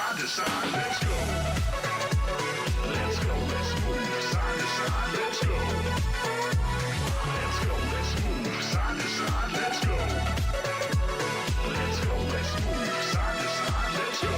side to side, let's go. Let's go, let's move side to side, let's go. Let's go, let's move side to side, let's go. Let's go, let's move side to side, let's go.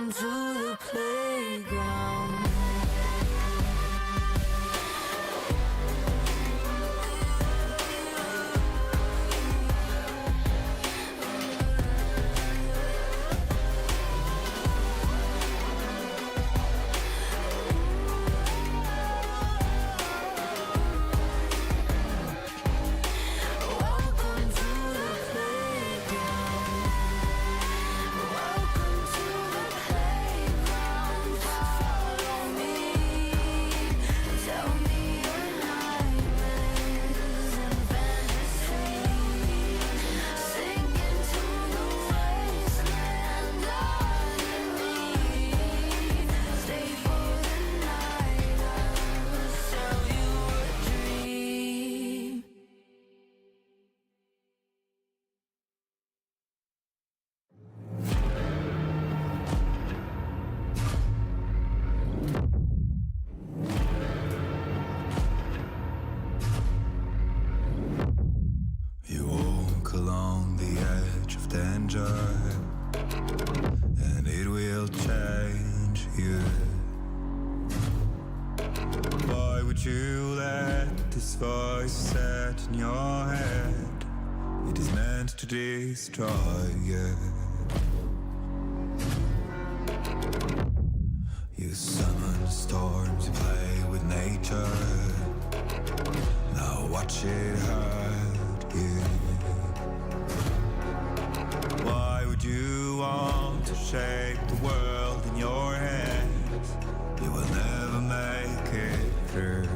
Welcome to the playground. You walk along the edge of danger, and it will change you. Why would you let this voice set in your head? It is meant to destroy you. You summon storms, you play with nature. Now watch it hurt you. Why would you want to shape the world in your hands? You will never make it through.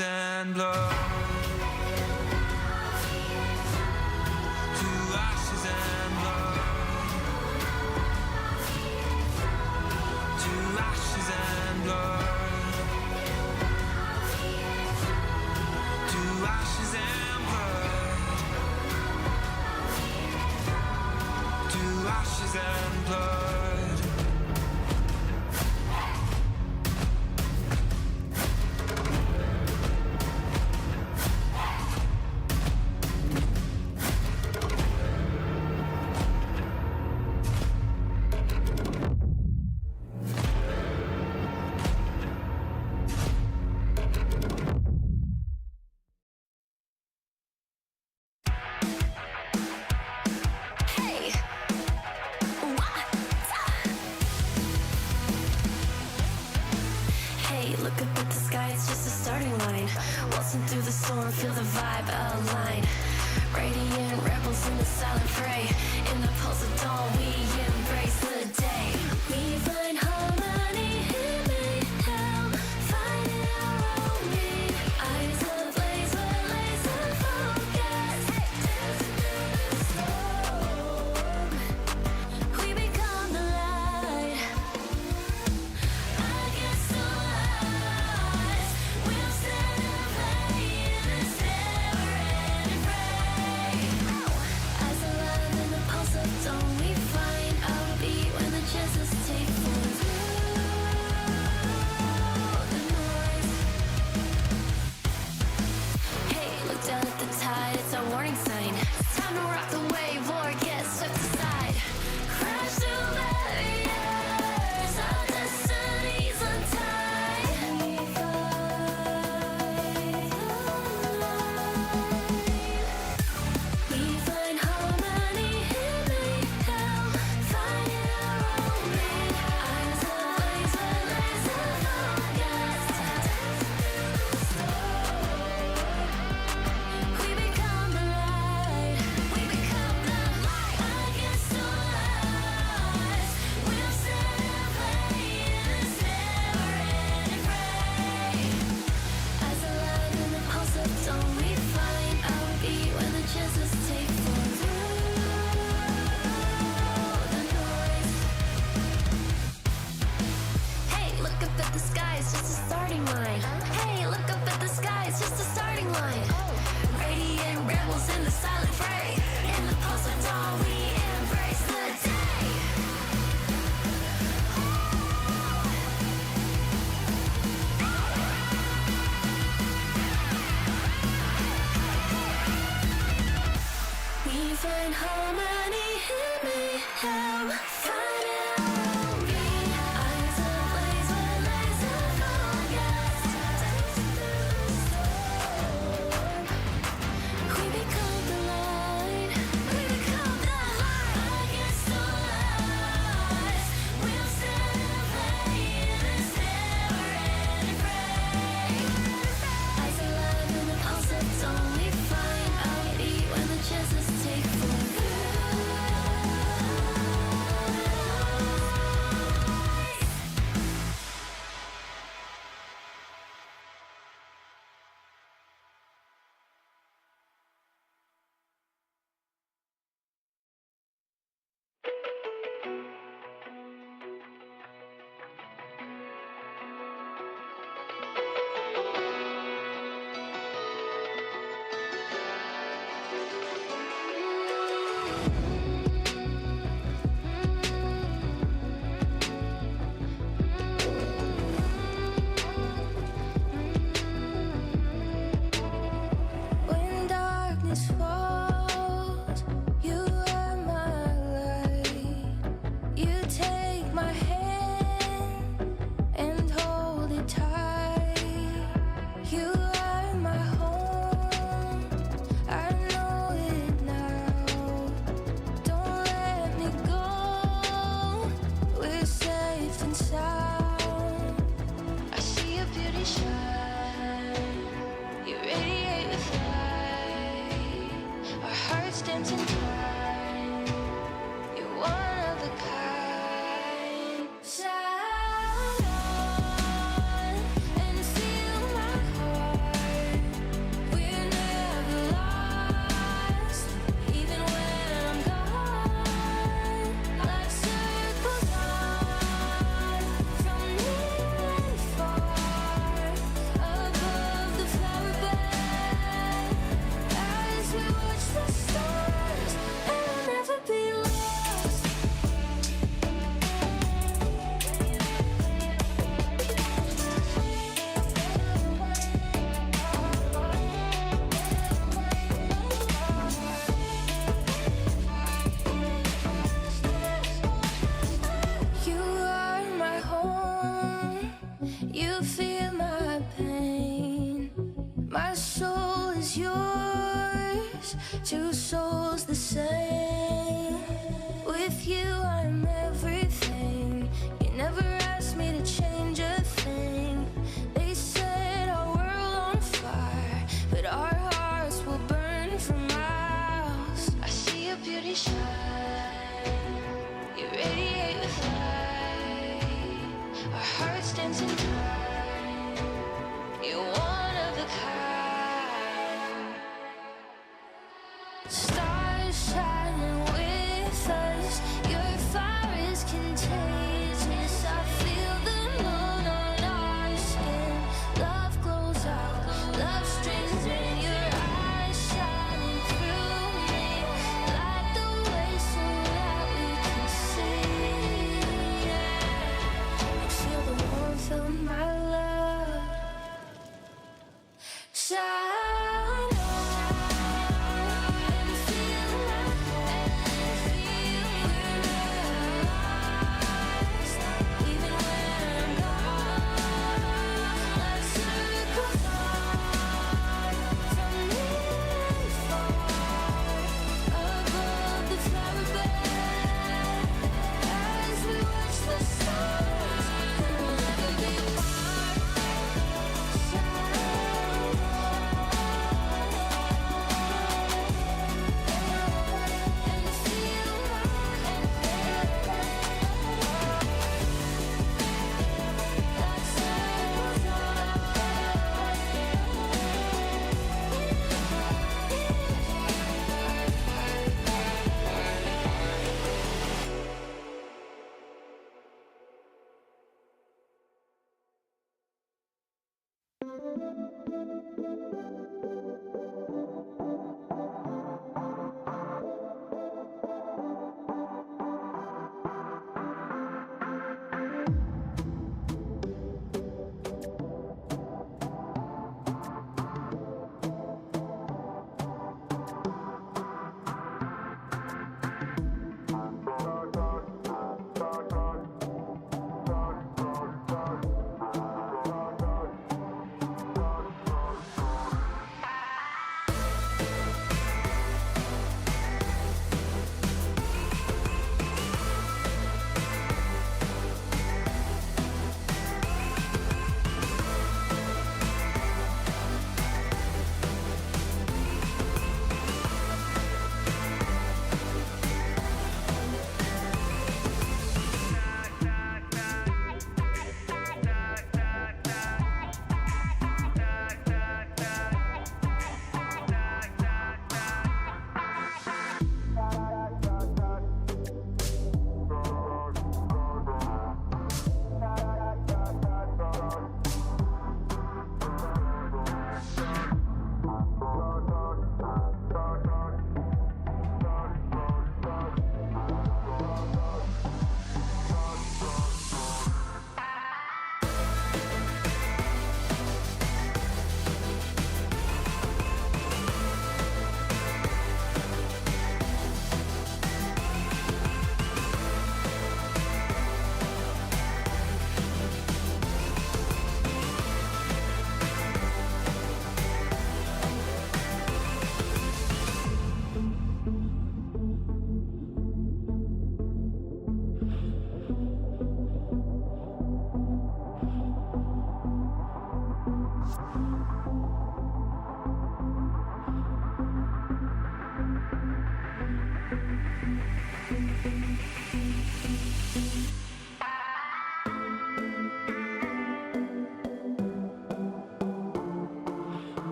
And blood, to ashes and blood, to ashes and blood, to ashes and blood, to ashes and blood. Hey, look up at the sky, it's just a starting line. Waltzing through the storm, feel the vibe align. Radiant rebels in the silent fray. In the pulse of dawn, we embrace the day. We find harmony in mayhem, finding our own beat. Eyes ablaze, we're laser focused. Dancing through the storm, we become the light. Against all odds, we'll stand and play in this never-ending fray. As alive in the pulse of dawn, we find our beat when the chances take form through the noise. Hey, look down at the tide, it's our warning sign. It's time to rock the wave or get swept aside. Crash through barriers, our destinies untied. We find harmony in mayhem, finding our own beat. Eyes ablaze, we're laser focused. We become the light. We become the light. Against all odds, we'll stand and play in this never-ending fray. As alive in the pulse of dawn, we find our beat when the chances take form through the noise. Hey, look up at the sky, it's just a starting line. Hey, look up at the sky, it's just a starting line. Radiant rebels in the silent fray. In the pulse of dawn, we embrace the day. We find harmony in mayhem, finding our own beat. Eyes ablaze, we're laser focused. Dancing through the storm, we become the light. We become the light. Against all odds, we'll stand and play in this never-ending fray. As alive in the pulse of dawn, we find our beat when the chances take form through the When darkness falls, you are my light. You take my hand and hold it tight. You are my home, I know it now. Don't let me go, we're safe and sound. I see your beauty shine, you radiate with light. Our hearts dancing time, you're one of a kind. Shine on and feel my heart. We're never lost, even when I'm gone. Life circles on, from near and far, above the flower bed. As we watch the stars, and we'll never be lost. You are my home, you feel my pain. My soul is yours, two souls the same. With you I'm everything, you never asked me to change a thing.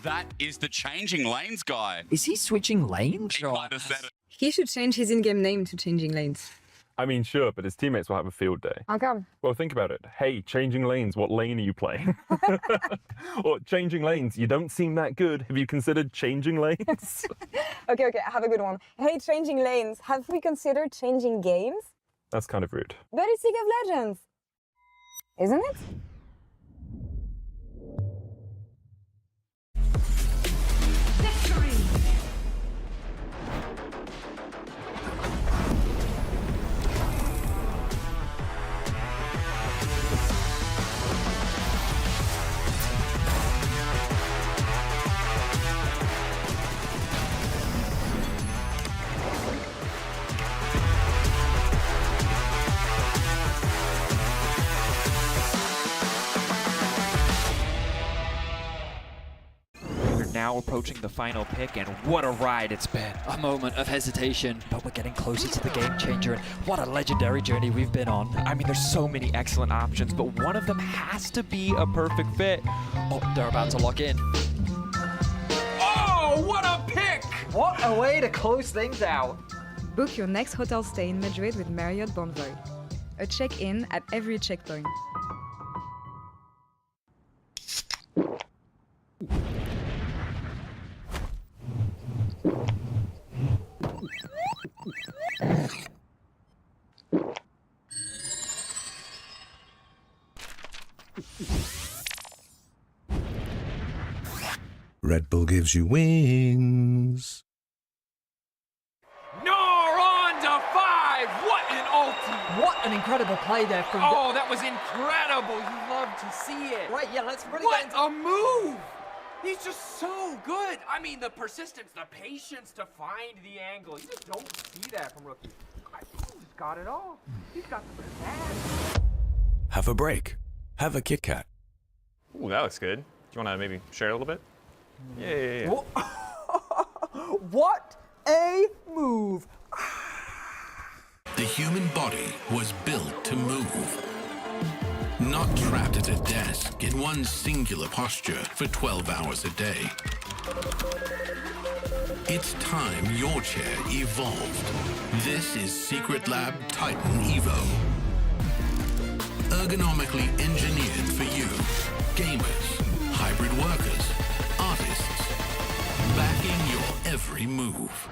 That is the changing lanes guy. Is he switching lanes? He kind of said it. He should change his in-game name to Changing Lanes. I mean, sure, but his teammates will have a field day. How come? Well, think about it. Hey, changing lanes, what lane are you playing? Or changing lanes, you don't seem that good. Have you considered changing lanes? Okay, I have a good one. Hey, Changing Lanes, have we considered changing games? That's kind of rude. But it's League of Legends, isn't it? Now approaching the final pick, and what a ride it's been. A moment of hesitation. But we're getting closer to the game changer, and what a legendary journey we've been on. I mean, there's so many excellent options, but one of them has to be a perfect fit. Oh, they're about to lock in. Oh, what a pick! What a way to close things out. Book your next hotel stay in Madrid with Marriott Bonvoy. A check-in at every checkpoint. Red Bull gives you wings. No, on to 5! What an ulti! What an incredible play there from Oh, that was incredible! You love to see it. Right, yeah, let's really What get into a move! He's just so good. I mean, the persistence, the patience to find the angle. You just don't see that from rookies. He's got it all. He's got the bad. Have a break. Have a Kit Kat. Ooh, that looks good. Do you want to maybe share a little bit? Yeah. What a move! The human body was built to move. Not trapped at a desk in one singular posture for 12 hours a day. It's time your chair evolved. This is Secret Lab Titan Evo. Ergonomically engineered for you, gamers, hybrid workers, artists, backing your every move.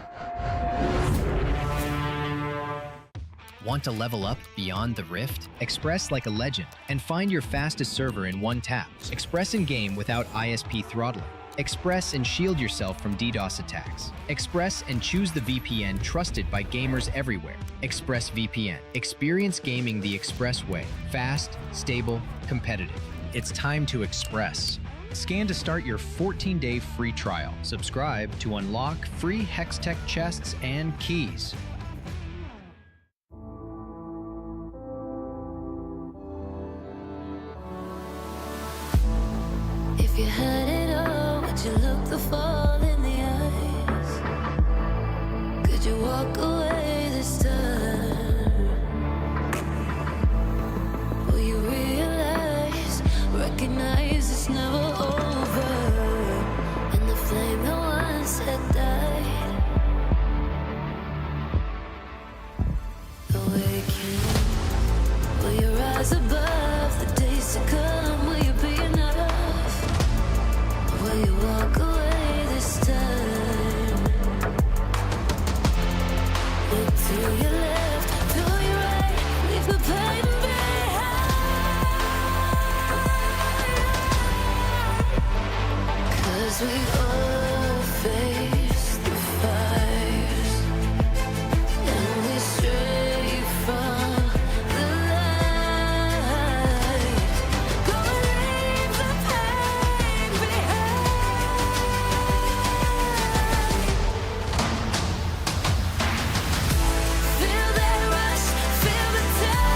Want to level up beyond the rift? Express like a legend and find your fastest server in one tap. Express in game without ISP throttling. Express and shield yourself from DDoS attacks. Express and choose the VPN trusted by gamers everywhere. Express VPN. Experience gaming the Express way. Fast, stable, competitive. It's time to express. Scan to start your 14-day free trial. Subscribe to unlock free Hextech chests and keys. If you had it all, would you look the fall in the eyes? Could you walk away this time? Will you realize, recognize it's never over? And the flame that once had died, awaken. Will you rise above the days to come? Will you be enough? Will you walk away this time? Look to your left, to your right, leave the pain behind. 'Cause we all face the fires, and we stray from the light. Go and leave the pain behind. Feel that rush, feel the taste.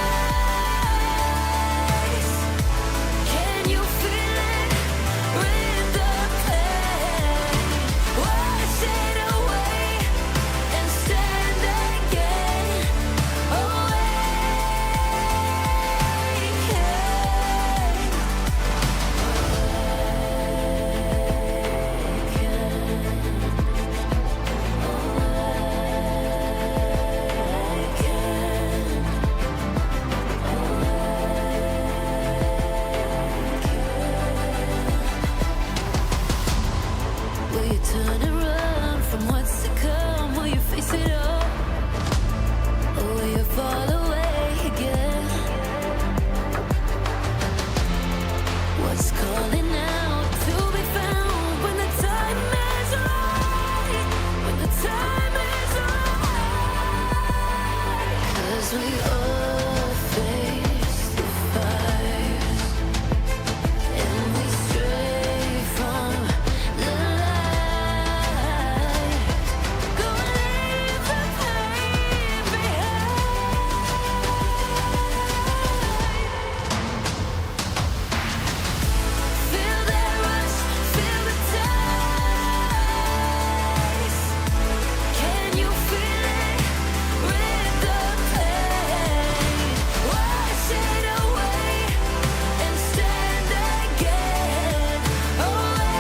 Can you feel it with the pain? Wash it away and stand again. Will you turn and run from what's to come? Will you face it all? Or will you fall away again? What's calling out to be found when the time is right? When the time is right. 'Cause we all face the fires, and we stray from the light. Go and leave the pain behind. Feel that rush, feel the taste. Can you feel it with the pain? Wash it away and stand again. Awaken.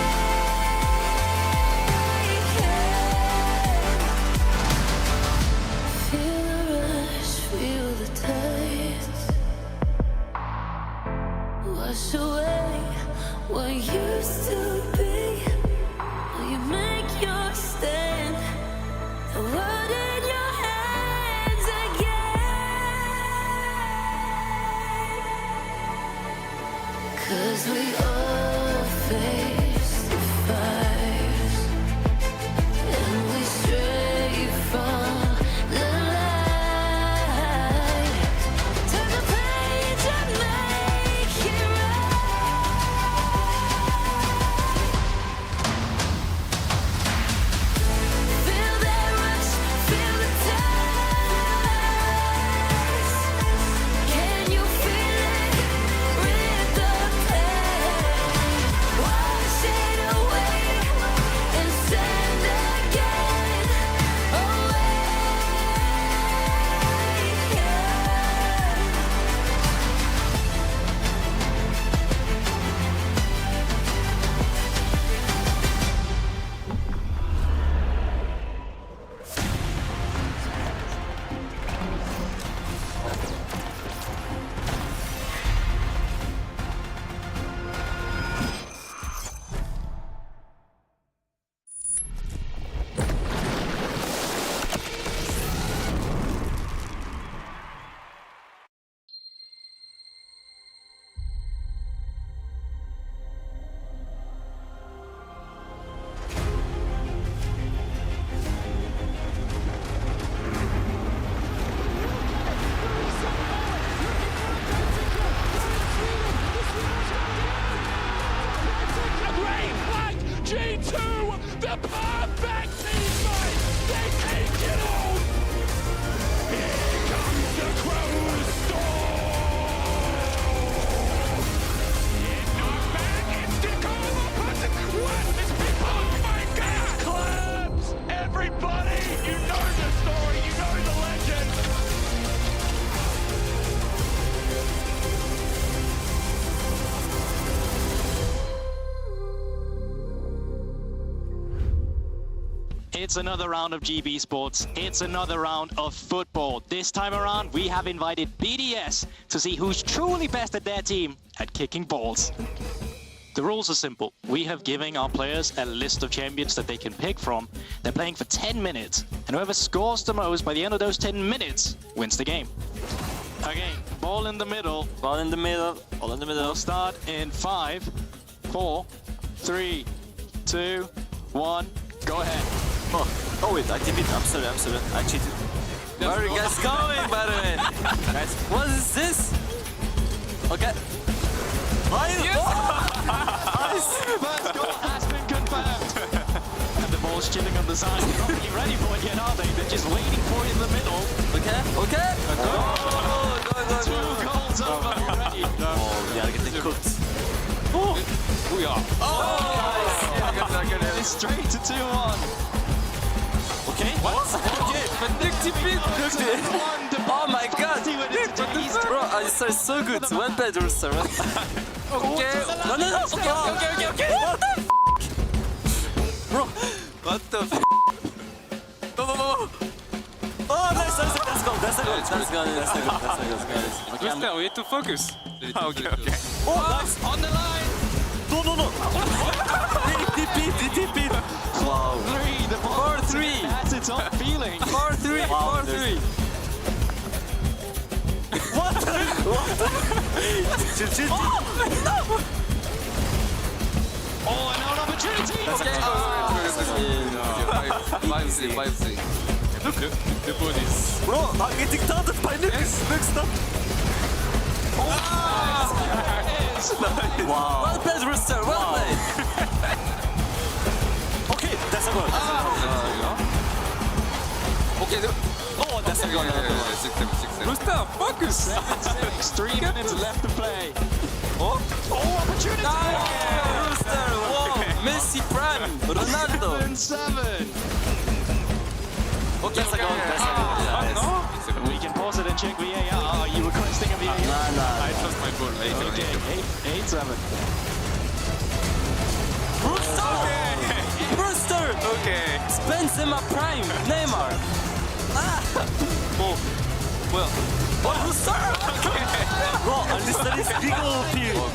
Feel the rush, feel the taste. Wash away what used to be. Will you make your stand? The world in your hands again. 'Cause we all face the fires, and we stray from the light. Turn the page and make it right. It's another round of GB Sports. It's another round of football. This time around, we have invited BDS to see who's truly best at their team at kicking balls. The rules are simple. We have given our players a list of champions that they can pick from. They're playing for 10 minutes, and whoever scores the most by the end of those 10 minutes wins the game. Okay, ball in the middle. Ball in the middle. Ball in the middle. We'll start in 5, 4, 3, 2, 1. Go ahead. Oh wait, I did it. I'm sorry. I cheated. Where are you guys going, by the way? Guys, what is this? Okay. Nice! First goal has been confirmed. And the ball's chilling on the side. They're not really ready for it yet, are they? They're just waiting for it in the middle. Okay. Go. 2 goals over already. Oh, we are getting cooked. Booyah. Nice. Straight to 2-1. Okay. What? Okay. Oh my god. Bro, I started so good. One bad rooster. Okay. No. Okay. What the f? Bro. What the f? No. Oh, nice. Let's go. That's good. Okay, we need to focus. Okay. Oh, nice. On the line. No. DP. Wow. 4-3. The ball 4-3. has its own feeling. 4-3. Wow, 4-3. What? Chill. Oh, and an opportunity. Okay. 5-3. Look, the ball is... Bro, I'm getting taunted by Luke. Luke, stop. Wow. Well played, Rooster. Well played. Okay, that's a goal. Okay. Oh, that's a goal. 6-7. Rooster, focus. 7-6. 3 minutes left to play. Oh, opportunity. Rooster, wow. Messi Prime. Ronaldo. 7-7. Okay, that's a goal. We can pause it and check VAR. Are you requesting a VAR? Nah. I trust my goal. Okay, 8-7. Brewster! Okay. Benzema Prime! Neymar! Oh, well. Oh, Brewster! Bro, and this is big old field.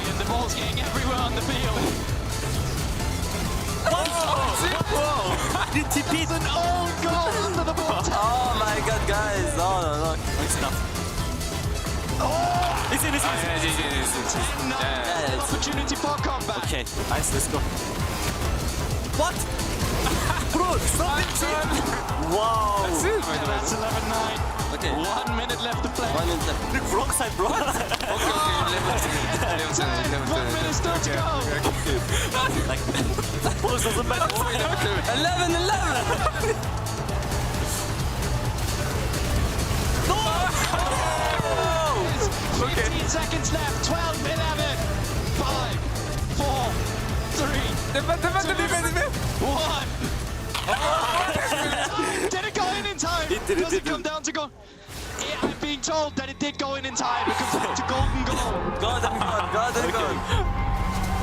And the ball's getting everywhere on the field. Whoa! DTP! It's an own goal under the ball. Oh my god, guys! No. It's enough. Oh! Listen. Opportunity for comeback. Okay, nice, let's go. What? Bro, stop it! Wow! That's 11-9. Okay. 1 minute left to play. 1 minute left. Look, wrong side, bro. Okay. 1 minute still to go. Like, balls doesn't matter. 11. No! 15 seconds left. 12, 11, 5, 4, 3, 2, 1. Did it go in time? Does it come down to go? Yeah, I'm being told that it did go in time. It comes back to golden goal. Golden goal.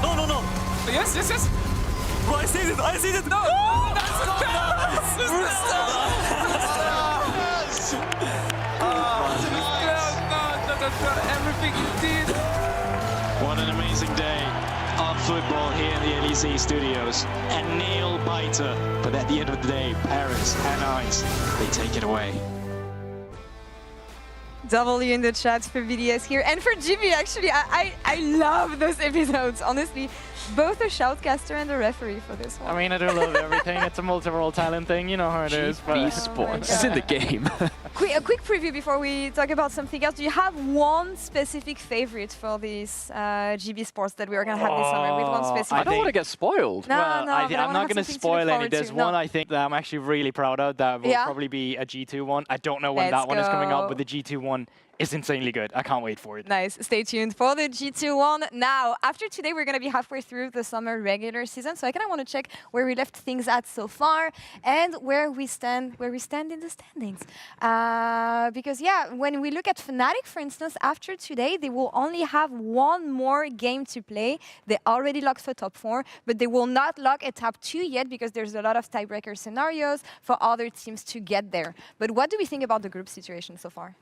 No. Yes. Bro, I see it. No! That's everything you did. What an amazing day of football here in the LEC studios. A nail biter, but at the end of the day, Paris and Heinz, they take it away. W in the chat for BDS here and for GB. Actually, I love those episodes. Honestly, both a shoutcaster and a referee for this one. I mean, I do love everything. It's a multi-role talent thing, you know how it is. But Sports. It's in the game. A quick preview before we talk about something else. Do you have one specific favorite for this GB Sports that we are going to have this summer? With one specific. I don't want to get spoiled. No, I'm not going to spoil any. There's one I think that I'm actually really proud of that will probably be a G2 one. I don't know when that one is coming up, but the G2 one is insanely good. I can't wait for it. Nice. Stay tuned for the G2-1. Now, after today, we're going to be halfway through the summer regular season. So I kind of want to check where we left things at so far and where we stand in the standings. Because, yeah, when we look at Fnatic, for instance, after today, they will only have one more game to play. They already locked for top 4, but they will not lock a top 2 yet because there's a lot of tiebreaker scenarios for other teams to get there. But what do we think about the group situation so far?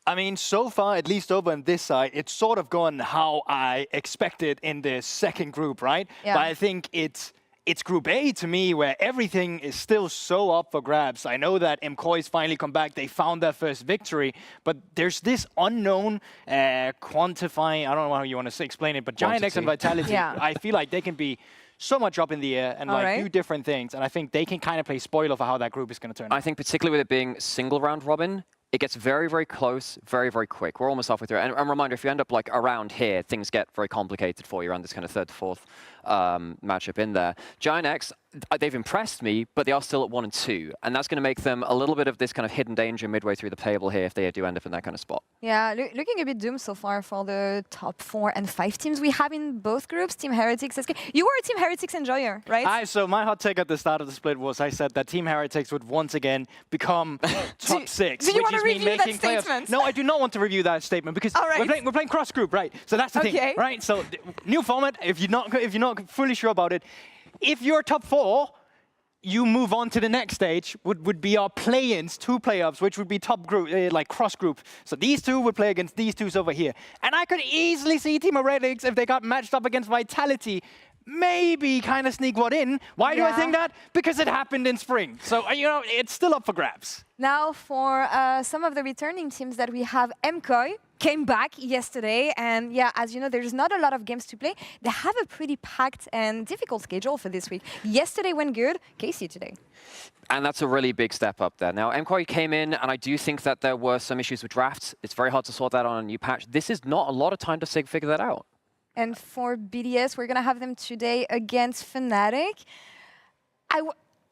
I mean, so far, at least over on this side, it's sort of gone how I expected in the second group, right? Yeah. But I think it's Group A to me, where everything is still so up for grabs. I know that MKOI's finally come back. They found their first victory, but there's this unknown quantifying, I don't know how you want to explain it, but Giant X and Vitality, Yeah. I feel like they can be so much up in the air and like do different things. And I think they can kind of play spoiler for how that group is going to turn out. I think particularly with it being single round robin, it gets very, very close, very, very quick. We're almost halfway through. And a reminder, if you end up like around here, things get very complicated for you around this kind of third to fourth matchup in there. Giant X, they've impressed me, but they are still at 1 and 2. And that's going to make them a little bit of this kind of hidden danger midway through the table here if they do end up in that kind of spot. Yeah, looking a bit doomed so far for the top 4 and 5 teams we have in both groups, Team Heretics, SK. You were a Team Heretics enjoyer, right? So my hot take at the start of the split was I said that Team Heretics would once again become top 6. Do you want to which is me review that making playoffs. statement? No, I do not want to review that statement because we're playing cross group, right? So that's the thing, right? So new format. If you're not fully sure about it, if you're top 4, you move on to the next stage, would be our play-ins, 2 playoffs, which would be top group, like cross group. So these 2 would play against these 2s over here. And I could easily see Team Heretics, if they got matched up against Vitality, maybe kind of sneak one in. Why do I think that? Because it happened in spring. So, you know, it's still up for grabs. Now, for some of the returning teams that we have, MKOI came back yesterday. And yeah, as you know, there's not a lot of games to play. They have a pretty packed and difficult schedule for this week. Yesterday went good. KC today. And that's a really big step up there. Now, MKOI came in, and I do think that there were some issues with drafts. It's very hard to sort that on a new patch. This is not a lot of time to figure that out. And for BDS, we're going to have them today against Fnatic.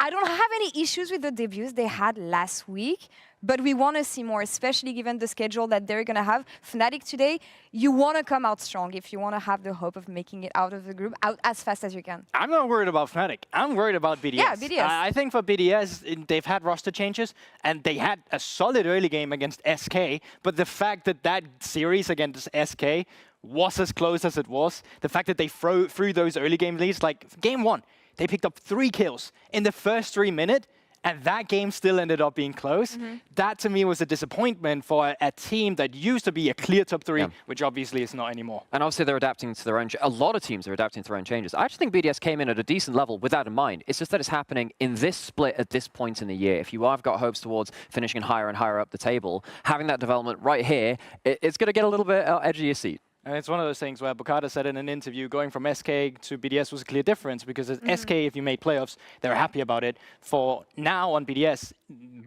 I don't have any issues with the debuts they had last week, but we want to see more, especially given the schedule that they're going to have. Fnatic today, you want to come out strong if you want to have the hope of making it out of the group out as fast as you can. I'm not worried about Fnatic. I'm worried about BDS. Yeah, BDS. I think for BDS, they've had roster changes, and they had a solid early game against SK, but the fact that that series against SK was as close as it was, the fact that they threw those early game leads, like game 1, they picked up 3 kills in the first 3 minutes, and that game still ended up being close. That, to me, was a disappointment for a team that used to be a clear top 3, which obviously is not anymore. And obviously, they're adapting to their own... A lot of teams are adapting to their own changes. I actually think BDS came in at a decent level with that in mind. It's just that it's happening in this split at this point in the year. If you have got hopes towards finishing higher and higher up the table, having that development right here, it's going to get a little bit edge of your seat. And it's one of those things where Bukata said in an interview, going from SK to BDS was a clear difference because at SK, if you made playoffs, they're happy about it. For now on BDS,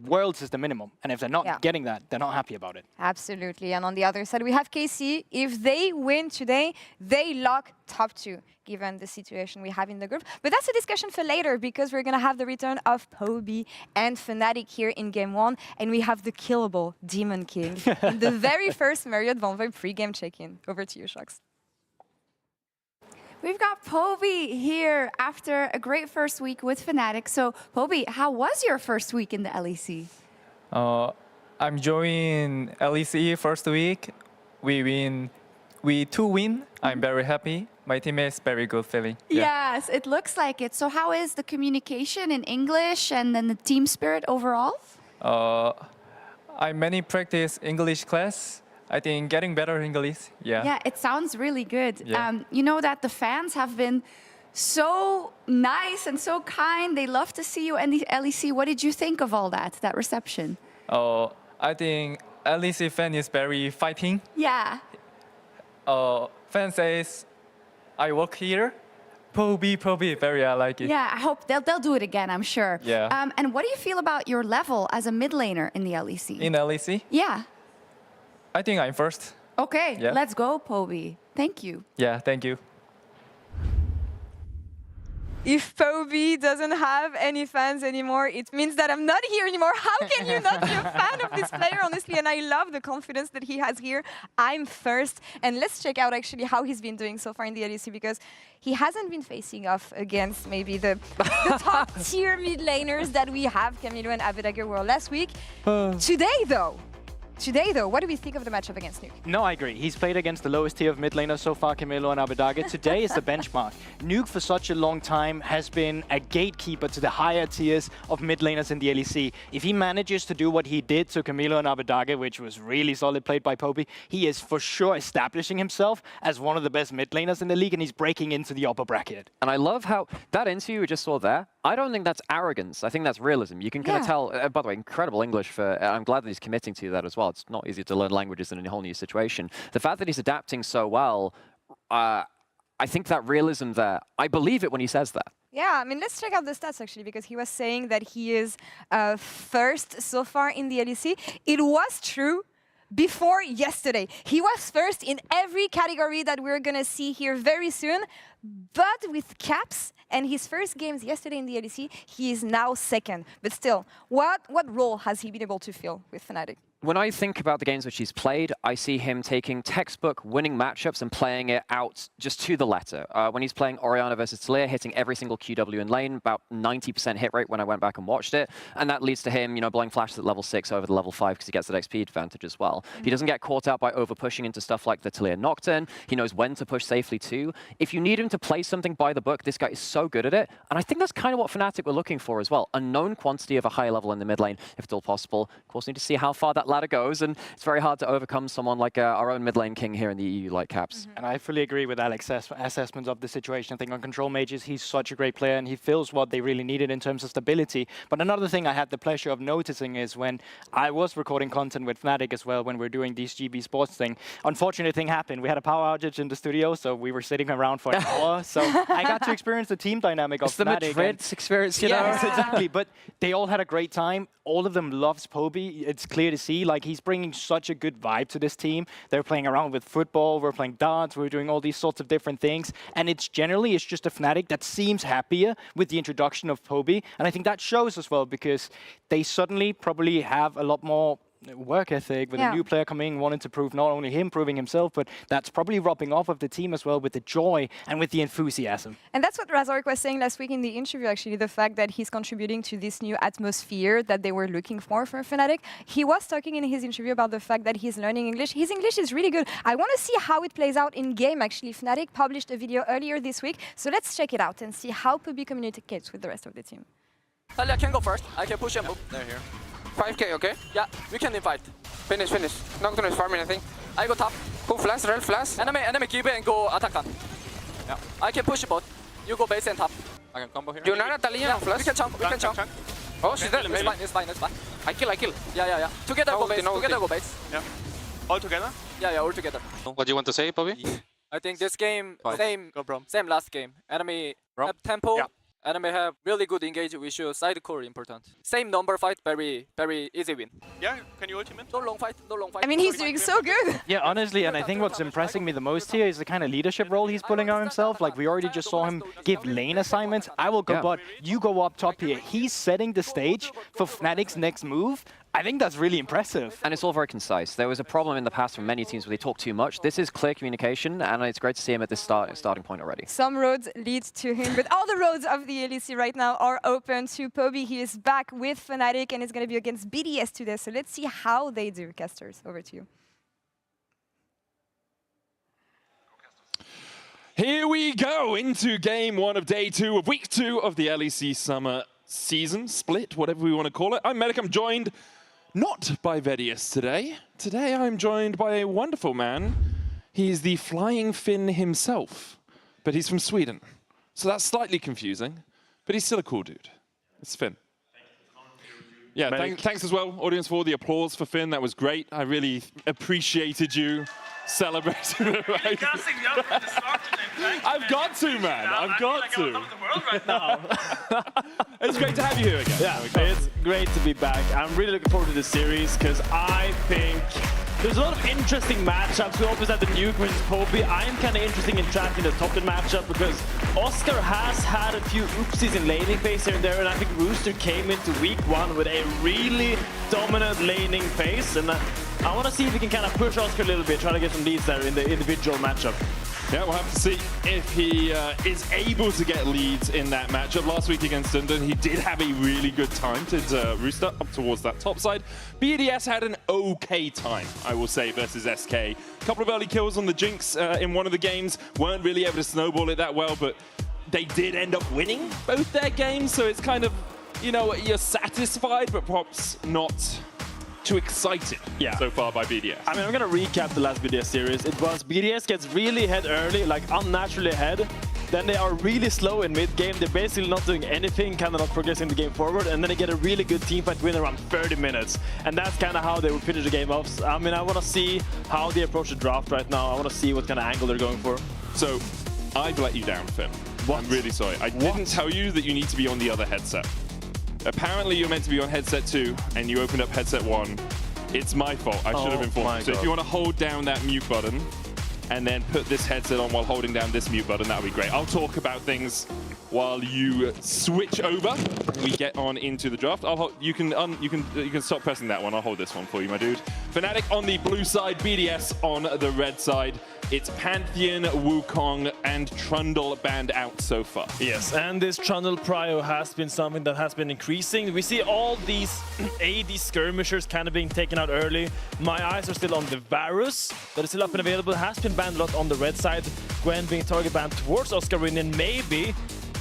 Worlds is the minimum. And if they're not getting that, they're not happy about it. Absolutely. And on the other side, we have KC. If they win today, they lock top 2, given the situation we have in the group. But that's a discussion for later because we're going to have the return of Poby and Fnatic here in game 1. And we have the killable Demon King in the very first Marriott Bonvoy pre-game check-in. Over to you, Shox. We've got Poby here after a great first week with Fnatic. So, Poby, how was your first week in the LEC? I'm joining LEC first week. We 2 win. I'm very happy. My teammates very good feeling. Yes, it looks like it. So how is the communication in English and then the team spirit overall? I many practice English class. I think getting better English. Yeah, it sounds really good. Yeah. You know that the fans have been so nice and so kind. They love to see you in the LEC. What did you think of all that reception? I think LEC fan is very fighting. Yeah. Fan says, I work here. Poby, very I like it. Yeah, I hope they'll do it again, I'm sure. Yeah. And what do you feel about your level as a mid laner in the LEC? In LEC? Yeah. I think I'm first. Okay, Yeah. let's go, Poby. Thank you. Yeah, thank you. If Poby doesn't have any fans anymore, it means that I'm not here anymore. How can you not be a fan of this player, honestly? And I love the confidence that he has here. I'm first. And let's check out actually how he's been doing so far in the LEC, because he hasn't been facing off against maybe the top tier mid laners that we have. Camilo and Abedagger were last week. Today, though, what do we think of the matchup against Nuke? No, I agree. He's played against the lowest tier of mid laners so far, Camilo and Abedagger. Today is the benchmark. Nuke, for such a long time, has been a gatekeeper to the higher tiers of mid laners in the LEC. If he manages to do what he did to Camilo and Abedagger, which was really solid played by Poby, he is for sure establishing himself as one of the best mid laners in the league, and he's breaking into the upper bracket. And I love how that interview we just saw there, I don't think that's arrogance. I think that's realism. You can kind of tell, by the way, incredible English for, I'm glad that he's committing to that as well. It's not easy to learn languages in a whole new situation. The fact that he's adapting so well, I think that realism there, I believe it when he says that. Yeah, I mean, let's check out the stats actually, because he was saying that he is first so far in the LEC. It was true before yesterday. He was first in every category that we're going to see here very soon. But with caps and his first games yesterday in the LEC, he is now second. But still, what role has he been able to fill with Fnatic? When I think about the games which he's played, I see him taking textbook winning matchups and playing it out just to the letter. When he's playing Orianna versus Talia, hitting every single QW in lane, about 90% hit rate when I went back and watched it. And that leads to him, blowing flashes at level 6 over the level 5 because he gets that XP advantage as well. He doesn't get caught out by over pushing into stuff like the Talia Nocturne. He knows when to push safely too. If you need him to play something by the book, this guy is so good at it. And I think that's kind of what Fnatic were looking for as well. A known quantity of a high level in the mid lane, if at all possible. Of course, need to see how far that ladder goes, and it's very hard to overcome someone like our own mid lane king here in the EU like Caps. And I fully agree with Alex's assessment of the situation. I think on control mages, he's such a great player, and he fills what they really needed in terms of stability. But another thing I had the pleasure of noticing is when I was recording content with Fnatic as well, when we're doing these GB Sports thing, unfortunate thing happened. We had a power outage in the studio, so we were sitting around for an hour. So I got to experience the team dynamic of It's the Fnatic. Madrid experience, you know? Yes, exactly. But they all had a great time. All of them loves Poby. It's clear to see, like, he's bringing such a good vibe to this team. They're playing around with football, we're playing darts, we're doing all these sorts of different things. And it's just a Fnatic that seems happier with the introduction of Poby. And I think that shows as well, because they suddenly probably have a lot more work ethic with a new player coming, wanting to prove not only him proving himself, but that's probably rubbing off of the team as well with the joy and with the enthusiasm. And that's what Razork was saying last week in the interview, actually, the fact that he's contributing to this new atmosphere that they were looking for Fnatic. He was talking in his interview about the fact that he's learning English. His English is really good. I want to see how it plays out in game, actually. Fnatic published a video earlier this week, so let's check it out and see how Poby communicates with the rest of the team. Talia can go first. I can push and move. They're here. 5k, okay? Yeah, we can invite. Finish. Nocturne is farming, I think. I go top. Pull flash, rel flash. Enemy give it and go attack on. Yeah. I can push both. You go base and top. I can combo here. Do not Talia flash. We can chunk. Oh, she's dead. It's fine. I kill. Yeah. Together go base. Yeah. All together? Yeah, all together. What do you want to say, Poby? I think this game, same last game. Enemy have tempo. Yeah. Enemy have really good engage. We should side core important. Same number fight, very easy win. Yeah, can you ultimate? No long fight. I mean, he's doing so good. Yeah, honestly, and I think what's impressing me the most here is the kind of leadership role he's pulling on himself. Like, we already just saw him give lane assignments. I will go bot, you go up top here. He's setting the stage for Fnatic's next move. I think that's really impressive. And it's all very concise. There was a problem in the past from many teams where they talk too much. This is clear communication, and it's great to see him at this starting point already. Some roads lead to him, but all the roads of the LEC right now are open to Poby. He is back with Fnatic, and it's going to be against BDS today. So let's see how they do. Casters, over to you. Here we go into game 1 of day 2 of week 2 of the LEC summer season split, whatever we want to call it. I'm Medic. I'm joined not by Vedius today. Today I'm joined by a wonderful man. He's the Flying Finn himself, but he's from Sweden. So that's slightly confusing, but he's still a cool dude. It's Finn. Yeah, thanks as well, audience, for all the applause for Finn. That was great. I really appreciated you celebrating. I've got to, man. I've got to. Right now. It's great to have you here again. Yeah, it's great to be back. I'm really looking forward to this series because I think There's a lot of interesting matchups. We always have the Nuke versus Poby. I'm kind of interested in tracking the top lane matchup because Oscar has had a few oopsies in laning phase here and there, and I think Rooster came into week 1 with a really dominant laning phase, and I want to see if we can kind of push Oscar a little bit, try to get some leads there in the individual matchup. Yeah, we'll have to see if he is able to get leads in that matchup. Last week against Dundon, he did have a really good time to Rooster up towards that top side. BDS had an okay time, I will say, versus SK. A couple of early kills on the Jinx in one of the games. Weren't really able to snowball it that well, but they did end up winning both their games. So it's kind of, you know, you're satisfied, but perhaps not too excited so far by BDS. I mean, I'm gonna recap the last BDS series. It was BDS gets really ahead early, like unnaturally ahead. Then they are really slow in mid-game. They're basically not doing anything, kind of not progressing the game forward. And then they get a really good teamfight win around 30 minutes. And that's kind of how they will finish the game off. I mean, I want to see how they approach the draft right now. I want to see what kind of angle they're going for. So, I've let you down, Finn. What? I'm really sorry. I didn't tell you that you need to be on the other headset. Apparently you're meant to be on headset 2 and you opened up headset 1. It's my fault. I should have informed you. So if you want to hold down that mute button and then put this headset on while holding down this mute button, that would be great. I'll talk about things while you switch over. We get on into the draft. You can stop pressing that one. I'll hold this one for you, my dude. Fnatic on the blue side, BDS on the red side. It's Pantheon, Wukong, and Trundle banned out so far. Yes, and this Trundle prio has been something that has been increasing. We see all these AD skirmishers kind of being taken out early. My eyes are still on the Varus, that is still up and available. Has been banned a lot on the red side. Gwen being target banned towards Oscarine, and maybe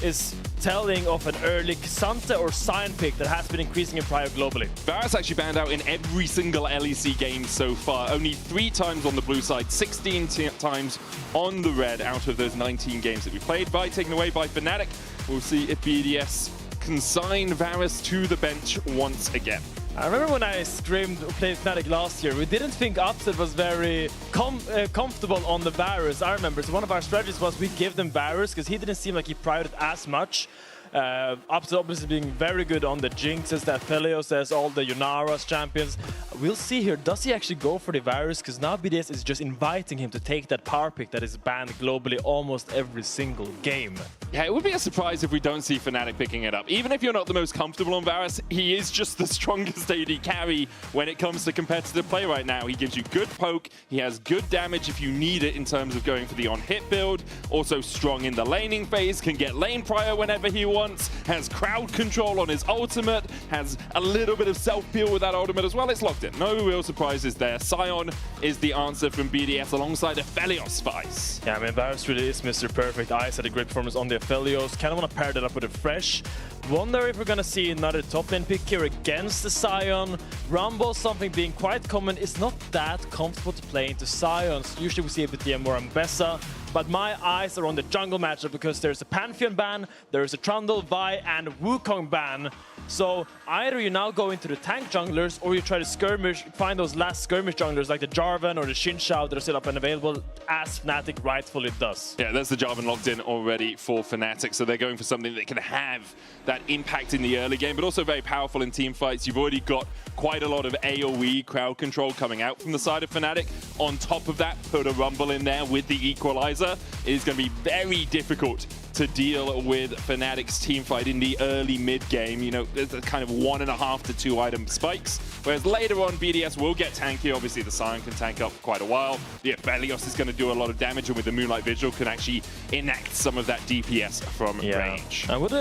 is telling of an early Xante or Sion pick that has been increasing in prio globally. Varus actually banned out in every single LEC game so far. Only 3 times on the blue side, 16 times on the red out of those 19 games that we played. Taken away by Fnatic. We'll see if BDS can sign Varus to the bench once again. I remember when I played Fnatic last year, we didn't think Upset was very comfortable on the Varus. I remember, so one of our strategies was we give them Varus because he didn't seem like he prioritized it as much. Upset obviously being very good on the Jinxes, the Aphelios, all the Yunara's champions. We'll see here, does he actually go for the Varus? Because now BDS is just inviting him to take that power pick that is banned globally almost every single game. Yeah, it would be a surprise if we don't see Fnatic picking it up. Even if you're not the most comfortable on Varus, he is just the strongest AD carry when it comes to competitive play right now. He gives you good poke, he has good damage if you need it in terms of going for the on-hit build, also strong in the laning phase, can get lane prio whenever he wants, has crowd control on his ultimate, has a little bit of self-peel with that ultimate as well. It's locked in. No real surprises there. Sion is the answer from BDS alongside Aphelios for Ice. Yeah, I mean, Varus really is Mr. Perfect. Ice had a great performance on the Aphelios. Kind of want to pair that up with a Fresh. Wonder if we're going to see another top lane pick here against the Sion. Rumble, something being quite common, is not that comfortable to play into Sions. Usually we see a bit more Ambessa, but my eyes are on the jungle matchup because there's a Pantheon ban, there's a Trundle, Vi, and Wukong ban. So either you now go into the tank junglers or you try to skirmish, find those last skirmish junglers like the Jarvan or the Xin Shao that are still up and available, as Fnatic rightfully does. Yeah, there's the Jarvan locked in already for Fnatic, so they're going for something that can have that impact in the early game, but also very powerful in team fights. You've already got quite a lot of AoE crowd control coming out from the side of Fnatic. On top of that, put a Rumble in there with the Equalizer. It is going to be very difficult to deal with Fnatic's team fight in the early mid game. You know, there's a kind of 1.5 to 2 item spikes, whereas later on BDS will get tanky. Obviously the Sion can tank up for quite a while. The Aphelios is going to do a lot of damage, and with the Moonlight Vigil can actually enact some of that DPS from range. I would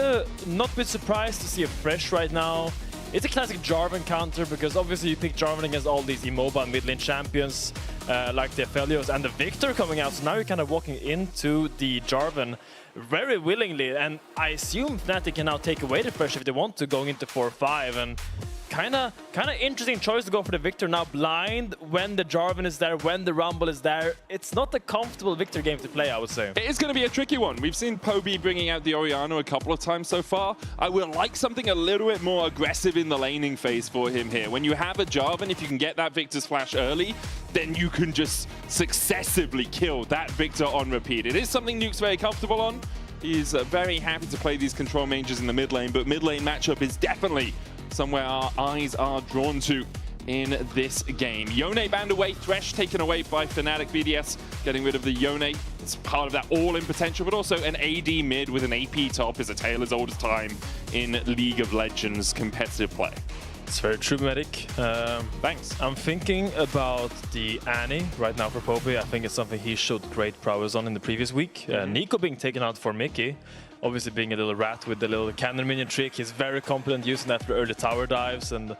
not be surprised to see a Fresh right now. It's a classic Jarvan counter because obviously you pick Jarvan against all these immobile mid lane champions like the Aphelios and the Victor coming out. So now you're kind of walking into the Jarvan very willingly, and I assume Fnatic can now take away the pressure if they want to, going into 4-5, and kind of interesting choice to go for the Victor now blind when the Jarvan is there, when the Rumble is there. It's not a comfortable Victor game to play, I would say. It is going to be a tricky one. We've seen Poby bringing out the Orianna a couple of times so far. I would like something a little bit more aggressive in the laning phase for him here. When you have a Jarvan, if you can get that Victor's flash early, then you can just successively kill that Victor on repeat. It is something Nuke's very comfortable on. He's very happy to play these control mages in the mid lane, but mid lane matchup is definitely somewhere our eyes are drawn to in this game. Yone banned away, Thresh taken away by Fnatic. BDS getting rid of the Yone. It's part of that all-in potential, but also an AD mid with an AP top is a tale as old as time in League of Legends competitive play. It's very true, Medic. Thanks. I'm thinking about the Annie right now for Poby. I think it's something he showed great prowess on in the previous week. Nico being taken out for Mickey. Obviously being a little rat with the little cannon minion trick. He's very competent using that for early tower dives, and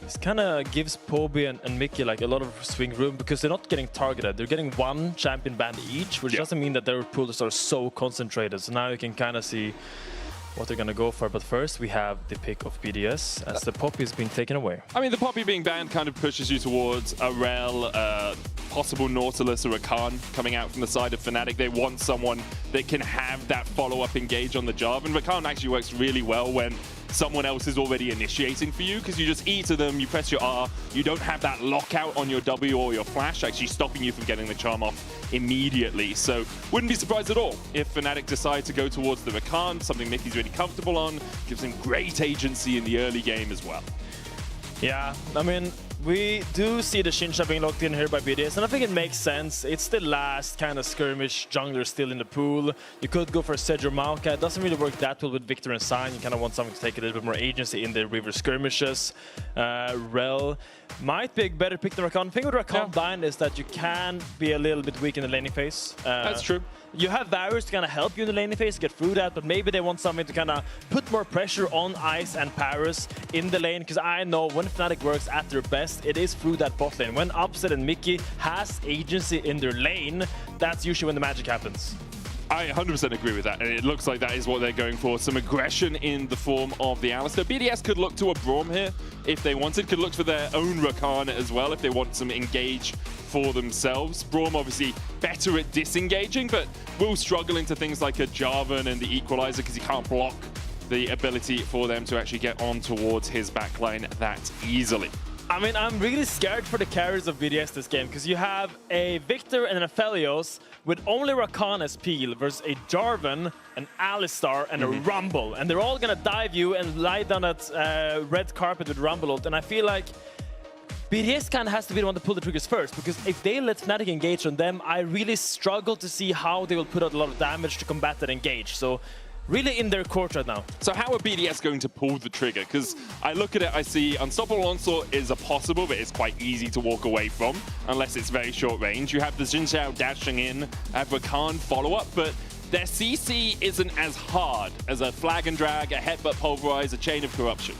this kind of gives Poby and Mickey like a lot of swing room because they're not getting targeted. They're getting one champion banned each, which doesn't mean that their pools are so concentrated. So now you can kind of see what they're going to go for. But first, we have the pick of BDS as the Poppy is being taken away. I mean, the Poppy being banned kind of pushes you towards a Rel, possible Nautilus or a Khan coming out from the side of Fnatic. They want someone that can have that follow-up engage on the Jarvan. And Rakan actually works really well when someone else is already initiating for you, because you just E to them, you press your R, you don't have that lockout on your W or your flash actually stopping you from getting the charm off immediately. So wouldn't be surprised at all if Fnatic decide to go towards the Rakan, something Mickey's really comfortable on, gives him great agency in the early game as well. Yeah, I mean, we do see the Shincha being locked in here by BDS, and I think it makes sense. It's the last kind of skirmish jungler still in the pool. You could go for Sedge Maoka. It doesn't really work that well with Victor and Sign. You kind of want something to take a little bit more agency in the river skirmishes. Rel might be a better pick than Rakan. The thing with Rakan bind is that you can be a little bit weak in the laning phase. That's true. You have Varus to kind of help you in the laning phase, get through that, but maybe they want something to kind of put more pressure on Ice and Paris in the lane, because I know when Fnatic works at their best, it is through that bot lane. When Upset and Mickey has agency in their lane, that's usually when the magic happens. I 100% agree with that, and it looks like that is what they're going for. Some aggression in the form of the Alistar. BDS could look to a Braum here if they wanted, could look for their own Rakan as well if they want some engage for themselves. Braum obviously better at disengaging, but will struggle into things like a Jarvan and the Equalizer because he can't block the ability for them to actually get on towards his backline that easily. I mean, I'm really scared for the carries of BDS this game, because you have a Victor and an Aphelios with only Rakan as peel versus a Jarvan, an Alistar, and a Rumble. And they're all going to dive you and lie down that red carpet with Rumble ult. And I feel like BDS kind of has to be the one to pull the triggers first, because if they let Fnatic engage on them, I really struggle to see how they will put out a lot of damage to combat that engage. So really in their court right now. So how are BDS going to pull the trigger? Because I look at it, I see Unstoppable Onslaught is a possible, but it's quite easy to walk away from, unless it's very short range. You have the Xin Zhao dashing in, have Rakan follow-up, but their CC isn't as hard as a Flag and Drag, a Headbutt Pulverize, a Chain of Corruption.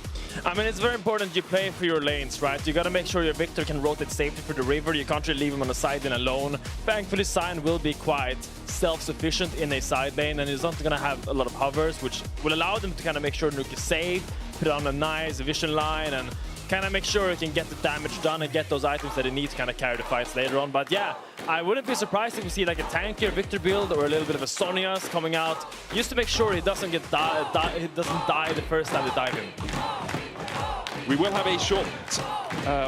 I mean, it's very important you play for your lanes, right? You gotta make sure your Victor can rotate safely for the river. You can't really leave him on the side lane alone. Thankfully, Sign will be quite self-sufficient in a side lane, and he's not gonna have a lot of hovers, which will allow them to kind of make sure Nuke is safe, put on a nice vision line, and kind of make sure he can get the damage done and get those items that he needs to kind of carry the fights later on. But yeah, I wouldn't be surprised if we see like a tankier Victor build or a little bit of a Sonia's coming out, just to make sure he doesn't get he doesn't die the first time they dive him. We will have a short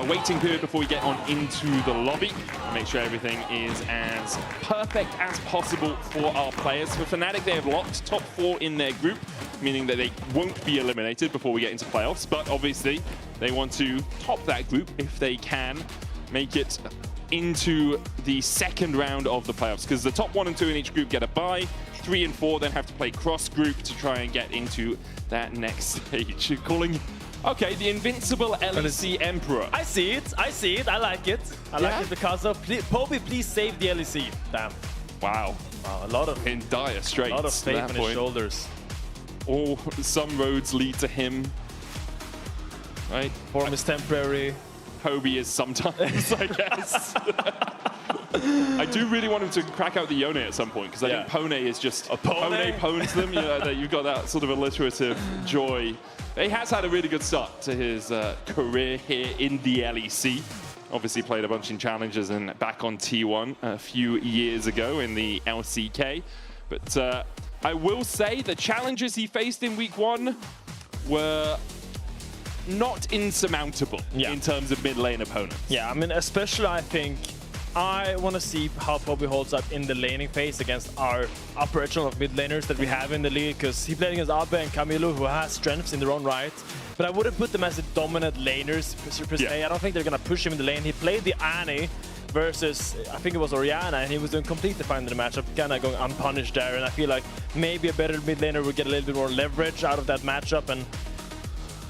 waiting period before we get on into the lobby and make sure everything is as perfect as possible for our players. For Fnatic, they have locked top 4 in their group, meaning that they won't be eliminated before we get into playoffs, but obviously they want to top that group if they can make it into the second round of the playoffs, because the top 1 and 2 in each group get a bye. 3 and 4 then have to play cross group to try and get into that next stage. You're calling... Okay, the invincible LEC Emperor. I see it, I like it. I like it because of... Poby, please save the LEC. Damn. Wow. Wow, a lot of... In dire straits. A lot of faith in his shoulders. Some roads lead to him. Right? Form is temporary. Poby is sometimes, I guess. I do really want him to crack out the Yone at some point, because I think Pone is just... Pone pones them, you know, that you've got that sort of alliterative joy. He has had a really good start to his career here in the LEC. Obviously played a bunch in challenges and back on T1 a few years ago in the LCK. But I will say the challenges he faced in week 1 were not insurmountable in terms of mid lane opponents. Yeah, I mean, especially I think I want to see how Poby holds up in the laning phase against our upper echelon of mid laners that we have in the league, because he played against Abe and Camilo, who has strengths in their own right. But I wouldn't put them as the dominant laners per se. I don't think they're going to push him in the lane. He played the Annie versus, I think it was Orianna, and he was doing completely fine in the matchup, kind of going unpunished there. And I feel like maybe a better mid laner would get a little bit more leverage out of that matchup. And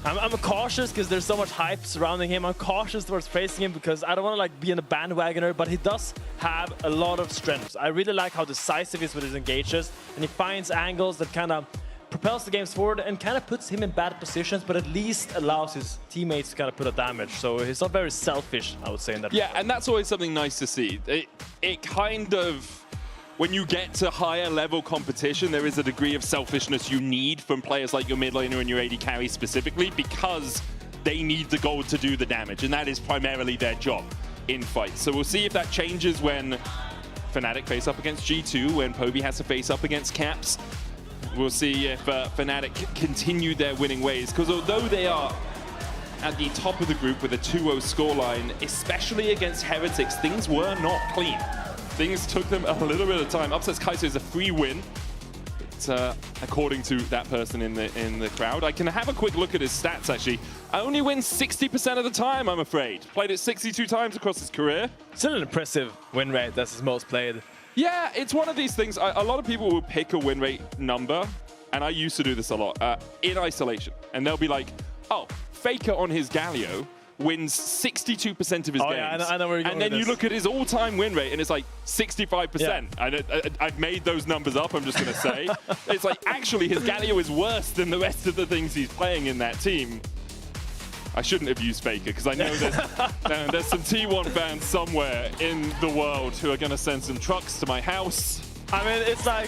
I'm cautious because there's so much hype surrounding him. I'm cautious towards facing him because I don't want to like be in a bandwagoner, but he does have a lot of strengths. I really like how decisive he is with his engages, and he finds angles that kind of propels the games forward and kind of puts him in bad positions, but at least allows his teammates to kind of put a damage. So he's not very selfish, I would say, in that. Yeah, and that's always something nice to see. It kind of, when you get to higher level competition, there is a degree of selfishness you need from players like your mid laner and your AD carry specifically, because they need the gold to do the damage, and that is primarily their job in fights. So we'll see if that changes when Fnatic face up against G2, when Poby has to face up against Caps. We'll see if Fnatic continue their winning ways, because although they are at the top of the group with a 2-0 scoreline, especially against Heretics, things were not clean. Things took them a little bit of time. Upsets Kaiser is a free win, but, according to that person in the crowd. I can have a quick look at his stats, actually. I only win 60% of the time, I'm afraid. Played it 62 times across his career. Still an impressive win rate. That's his most played. Yeah, it's one of these things. A lot of people will pick a win rate number, and I used to do this a lot, in isolation. And they'll be like, oh, Faker on his Galio wins 62% of his games. Yeah, I know where you're going. And then you look at his all-time win rate, and it's like 65%. Yeah. I've made those numbers up, I'm just going to say. It's like, actually, his Galio is worse than the rest of the things he's playing in that team. I shouldn't have used Faker, because I know there's some T1 fans somewhere in the world who are going to send some trucks to my house. I mean, it's like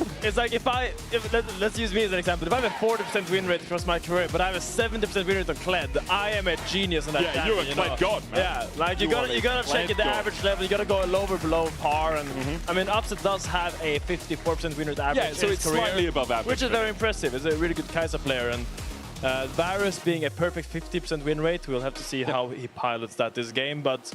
let's use me as an example. If I have a 40% win rate across my career, but I have a 70% win rate on Kled, I am a genius on that. Yeah, you're a Kled god, man. Yeah, like you gotta check at the average level. You gotta go lower below par, and I mean, Upset does have a 54% win rate average. Yeah, so it's slightly above average, which is very impressive. It's a really good Kai'Sa player, and Varus being a perfect 50% win rate, we'll have to see how he pilots that this game. But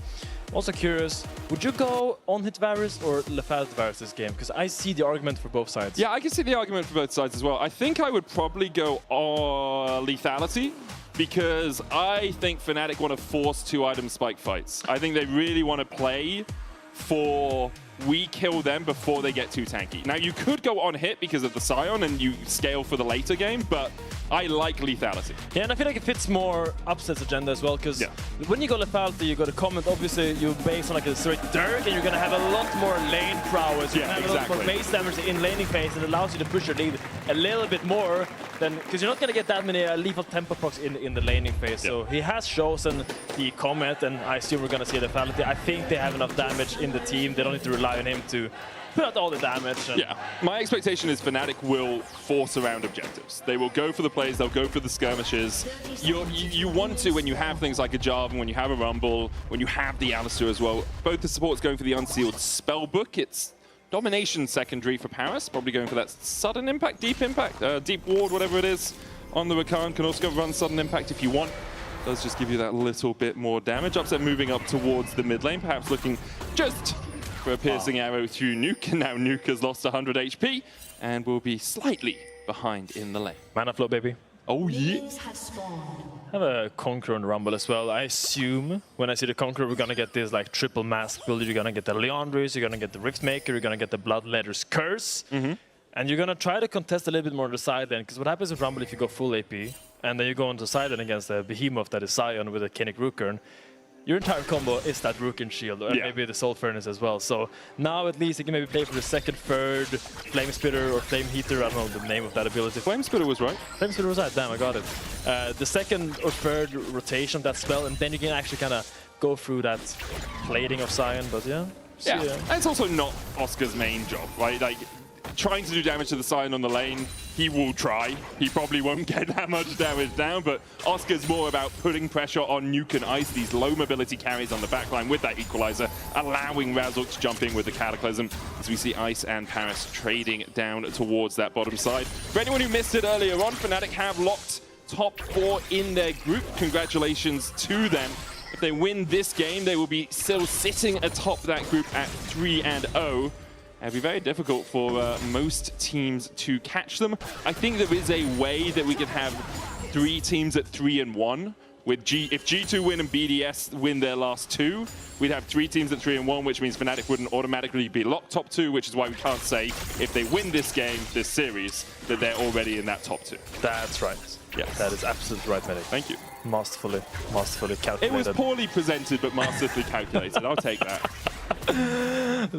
also curious, would you go on-hit Varus or Lethal Varus this game? Because I see the argument for both sides. Yeah, I can see the argument for both sides as well. I think I would probably go lethality, because I think Fnatic want to force 2-item spike fights. I think they really want to play for we kill them before they get too tanky. Now, you could go on hit because of the Scion and you scale for the later game, but I like lethality. Yeah, and I feel like it fits more Upset's agenda as well, because when you go lethality, you got to comment, obviously, you base on like a straight Dirk, and you're going to have a lot more lane prowess. You can have a lot more base damage in laning phase, and it allows you to push your lead a little bit more than, because you're not going to get that many lethal tempo procs in the laning phase. So he has chosen the comment, and I assume we're going to see lethality. I think they have enough damage in the team. They don't need to rely on him to put out all the damage. Yeah, my expectation is Fnatic will force around objectives. They will go for the plays, they'll go for the skirmishes. You want to, when you have things like a Jarvan, when you have a Rumble, when you have the Alistar as well. Both the supports going for the unsealed Spellbook. It's domination secondary for Paris, probably going for that sudden impact, deep ward, whatever it is, on the Rakan. Can also run sudden impact if you want. Does just give you that little bit more damage. Upset moving up towards the mid lane, perhaps looking just for a piercing arrow through Nuke, and now Nuke has lost 100 HP and will be slightly behind in the lane. Mana flow, baby. Oh yeah. I have a Conqueror on Rumble as well. I assume when I see the Conqueror, we're gonna get this like triple mask build. You're gonna get the Leandris, you're gonna get the Riftmaker, you're gonna get the Bloodletter's Curse. And you're gonna try to contest a little bit more on the side lane, because what happens with Rumble if you go full AP, and then you go on the side lane against the Behemoth that is Sion with a Kinnick Rookern, your entire combo is that Rookin Shield, and maybe the Soul Furnace as well. So now at least you can maybe play for the second, third Flame Spitter or Flame Heater. I don't know the name of that ability. Flame Spitter was right. Flame Spitter was right. Damn, I got it. The second or third rotation of that spell, and then you can actually kind of go through that plating of Sion. But yeah. It's also not Oscar's main job, right? Like, trying to do damage to the Sion on the lane, he will try. He probably won't get that much damage down, but Oscar's more about putting pressure on Nuke and Ice, these low mobility carries on the backline with that Equalizer, allowing Razork to jump in with the Cataclysm, as we see Ice and Paris trading down towards that bottom side. For anyone who missed it earlier on, Fnatic have locked top 4 in their group. Congratulations to them. If they win this game, they will be still sitting atop that group at 3-0. It'll be very difficult for most teams to catch them. I think there is a way that we could have 3 teams at 3-1. With if G2 win and BDS win their last 2, we'd have 3 teams at 3-1, which means Fnatic wouldn't automatically be locked top 2, which is why we can't say if they win this game, this series, that they're already in that top 2. That's right. Yes. That is absolutely right, Medic. Thank you. Masterfully calculated. It was poorly presented, but masterfully calculated. I'll take that.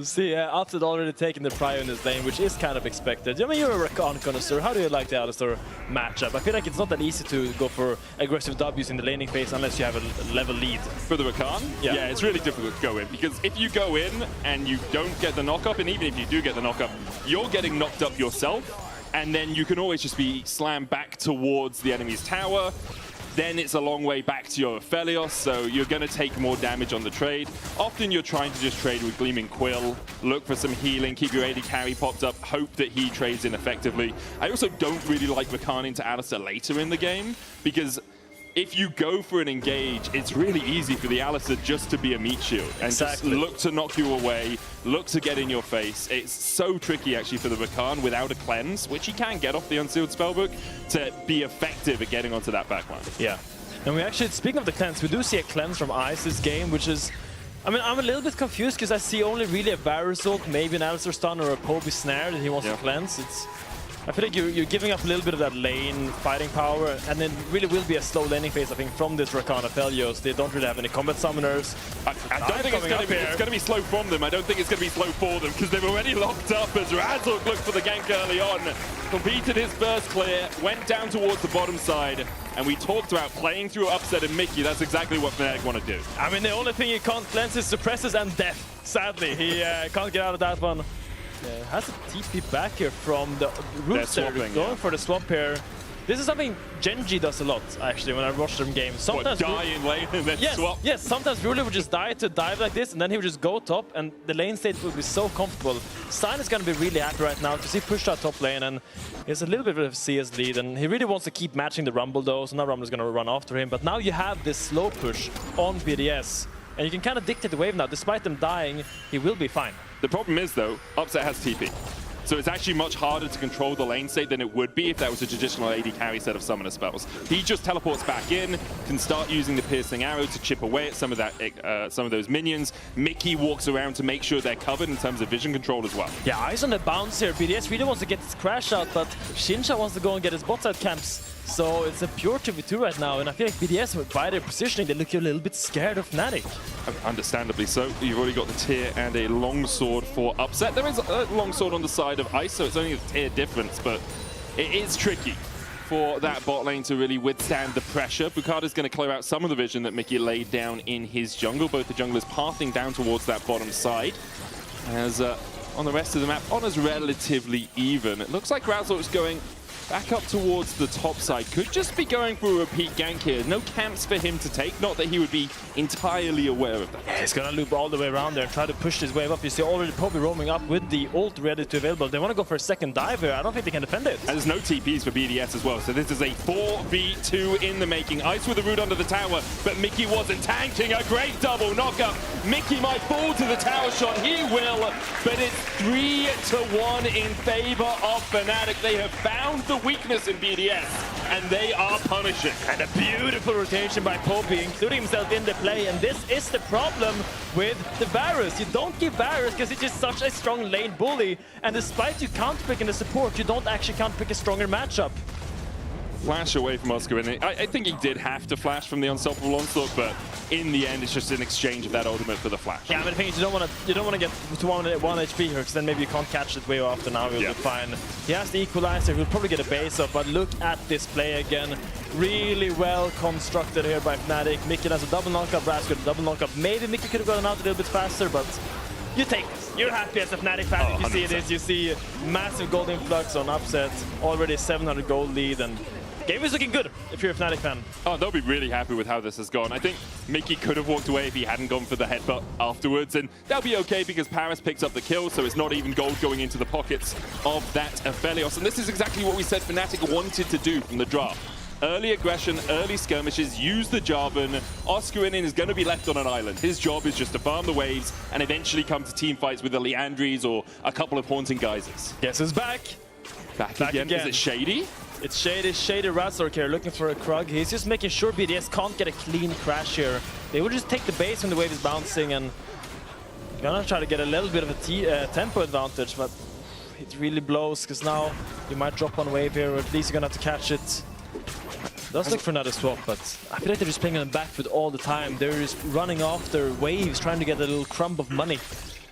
See, Upset already taking the prio in this lane, which is kind of expected. I mean, you're a Rakan connoisseur. How do you like the Alistar matchup? I feel like it's not that easy to go for aggressive W's in the laning phase unless you have a level lead. For the Rakan? Yeah, it's really difficult to go in, because if you go in and you don't get the knock-up, and even if you do get the knock-up, you're getting knocked up yourself, and then you can always just be slammed back towards the enemy's tower. Then it's a long way back to your Aphelios, so you're going to take more damage on the trade. Often you're trying to just trade with Gleaming Quill, look for some healing, keep your AD carry popped up, hope that he trades in effectively. I also don't really like Rakan into Alistar later in the game, because if you go for an engage, it's really easy for the Alistar just to be a meat shield and just look to knock you away, look to get in your face. It's so tricky actually for the Rakan without a cleanse, which he can get off the Unsealed Spellbook, to be effective at getting onto that backline. Yeah. And we actually, speaking of the cleanse, we do see a cleanse from Ice this game, which is, I mean, I'm a little bit confused because I see only really a Varus ult, maybe an Alistar stun or a Poby snare that he wants to cleanse. I feel like you're giving up a little bit of that lane fighting power, and then really will be a slow laning phase, I think, from this Rakan Aphelios. They don't really have any combat summoners. I don't think it's going to be slow from them. I don't think it's going to be slow for them, because they've already locked up as Razork looked for the gank early on. Completed his first clear, went down towards the bottom side, and we talked about playing through Upset and Mickey. That's exactly what Fnatic want to do. I mean, the only thing he can't cleanse is suppresses and death. Sadly, he can't get out of that one. Has a TP back here from the roots there, going for the swap here. This is something Genji does a lot, actually, when I watch them games. Sometimes die in lane and then swap? Yes, sometimes Ruli would just die to dive like this, and then he would just go top, and the lane state would be so comfortable. Sign is going to be really happy right now because he pushed out top lane, and he has a little bit of a CS lead, and he really wants to keep matching the Rumble, though, so now Rumble is going to run after him. But now you have this slow push on BDS, and you can kind of dictate the wave now. Despite them dying, he will be fine. The problem is, though, Upset has TP. So it's actually much harder to control the lane state than it would be if that was a traditional AD carry set of summoner spells. He just teleports back in, can start using the piercing arrow to chip away at some of those minions. Mickey walks around to make sure they're covered in terms of vision control as well. Yeah, eyes on the bounce here. BDS really wants to get his crash out, but Shincha wants to go and get his bot side camps. So it's a pure 2v2 right now, and I feel like BDS, by their positioning, they look a little bit scared of Fnatic. Understandably so. You've already got the tier and a longsword for Upset. There is a longsword on the side of Ice, so it's only a tier difference, but it is tricky for that bot lane to really withstand the pressure. Bukata's going to clear out some of the vision that Mickey laid down in his jungle. Both the junglers pathing down towards that bottom side. As on the rest of the map, Honor's relatively even. It looks like Razork's going back up towards the top side. Could just be going for a repeat gank here. No camps for him to take. Not that he would be entirely aware of that. Yeah, he's going to loop all the way around there and try to push his wave up. You see already Poby roaming up with the ult ready to available. They want to go for a second dive here. I don't think they can defend it. And there's no TPs for BDS as well. So this is a 4v2 in the making. Ice with a root under the tower, but Mickey wasn't tanking. A great double knockup. Mickey might fall to the tower shot. He will, but it's 3-1 in favor of Fnatic. They have found the weakness in BDS, and they are punishing. And a beautiful rotation by Poby, including himself in the play, and this is the problem with the Varus. You don't give Varus because he's just such a strong lane bully, and despite you counterpicking the support, you don't actually counterpick a stronger matchup. Flash away from Oscar, and I think he did have to flash from the Unstoppable Onslaught, but in the end, it's just an exchange of that ultimate for the flash. Yeah, but the thing is, you don't want to get to 1 HP here, because then maybe you can't catch it way after. Now he'll be fine. He has the equalizer. He'll probably get a base up, but look at this play again. Really well constructed here by Fnatic. Mickey has a double knockup, Raz got a double knockup. Maybe Mickey could have gotten out a little bit faster, but you take this. You're happy as a Fnatic fan if you see this. You see massive gold influx on Upset, already 700 gold lead, and game is looking good if you're a Fnatic fan. Oh, they'll be really happy with how this has gone. I think Mickey could have walked away if he hadn't gone for the headbutt afterwards, and that'll be okay because Paris picks up the kill, so it's not even gold going into the pockets of that Aphelios. And this is exactly what we said Fnatic wanted to do from the draft. Early aggression, early skirmishes, use the Jarvan. Oscarinin is going to be left on an island. His job is just to farm the waves and eventually come to team fights with the Leandries or a couple of Haunting Geysers. Guess who's back? Back again. Is it Shady? It's Shady Razork here looking for a Krug. He's just making sure BDS can't get a clean crash here. They will just take the base when the wave is bouncing and gonna try to get a little bit of a tempo advantage, but it really blows because now you might drop one wave here, or at least you're gonna have to catch it. Does look for another swap, but I feel like they're just playing on the back foot all the time. They're just running after waves, trying to get a little crumb of money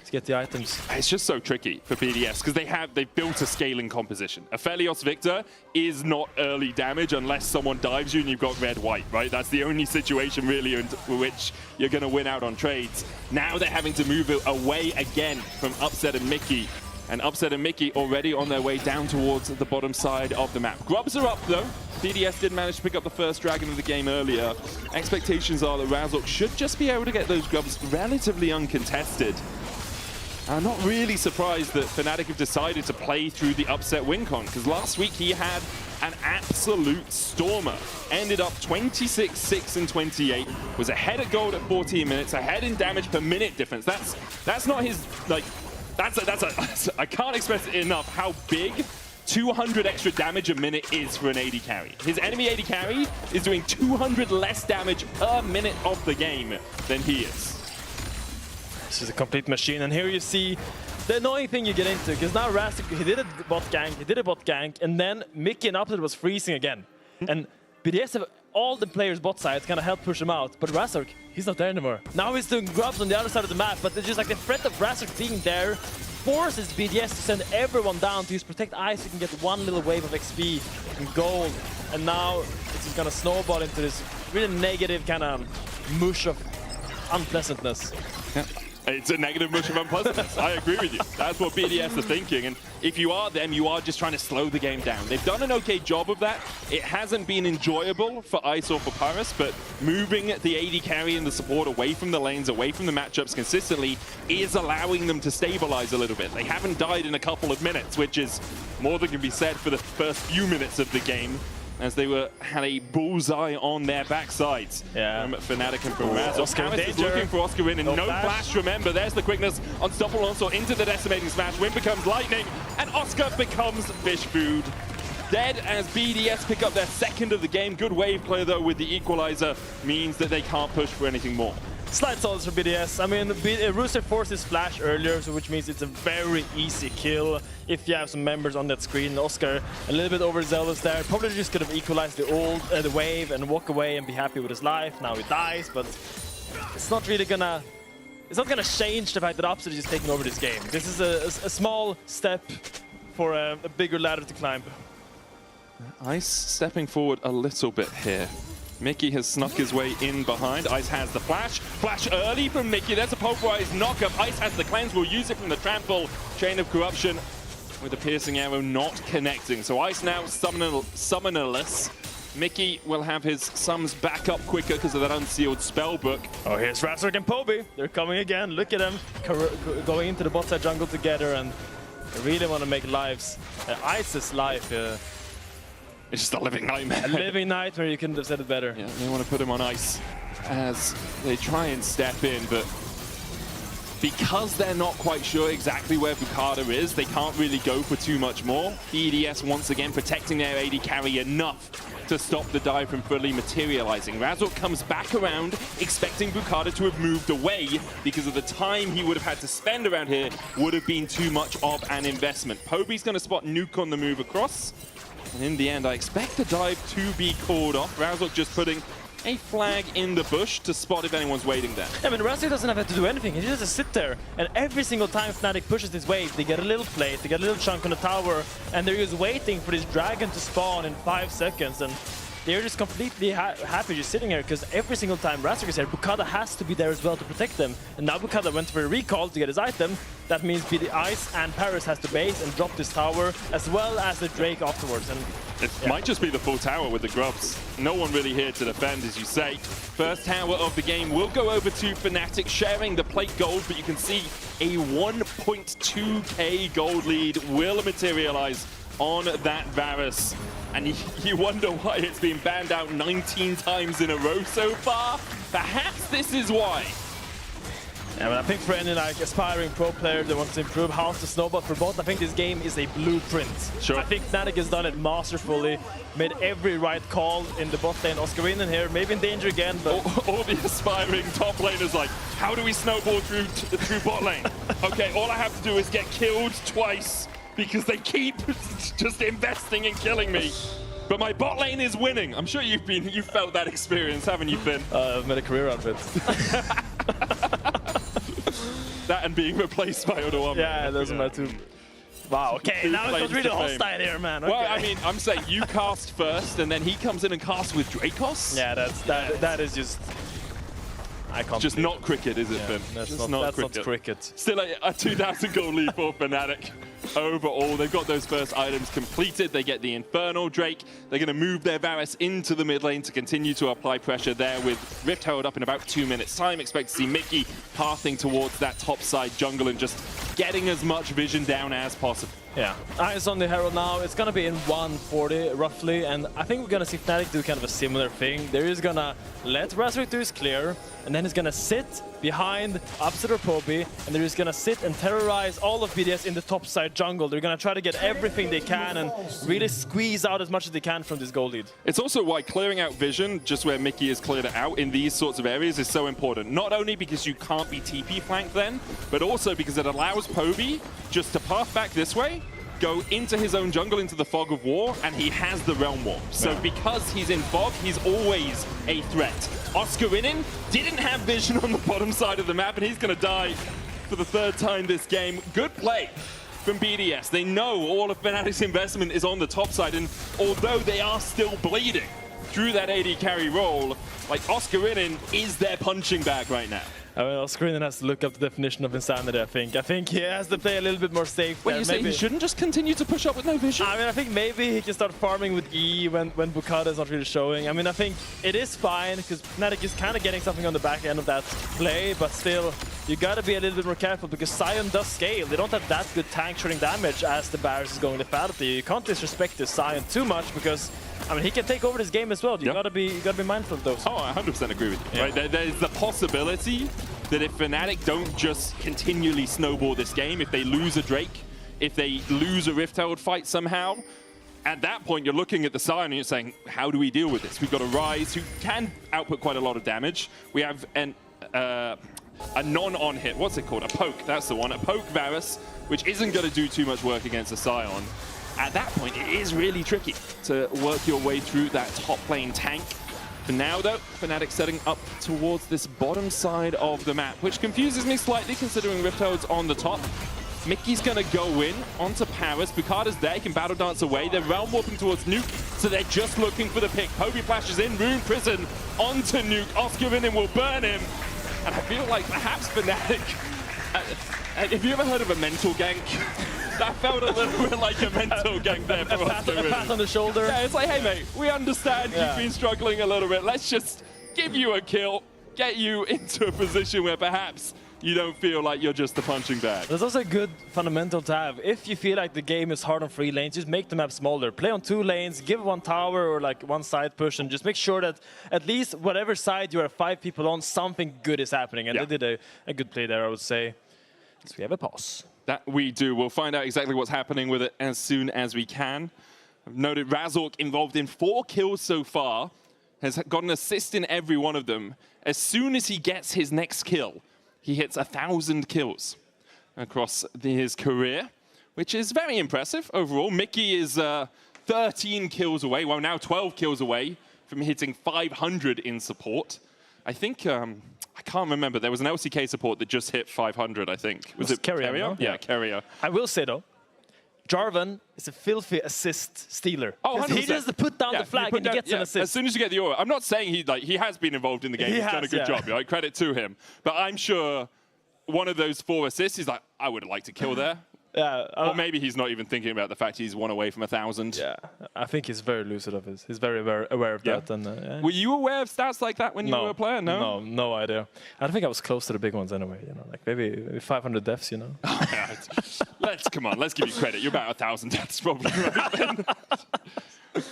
to get the items. It's just so tricky for BDS because they've built a scaling composition. Aphelios Victor is not early damage unless someone dives you and you've got red-white, right? That's the only situation really in which you're going to win out on trades. Now they're having to move away again from Upset and Mickey. And Upset and Mickey already on their way down towards the bottom side of the map. Grubs are up though. BDS did manage to pick up the first dragon of the game earlier. Expectations are that Razork should just be able to get those grubs relatively uncontested. I'm not really surprised that Fnatic have decided to play through the Upset win con, because last week he had an absolute stormer. Ended up 26, 6, and 28. Was ahead at gold at 14 minutes, ahead in damage per minute difference. That's not his, like, I can't express it enough how big 200 extra damage a minute is for an AD carry. His enemy AD carry is doing 200 less damage per minute of the game than he is. This is a complete machine, and here you see the annoying thing you get into, because now Razork, he did a bot gank, and then Mickey and Upset was freezing again. And BDS have all the players bot side kind of help push him out, but Razork, he's not there anymore. Now he's doing grubs on the other side of the map, but it's just like the threat of Razork being there forces BDS to send everyone down to use Protect Ice. You can get one little wave of XP and gold, and now it's just gonna snowball into this really negative kind of mush of unpleasantness. Yeah. It's a negative mush of unpleasantness. I agree with you. That's what BDS are thinking. And if you are them, you are just trying to slow the game down. They've done an okay job of that. It hasn't been enjoyable for Ice or for Paris, but moving the AD carry and the support away from the lanes, away from the matchups consistently is allowing them to stabilize a little bit. They haven't died in a couple of minutes, which is more than can be said for the first few minutes of the game, as they had a bullseye on their backsides from Fnatic and from Razork. Paris is looking for Oscarinin, and no flash. Remember, there's the quickness. Unstoppable onslaught into the decimating smash. Wind becomes lightning, and Oscar becomes fish food. Dead as BDS pick up their second of the game. Good wave play though with the equalizer means that they can't push for anything more. Slight souls for BDS. I mean, Rooster forced his flash earlier, so which means it's a very easy kill if you have some members on that screen. Oscar a little bit overzealous there. Probably just could have equalized the wave and walk away and be happy with his life. Now he dies, but it's not really gonna. It's not gonna change the fact that Upset is just taking over this game. This is a small step for a bigger ladder to climb. Ice stepping forward a little bit here. Mickey has snuck his way in behind. Ice has the flash. Flash early from Mickey. There's a pulverized knockup. Ice has the cleanse. Will use it from the trample. Chain of corruption with the piercing arrow not connecting. So Ice now summonerless. Mickey will have his sums back up quicker because of that unsealed spell book. Oh, here's Razork and Poby. They're coming again. Look at them going into the bot side jungle together, and they really want to make lives. Ice's life. It's just a living nightmare. A living nightmare, you couldn't have said it better. Yeah, they want to put him on ice as they try and step in, but because they're not quite sure exactly where Bukada is, they can't really go for too much more. BDS once again protecting their AD carry enough to stop the dive from fully materializing. Razork comes back around, expecting Bukada to have moved away because of the time he would have had to spend around here would have been too much of an investment. Poby's going to spot Nuke on the move across. And in the end, I expect the dive to be called off. Razork just putting a flag in the bush to spot if anyone's waiting there. I mean, Razork doesn't have to do anything. He just has to sit there. And every single time Fnatic pushes this wave, they get a little plate, they get a little chunk on the tower, and they're just waiting for this dragon to spawn in 5 seconds. And they're just completely happy just sitting here, because every single time Razork is here, Bukada has to be there as well to protect them. And now Bukada went for a recall to get his item. That means BD Ice and Paris has to base and drop this tower, as well as the Drake afterwards. And it might just be the full tower with the grubs. No one really here to defend, as you say. First tower of the game will go over to Fnatic, sharing the plate gold, but you can see a 1.2k gold lead will materialize on that Varus. And you wonder why it's been banned out 19 times in a row so far. Perhaps this is why. Yeah, but I think for any like aspiring pro player that wants to improve how to snowball for bot, I think this game is a blueprint. Sure. I think Fnatic has done it masterfully, made every right call in the bot lane. Oscar in here, maybe in danger again, but all the aspiring top laners like, how do we snowball through bot lane? Okay, all I have to do is get killed twice because they keep just investing in killing me. But my bot lane is winning. I'm sure you've felt that experience, haven't you, Finn? I've made a career out of it. That and being replaced by Odoamne. Yeah, those are my two. Wow, okay, now it got really hostile here, man. Okay. Well, I mean, I'm saying you cast first, and then he comes in and casts with Dracos? Yeah, that is just... I can't just not cricket, is it, Finn? That's not cricket. Still a 2,000 goal lead for Fnatic. Overall, they've got those first items completed. They get the Infernal Drake. They're going to move their Varus into the mid lane to continue to apply pressure there with Rift Herald up in about 2 minutes' time. Expect to see Mickey pathing towards that top side jungle and just getting as much vision down as possible. Yeah, eyes on the Herald now. It's going to be in 140 roughly, and I think we're going to see Fnatic do kind of a similar thing. They're just going to let Razork do his clear, and then he's going to sit behind Upset or Poby, and they're just going to sit and terrorize all of BDS in the top side jungle. They're going to try to get everything they can and really squeeze out as much as they can from this goal lead. It's also why clearing out vision, just where Mickey has cleared it out in these sorts of areas, is so important. Not only because you can't be TP flanked then, but also because it allows Poby just to path back this way, go into his own jungle, into the fog of war, and he has the Realm Warp. So because he's in fog, he's always a threat. Oscar Inin didn't have vision on the bottom side of the map, and he's going to die for the 3rd time this game. Good play from BDS. They know all of Fnatic's investment is on the top side, and although they are still bleeding through that AD carry role, like Oscar Inin is their punching bag right now. I mean, Oscar has to look up the definition of insanity, I think. I think he has to play a little bit more safe. Wait, you say he shouldn't just continue to push up with no vision? I mean, I think maybe he can start farming with E when Bukata is not really showing. I mean, I think it is fine, because Fnatic is kind of getting something on the back end of that play, but still, you gotta be a little bit more careful, because Sion does scale. They don't have that good tank shooting damage as the Varus is going to fatality. You can't disrespect this Sion too much, because I mean, he can take over this game as well. You gotta be mindful of those. Oh, I 100% agree with you. Yeah. Right? There's the possibility that if Fnatic don't just continually snowball this game, if they lose a Drake, if they lose a Rift Herald fight somehow, at that point you're looking at the Sion and you're saying, how do we deal with this? We've got a Ryze who can output quite a lot of damage. We have a non-on hit, what's it called? A poke, that's the one. A poke Varus, which isn't going to do too much work against a Sion. At that point, it is really tricky to work your way through that top lane tank. For now, though, Fnatic setting up towards this bottom side of the map, which confuses me slightly considering Rift Herald's on the top. Mickey's going to go in onto Paris. Bukata's there, he can battle dance away. They're realm warping towards Nuke, so they're just looking for the pick. Poby flashes in, Rune Prison onto Nuke. Oscar Inin will burn him. And I feel like perhaps Fnatic... have you ever heard of a mental gank? That felt a little bit like a mental gank there for Oscar Inin. A pat on the shoulder. Yeah, it's like, hey mate, we understand you've been struggling a little bit. Let's just give you a kill, get you into a position where perhaps you don't feel like you're just a punching bag. There's also a good fundamental to have. If you feel like the game is hard on 3 lanes, just make the map smaller. Play on 2 lanes, give 1 tower or like 1 side push, and just make sure that at least whatever side you are 5 people on, something good is happening. And they did a good play there, I would say. So we have a pause. That we do. We'll find out exactly what's happening with it as soon as we can. I've noted Razork involved in 4 kills so far, has got an assist in every one of them. As soon as he gets his next kill, he hits 1,000 kills across his career, which is very impressive overall. Mickey is 13 kills away, well now 12 kills away from hitting 500 in support. I think, I can't remember, there was an LCK support that just hit 500, I think. Was it Carrier? No? Yeah, Carrier. I will say though, Jarvan is a filthy assist stealer. Oh, 100%. He just put down the flag and he gets an assist. As soon as you get the aura. I'm not saying he has been involved in the game. He's done a good job, right? Credit to him. But I'm sure one of those 4 assists, he's like, I would have liked to kill there. Yeah, or maybe he's not even thinking about the fact he's 1 away from 1,000. Yeah, I think he's very lucid of it. He's very aware of that. And, Were you aware of stats like that when you were a player? No? No idea. I think I was close to the big ones anyway. You know, like maybe 500 deaths. You know. Come on, let's give you credit. You're about 1,000 deaths probably right then.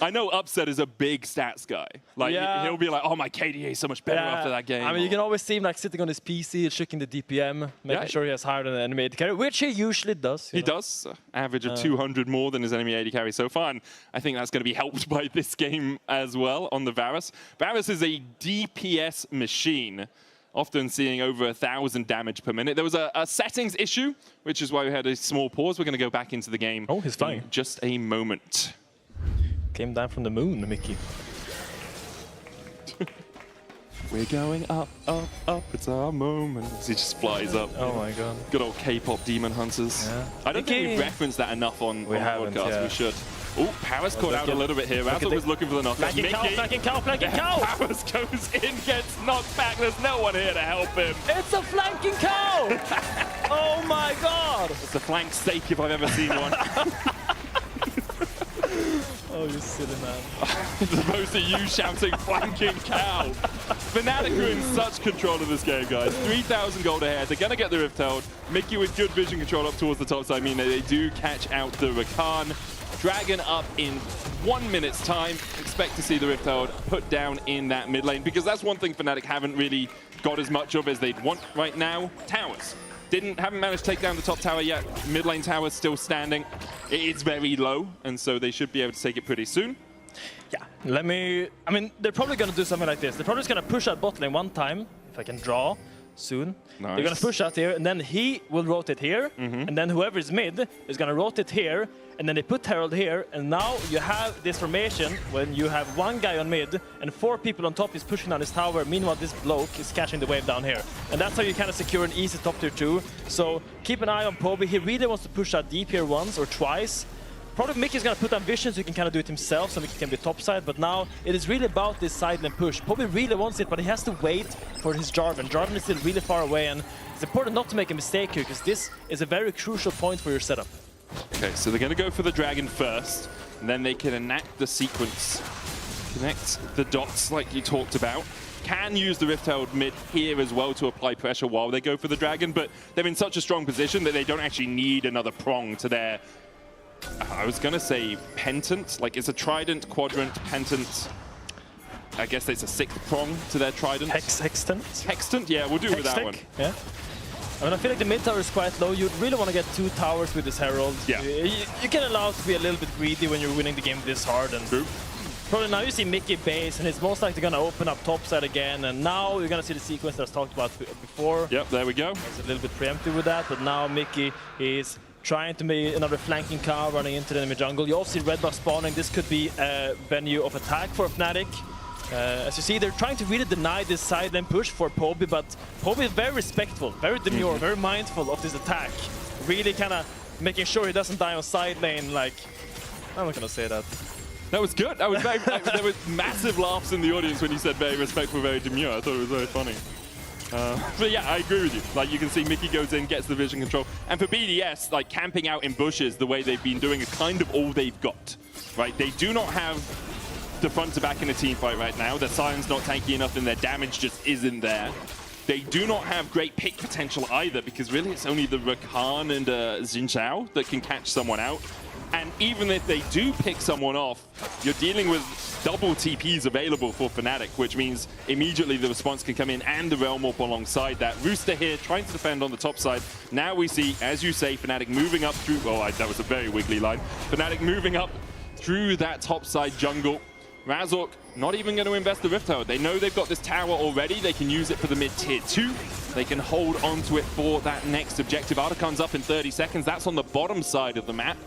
I know Upset is a big stats guy. Like he'll be like, "Oh, my KDA is so much better after that game." I mean, you can always see him like sitting on his PC, checking the DPM, making sure he has higher than the enemy AD carry, which he usually does. He does average of 200 more than his enemy AD carry so far, and I think that's going to be helped by this game as well on the Varus. Varus is a DPS machine, often seeing over 1,000 damage per minute. There was a settings issue, which is why we had a small pause. We're going to go back into the game he's flying. in just a moment. Came down from the moon, Mickey. We're going up, up, up, it's our moment. He just flies up. Oh my god. Good old K-pop demon hunters. Yeah. I don't think we've referenced that enough on podcast. Yeah. We should. Oh, Paris caught out a little bit here. Razor was looking for the knockout. Flanking cow. Paris goes in, gets knocked back. There's no one here to help him. It's a flanking cow! Oh my god! It's a flank steak if I've ever seen one. Oh, you silly man. As opposed to you shouting flanking cow. Fnatic are in such control of this game, guys. 3,000 gold ahead. They're going to get the Rift held. Mickey with good vision control up towards the top side. I mean, they do catch out the Rakan. Dragon up in 1 minute's time. Expect to see the Rift held put down in that mid lane, because that's one thing Fnatic haven't really got as much of as they'd want right now. Towers. Haven't managed to take down the top tower yet. Mid lane tower still standing. It's very low, and so they should be able to take it pretty soon. Yeah, I mean, they're probably going to do something like this. They're probably just going to push out bot lane one time, if I can draw soon. Nice. They're going to push out here, and then he will rotate here, and then whoever is mid is going to rotate here, and then they put Herald here, and now you have this formation when you have one guy on mid and 4 people on top is pushing down his tower. Meanwhile, this bloke is catching the wave down here. And that's how you kind of secure an easy top tier 2. So keep an eye on Poby. He really wants to push out deep here once or twice. Probably Mickey's going to put down vision so he can kind of do it himself, so Mickey can be topside. But now it is really about this side lane push. Poby really wants it, but he has to wait for his Jarvan. Jarvan is still really far away, and it's important not to make a mistake here, because this is a very crucial point for your setup. Okay, so they're going to go for the dragon first, and then they can enact the sequence. Connect the dots like you talked about. Can use the Rift held mid here as well to apply pressure while they go for the dragon, but they're in such a strong position that they don't actually need another prong to their... I was going to say pentant, like it's a trident, quadrant, pentant. I guess it's a 6th prong to their trident. Hextant? Hextant, yeah, we'll do with that one. Yeah. I mean, I feel like the mid tower is quite low. You really want to get 2 towers with this Herald. Yeah. You can allow it to be a little bit greedy when you're winning the game this hard. And true. Probably now you see Mickey base, and it's most likely going to open up topside again. And now you're going to see the sequence that's talked about before. Yep, there we go. It's a little bit preemptive with that, but now Mickey is trying to be another flanking cow running into the enemy jungle. You also see red buff spawning. This could be a venue of attack for Fnatic. As you see, they're trying to really deny this side lane push for Poby, but Poby is very respectful, very demure, very mindful of this attack. Really kind of making sure he doesn't die on side lane, like... I'm not gonna say that. That was good. That was very... there was massive laughs in the audience when you said very respectful, very demure. I thought it was very funny. But yeah, I agree with you. Like, you can see Mickey goes in, gets the vision control. And for BDS, like, camping out in bushes the way they've been doing is kind of all they've got, right? They do not have the front to back in a team fight right now. Their Sion's not tanky enough and their damage just isn't there. They do not have great pick potential either, because really it's only the Rakan and Xin Zhao that can catch someone out. And even if they do pick someone off, you're dealing with double TPs available for Fnatic, which means immediately the response can come in and the Realm Warp alongside that. Rooster here trying to defend on the top side. Now we see, as you say, Fnatic moving up through... Oh, that was a very wiggly line. Fnatic moving up through that top side jungle. Razork not even going to invest the Rift Tower. They know they've got this tower already. They can use it for the mid-tier 2. They can hold onto it for that next objective. Artican's up in 30 seconds. That's on the bottom side of the map.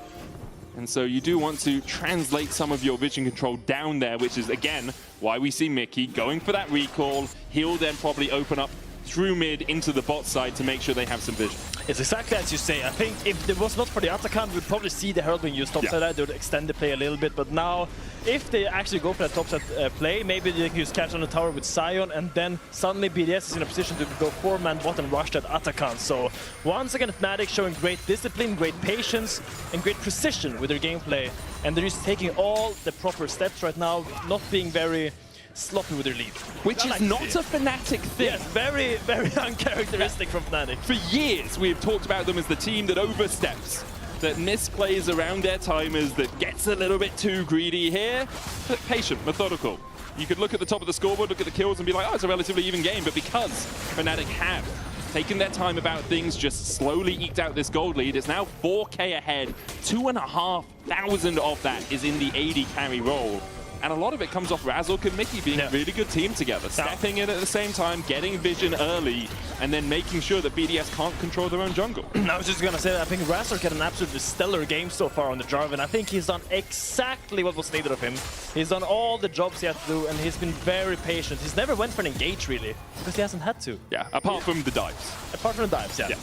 And so you do want to translate some of your vision control down there, which is, again, why we see Mickey going for that recall. He'll then probably open up through mid into the bot side to make sure they have some vision. It's exactly as you say. I think if it was not for the Atakan, we'd probably see the Herald being used topside. They would extend the play a little bit, but now, if they actually go for that topside play, maybe they can use catch on the tower with Sion, and then suddenly BDS is in a position to go 4-man bot and rush that Atakan. So once again, Fnatic showing great discipline, great patience, and great precision with their gameplay, and they're just taking all the proper steps right now, not being very sloppy with their lead. Which is not a Fnatic thing. Yes, very, very uncharacteristic from Fnatic. For years, we've talked about them as the team that oversteps, that misplays around their timers, that gets a little bit too greedy here. But patient, methodical. You could look at the top of the scoreboard, look at the kills and be like, oh, it's a relatively even game. But because Fnatic have taken their time about things, just slowly eked out this gold lead, it's now 4K ahead. 2,500 of that is in the AD carry role. And a lot of it comes off Razork and Mickey being a really good team together, stepping in at the same time, getting vision early, and then making sure that BDS can't control their own jungle. I was just going to say that I think Razork had an absolutely stellar game so far on the Jarvan. I think he's done exactly what was needed of him. He's done all the jobs he had to do, and he's been very patient. He's never went for an engage, really, because he hasn't had to. Yeah, apart from the dives. Apart from the dives, yeah.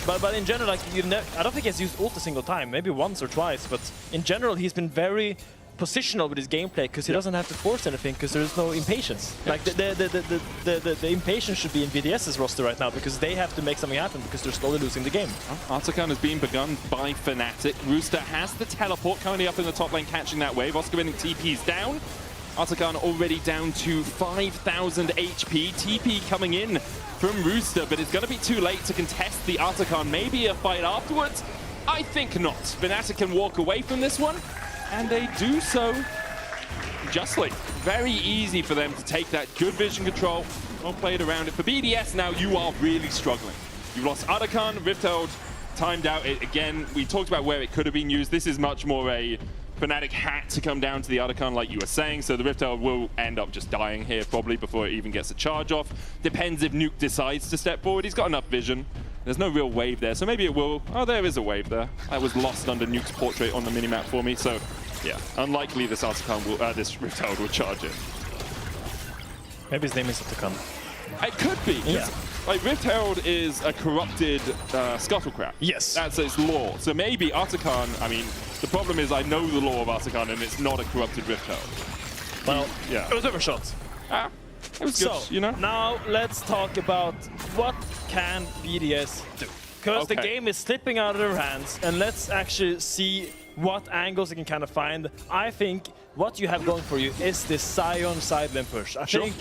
But in general, like I don't think he's used ult a single time, maybe once or twice, but in general, he's been very positional with his gameplay because he doesn't have to force anything because there's no impatience. Like the impatience should be in BDS's roster right now because they have to make something happen because they're slowly losing the game. Artican has been begun by Fnatic. Rooster has the teleport currently up in the top lane catching that wave. Oscar winning TP's down. Artican already down to 5,000 HP. TP coming in from Rooster, but it's going to be too late to contest the Artican. Maybe a fight afterwards? I think not. Fnatic can walk away from this one. And they do so justly. Very easy for them to take that good vision control. Well played around it. For BDS now, you are really struggling. You've lost Artican, Rifthold, timed out. Again, we talked about where it could have been used. This is much more a Fnatic had to come down to the Artican like you were saying, so the Rifthold will end up just dying here probably before it even gets a charge off. Depends if Nuke decides to step forward. He's got enough vision. There's no real wave there, so maybe it will. Oh, there is a wave there. That was lost under Nuke's portrait on the minimap for me, so yeah, unlikely this Artican will, this Rifthold will charge it. Maybe his name is Artican. It could be. Yeah. Like, Rift Herald is a corrupted scuttlecraft. Yes. That's its lore. So maybe Artican, I mean, the problem is I know the lore of Artican and it's not a corrupted Rift Herald. Well, yeah. It was overshot. It was good, so, you know? Now let's talk about what can BDS do. Because the game is slipping out of their hands, and let's actually see what angles they can kind of find. I think what you have going for you is this Sion side lane push. I think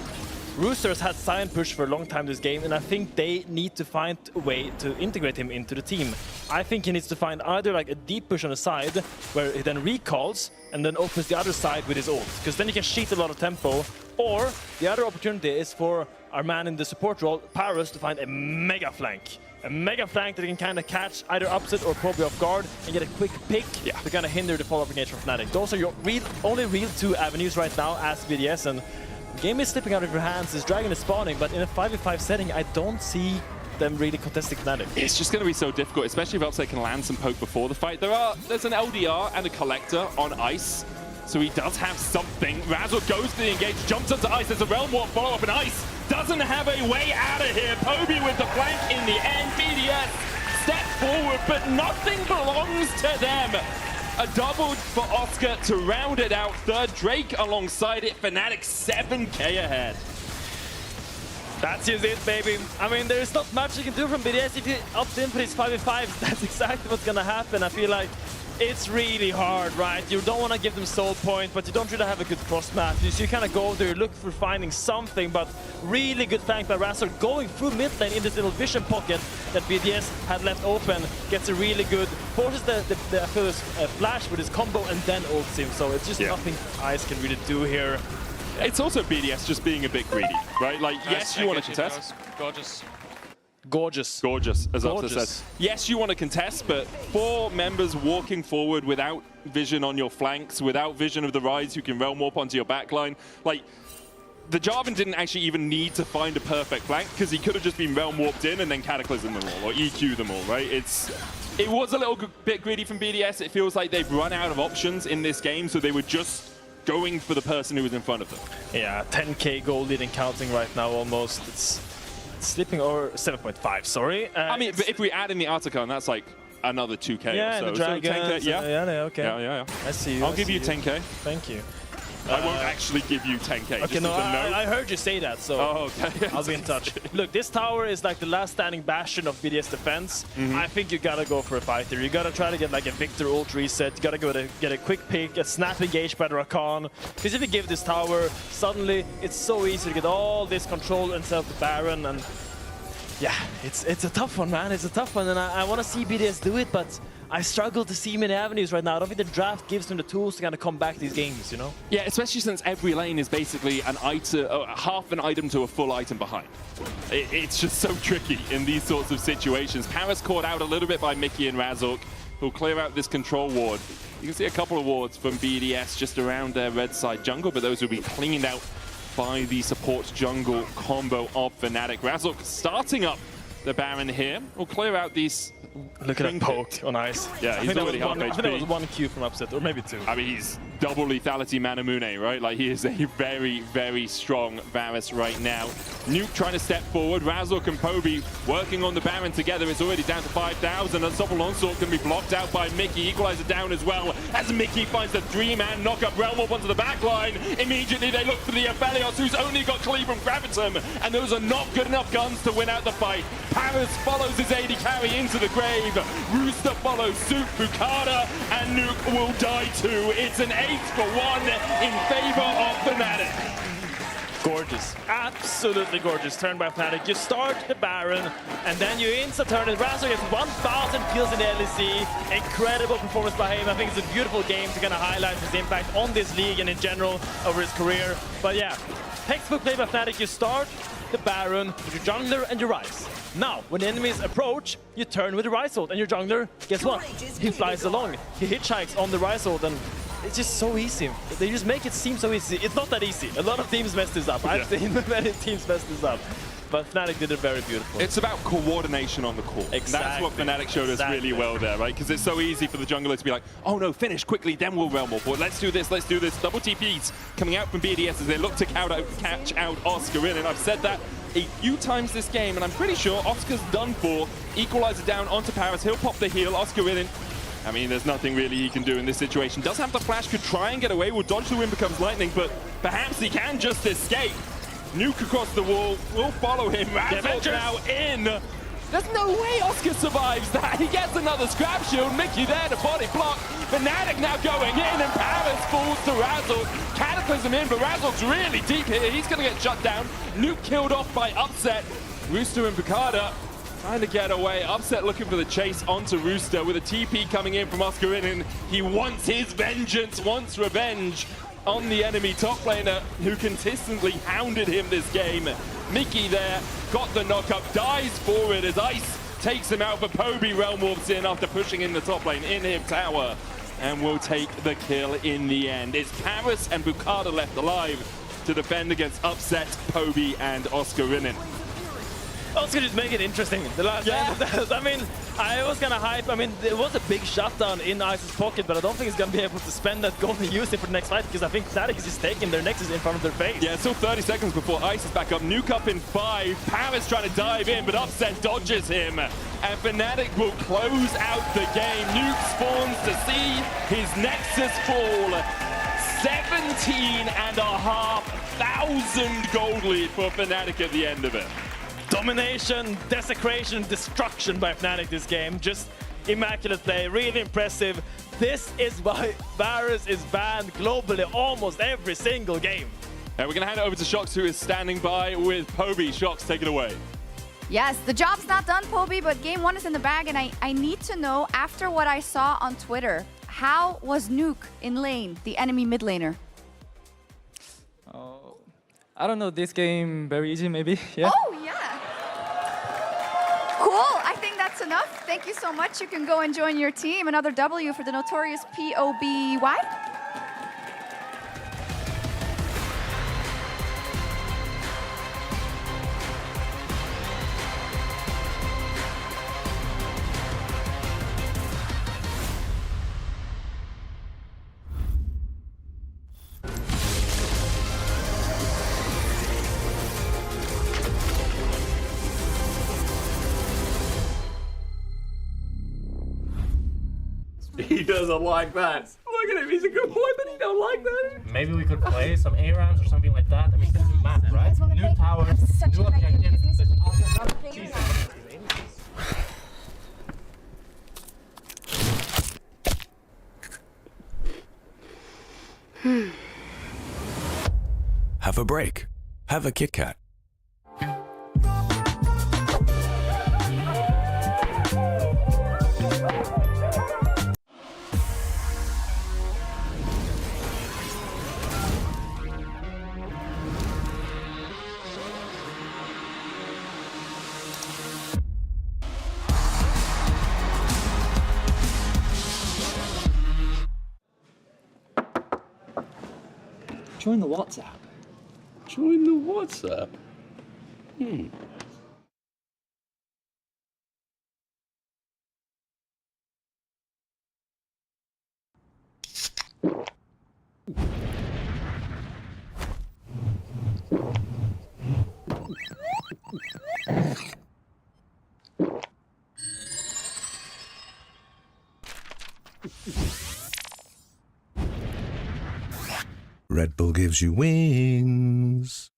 Roosters had Sion push for a long time this game, and I think they need to find a way to integrate him into the team. I think he needs to find either like a deep push on the side, where he then recalls, and then opens the other side with his ult, because then he can cheat a lot of tempo. Or the other opportunity is for our man in the support role, Paris, to find a mega flank. A mega flank that he can kind of catch either upset or probably off guard and get a quick pick to kind of hinder the follow-up engage from Fnatic. Those are your only real two avenues right now as BDS, and the game is slipping out of your hands. This dragon is spawning, but in a 5v5 setting, I don't see them really contesting Fnatic. It's just going to be so difficult, especially if Upset can land some poke before the fight. There's an LDR and a collector on ice, so he does have something. Razor goes to the engage, jumps onto ice. There's a Realm Warp follow-up, and ice doesn't have a way out of here. Poby with the flank in the end. BDS step forward, but nothing belongs to them. A double for Oscar to round it out. Third Drake alongside it. Fnatic 7K ahead. That's just it, baby. I mean, there's not much you can do from BDS if you opt in for these 5v5s. That's exactly what's gonna happen. I feel like it's really hard, right? You don't want to give them soul point, but you don't really have a good cross map. So you kind of go there, look for finding something, but really good flank by Razor going through mid lane in this little vision pocket that BDS had left open. Gets a really good, forces the first flash with his combo and then ults him. So it's just nothing Ice can really do here. It's also BDS just being a bit greedy, right? Like, yes, you want to contest. Gorgeous. Gorgeous, as Upset says. Yes, you want to contest, but 4 members walking forward without vision on your flanks, without vision of the Rise who can Realm Warp onto your backline. Like, the Jarvan didn't actually even need to find a perfect flank because he could have just been Realm Warped in and then Cataclysm them all, or EQ them all, right? It was a little bit greedy from BDS. It feels like they've run out of options in this game, so they were just going for the person who was in front of them. Yeah, 10k gold lead and counting right now almost. It's slipping over 7.5, sorry. I mean, but if we add in the Artican, that's like another 2k yeah, or so. The dragon, so 10K, yeah, okay. Yeah. I see you. I'll give you 10k. Thank you. I won't actually give you 10k. Okay, no, I heard you say that, so okay. I'll be in touch. Look, this tower is like the last standing bastion of BDS defense. I think you gotta go for a fight here. You gotta try to get like a Victor ult reset. You gotta go to get a quick pick, a snap engage by the Rakan. Because if you give this tower, suddenly it's so easy to get all this control and set up the Baron. And yeah, it's a tough one, man. It's a tough one, and I want to see BDS do it, but I struggle to see many avenues right now. I don't think the draft gives them the tools to kind of come back these games, you know? Yeah, especially since every lane is basically an item, half an item to a full item behind. It's just so tricky in these sorts of situations. Paris caught out a little bit by Mickey and Razork, who'll clear out this control ward. You can see a couple of wards from BDS just around their red side jungle, but those will be cleaned out by the support jungle combo of Fnatic. Razork starting up the Baron here. We'll clear out these. Look at that poke on ice. Yeah, he's already half HP. I think that was 1 Q from Upset, or maybe 2. I mean, he's double lethality Manamune, right? Like, he is a very, very strong Varus right now. Nuke trying to step forward. Razork and Poby working on the Baron together. It's already down to 5,000. Unstoppable Onslaught can be blocked out by Mickey. Equalizer down as well as Mickey finds the 3-man knock-up Realm Warp onto the back line. Immediately, they look for the Aphelios, who's only got Cleave from Gravitum, and those are not good enough guns to win out the fight. Paris follows his AD carry into the grave. Rooster follows suit. Bukada and Nuke will die too. It's an 8-for-1 in favor of Fnatic. Gorgeous. Absolutely gorgeous turn by Fnatic. You start the Baron, and then you insta-turn it. Razork gets 1,000 kills in the LEC. Incredible performance by him. I think it's a beautiful game to kind of highlight his impact on this league and in general over his career. But yeah, textbook play by Fnatic. You start the Baron with your jungler and your Ryze. Now, when enemies approach, you turn with the Ryze ult, and your jungler, guess what? He flies along. He hitchhikes on the Ryze ult, and it's just so easy. They just make it seem so easy. It's not that easy. A lot of teams mess this up. I've seen many teams mess this up. But Fnatic did it very beautiful. It's about coordination on the court. Exactly. That's what Fnatic showed us really well there, right? Because it's so easy for the jungler to be like, oh no, finish quickly, then we'll Realm Warp. Let's do this, let's do this. Double TPs coming out from BDS as they look to catch out Oscar in. And I've said that a few times this game, and I'm pretty sure Oscar's done for. Equalizer down onto Paris. He'll pop the heal. Oscar in. I mean, there's nothing really he can do in this situation. Does have the flash, could try and get away. Will dodge the wind, becomes lightning, but perhaps he can just escape. Nuke across the wall, will follow him. Razork now in. There's no way Oscar survives that. He gets another scrap shield. Mickey there to body block. Fnatic now going in, and Paris falls to Razork. Cataclysm in, but Razork's really deep here. He's going to get shut down. Nuke killed off by Upset. Rooster and Bukada trying to get away. Upset looking for the chase onto Rooster with a TP coming in from Oscar in. He wants his vengeance, wants revenge on the enemy top laner who consistently hounded him this game. Mickey there, got the knock-up, dies for it as Ice takes him out, but Poby Realm Warps in after pushing in the top lane in him tower, and will take the kill in the end. It's Paris and Bukada left alive to defend against Upset, Poby, and Oscar Rinin. Oscar just make it interesting. The last I mean, I was gonna hype. I mean, there was a big shutdown in Ice's pocket, but I don't think he's gonna be able to spend that gold and use it for the next fight, because I think Fnatic is just taking their nexus in front of their face. Yeah, still 30 seconds before Ice is back up. Nuke up in 5. Paris trying to dive in, but Upset dodges him. And Fnatic will close out the game. Nuke spawns to see his nexus fall. 17,500 gold lead for Fnatic at the end of it. Domination, desecration, destruction by Fnatic this game. Just immaculate play, really impressive. This is why Varus is banned globally almost every single game. And we're going to hand it over to Shox, who is standing by with Poby. Shox, take it away. Yes, the job's not done, Poby, but game 1 is in the bag, and I need to know, after what I saw on Twitter, how was Nuke in lane, the enemy mid laner? I don't know, this game very easy maybe, yeah? Oh, yeah. Cool, I think that's enough. Thank you so much. You can go and join your team. Another W for the notorious Poby. He doesn't like that. Look Look at him, he's a good boy, but he don't like that. Maybe we could play some A rounds or something like that. I mean, this is map, right? New towers, new objectives. Have a break. Have a Kit Kat. Join the WhatsApp. Join the WhatsApp? Red Bull gives you wings.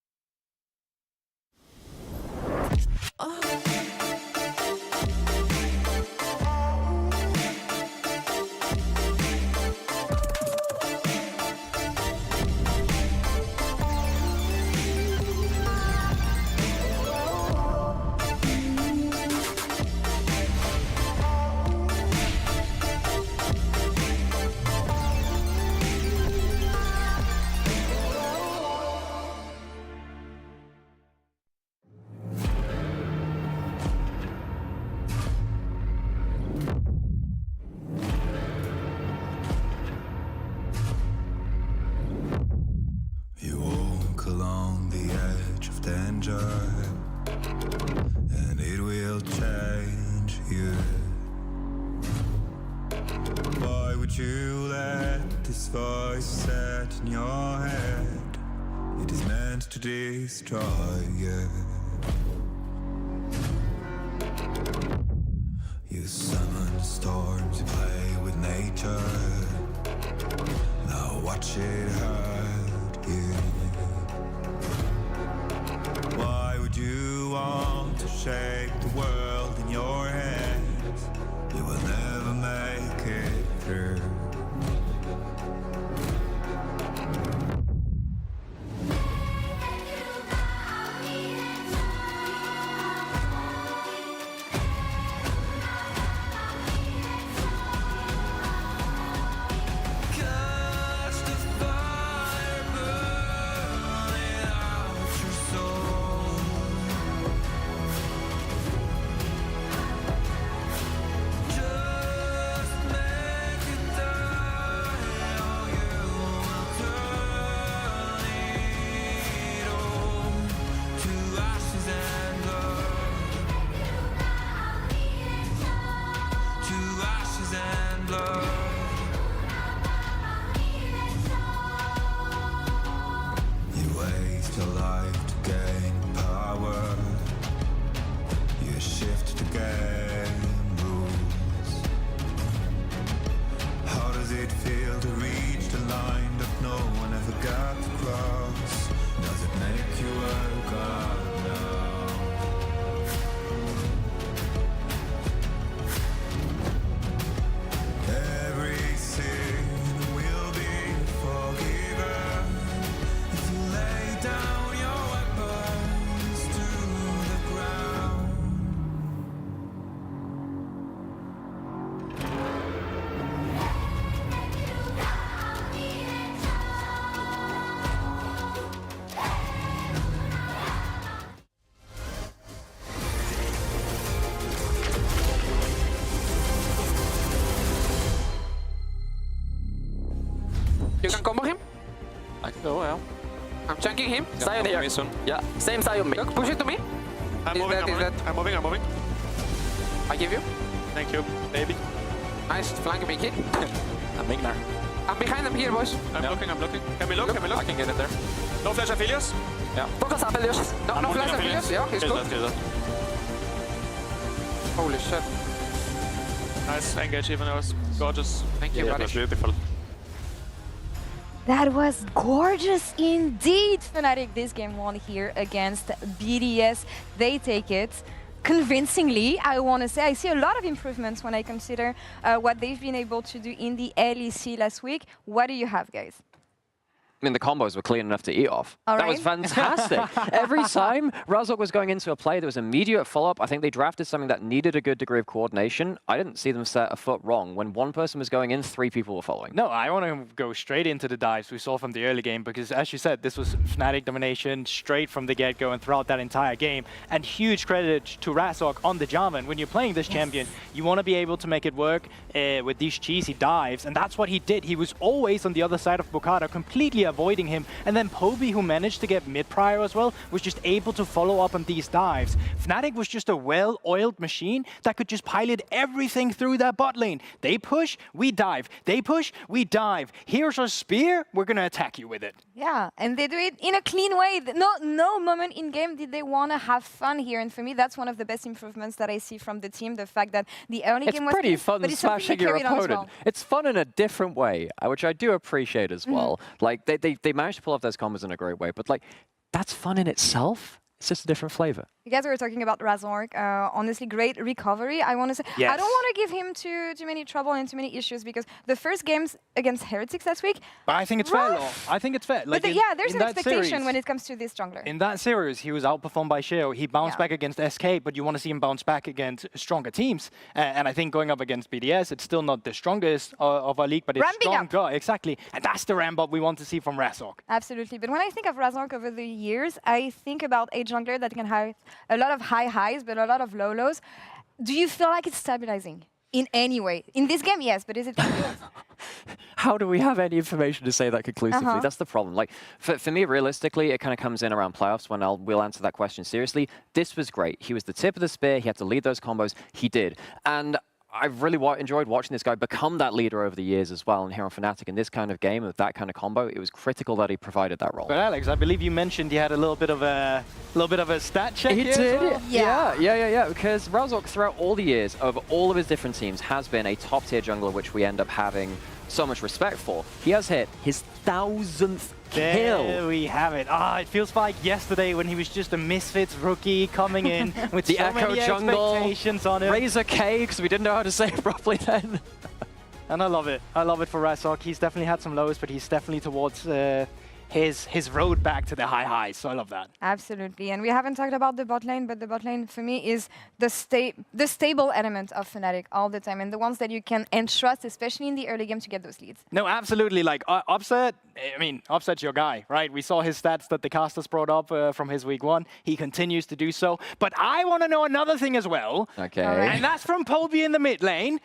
Along the edge of danger, and it will change you. Why would you let this voice set in your head? It is meant to destroy you. You summon storms, you play with nature. Now watch it hurt you. Why would you want to shape the world in your hands? You will never make it through. You can combo him? I can go, yeah. I'm chunking him. Yeah, Sion here. me soon. Yeah, same Sion me. Look, push it to me. I'm moving, I'm moving. I give you. Thank you, baby. Nice, flank me kid. I'm Mignar. I'm behind them here, boys. I'm looking. Can we look? I can get in there. No flash Aphelios? Yeah. Focus Aphelios. No flash Aphelios. Yeah, he's good. Here's that. Holy shit. Nice engage even, it was gorgeous. Thank you, buddy. It was beautiful. That was gorgeous indeed. Fnatic this game won here against BDS. They take it convincingly, I want to say. I see a lot of improvements when I consider what they've been able to do in the LEC last week. What do you have, guys? I mean, the combos were clean enough to eat off. That was fantastic. Every time Razork was going into a play, there was immediate follow-up. I think they drafted something that needed a good degree of coordination. I didn't see them set a foot wrong. When one person was going in, 3 people were following. No, I want to go straight into the dives we saw from the early game because, as you said, this was Fnatic domination straight from the get-go and throughout that entire game. And huge credit to Razork on the Jarvan. When you're playing this champion, you want to be able to make it work with these cheesy dives, and that's what he did. He was always on the other side of Bukata, completely avoiding him. And then Poby, who managed to get mid-prior as well, was just able to follow up on these dives. Fnatic was just a well-oiled machine that could just pilot everything through that bot lane. They push, we dive. They push, we dive. Here's our spear, we're going to attack you with it. Yeah, and they do it in a clean way. No moment in game did they want to have fun here. And for me, that's one of the best improvements that I see from the team. The fact that the early game was pretty fun smashing your opponent. Well. It's fun in a different way, which I do appreciate as well. Like they managed to pull off those combos in a great way, but like that's fun in itself. It's just a different flavor. You guys were talking about Razork. Honestly, great recovery. I want to say, I don't want to give him too many trouble and too many issues because the first games against Heretics last week. But I think it's fair, though. I think it's fair. Like but yeah, there's an expectation when it comes to this jungler. In that series, he was outperformed by Sheo. He bounced back against SK, but you want to see him bounce back against stronger teams. And I think going up against BDS, it's still not the strongest of our league, but it's stronger. Exactly. And that's the ramp up we want to see from Razork. Absolutely. But when I think of Razork over the years, I think about a jungler that can have a lot of high highs, but a lot of low lows. Do you feel like it's stabilizing in any way? In this game, yes, but is it? How do we have any information to say that conclusively? That's the problem. Like for me, realistically, it kind of comes in around playoffs when we'll answer that question seriously. This was great. He was the tip of the spear. He had to lead those combos. He did. And I've really enjoyed watching this guy become that leader over the years as well. And here on Fnatic, in this kind of game with that kind of combo, it was critical that he provided that role. But Alex, I believe you mentioned he had a little bit of a stat check. He here did. Well? Yeah. Because Razork, throughout all the years of all of his different teams, has been a top tier jungler, which we end up having so much respect for. He has hit his 1000th kill. There we have it. It feels like yesterday when he was just a Misfits rookie coming in with the so Echo many jungle, expectations on him. Razor K, because we didn't know how to say it properly then. And I love it. I love it for Razork. He's definitely had some lows, but he's definitely towards his road back to the high highs. So I love that. Absolutely. And we haven't talked about the bot lane, but the bot lane for me is the stable element of Fnatic all the time, and the ones that you can entrust, especially in the early game, to get those leads. No, absolutely. Like Upset, I mean, Upset's your guy, right? We saw his stats that the casters brought up from his week 1. He continues to do so. But I want to know another thing as well. Okay. And that's from Poby in the mid lane.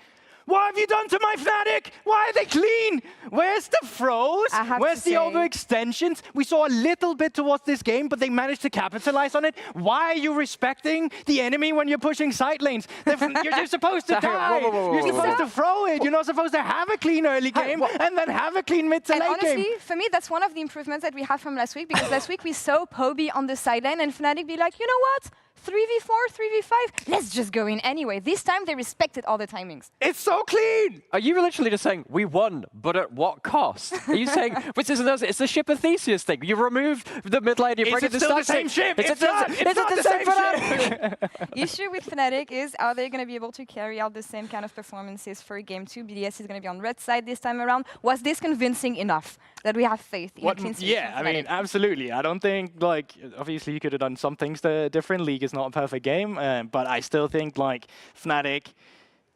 What have you done to my Fnatic? Why are they clean? Where's the throws? Where's the overextensions? We saw a little bit towards this game, but they managed to capitalize on it. Why are you respecting the enemy when you're pushing side lanes? You're supposed to die. You're supposed to throw it. You're not supposed to have a clean early game and then have a clean mid to late honestly, game. For me, that's one of the improvements that we have from last week, because last week we saw Poby on the sideline and Fnatic be like, you know what? 3v4, 3v5, let's just go in anyway. This time they respected all the timings. It's so clean! Are you literally just saying, we won, but at what cost? Are you saying, which isn't it's the ship of Theseus thing. You removed the mid lane, you bring it the same ship? It's not the same ship! Issue with Fnatic is, are they going to be able to carry out the same kind of performances for game 2? BDS is going to be on red side this time around. Was this convincing enough that we have faith in a clean sweep? Yeah, I mean, absolutely. I don't think, like, obviously you could have done some things different. League is not a perfect game, but I still think, like, Fnatic,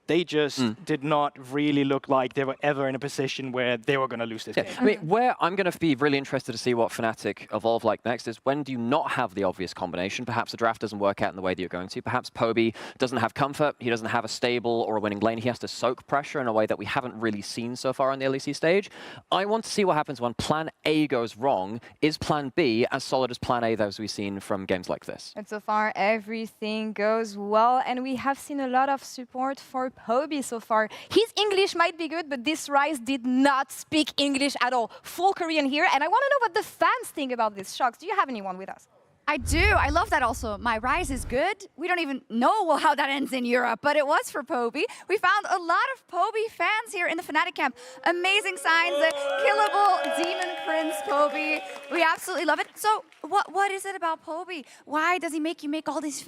they just did not really look like they were ever in a position where they were going to lose this game. I mean, where I'm going to be really interested to see what Fnatic evolve like next is when do you not have the obvious combination? Perhaps the draft doesn't work out in the way that you're going to. Perhaps Poby doesn't have comfort. He doesn't have a stable or a winning lane. He has to soak pressure in a way that we haven't really seen so far on the LEC stage. I want to see what happens when plan A goes wrong. Is plan B as solid as plan A that we've seen from games like this? And so far, everything goes well. And we have seen a lot of support for Poby so far. His English might be good, but this Rise did not speak English at all. Full Korean here. And I want to know what the fans think about this. Shocks, do you have anyone with us? I do. I love that also. My Rise is good. We don't even know how that ends in Europe, but it was for Poby. We found a lot of Poby fans here in the Fnatic camp. Amazing signs. The killable Demon Prince Poby. We absolutely love it. So what is it about Poby? Why does he make you make all these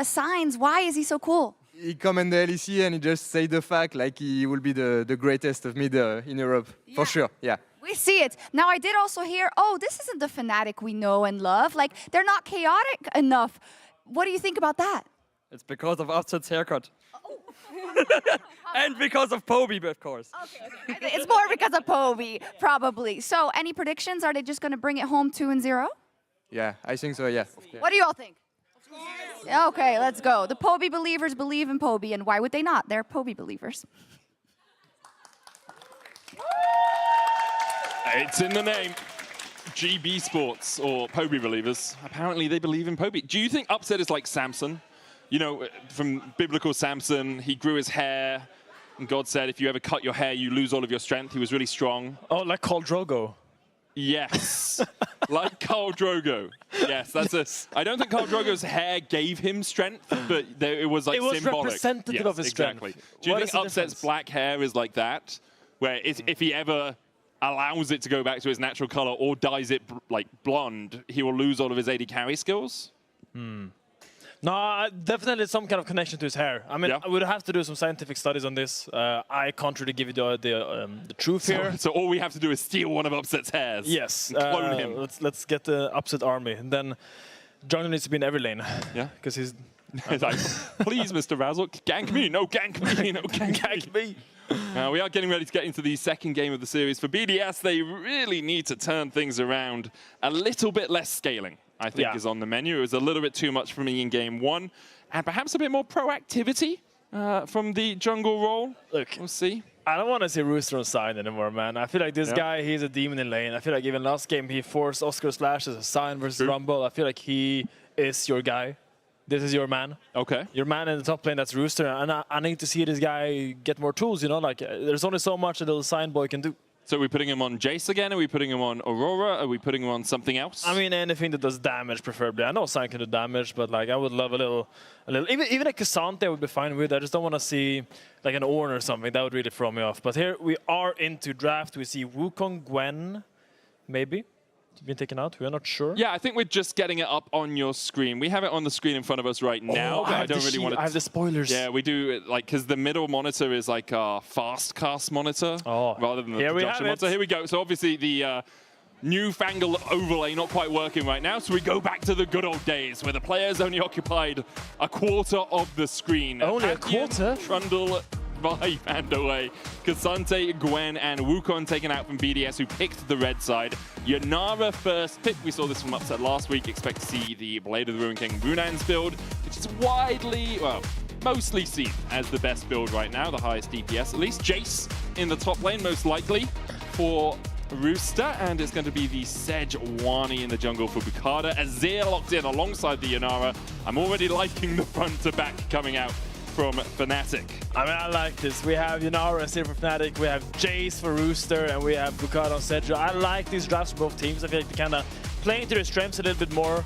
signs? Why is he so cool? He come in the LEC and he just say the fact like he will be the greatest of mid in Europe, for sure, yeah. We see it. Now, I did also hear, oh, this isn't the Fnatic we know and love. Like, they're not chaotic enough. What do you think about that? It's because of Offset's haircut. And because of Poby, of course. Okay. It's more because of Poby, probably. So, any predictions? Are they just going to bring it home 2-0? Yeah, I think so, yeah. What do you all think? Okay, let's go. The Poby believers believe in Poby, and why would they not? They're Poby believers. It's in the name. GB Sports, or Poby believers. Apparently they believe in Poby. Do you think Upset is like Samson? You know, from biblical Samson, he grew his hair, and God said, if you ever cut your hair, you lose all of your strength. He was really strong. Oh, like Khal Drogo. Yes. Like Khal Drogo. Yes, that's I don't think Khal Drogo's hair gave him strength, but it was like symbolic. It was representative of his exactly. strength. Do you think Upset's black hair is like that? Where if he ever allows it to go back to its natural color or dyes it like blonde, he will lose all of his AD carry skills? No, definitely some kind of connection to his hair. I mean, I would have to do some scientific studies on this. I can't really give you the truth here. So all we have to do is steal one of Upset's hairs. Yes. And clone him. Let's get the Upset army. And then Jungle needs to be in every lane. Yeah. Because he's... like, please, Mr. Razzle, gank me. No, gank me. No, gank me. We are getting ready to get into the second game of the series. For BDS, they really need to turn things around. A little bit less scaling, I think, is on the menu. It was a little bit too much for me in game one. And perhaps a bit more proactivity from the jungle role. Look, we'll see. I don't want to see Rooster on side anymore, man. I feel like this guy, he's a demon in lane. I feel like even last game, he forced Oscar Slash as a sign versus Rumble. I feel like he is your guy. This is your man. Okay. Your man in the top lane, that's Rooster. And I need to see this guy get more tools, you know? Like, there's only so much a little sign boy can do. So are we putting him on Jace again? Are we putting him on Aurora? Are we putting him on something else? I mean, anything that does damage, preferably. I know Sign can do damage, but like I would love a little. Even a Cassante I would be fine with. I just don't want to see like an Ornn or something. That would really throw me off. But here we are into draft. We see Wukong, Gwen, maybe. Been taken out? We are not sure. Yeah, I think we're just getting it up on your screen. We have it on the screen in front of us right now. I don't really want to. I have the spoilers. Yeah, we do, like, because the middle monitor is like a fast cast monitor rather than the production monitor. Here we go. So obviously the newfangled overlay not quite working right now. So we go back to the good old days where the players only occupied a quarter of the screen. Only a quarter? Trundle, Vibe and away. Cassante, Gwen, and Wukong taken out from BDS, who picked the red side. Yanara first pick. We saw this from Upset last week. Expect to see the Blade of the Ruin King Runan's build, which is widely, well, mostly seen as the best build right now, the highest DPS at least. Jace in the top lane, most likely for Rooster, and it's going to be the Sejuani in the jungle for Bukada. Azir locked in alongside the Yanara. I'm already liking the front to back coming out from Fnatic. I mean, I like this. We have Yanara and Azir for Fnatic, we have Jace for Rooster, and we have Bukada on Seju. I like these drafts for both teams. I feel like they kind of play into their strengths a little bit more.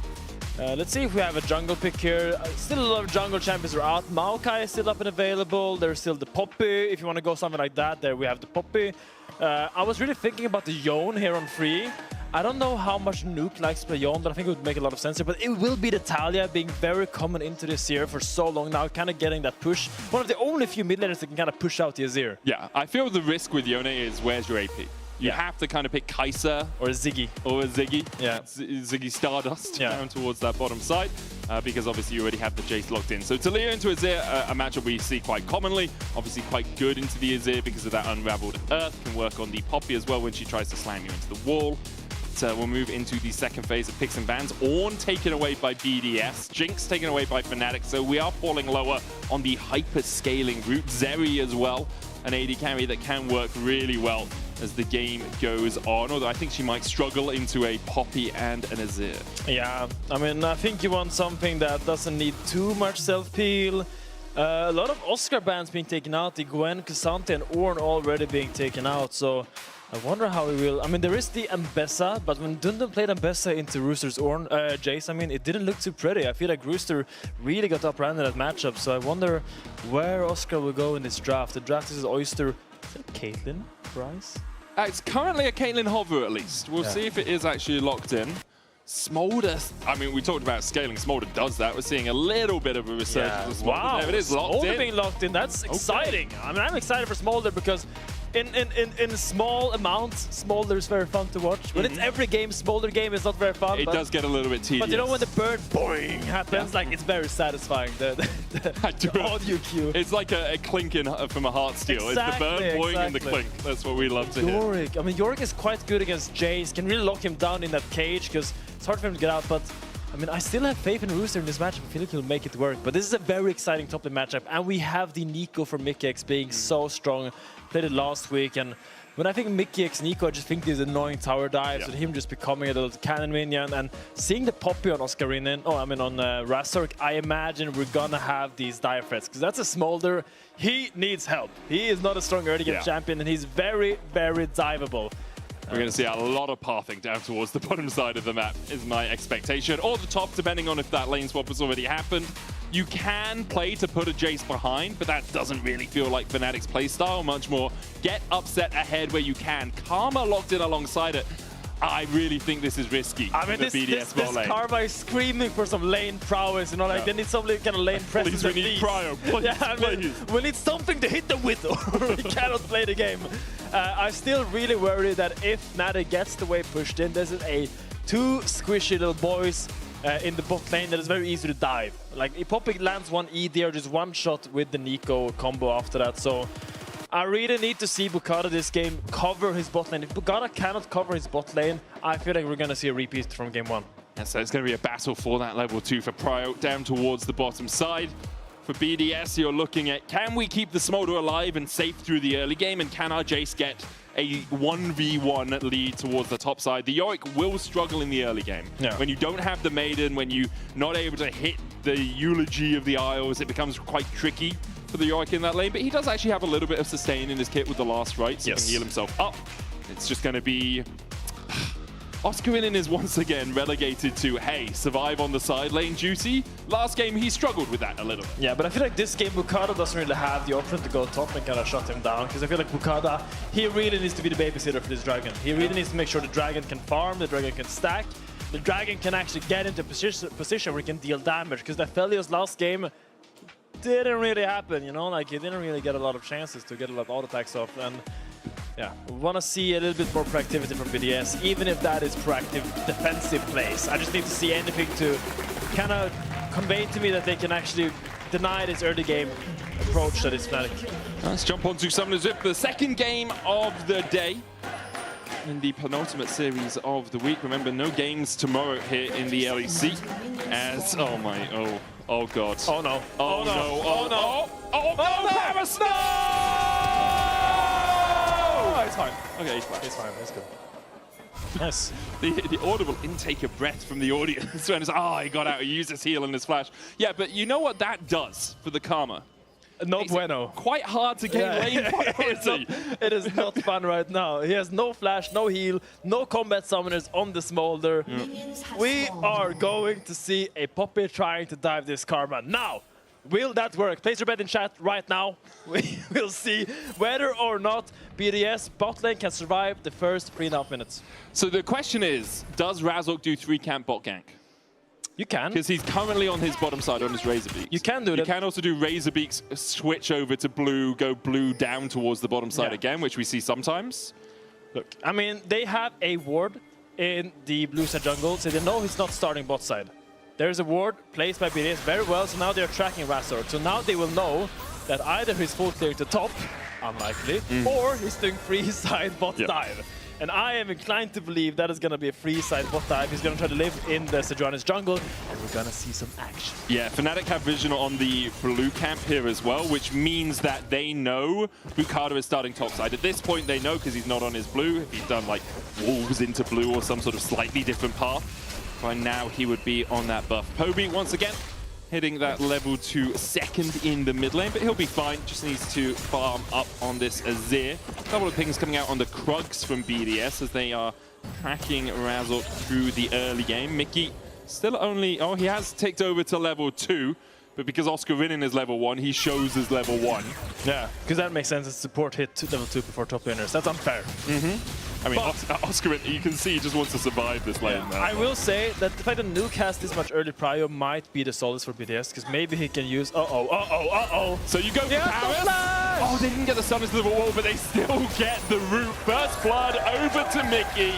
Let's see if we have a jungle pick here. Still a lot of jungle champions are out. Maokai is still up and available. There's still the Poppy. If you want to go something like that, there we have the Poppy. I was really thinking about the Yone here on free. I don't know how much Nuke likes to play Yone, but I think it would make a lot of sense here. But it will be the Talia being very common into this year for so long now, kind of getting that push. One of the only few mid laners that can kind of push out the Azir. Yeah, I feel the risk with Yone is where's your AP? You have to kind of pick Kai'Sa. Or a Ziggy. Or a Ziggy. Yeah. Ziggy Stardust down towards that bottom side. Because obviously you already have the Jace locked in. So Talia into Azir, a matchup we see quite commonly. Obviously quite good into the Azir because of that Unraveled Earth. Can work on the Poppy as well when she tries to slam you into the wall. But we'll move into the second phase of picks and bans. Ornn taken away by BDS. Jinx taken away by Fnatic. So we are falling lower on the hyper-scaling route. Zeri as well, an AD carry that can work really well as the game goes on, although I think she might struggle into a Poppy and an Azir. Yeah, I mean, I think you want something that doesn't need too much self-peel. A lot of Oscar bans being taken out, the Gwen, Cassante, and Ornn already being taken out, so I wonder how he will. I mean, there is the Ambessa, but when Dundun played Ambessa into Rooster's Jace, I mean, it didn't look too pretty. I feel like Rooster really got upran in that matchup, so I wonder where Oscar will go in this draft. The draft is Oyster. Is it Caitlyn Bryce? It's currently a Caitlyn Hover, at least. We'll see if it is actually locked in. Smolder, I mean, we talked about scaling. Smolder does that. We're seeing a little bit of a resurgence of Smolder. Wow, There it is, locked Smolder in. being locked in, that's exciting. I mean, I'm excited for Smolder because in small amounts, Smolder is very fun to watch. When it's every game, Smolder game is not very fun. It does get a little bit tedious. But you know when the bird boing happens, like it's very satisfying. The audio cue. It's like a clinking from a heart steel. Exactly, it's the bird boing and the exactly. clink. That's what we love to hear. Yorick. I mean, Yorick is quite good against Jace. Can really lock him down in that cage because it's hard for him to get out. But I mean, I still have faith in Rooster in this matchup. I feel like he'll make it work. But this is a very exciting top lane matchup. And we have the Nico for MKOI being so strong. Played it last week. And when I think Mickey X Nico, I just think these annoying tower dives and him just becoming a little cannon minion. And seeing the Poppy on Oscarinen, on Razork, I imagine we're gonna have these dire threats. Because that's a Smolder. He needs help. He is not a strong early game champion, and he's very, very diveable. We're going to see a lot of pathing down towards the bottom side of the map, is my expectation. Or the top, depending on if that lane swap has already happened. You can play to put a Jace behind, but that doesn't really feel like Fnatic's playstyle. Much more get upset ahead where you can. Karma locked in alongside it. I really think this is risky. I mean, for the BDS bot lane. Karma is screaming for some lane prowess, you know, like they need some kind of lane presence. Please, we need cryo, please, I mean, we need something to hit them with, or we cannot play the game. I'm still really worried that if Fnatic gets the wave pushed in, this is two squishy little boys in the bot lane that is very easy to dive. Like, if Poppy lands one E there, just one shot with the Nico combo after that, so I really need to see Bukata this game cover his bot lane. If Bukata cannot cover his bot lane, I feel like we're going to see a repeat from game one. Yeah, so it's going to be a battle for that level 2 for Prio down towards the bottom side. For BDS, you're looking at, can we keep the Smolder alive and safe through the early game, and can our Jace get a 1v1 lead towards the top side? The Yorick will struggle in the early game. Yeah. When you don't have the Maiden, when you're not able to hit the eulogy of the Isles, it becomes quite tricky for the Yorick in that lane, but he does actually have a little bit of sustain in his kit with the last right, so he can heal himself up. It's just going to be... Oscarinen is once again relegated to, hey, survive on the side lane duty. Last game, he struggled with that a little. Yeah, but I feel like this game, Bukata doesn't really have the option to go top and kind of shut him down, because I feel like Bukata, he really needs to be the babysitter for this dragon. He really needs to make sure the dragon can farm, the dragon can stack, the dragon can actually get into position where he can deal damage, because the Aphelios last game didn't really happen, you know, like he didn't really get a lot of chances to get a lot of auto attacks off, and yeah, we want to see a little bit more proactivity from BDS, even if that is proactive defensive plays. I just need to see anything to kind of convey to me that they can actually deny this early game approach that is Fnatic. Let's jump on to Summoner's Rift, the second game of the day in the penultimate series of the week. Remember, no games tomorrow here in the LEC, as, oh god. Oh no. Oh no. Oh no. Oh no. Paris, no! Oh, it's fine. Okay, he's fine. It's fine. It's good. Nice. The audible intake of breath from the audience when it's, he got out, he used his heal in his flash. Yeah, but you know what that does for the Karma? No bueno. Quite hard to gain lane priority. It is not fun right now. He has no flash, no heal, no combat summoners on the Smolder. We are going to see a Poppy trying to dive this Karma. Now, will that work? Place your bet in chat right now. We will see whether or not BDS bot lane can survive the first 3.5 minutes. So the question is, does Razork do 3-camp bot gank? You can. Because he's currently on his bottom side on his Razorbeaks. You can do that. You can also do Razorbeaks, switch over to blue, go blue down towards the bottom side again, which we see sometimes. Look, I mean, they have a ward in the blue side jungle, so they know he's not starting bot side. There's a ward placed by BDS very well, so now they're tracking Razork. So now they will know that either he's full clear to top, unlikely, or he's doing free side bot dive. And I am inclined to believe that is going to be a free side bot dive. He's going to try to live in the Sejuani's jungle, and we're going to see some action. Yeah, Fnatic have vision on the blue camp here as well, which means that they know Bukata is starting topside. At this point, they know because he's not on his blue. If he's done like wolves into blue or some sort of slightly different path, by now he would be on that buff. Poby, once again, hitting that level 2 second in the mid lane, but he'll be fine. Just needs to farm up on this Azir. A couple of pings coming out on the Krugs from BDS as they are tracking Razork through the early game. Mickey still only, he has ticked over to level 2, but because Oscar Rinin is level 1, he shows as level 1. Yeah, because that makes sense. Support hit to level 2 before top laners. That's unfair. I mean, Oscar, you can see he just wants to survive this lane now. I will say that the fact that Nuke has this much early prio might be the solace for BDS, because maybe he can use... So you go for Paris? Oh, they didn't get the stun into the wall, but they still get the root. First blood over to Mickey.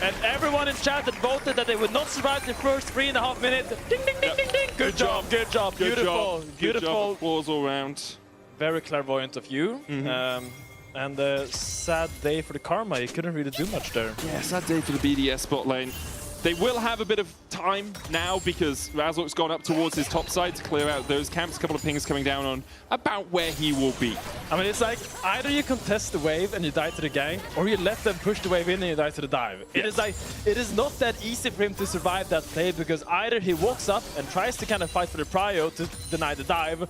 And everyone in chat that voted that they would not survive the first 3.5 minutes. Ding, ding, ding, ding, ding. Good job, good job. Beautiful, beautiful. Applause all around. Very clairvoyant of you. And a sad day for the Karma. You couldn't really do much there. Yeah, sad day for the BDS bot lane. They will have a bit of time now because Razork's gone up towards his top side to clear out those camps. A couple of pings coming down on about where he will be. I mean, it's like either you contest the wave and you die to the gang, or you let them push the wave in and you die to the dive. Yes. It is like, it is not that easy for him to survive that play, because either he walks up and tries to kind of fight for the prio to deny the dive,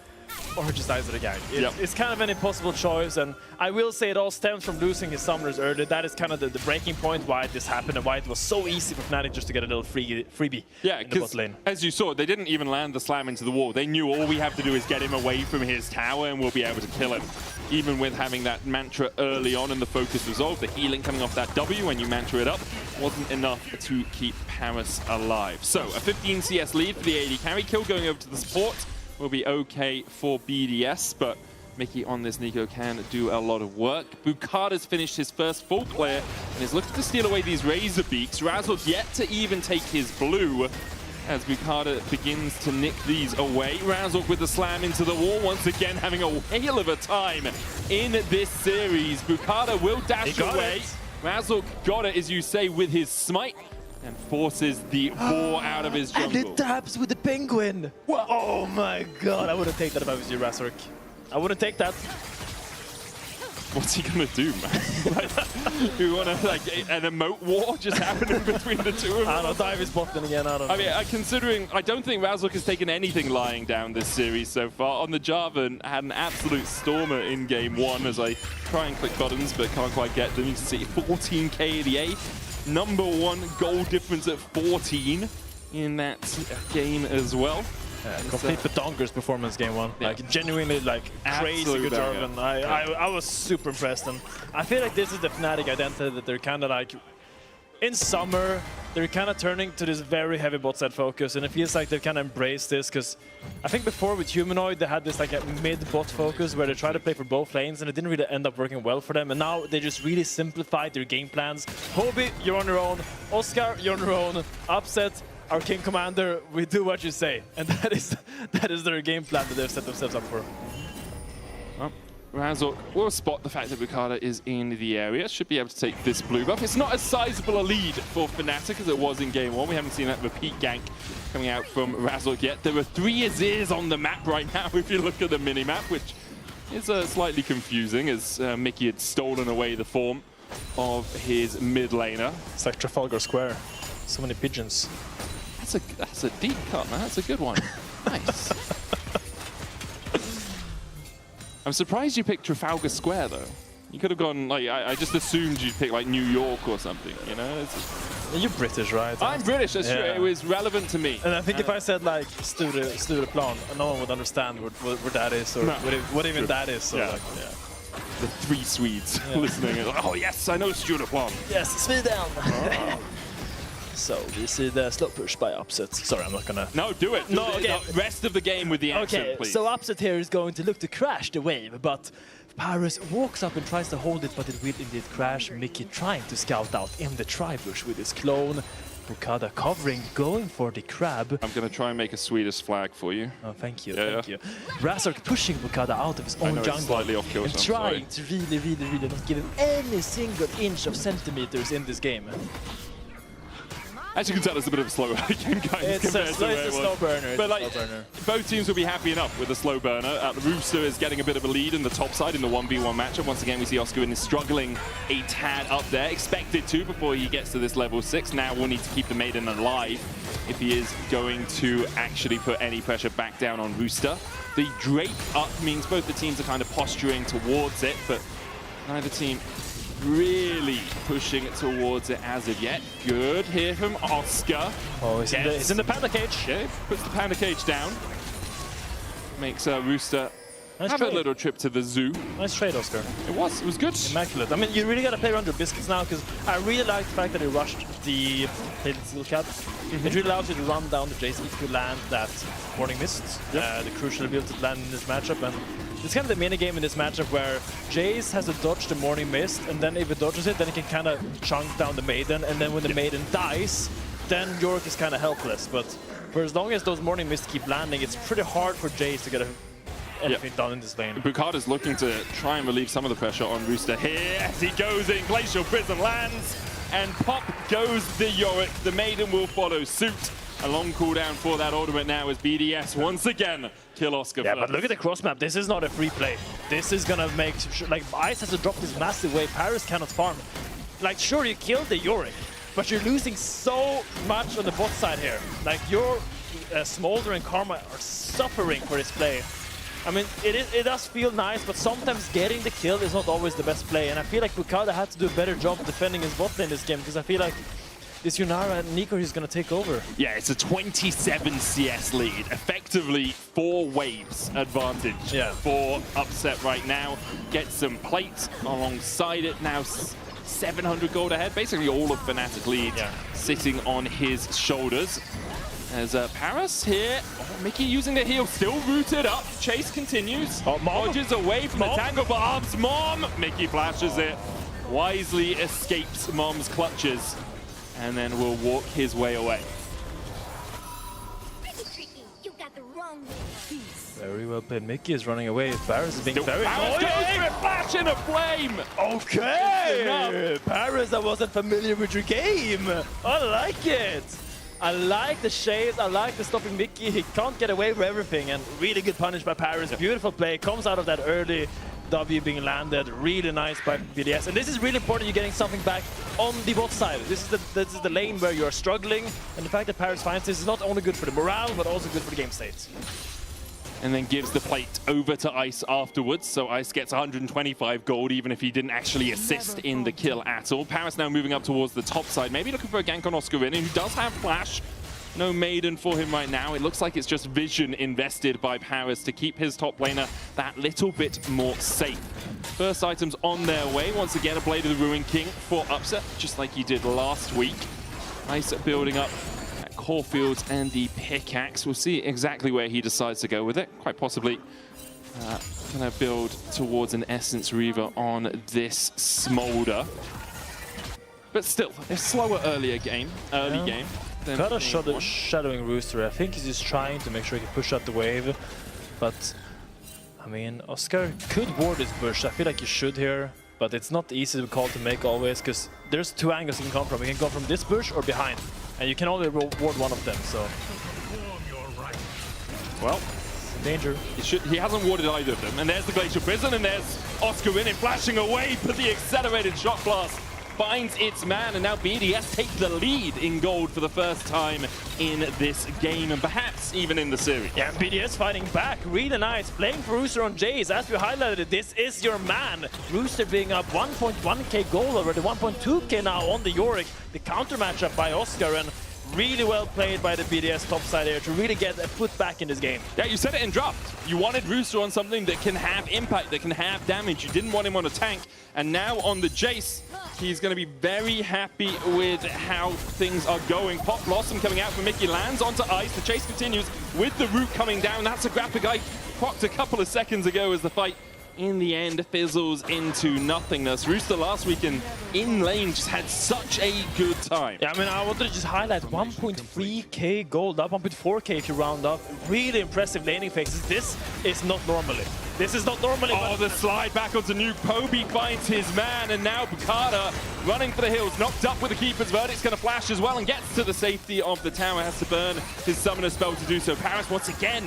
or just dies to the gang. It's kind of an impossible choice, and I will say it all stems from losing his summoners early. That is kind of the breaking point why this happened and why it was so easy for Fnatic just to get a little freebie in the bot lane. As you saw, they didn't even land the slam into the wall. They knew all we have to do is get him away from his tower and we'll be able to kill him. Even with having that mantra early on and the focus resolved, the healing coming off that W when you mantra it up wasn't enough to keep Paris alive. So, a 15 CS lead for the AD carry. Kill going over to the support will be okay for BDS, but Mickey on this Nico can do a lot of work. Bukada's finished his first full clear and is looking to steal away these Razor Beaks. Razork yet to even take his blue as Bukada begins to nick these away. Razork with the slam into the wall, once again having a whale of a time in this series. Bukada will dash away. Razork got it, as you say, with his smite, and forces the boar out of his jungle. And it taps with the penguin! Whoa. Oh my god, I wouldn't take that if I was you, Razork. I wouldn't take that. What's he gonna do, man? Like, we wanna, like, an emote war just happening between the two of them? I don't know, dive his bot then again, I don't know. I mean, considering, I don't think Razork has taken anything lying down this series so far. On the Jarvan, had an absolute stormer in game 1 as I try and click buttons, but can't quite get them. You can see 14 KDA. #1 goal difference at 14 in that game as well. Yeah, complete Badonkers performance game 1. Yeah. Like genuinely like crazy good job, and I was super impressed, and I feel like this is the Fnatic identity, that they're kind of like in summer they're kind of turning to this very heavy bot side focus, and it feels like they've kind of embraced this, because I think before with Humanoid they had this like a mid-bot focus where they tried to play for both lanes and it didn't really end up working well for them, and now they just really simplified their game plans. Poby, you're on your own. Oscar, you're on your own. Upset, our King Commander, we do what you say, and that is their game plan that they've set themselves up for. Well, Razork will spot the fact that Bukada is in the area, should be able to take this blue buff. It's not as sizable a lead for Fnatic as it was in game 1. We haven't seen that repeat gank coming out from Razork yet. There are 3 Azirs on the map right now if you look at the mini-map, which is slightly confusing as Mickey had stolen away the form of his mid laner. It's like Trafalgar Square. So many pigeons. That's a deep cut, man. That's a good one. Nice. I'm surprised you picked Trafalgar Square, though. You could have gone, like, I just assumed you'd pick, like, New York or something, you know? You're British, right? I'm British, that's true. It was relevant to me. And I think if I said, like, Stureplan, no one would understand where that is, or what even that is. So, like, The 3 Swedes listening. Like, oh, yes, I know Stureplan. Yes, Sweden! Oh. So we see the slow push by Upset. Sorry, I'm not gonna... No, do it. No, okay. Rest of the game with the action, please. So Upset here is going to look to crash the wave, but Paris walks up and tries to hold it, but it will indeed crash. Mickey trying to scout out in the tri-bush with his clone. Bukada covering, going for the crab. I'm gonna try and make a Swedish flag for you. Oh, thank you, thank you. Razork pushing Bukada out of his own jungle. Slightly off kilter, and trying to really not give him any single inch of centimeters in this game. As you can tell, it's a bit of a slow game, guys. It's a slow burner. But like, both teams will be happy enough with a slow burner. Rooster is getting a bit of a lead in the top side in the 1v1 matchup. Once again, we see Oscar is struggling a tad up there. Expected to before he gets to this level 6. Now we'll need to keep the Maiden alive if he is going to actually put any pressure back down on Rooster. The Drake up means both the teams are kind of posturing towards it, but neither team really pushing it towards it as of yet. Good here from Oscar. Oh, he's in the panda cage. Yeah, puts the panda cage down. Makes Rooster have a little trip to the zoo. Nice trade, Oscar. It was good. Immaculate. I mean, you really got to play around your biscuits now, because I really like the fact that he rushed the Steel Cat. It really allows you to run down the Jace if you land that Morning Mist, the crucial ability to land in this matchup. And it's kind of the mini game in this matchup where Jace has to dodge the Morning Mist, and then if he dodges it, then he can kind of chunk down the Maiden, and then when the Maiden dies, then Yorick is kind of helpless. But for as long as those Morning Mists keep landing, it's pretty hard for Jace to get anything done in this lane. Bukard is looking to try and relieve some of the pressure on Rooster here as he goes in. Glacial Prison lands, and pop goes the Yorick. The Maiden will follow suit. A long cooldown for that ultimate now as BDS once again kill Oscar Yeah, first. but look at the cross map. This is not a free play. This is gonna make like Ice has to drop this massive wave. Paris cannot farm. Like, sure, you killed the Yorick, but you're losing so much on the bot side here. Like, your Smolder and Karma are suffering for this play. I mean, it does feel nice, but sometimes getting the kill is not always the best play. And I feel like Bukada had to do a better job defending his bot lane this game, because I feel like this Yunara and Nico is going to take over. Yeah, it's a 27 CS lead. Effectively 4 waves advantage for Upset right now. Gets some plates alongside it. Now 700 gold ahead. Basically all of Fnatic lead sitting on his shoulders. There's Paris here. Oh, Mickey using the heal, still rooted up. Chase continues. Dodges away from the tangle, but arms Mom. Mickey flashes it. Wisely escapes Mom's clutches. And then will walk his way away. Very well played. Mickey is running away. Paris is being very Paris goes for a flash in a flame. Okay. Paris, I wasn't familiar with your game. I like it. I like the shades. I like the stopping Mickey. He can't get away with everything. And really good punish by Paris. Beautiful play. Comes out of that early W being landed. Really nice by BDS. And this is really important. You're getting something back on the bot side. This is the lane where you're struggling. And the fact that Paris finds this is not only good for the morale, but also good for the game state. And then gives the plate over to Ice afterwards. So Ice gets 125 gold, even if he didn't actually assist in the kill at all. Paris now moving up towards the top side, maybe looking for a gank on Oscarin, who does have flash. No Maiden for him right now. It looks like it's just vision invested by Paris to keep his top laner that little bit more safe. First items on their way. Once again, a Blade of the Ruin King for Upset, just like he did last week. Ice building up Caulfield and the pickaxe. We'll see exactly where he decides to go with it. Quite possibly gonna build towards an Essence Reaver on this Smolder. But still, a slower early game. Kind of shadowing Rooster. I think he's just trying to make sure he can push out the wave. But, I mean, Oscar could ward this bush. I feel like you should here. But it's not easy to call to make always, because there's 2 angles you can come from. You can go from this bush or behind. And you can only ward one of them, so... Well, danger. He hasn't warded either of them. And there's the Glacial Prison, and there's Oscarin flashing away, but the accelerated shot blast finds its man, and now BDS take the lead in gold for the first time in this game, and perhaps even in the series. Yeah, BDS fighting back, really nice. Playing for Rooster on Jace, as we highlighted, this is your man. Rooster being up 1.1k gold already, 1.2k now on the Yorick. The counter matchup by Oscar, and really well played by the BDS top side here to really get a foot back in this game. Yeah, you said it in draft. You wanted Rooster on something that can have impact, that can have damage. You didn't want him on a tank. And now on the Jace, he's going to be very happy with how things are going. Pop Blossom coming out for Mickey, lands onto Ice. The chase continues with the root coming down. That's a graphic I propped a couple of seconds ago as the fight in the end fizzles into nothingness. Rooster last weekend in lane just had such a good time. Yeah, I mean, I wanted to just highlight 1.3k gold up, 1.4k if you round up. Really impressive laning phases. This is not normally. This is not normally. Oh, the slide back onto Nuke. Poby finds his man, and now Bukata running for the hills, knocked up with the Keeper's Verdict's going to flash as well and gets to the safety of the tower. Has to burn his summoner spell to do so. Paris once again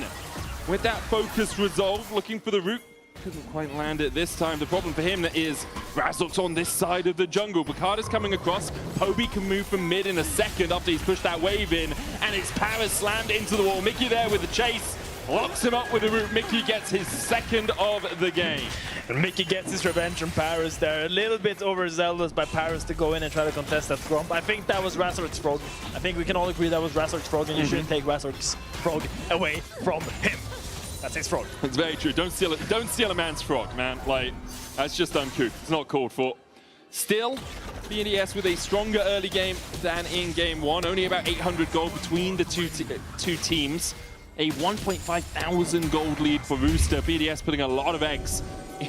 with that focused resolve, looking for the root. Couldn't quite land it this time. The problem for him is Razork's on this side of the jungle. Bukata's coming across. Poby can move from mid in a second after he's pushed that wave in, and it's Paris slammed into the wall. Mickey there with the chase. Locks him up with the root. Mickey gets his second of the game. And Mickey gets his revenge from Paris there. A little bit overzealous by Paris to go in and try to contest that Grump. I think that was Razork's frog. I think we can all agree that was Razork's frog, and you shouldn't take Razork's frog away from him. That's his frog. It's very true. Don't steal it. Don't steal a man's frog, man. Like, that's just uncouth. It's not called for. Still, BDS with a stronger early game than in game one. Only about 800 gold between the two teams. A 1,500 gold lead for Rooster. BDS putting a lot of eggs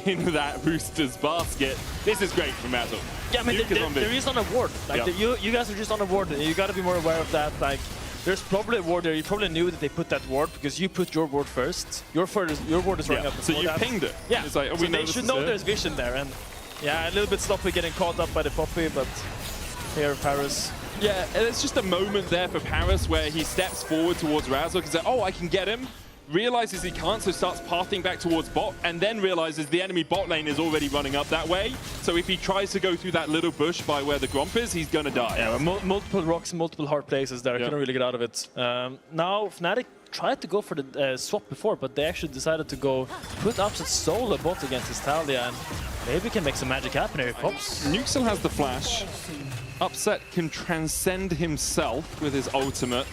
in that Rooster's basket. This is great for Mazel. Yeah, I mean, there is an award. Like, Yep. you guys are just on a ward. You got to be more aware of that. Like, there's probably a ward there. You probably knew that they put that ward because you put your ward first. Your ward is running up before So you that. pinged it. Yeah. It's like, oh, so we know they this should is know it. there's vision there. And yeah, a little bit sloppy getting caught up by the Poppy, but here Paris. Yeah, and it's just a moment there for Paris where he steps forward towards Razork and says, oh, I can get him. Realizes he can't, so starts pathing back towards bot, and then realizes the enemy bot lane is already running up that way. So if he tries to go through that little bush by where the Grump is, he's gonna die. Yeah, multiple rocks, multiple hard places there. Couldn't really get out of it. Now, Fnatic tried to go for the swap before, but they actually decided to go put Upset solo bot against his Talia, and maybe we can make some magic happen here. Pops. Nuke still has the flash. Upset can transcend himself with his ultimate,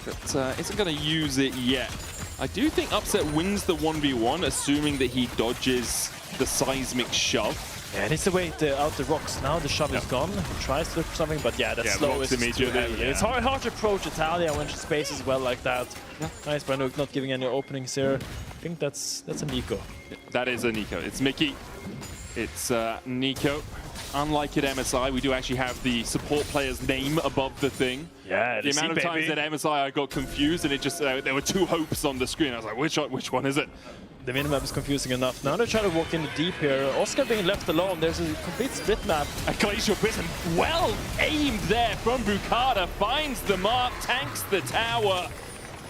but isn't going to use it yet. I do think Upset wins the 1v1, assuming that he dodges the seismic shove. Yeah, it needs to wait out the rocks. Now the shove is gone. He tries to look for something, but yeah, that's slow. It's immediately. It's hard to approach Italia when she spaces well like that. Yeah. Nice by Nuke not giving any openings here. I think that's a Nico. That is a Nico. It's Mickey. It's Nico. Unlike at MSI, we do actually have the support player's name above the thing. Yeah, the amount of times at MSI I got confused and it just there were two hopes on the screen. I was like, which one is it? The minimap is confusing enough. Now they're trying to walk in the deep here. Oscar being left alone. There's a complete split map. A Glacial Prison, well aimed there from Bukata. Finds the mark, tanks the tower.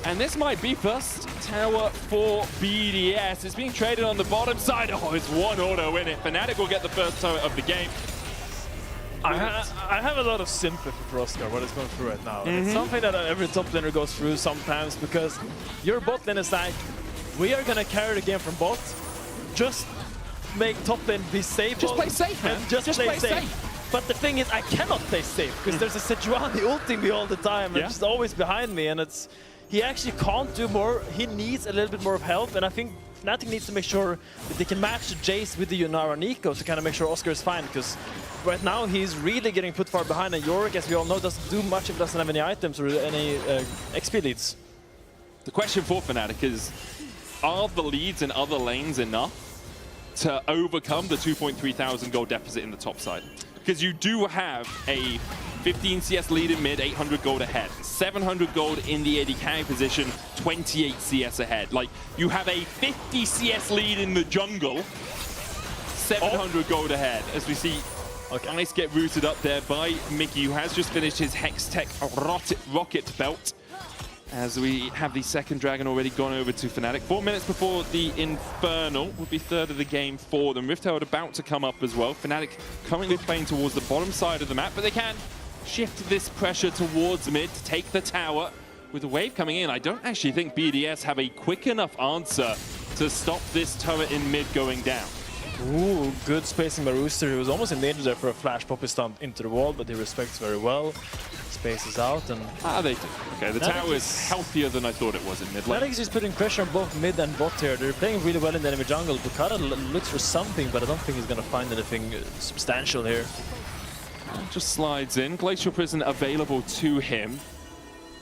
And this might be first tower for BDS. It's being traded on the bottom side. Oh, it's one auto in it. Fnatic will get the first turret of the game. I have a lot of sympathy for Oscar, what he's going through right now. It's something that every top laner goes through sometimes, because your bot lane is like, we are going to carry the game from bot. Just make top lane be safe. Just play safe, man. Just play safe. But the thing is, I cannot play safe, because there's a Sejuani ulting me all the time, and just always behind me, and it's... He actually can't do more. He needs a little bit more of help, and I think Fnatic needs to make sure that they can match the Jace with the Yunara Nico to kind of make sure Oscar is fine, because right now he's really getting put far behind, and Yorick, as we all know, doesn't do much if he doesn't have any items or any XP leads. The question for Fnatic is, are the leads in other lanes enough to overcome the 2,300 gold deficit in the top side? Because you do have a 15 CS lead in mid, 800 gold ahead. 700 gold in the AD carry position, 28 CS ahead. Like, you have a 50 CS lead in the jungle, 700 gold ahead. As we see, Ice get rooted up there by Mickey, who has just finished his Hextech rocket belt. As we have the second dragon already gone over to Fnatic. 4 minutes before the Infernal would be third of the game for them. Rift Herald about to come up as well. Fnatic currently playing towards the bottom side of the map, but they can shift this pressure towards mid to take the tower. With the wave coming in, I don't actually think BDS have a quick enough answer to stop this turret in mid going down. Ooh, good spacing by Rooster. He was almost in danger there for a flash Poppy stomp into the wall, but he respects very well. Spaces out and... They do. Okay, the tower is healthier than I thought it was in mid lane. Fnatic is just putting pressure on both mid and bot here. They're playing really well in the enemy jungle. Bukata looks for something, but I don't think he's going to find anything substantial here. Just slides in. Glacial Prison available to him.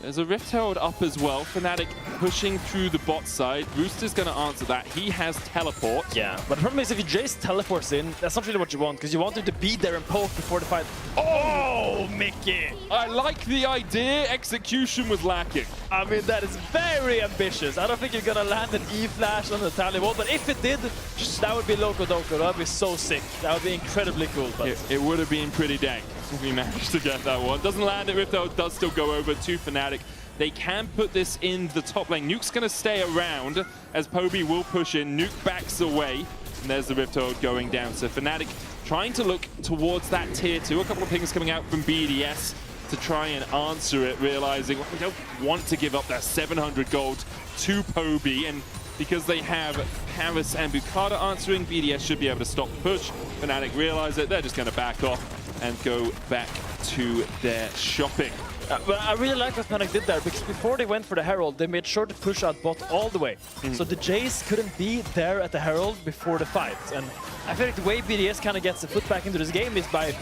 There's a Rift Herald up as well. Fnatic pushing through the bot side. Rooster's going to answer that. He has teleport. Yeah, but the problem is if Jace teleports in, that's not really what you want, because you want him to be there and poke before the fight. Oh, Mickey! I like the idea. Execution was lacking. I mean, that is very ambitious. I don't think you're going to land an E-flash on the Tally wall, but if it did, that would be Loco Doco. That would be so sick. That would be incredibly cool. But it would have been pretty dank if we managed to get that one. Doesn't land it. Rift Herald does still go over to Fnatic. They can put this in the top lane. Nuke's going to stay around as Poby will push in. Nuke backs away. And there's the Rift Herald going down. So Fnatic trying to look towards that tier 2. A couple of pings coming out from BDS to try and answer it, realizing we don't want to give up that 700 gold to Poby. And because they have Paris and Bukata answering, BDS should be able to stop the push. Fnatic realize it. They're just going to back off and go back to their shopping. But I really like what Fnatic did there, because before they went for the Herald, they made sure to push out bot all the way. So the Jace couldn't be there at the Herald before the fight. And I feel like the way BDS kind of gets the foot back into this game is by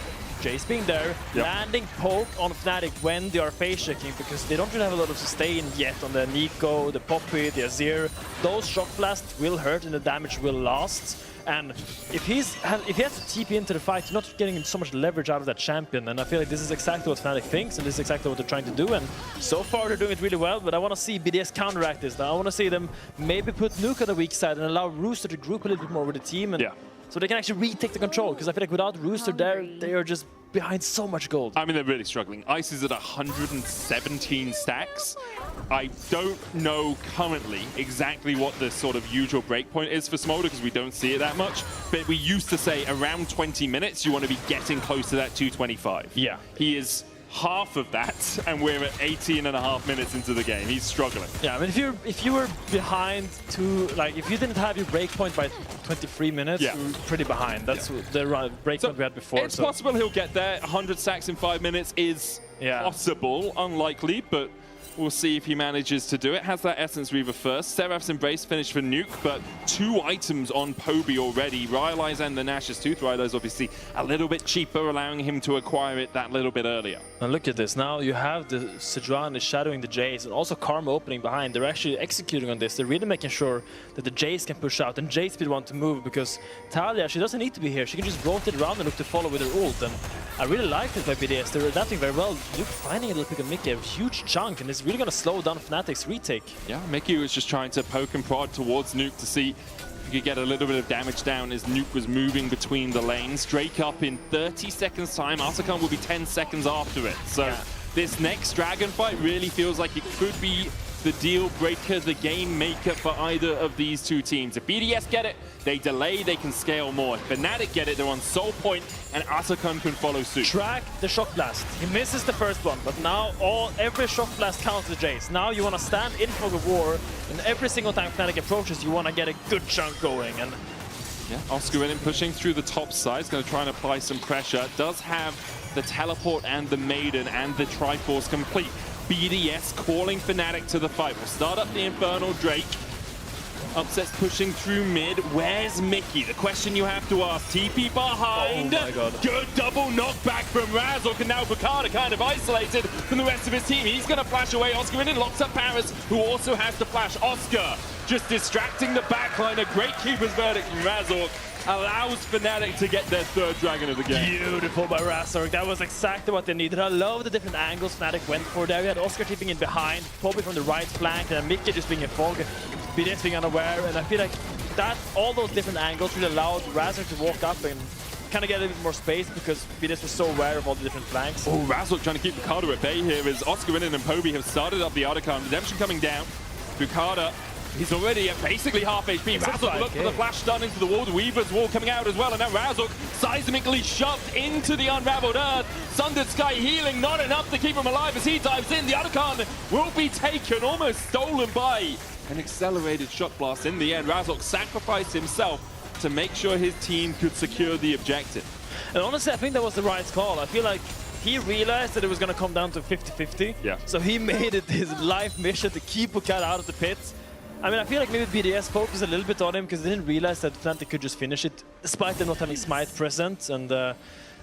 Jace being there, landing poke on Fnatic when they are phase checking, because they don't really have a lot of sustain yet on the Nico, the Poppy, the Azir. Those shock blasts will hurt and the damage will last. And if he has to TP into the fight, you're not getting so much leverage out of that champion. And I feel like this is exactly what Fnatic thinks, and this is exactly what they're trying to do. And so far they're doing it really well, but I want to see BDS counteract this. Now I want to see them maybe put Nuke on the weak side and allow Rooster to group a little bit more with the team. And so they can actually retake the control, because I feel like without Rooster there, they are just behind so much gold. I mean, they're really struggling. Ice is at 117 stacks. I don't know currently exactly what the sort of usual breakpoint is for Smolder, because we don't see it that much. But we used to say around 20 minutes, you want to be getting close to that 225. Yeah. He is half of that, and we're at 18.5 minutes into the game. He's struggling. Yeah, I mean, if you were behind if you didn't have your breakpoint by 23 minutes, you're pretty behind. That's the breakpoint we had before. It's possible he'll get there. 100 stacks in 5 minutes is possible, unlikely, but we'll see if he manages to do it. Has that Essence Reaver first. Seraph's Embrace finished for Nuke, but 2 items on Poby already. Rylai's and the Nash's Tooth. Rylai's obviously a little bit cheaper, allowing him to acquire it that little bit earlier. And look at this. Now you have the Sejuani shadowing the Jace, and also Karma opening behind. They're actually executing on this. They're really making sure that the Jace can push out, and Jace will want to move, because Talia, she doesn't need to be here. She can just rotate around and look to follow with her ult. And I really like it by BDS. They're adapting very well. Nuke finding a little pick of Mickey, a huge chunk, and it's really going to slow down Fnatic's retake. Yeah, Mickey was just trying to poke and prod towards Nuke to see if he could get a little bit of damage down as Nuke was moving between the lanes. Drake up in 30 seconds time. Artican will be 10 seconds after it. So this next Dragon fight really feels like it could be the deal breaker, the game maker for either of these two teams. If BDS get it, they delay, they can scale more. If Fnatic get it, they're on Soul Point, and Artican can follow suit. Track the Shock Blast. He misses the first one, but now every Shock Blast counts the Jace. Now you want to stand in fog of war, and every single time Fnatic approaches, you want to get a good chunk going. And yeah, Oscar in pushing through the top side. He's going to try and apply some pressure. Does have the teleport and the Maiden and the Triforce complete. BDS calling Fnatic to the fight. We'll start up the Infernal Drake. Upset's pushing through mid. Where's Mickey? The question you have to ask. TP behind. Oh my God. Good double knockback from Razork, and now Bukata kind of isolated from the rest of his team. He's going to flash away. Oscar in and locks up Paris, who also has to flash. Oscar just distracting the backline. A great keeper's verdict from Razork allows Fnatic to get their 3rd dragon of the game. Beautiful by Razork. That was exactly what they needed. I love the different angles Fnatic went for there. We had Oscar tipping in behind, Poby from the right flank, and Mickey just being in fog, BDS being unaware, and I feel like that all those different angles really allowed Razork to walk up and kind of get a bit more space, because BDS was so aware of all the different flanks. Oh, Razork trying to keep Bukata at bay here as Oscar and Poby have started up the Artican. Redemption coming down. Bukata, he's already at basically half HP. Razork looked for the flash stun into the wall. The Weaver's wall coming out as well. And now Razork seismically shoved into the unraveled earth. Sundered Sky healing, not enough to keep him alive as he dives in. The Artican will be taken, almost stolen by an accelerated shot blast. In the end, Razork sacrificed himself to make sure his team could secure the objective. And honestly, I think that was the right call. I feel like he realized that it was going to come down to 50-50. Yeah. So he made it his life mission to keep Bukata out of the pit. I mean, I feel like maybe BDS focused a little bit on him because they didn't realize that Fnatic could just finish it, despite them not having Smite present. And I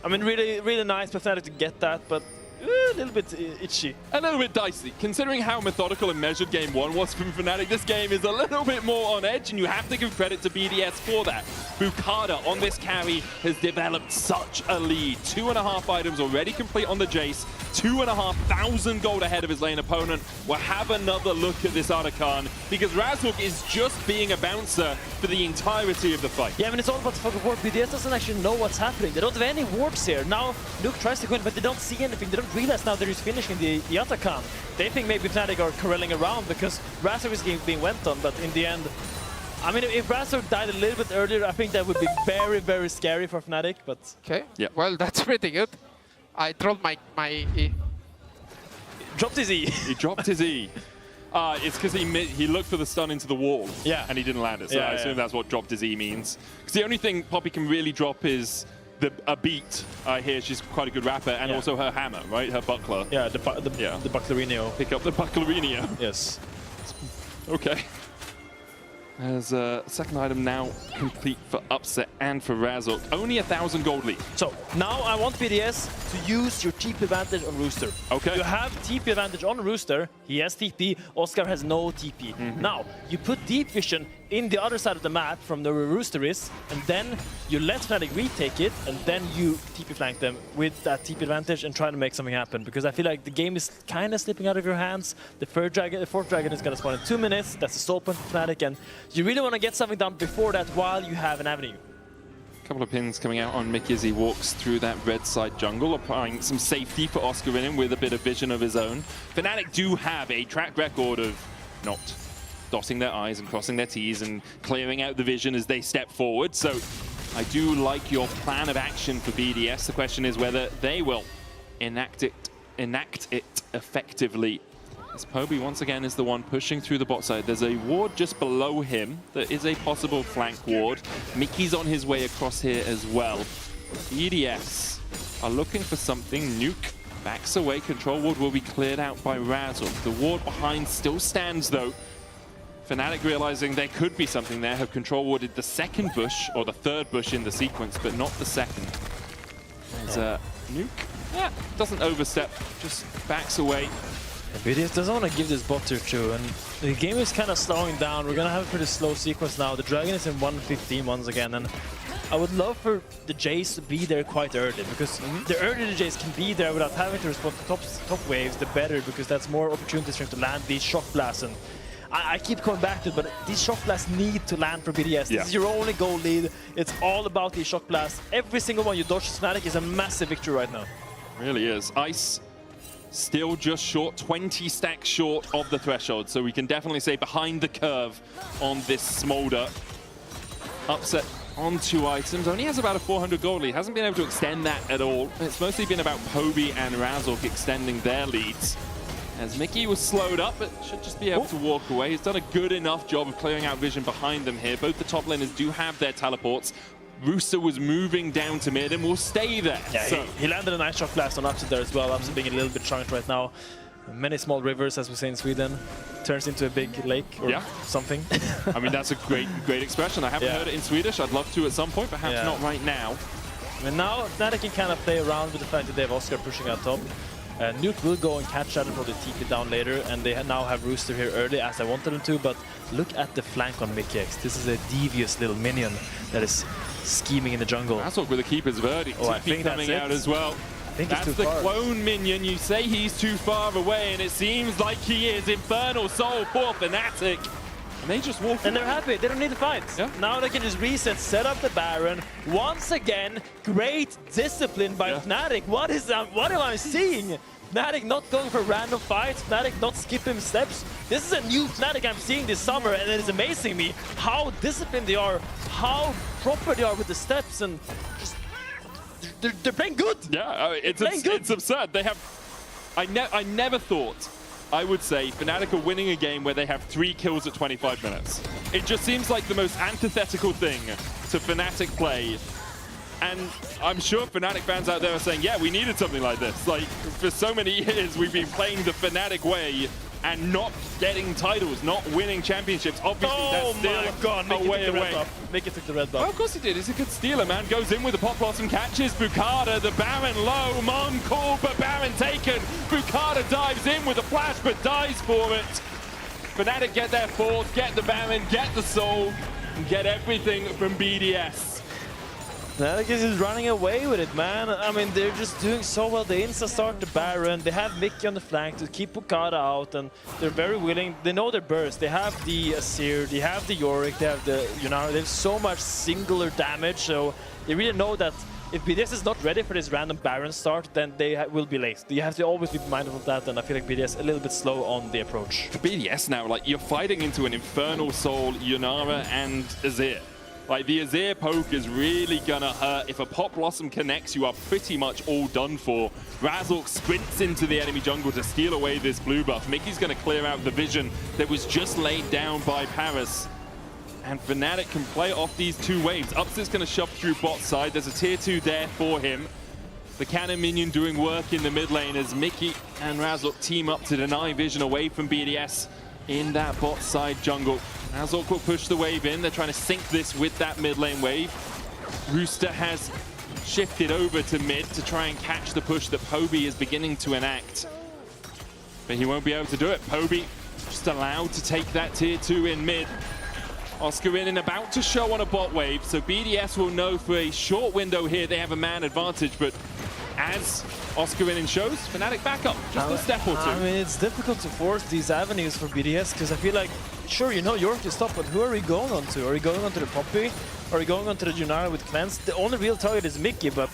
mean, really, really nice for Fnatic to get that. But a little bit itchy. A little bit dicey. Considering how methodical and measured game 1 was from Fnatic, this game is a little bit more on edge, and you have to give credit to BDS for that. Bukada on this carry has developed such a lead. 2.5 items already complete on the Jace. 2,500 gold ahead of his lane opponent. We'll have another look at this Arakan, because Razork is just being a bouncer for the entirety of the fight. Yeah, I mean, it's all about the fucking ward. BDS doesn't actually know what's happening. They don't have any wards here. Now, Nuke tries to go in, but they don't see anything. They don't realize now that he's finishing the Atakan. They think maybe Fnatic are corralling around because Razork is being went on, but in the end, I mean, if Razork died a little bit earlier, I think that would be very, very scary for Fnatic, but... Okay, yeah. Well, that's pretty good. I trolled my E. Dropped his E. He dropped his E. It's because he looked for the stun into the wall, yeah, and he didn't land it. So I assume that's what dropped his E means. Because the only thing Poppy can really drop is a beat. I hear she's quite a good rapper, and also her hammer, right? Her buckler. Yeah, the bucklerinho. Pick up the bucklerinho. Yes. Okay. As a second item now complete for Upset and for Razork. Only 1,000 gold lead. So now I want BDS to use your TP advantage on Rooster. Okay. You have TP advantage on Rooster. He has TP. Oscar has no TP. Now you put deep vision in the other side of the map from the Rooster is, and then you let Fnatic retake it, and then you TP flank them with that TP advantage and try to make something happen. Because I feel like the game is kind of slipping out of your hands. The fourth dragon is going to spawn in 2 minutes. That's the stall point for Fnatic, and you really want to get something done before that while you have an avenue. A couple of pins coming out on Mickey as he walks through that red side jungle, applying some safety for Oscar in him with a bit of vision of his own. Fnatic do have a track record of not dotting their I's and crossing their T's and clearing out the vision as they step forward. So I do like your plan of action for BDS. The question is whether they will enact it effectively. As Poby once again is the one pushing through the bot side. There's a ward just below him that is a possible flank ward. Mickey's on his way across here as well. BDS are looking for something. Nuke backs away. Control ward will be cleared out by Razork. The ward behind still stands though. Fnatic realizing there could be something there have control warded the second bush, or the third bush in the sequence, but not the second. As Nuke, doesn't overstep, just backs away. BDS doesn't want to give this bot tier 2, and the game is kind of slowing down. We're going to have a pretty slow sequence now. The Dragon is in 115 once again, and I would love for the Jace to be there quite early, because the earlier the Jace can be there without having to respond to top waves, the better, because that's more opportunities for him to land these shock blasts. And I keep coming back to it, but these shock blasts need to land for BDS. This is your only goal lead. It's all about these shock blasts. Every single one you dodge Fnatic is a massive victory right now. Really is. Ice still just short, 20 stacks short of the threshold, so we can definitely say behind the curve on this Smolder. Upset on 2 items, only has about a 400 gold lead, hasn't been able to extend that at all. It's mostly been about Poby and Razork extending their leads. As Mickey was slowed up, but should just be able to walk away. He's done a good enough job of clearing out vision behind them here. Both the top laners do have their teleports. Rooster was moving down to mid and will stay there. Yeah, so he landed a nice shot blast on Upset there as well. Upset being a little bit chunked right now. Many small rivers, as we say in Sweden, turns into a big lake or something. I mean, that's a great expression. I haven't heard it in Swedish. I'd love to at some point, perhaps not right now. And now Fnatic can kind of play around with the fact that they have Oscar pushing out top. Nuke will go and catch that and probably TP down later, and they now have Rooster here early as I wanted them to, but look at the flank on Mickey X. This is a devious little minion that is scheming in the jungle. Razork with a keeper's verdict. I think coming out as well. That's the clone minion. You say he's too far away, and it seems like he is. Infernal Soul for Fnatic. And they just walk and they're happy. They don't need to fight. Now they can just reset, set up the Baron. Once again, great discipline by Fnatic. What am I seeing? Fnatic not going for random fights. Fnatic not skipping steps. This is a new Fnatic I'm seeing this summer, and it is amazing me how disciplined they are, how proper they are with the steps, and just they're playing good. Yeah, it's absurd. They have. I never thought I would say Fnatic are winning a game where they have 3 kills at 25 minutes. It just seems like the most antithetical thing to Fnatic play. And I'm sure Fnatic fans out there are saying, yeah, we needed something like this. Like, for so many years, we've been playing the Fnatic way, and not getting titles, not winning championships. Obviously, that's still a way away. Make it took the red buff. Oh, of course he did. He's a good stealer, man. Goes in with the Pop Blossom, catches Bukada, the Baron low. Mon called, but Baron taken. Bukada dives in with a flash, but dies for it. Fnatic get their fourth, get the Baron, get the Soul, and get everything from BDS. Fnatic is just running away with it, man. I mean, they're just doing so well. They insta-start the Baron. They have Mickey on the flank to keep Bukada out, and they're very willing. They know their burst. They have the Asir, they have the Yorick, they have the, you know, they have so much singular damage, so they really know that if BDS is not ready for this random Baron start, then they will be late. You have to always be mindful of that, and I feel like BDS a little bit slow on the approach. For BDS now, like, you're fighting into an Infernal Soul, Yunara, and Azir. Like, the Azir poke is really gonna hurt. If a Pop Blossom connects, you are pretty much all done for. Razork sprints into the enemy jungle to steal away this blue buff. Mickey's gonna clear out the vision that was just laid down by Paris. And Fnatic can play off these two waves. Upset's gonna shove through bot side. There's a tier 2 there for him. The cannon minion doing work in the mid lane as Mickey and Razork team up to deny vision away from BDS in that bot side jungle. Razork will push the wave in. They're trying to sync this with that mid lane wave. Rooster has shifted over to mid to try and catch the push that Poby is beginning to enact. But he won't be able to do it. Poby just allowed to take that tier 2 in mid. Oscarinin about to show on a bot wave, so BDS will know for a short window here they have a man advantage, but as Oscarinin shows, Fnatic back up just a step or two. I mean, it's difficult to force these avenues for BDS because I feel like, sure, you know York is top, but who are we going on to? Are we going on to the Poppy? Are we going on to the Junara with Cleanse? The only real target is Mickey, but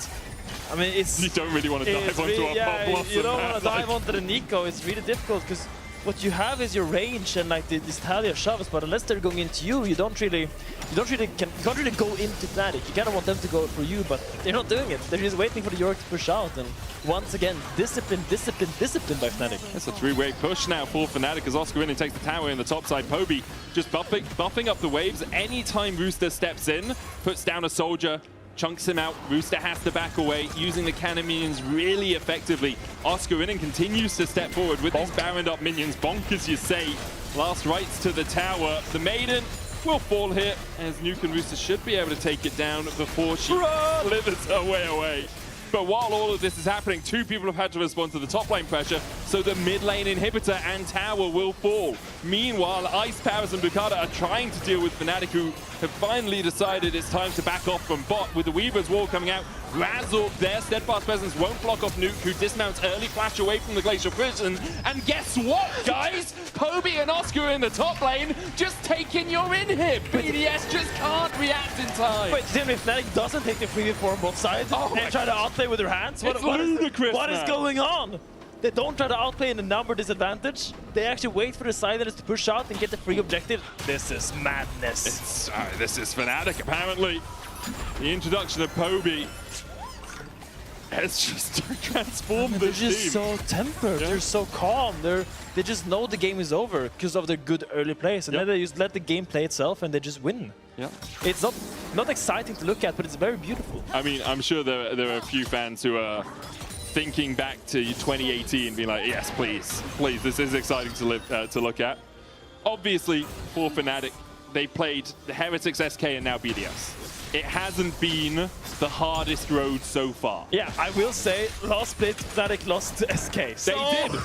I mean, it's... You don't really want to dive onto a Pop Blossom. You don't want to dive onto the Nico. It's really difficult because what you have is your range and like this Talia shoves, but unless they're going into you, you can't really go into Fnatic. You kind of want them to go for you, but they're not doing it. They're just waiting for the York to push out, and once again, discipline by Fnatic. It's a three-way push now for Fnatic as Oscarinin takes the tower in the top side. Poby just buffing up the waves. Anytime Rooster steps in, puts down a soldier, chunks him out. Rooster has to back away, using the cannon minions really effectively. Oscarinin continues to step forward with these Baroned up minions. Bonk, as you say. Last rites to the tower. The Maiden will fall here, as Nuke and Rooster should be able to take it down before she slithers her way away. But while all of this is happening, two people have had to respond to the top lane pressure, so the mid lane inhibitor and tower will fall. Meanwhile, Ice Powers and Bukada are trying to deal with Fnatic, who have finally decided it's time to back off from bot with the Weaver's Wall coming out. Razork, their steadfast presence won't block off Nuke, who dismounts early, flash away from the Glacial Prison. And guess what, guys? Poby and Oscar in the top lane, just taking your inhib. BDS just can't react in time. Wait, Tim, if Fnatic doesn't take the 3v4 on both sides, they try to outplay with their hands? It's ludicrous, What is going on? They don't try to outplay in a number disadvantage. They actually wait for the Silence to push out and get the free objective. This is madness. This is Fnatic, apparently. The introduction of Poby has just transformed the team. They're just so tempered. Yeah. They're so calm. They just know the game is over because of their good early plays, and then they just let the game play itself and they just win. Yeah. It's not exciting to look at, but it's very beautiful. I mean, I'm sure there are a few fans who are thinking back to 2018, being like, yes, please, this is exciting to look at. Obviously, for Fnatic, they played the Heretics, SK, and now BDS. It hasn't been the hardest road so far. Yeah, I will say, last split, Fnatic lost to SK.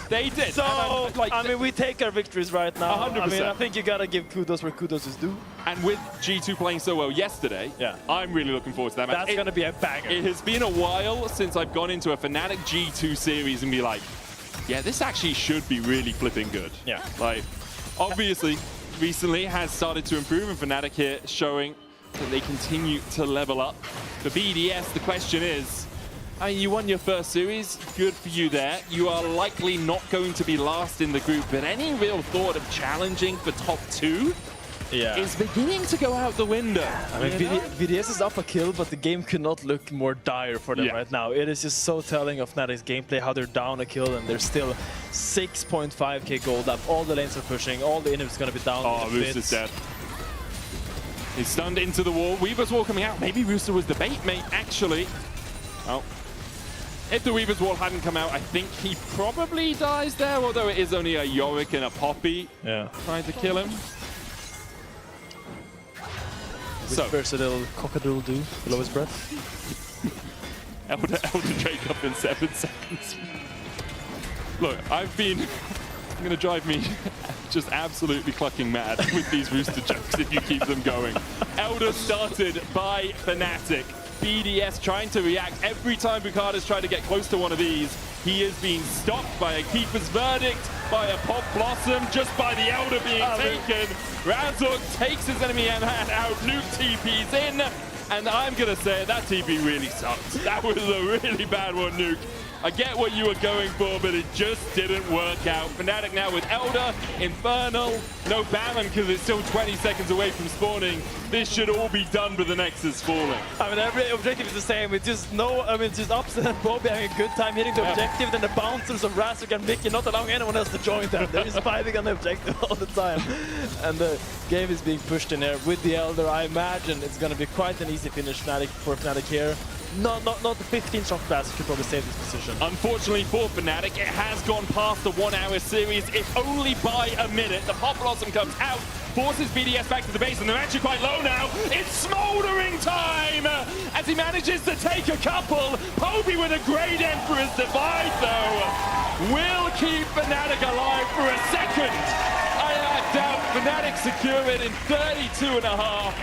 They did. So, I mean, we take our victories right now. 100%. I mean, I think you gotta give kudos where kudos is due. And with G2 playing so well yesterday, I'm really looking forward to that match. That's gonna be a banger. It has been a while since I've gone into a Fnatic G2 series and be like, yeah, this actually should be really flipping good. Yeah. Like, obviously, recently has started to improve, and Fnatic here showing that they continue to level up. For BDS, the question is, you won your first series, good for you there. You are likely not going to be last in the group, but any real thought of challenging for top 2 is beginning to go out the window. I mean, BDS is up a kill, but the game could not look more dire for them right now. It is just so telling of Fnatic's gameplay, how they're down a kill and they're still 6.5k gold up. All the lanes are pushing, all the inhibs going to be down. Oh, Rooster's dead. He's stunned into the wall. Weaver's Wall coming out. Maybe Rooster was the bait mate, actually. Oh. If the Weaver's Wall hadn't come out, I think he probably dies there, although it is only a Yorick and a Poppy trying to kill him. So, versatile cock-a-doodle do below his breath. Elder Drake up in 7 seconds. Look, it's gonna drive me just absolutely clucking mad with these rooster jokes if you keep them going. Elder started by Fnatic. BDS trying to react every time Bucada's tried to get close to one of these. He is being stopped by a Keeper's Verdict, by a Pop Blossom, just by the Elder being taken. Razork takes his enemy hand out, Nuke TP's in, and I'm gonna say that TP really sucked. That was a really bad one, Nuke. I get what you were going for, but it just didn't work out. Fnatic now with Elder, Infernal, no Baron because it's still 20 seconds away from spawning. This should all be done, but the Nexus falling. I mean, every objective is the same. It's just it's just Upset and Poby having a good time hitting the objective, then the bouncers of Razork and Mickey not allowing anyone else to join them. They're just fighting on the objective all the time. And the game is being pushed in there with the Elder. I imagine it's going to be quite an easy finish for Fnatic here. Not the 15-shot blast could probably save this position. Unfortunately for Fnatic, it has gone past the 1 hour series, if only by a minute. The Pop Blossom comes out, forces BDS back to the base, and they're actually quite low now. It's smoldering time as he manages to take a couple. Poby with a great Emperor's Divide, though, will keep Fnatic alive for a second. I doubt Fnatic secure it in 32.5.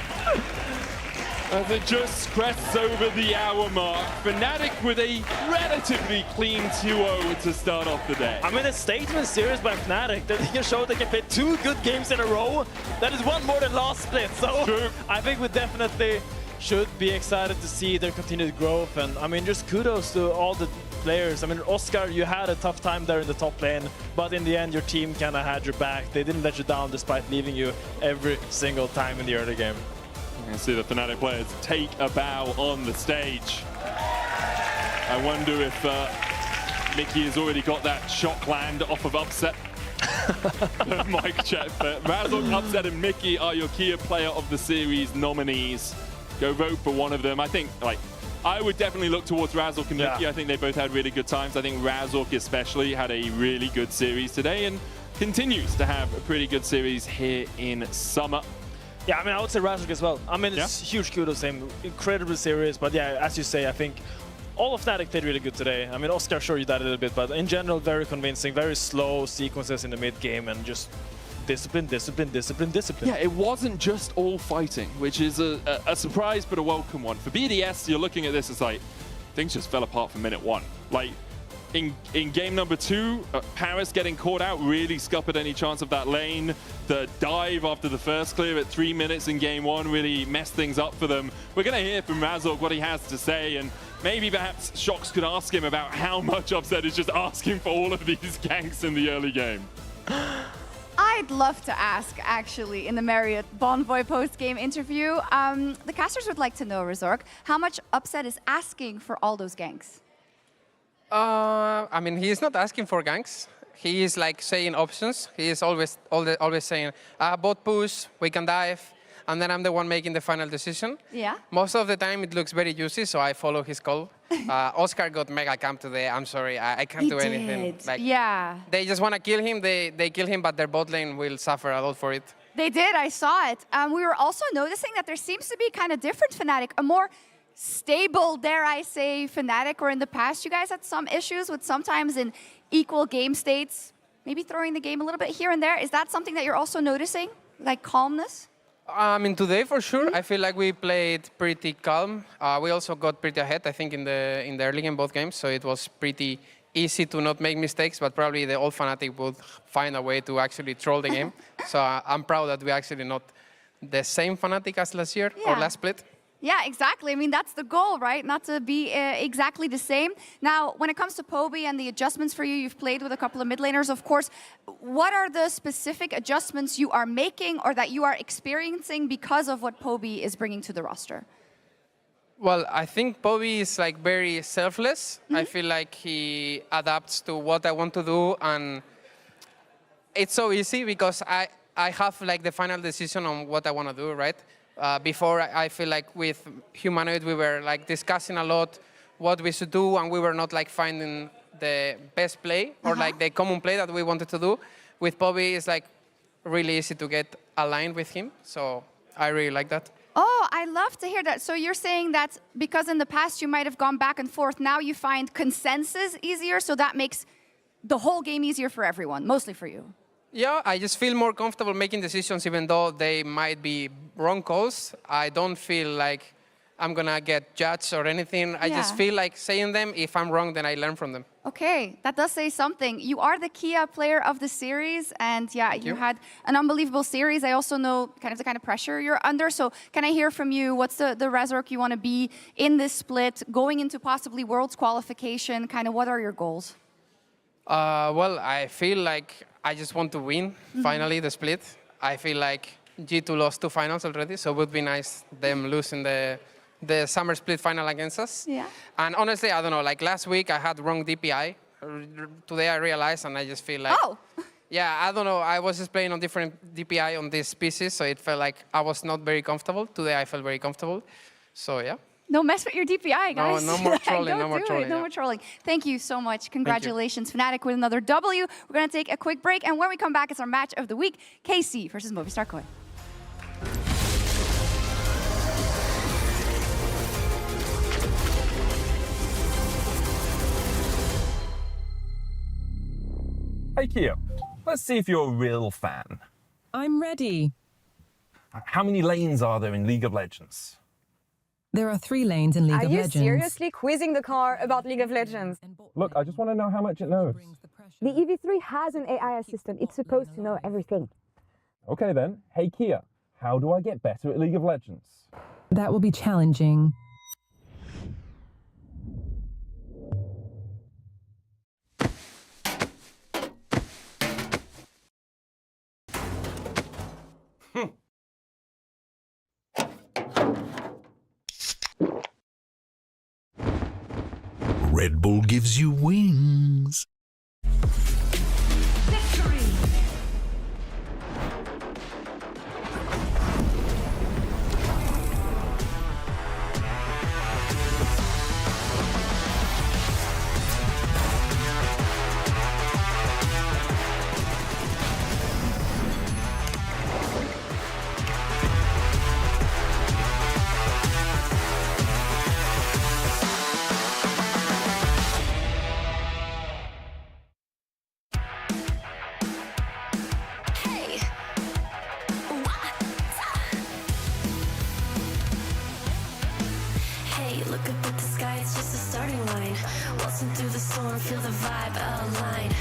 As it just crests over the hour mark. Fnatic with a relatively clean 2-0 to start off the day. I mean, a statement series by Fnatic that they can show they can play 2 good games in a row. That is one more than last split. So true. I think we definitely should be excited to see their continued growth. And I mean, just kudos to all the players. I mean, Oscar, you had a tough time there in the top lane, but in the end, your team kind of had your back. They didn't let you down despite leaving you every single time in the early game. You can see the Fnatic players take a bow on the stage. I wonder if Mickey has already got that shock land off of Upset. Mic check. But Razork, Upset, and Mickey are your Kia Player of the Series nominees. Go vote for one of them. I think, I would definitely look towards Razork and Mickey. I think they both had really good times. I think Razork especially had a really good series today and continues to have a pretty good series here in summer. Yeah, I mean, I would say Razork as well. I mean, it's huge kudos to him. Incredibly serious, but yeah, as you say, I think all of Fnatic played really good today. I mean, Oscar showed you that a little bit, but in general, very convincing, very slow sequences in the mid game, and just discipline, discipline, discipline, discipline. Yeah, it wasn't just all fighting, which is a surprise, but a welcome one. For BDS, you're looking at this as things just fell apart from minute 1. In game number 2, Paris getting caught out really scuppered any chance of that lane. The dive after the first clear at 3 minutes in game 1 really messed things up for them. We're going to hear from Razork what he has to say, and maybe perhaps Shox could ask him about how much Upset is just asking for all of these ganks in the early game. I'd love to ask, actually, in the Marriott Bonvoy post-game interview. The casters would like to know, Razork, how much Upset is asking for all those ganks? I mean, he is not asking for ganks. He is saying options. He is always saying, bot push, we can dive, and then I'm the one making the final decision. Yeah. Most of the time it looks very juicy, so I follow his call. Oscar got mega camp today. I'm sorry, I can't do anything. Yeah. They just want to kill him. They kill him, but their bot lane will suffer a lot for it. They did. I saw it. We were also noticing that there seems to be kind of different Fnatic, a more stable, dare I say, Fnatic, where in the past you guys had some issues with sometimes in equal game states, maybe throwing the game a little bit here and there. Is that something that you're also noticing, like calmness? I mean, today for sure, I feel like we played pretty calm. We also got pretty ahead, I think, in the early game, both games, so it was pretty easy to not make mistakes, but probably the old Fnatic would find a way to actually troll the game. So I'm proud that we actually not the same Fnatic as last year or last split. Yeah, exactly. I mean, that's the goal, right? Not to be exactly the same. Now, when it comes to Poby and the adjustments for you, you've played with a couple of mid laners, of course. What are the specific adjustments you are making or that you are experiencing because of what Poby is bringing to the roster? Well, I think Poby is very selfless. I feel like he adapts to what I want to do, and it's so easy because I have the final decision on what I want to do, right? Before, I feel like with Humanoid, we were discussing a lot what we should do, and we were not like finding the best play or like the common play that we wanted to do. With Poby, it's like really easy to get aligned with him, so I really like that. Oh, I love to hear that. So you're saying that because in the past you might have gone back and forth, now you find consensus easier, so that makes the whole game easier for everyone, mostly for you. Yeah, I just feel more comfortable making decisions even though they might be wrong calls. I don't feel like I'm gonna get judged or anything. I just feel like saying them. If I'm wrong, then I learn from them. Okay, that does say something. You are the Kia player of the series, and yeah, you had an unbelievable series. I also know kind of the kind of pressure you're under. So can I hear from you, what's the Resurrect you want to be in this split, going into possibly Worlds qualification, kind of what are your goals? Well, I feel like I just want to win, finally, the split. I feel like G2 lost 2 finals already, so it would be nice them losing the summer split final against us. Yeah. And honestly, I don't know, like last week I had wrong DPI. Today I realized, and I just feel like... Oh! Yeah, I don't know, I was just playing on different DPI on these pieces, so it felt like I was not very comfortable. Today I felt very comfortable, so yeah. No mess with your DPI, guys. No more trolling, no more trolling. No more trolling. Thank you so much. Congratulations, Fnatic, with another W. We're going to take a quick break, and when we come back, it's our match of the week, KC versus Movistar KOI. Hey Kia, let's see if you're a real fan. I'm ready. How many lanes are there in League of Legends? There are 3 lanes in League of Legends. Are you seriously quizzing the car about League of Legends? Look, I just want to know how much it knows. The EV3 has an AI assistant. It's supposed to know everything. Okay then, hey Kia, how do I get better at League of Legends? That will be challenging. Red Bull gives you wings. Hey, look up at the sky, it's just a starting line. Waltzing through the storm, feel the vibe align.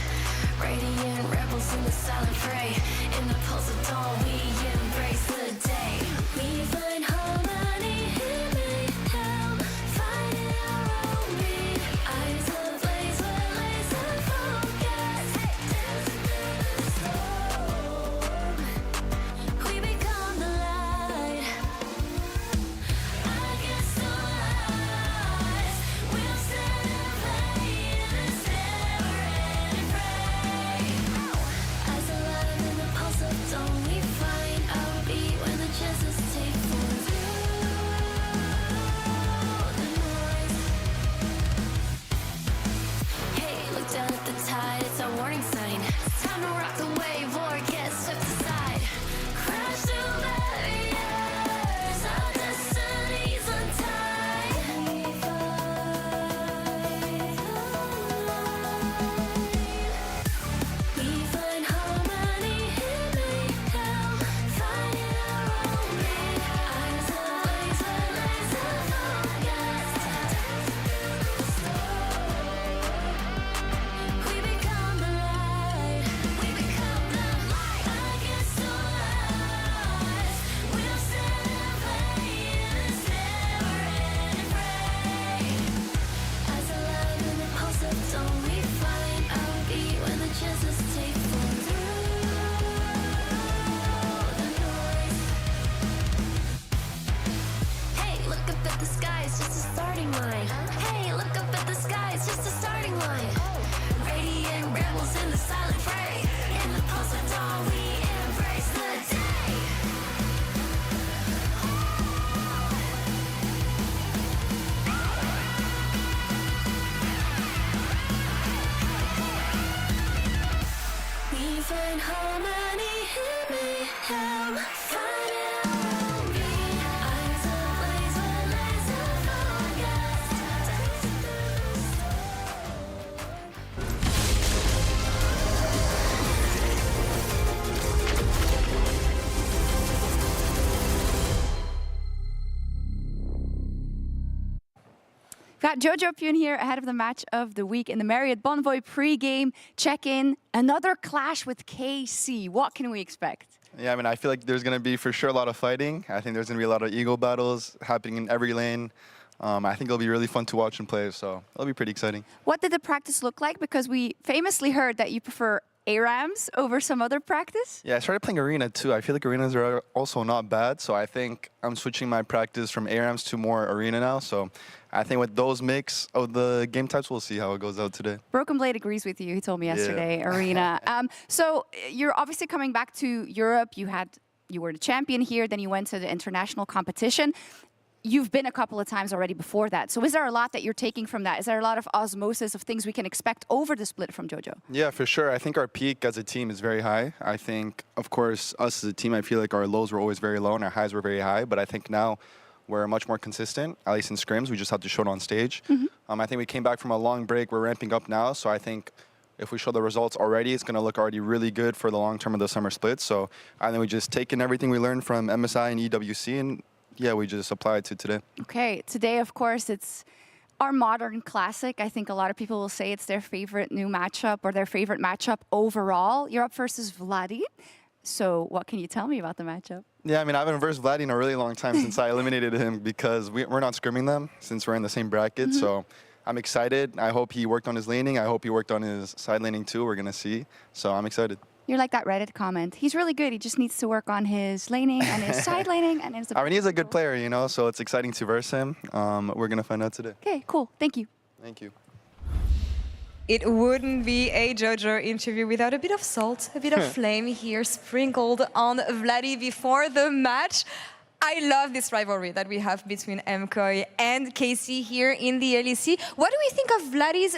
Radiant rebels in the silent fray. In the pulse of dawn, we embrace the day. We find harmony, hear me now. Finding our own beat. Eyes ablaze, we're laser focused. Dancing through the storm. We become the light. Against the lies, we'll stand and play in this never-ending fray. Eyes alive in the pulse of dawn, we find. Got Jojo Pune here ahead of the match of the week in the Marriott Bonvoy pre-game check-in. Another clash with KC. What can we expect? Yeah, I mean, I feel like there's going to be for sure a lot of fighting. I think there's going to be a lot of ego battles happening in every lane. I think it'll be really fun to watch and play, so it'll be pretty exciting. What did the practice look like? Because we famously heard that you prefer ARAMs over some other practice. Yeah, I started playing Arena too. I feel like Arenas are also not bad, so I think I'm switching my practice from ARAMs to more Arena now. So I think with those mix of the game types, we'll see how it goes out today. Broken Blade agrees with you. He told me yesterday, Arena. So you're obviously coming back to Europe. You were the champion here, then you went to the international competition. You've been a couple of times already before that. So is there a lot that you're taking from that? Is there a lot of osmosis of things we can expect over the split from Jojo? Yeah, for sure. I think our peak as a team is very high. I think, of course, us as a team, I feel like our lows were always very low and our highs were very high. But I think now we're much more consistent, at least in scrims. We just have to show it on stage. I think we came back from a long break. We're ramping up now. So I think if we show the results already, it's going to look already really good for the long term of the summer split. So I think we just taken everything we learned from MSI and EWC and yeah, we just applied to today. Okay, today, of course, it's our modern classic. I think a lot of people will say it's their favorite new matchup or their favorite matchup overall. You're up versus Vladdy. So what can you tell me about the matchup? Yeah, I mean, I've been versus Vladdy in a really long time since I eliminated him because we're not scrimming them since we're in the same bracket. So I'm excited. I hope he worked on his laning. I hope he worked on his side laning too. We're going to see. So I'm excited. You're like that Reddit comment. He's really good. He just needs to work on his laning and his side laning. And his I mean, he's a good player, you know, so it's exciting to verse him. We're going to find out today. Okay, cool. Thank you. Thank you. It wouldn't be a JoJo interview without a bit of salt, a bit of flame here sprinkled on Vladdy before the match. I love this rivalry that we have between MKOI and KC here in the LEC. What do we think of Vladdy's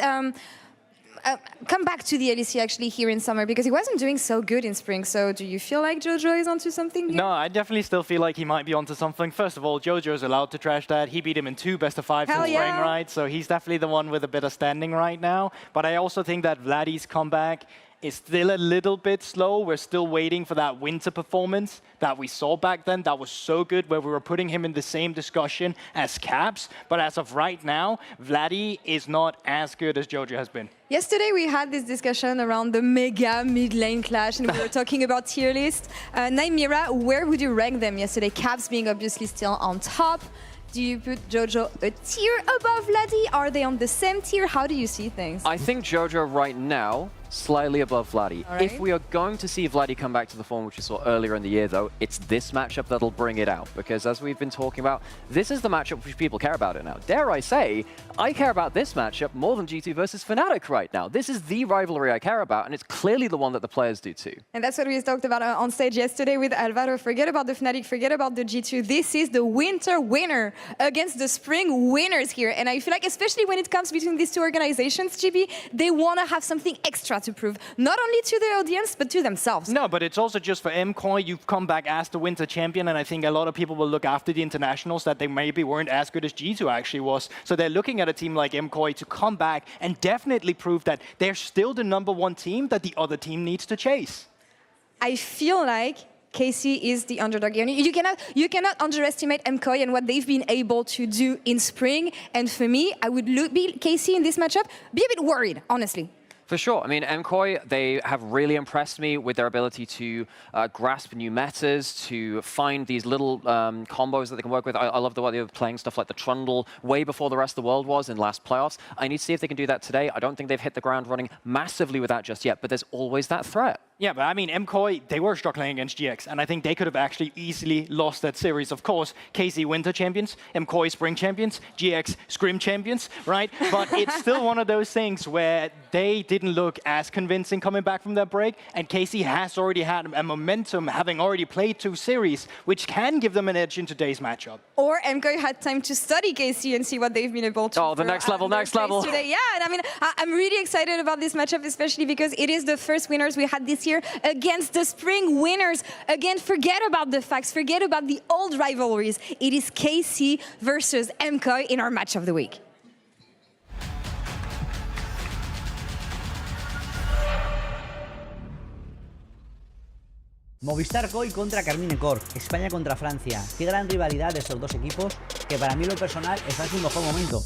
come back to the LEC actually here in summer, because he wasn't doing so good in spring. So do you feel like JoJo is onto something here? No, I definitely still feel like he might be onto something. First of all, JoJo is allowed to trash that. He beat him in 2 best-of-5 in spring, right? So he's definitely the one with a bit of standing right now. But I also think that Vladdy's comeback is still a little bit slow. We're still waiting for that winter performance that we saw back then. That was so good, where we were putting him in the same discussion as Caps. But as of right now, Vladdy is not as good as JoJo has been. Yesterday we had this discussion around the mega mid-lane clash, and we were talking about tier list. Naimira, where would you rank them yesterday? Caps being obviously still on top. Do you put JoJo a tier above Vladdy? Are they on the same tier? How do you see things? I think JoJo right now, slightly above Vladdy. Right. If we are going to see Vladdy come back to the form which we saw earlier in the year, though, it's this matchup that'll bring it out. Because as we've been talking about, this is the matchup which people care about it now. Dare I say, I care about this matchup more than G2 versus Fnatic right now. This is the rivalry I care about, and it's clearly the one that the players do too. And that's what we talked about on stage yesterday with Alvaro. Forget about the Fnatic, forget about the G2. This is the winter winner against the spring winners here. And I feel like, especially when it comes between these two organizations, GB, they want to have something extra to prove, not only to the audience, but to themselves. No, but it's also just for MKOI, you've come back as the winter champion, and I think a lot of people will look after the internationals that they maybe weren't as good as G2 actually was. So they're looking at a team like MKOI to come back and definitely prove that they're still the #1 team that the other team needs to chase. I feel like KC is the underdog. You cannot underestimate MKOI and what they've been able to do in spring. And for me, I would be KC in this matchup, be a bit worried, honestly. For sure. I mean, MKOI, they have really impressed me with their ability to grasp new metas, to find these little combos that they can work with. I love the way they were playing stuff like the Trundle way before the rest of the world was in last playoffs. I need to see if they can do that today. I don't think they've hit the ground running massively with that just yet, but there's always that threat. Yeah, but I mean, MKOI, they were struggling against GX, and I think they could have actually easily lost that series. Of course, KC Winter champions, MKOI Spring champions, GX Scrim champions, right? But it's still one of those things where they didn't look as convincing coming back from that break, and KC has already had a momentum, having already played 2 series, which can give them an edge in today's matchup. Or MKOI had time to study KC and see what they've been able to. Oh, the next level, next level. Today. Yeah, and I mean, I'm really excited about this matchup, especially because it is the first winners we had this year against the spring winners. Again, forget about the facts, forget about the old rivalries. It is KC versus MKOI in our match of the week. Movistar KOI contra Carmine Corp, España contra Francia. Qué gran rivalidad de estos dos equipos, que para mí en lo personal está en su mejor momento.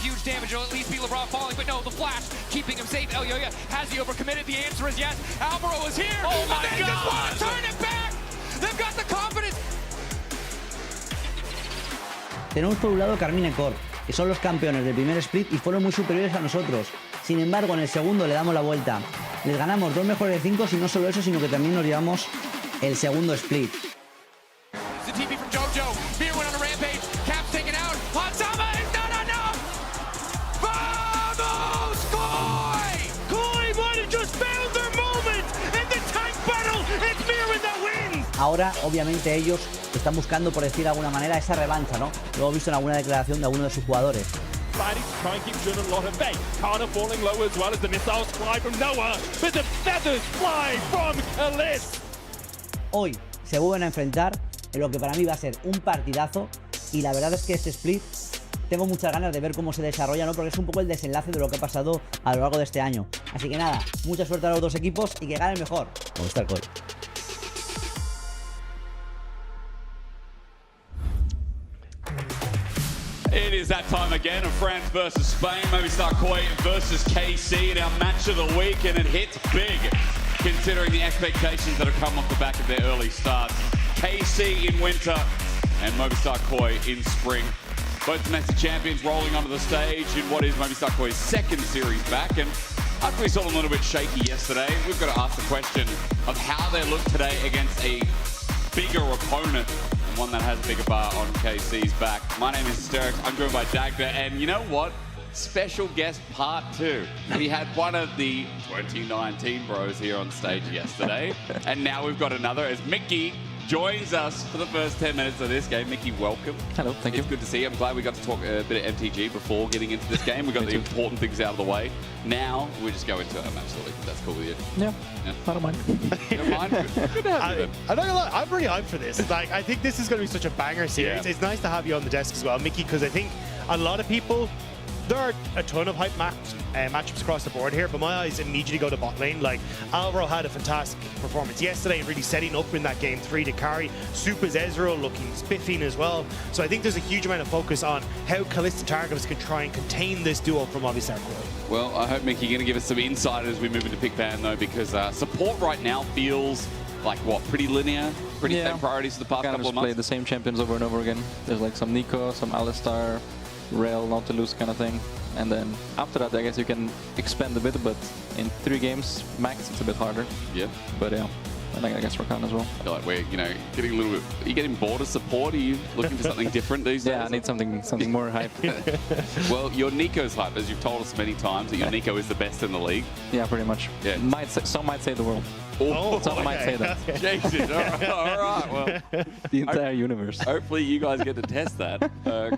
huge damage. It'll at least be LeBron falling, but no, the flash keeping him safe. Elyoya, has he overcommitted? The answer is yes. Alvaro is here. Oh my They just want to turn it back. They've got the confidence. Tenemos por un lado Carmine Corp, que son los campeones del primer split y fueron muy superiores a nosotros. Sin embargo, en el segundo le damos la vuelta. Les ganamos 2 mejores de 5, y no solo eso, sino que también nos llevamos el segundo split. The TP from Jojo. Beer went on a rampage. Cap's taken out. Hatsama is not enough. Vamos, Koi! Koi might have just found their moment in the tank battle. It's Mirren that wins. Ahora, obviamente, ellos están buscando, por decir de alguna manera, esa revancha, ¿no? Lo hemos visto en alguna declaración de alguno de sus jugadores. Fighting to try and keep Jun a lot at bay. Kana falling low as well as the missiles fly from Noah, but the feathers fly from Kalis. Hoy se vuelven a enfrentar en lo que para mí va a ser un partidazo, y la verdad es que este split tengo muchas ganas de ver cómo se desarrolla, ¿no? Porque es un poco el desenlace de lo que ha pasado a lo largo de este año. Así que nada, mucha suerte a los dos equipos y que gane el mejor. Como está el Koi. It is that time again of France versus Spain. Movistar KOI versus KC in our match of the week, and it hits big considering the expectations that have come off the back of their early starts. KC in winter and Movistar KOI in spring. Both domestic champions rolling onto the stage in what is Movistar KOI's second series back. And after we saw them a little bit shaky yesterday, we've got to ask the question of how they look today against a bigger opponent, and one that has a bigger bar on KC's back. My name is Hysterics. I'm joined by Dagda, and you know what? Special guest part 2. We had one of the 2019 bros here on stage yesterday, and now we've got another as Mickey joins us for the first 10 minutes of this game. Mickey, welcome. Hello, thank you. It's good to see you. I'm glad we got to talk a bit of MTG before getting into this game. We got the important things out of the way. Now we just go into our match of the week. That's cool with you. Yeah, I don't mind. You don't mind? Good to have you then. I'm not gonna lie, I'm pretty hyped for this. Like, I think this is going to be such a banger series. Yeah. It's nice to have you on the desk as well, Mickey, because I think a lot of people, there are a ton of hype matchups across the board here, but my eyes immediately go to bot lane. Like, Alvaro had a fantastic performance yesterday, really setting up in that game 3 to carry. Super's Ezreal looking spiffing as well. So I think there's a huge amount of focus on how Kalista Targos can try and contain this duo from Movistar KOI. Well, I hope, Mickey, you're going to give us some insight as we move into pick ban, though, because support right now feels like, what, pretty linear? Pretty same priorities for the past couple of months? Play the same champions over and over again. There's like some Nico, some Alistar, Rail, Nautilus kind of thing. And then after that, I guess you can expand a bit, but in 3 games max, it's a bit harder. Yeah. But yeah, and I guess Rakan as well. I feel like we're, getting a little bit... Are you getting bored of support? Are you looking for something different these days? Yeah, I need something more hype. Well, your Nico's hype, as you've told us many times, that your Nico is the best in the league. Yeah, pretty much. Yeah. Some might say the world. Some might say that. Jesus, all right, well. The entire universe. Hopefully you guys get to test that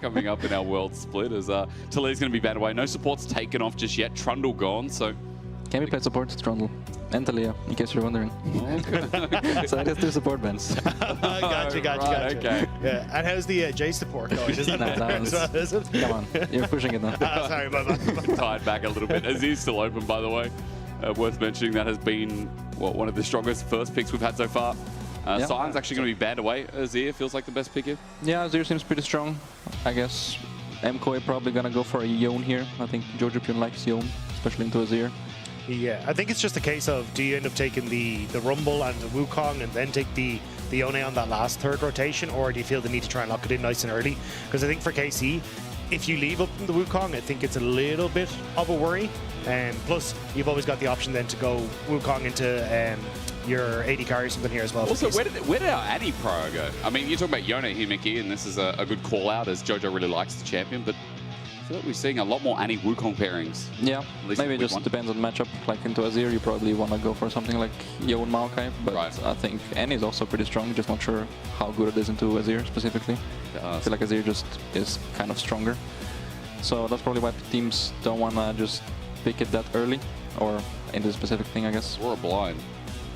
coming up in our world split, as Taliyah's going to be banned away. No support's taken off just yet. Trundle gone, so... Can we play support? It's Trundle and Taliyah, in case you're wondering. Okay. So I just do support bans. Gotcha. Okay. Yeah. And how's the J support going? Is that Come on, you're pushing it now. Sorry, my bad. Tied back a little bit. Azir's still open, by the way. Worth mentioning, that has been one of the strongest first picks we've had so far. Sion's actually going to be banned away. Azir feels like the best pick here. Yeah, Azir seems pretty strong. I guess MKOI probably going to go for a Yone here. I think Jojo Pyun likes Yone, especially into Azir. Yeah, I think it's just a case of, do you end up taking the Rumble and the Wukong and then take the Yone on that last 3rd rotation, or do you feel the need to try and lock it in nice and early? Because I think for KC, if you leave up the Wukong, I think it's a little bit of a worry. Plus, you've always got the option then to go Wukong into your AD carry or something here as well. Also, where did our Addy Pro go? I mean, you're talking about Yone here, Mickey, and this is a good call out as Jojo really likes the champion, but I feel like we're seeing a lot more Annie Wukong pairings. Yeah, maybe it just depends on the matchup. Like into Azir, you probably want to go for something like Yone Maokai, but I think Annie is also pretty strong, just not sure how good it is into Azir specifically. I feel like Azir just is kind of stronger. So that's probably why teams don't want to just pick it that early, or into a specific thing, I guess. Or a blind.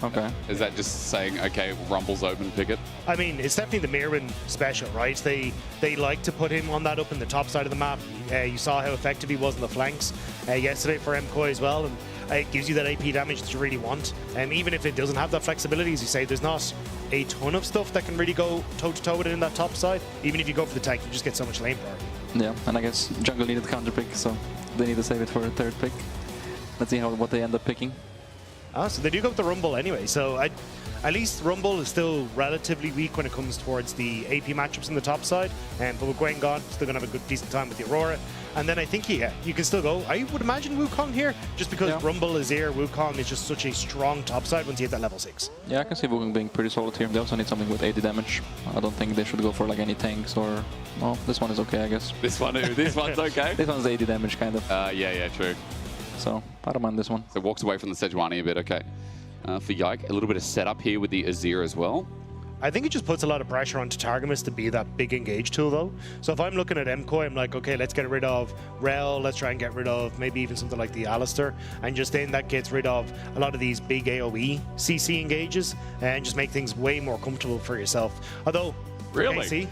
Okay. Is that just saying, okay, Rumble's open, pick it? I mean, it's definitely the Mirren special, right? They like to put him on that up in the top side of the map. You saw how effective he was in the flanks yesterday for MKOI as well, and it gives you that AP damage that you really want. Even if it doesn't have that flexibility, as you say, there's not a ton of stuff that can really go toe-to-toe with it in that top side. Even if you go for the tank, you just get so much lane priority. Yeah, and I guess jungle needed counter pick, so they need to save it for a third pick. Let's see what they end up picking. So they do go with the Rumble anyway. So at least Rumble is still relatively weak when it comes towards the AP matchups on the top side. But with Gwen gone, still going to have a good decent time with the Aurora. And then I think, yeah, you can still go. I would imagine Wukong here, just because Rumble is here. Wukong is just such a strong top side once you hit that level 6. Yeah, I can see Wukong being pretty solid here. They also need something with 80 damage. I don't think they should go for like any tanks or... Well, this one is okay, I guess. This one's okay? This one's 80 damage, kind of. Yeah, true. So, I don't mind this one. So walks away from the Sejuani a bit, okay. For Yike, a little bit of setup here with the Azir as well. I think it just puts a lot of pressure onto Targamas to be that big engage tool, though. So if I'm looking at MKOI, I'm like, okay, let's get rid of Rel, let's try and get rid of maybe even something like the Alistar, and just then that gets rid of a lot of these big AoE CC engages, and just make things way more comfortable for yourself. Although, for KC,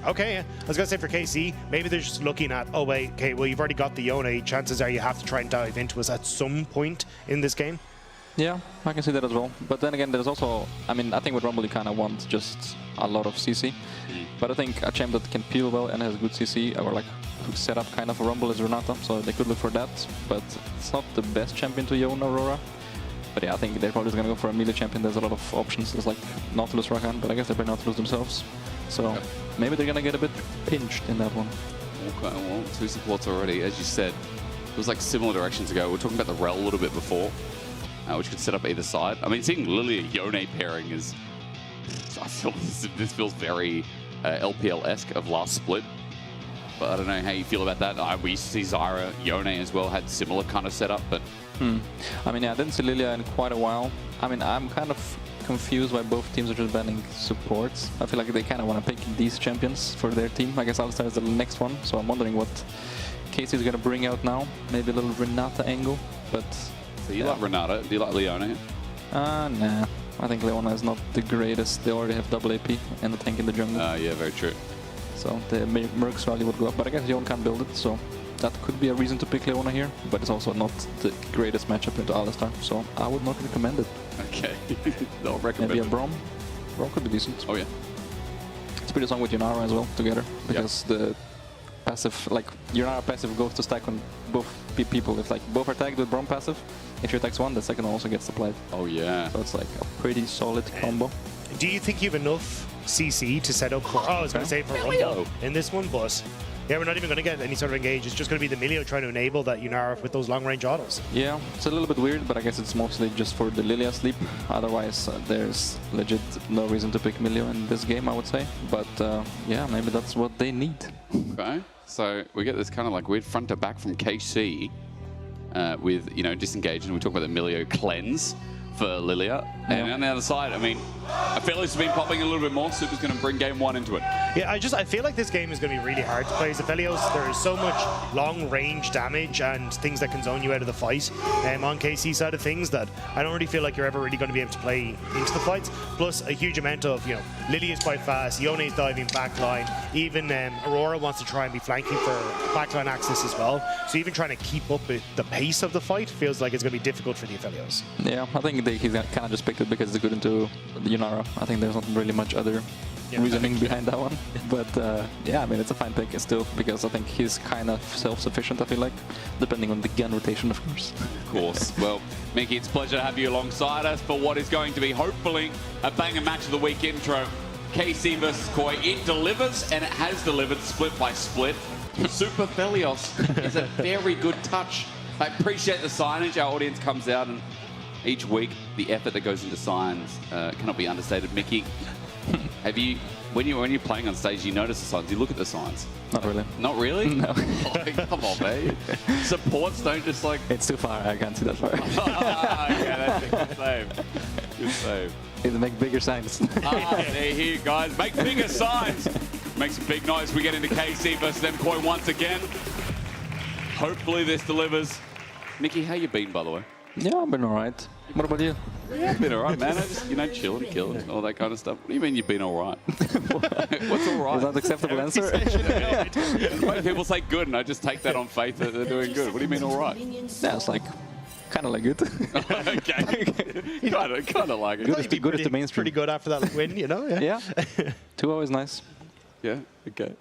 okay, yeah. I was going to say for KC, maybe they're just looking at, oh wait, okay, well you've already got the Yone, chances are you have to try and dive into us at some point in this game. Yeah, I can see that as well. But then again, there's also, I mean, I think with Rumble you kind of want just a lot of CC. But I think a champ that can peel well and has good CC, or like set up kind of a Rumble is Renata, so they could look for that. But it's not the best champion to Yone Aurora. But yeah, I think they're probably going to go for a melee champion. There's a lot of options. There's like Nautilus Rakan, but I guess they play Nautilus themselves. So maybe they're going to get a bit pinched in that one. Okay, well, 2 supports already. As you said, it was like similar directions ago. We were talking about the Rel a little bit before. Which could set up either side. I mean, seeing Lilia Yone pairing is... I feel this feels very LPL-esque of last split. But I don't know how you feel about that. We used to see Zyra, Yone as well, had similar kind of setup, but... I mean, yeah, I didn't see Lilia in quite a while. I mean, I'm kind of confused why both teams are just banning supports. I feel like they kind of want to pick these champions for their team. I guess Alistar is the next one, so I'm wondering what KC is going to bring out now. Maybe a little Renata angle, but... So you like Renata? Do you like Leona? Nah. I think Leona is not the greatest. They already have double AP and a tank in the jungle. Yeah, very true. So the Merc's value would go up, but I guess Yone can't build it, so that could be a reason to pick Leona here, but it's also not the greatest matchup into Alistar, so I would not recommend it. Okay, don't recommend Maybe it. a Braum. Braum could be decent. Oh yeah. It's pretty strong with Yunara as well, together, because the passive, like, Yunara passive goes to stack on both people. If like both are tagged with Braum passive, if you attacks one, the second one also gets supplied. Oh yeah. So it's like a pretty solid combo. Do you think you have enough CC to set up for, I was going to say for Rumble in this one, but yeah, we're not even going to get any sort of engage. It's just going to be the Milio trying to enable that Yunara with those long-range autos. Yeah, it's a little bit weird, but I guess it's mostly just for the Lilia sleep. Otherwise, there's legit no reason to pick Milio in this game, I would say. But yeah, maybe that's what they need. Okay, so we get this kind of like weird front to back from KC with, you know, disengage, and we talk about the Milio cleanse for Lilia. And on the other side, I mean, Aphelios has been popping a little bit more. Super's going to bring game 1 into it. Yeah, I feel like this game is going to be really hard to play as Aphelios. There is so much long-range damage and things that can zone you out of the fight on KC side of things that I don't really feel like you're ever really going to be able to play into the fights. Plus, a huge amount of, you know, Lily is quite fast, Yone is diving backline, even Aurora wants to try and be flanking for backline access as well. So even trying to keep up with the pace of the fight feels like it's going to be difficult for the Aphelios. Yeah, I think he's kind of just picked it because it's good into the Yunara. I think there's not really much other reasoning behind that one. But yeah, I mean, it's a fine pick still because I think he's kind of self-sufficient, I feel like, depending on the gun rotation, of course. Of course. Well, Mickey, it's a pleasure to have you alongside us for what is going to be, hopefully, a banger match of the week intro. KC versus Koi. It delivers, and it has delivered split by split. Super Aphelios is a very good touch. I appreciate the signage. Our audience comes out, and each week, the effort that goes into signs cannot be understated. Mickey, have you, when you're playing on stage, you notice the signs, you look at the signs? Not really. Not really? No. Oh, come on, man. Supports don't just like... It's too far, I can't see that far. Yeah, that's a good save. Good save. Need to make bigger signs. There you guys. Make bigger signs. Make some big noise. We get into KC versus MKOI once again. Hopefully this delivers. Mickey, how you been, by the way? Yeah, I've been alright. What about you? Yeah, I've been alright, man. I just, you know, chilling, killing, all that kind of stuff. What do you mean you've been alright? What's alright? Is that an acceptable answer? When people say good, and I just take that on faith that they're doing good. What do you mean alright? Yeah, it's like, kind of like good. Okay. Kind of like it. Good is the mainstream. Pretty good after that win, you know? Yeah. 2-0 is nice. Yeah, okay.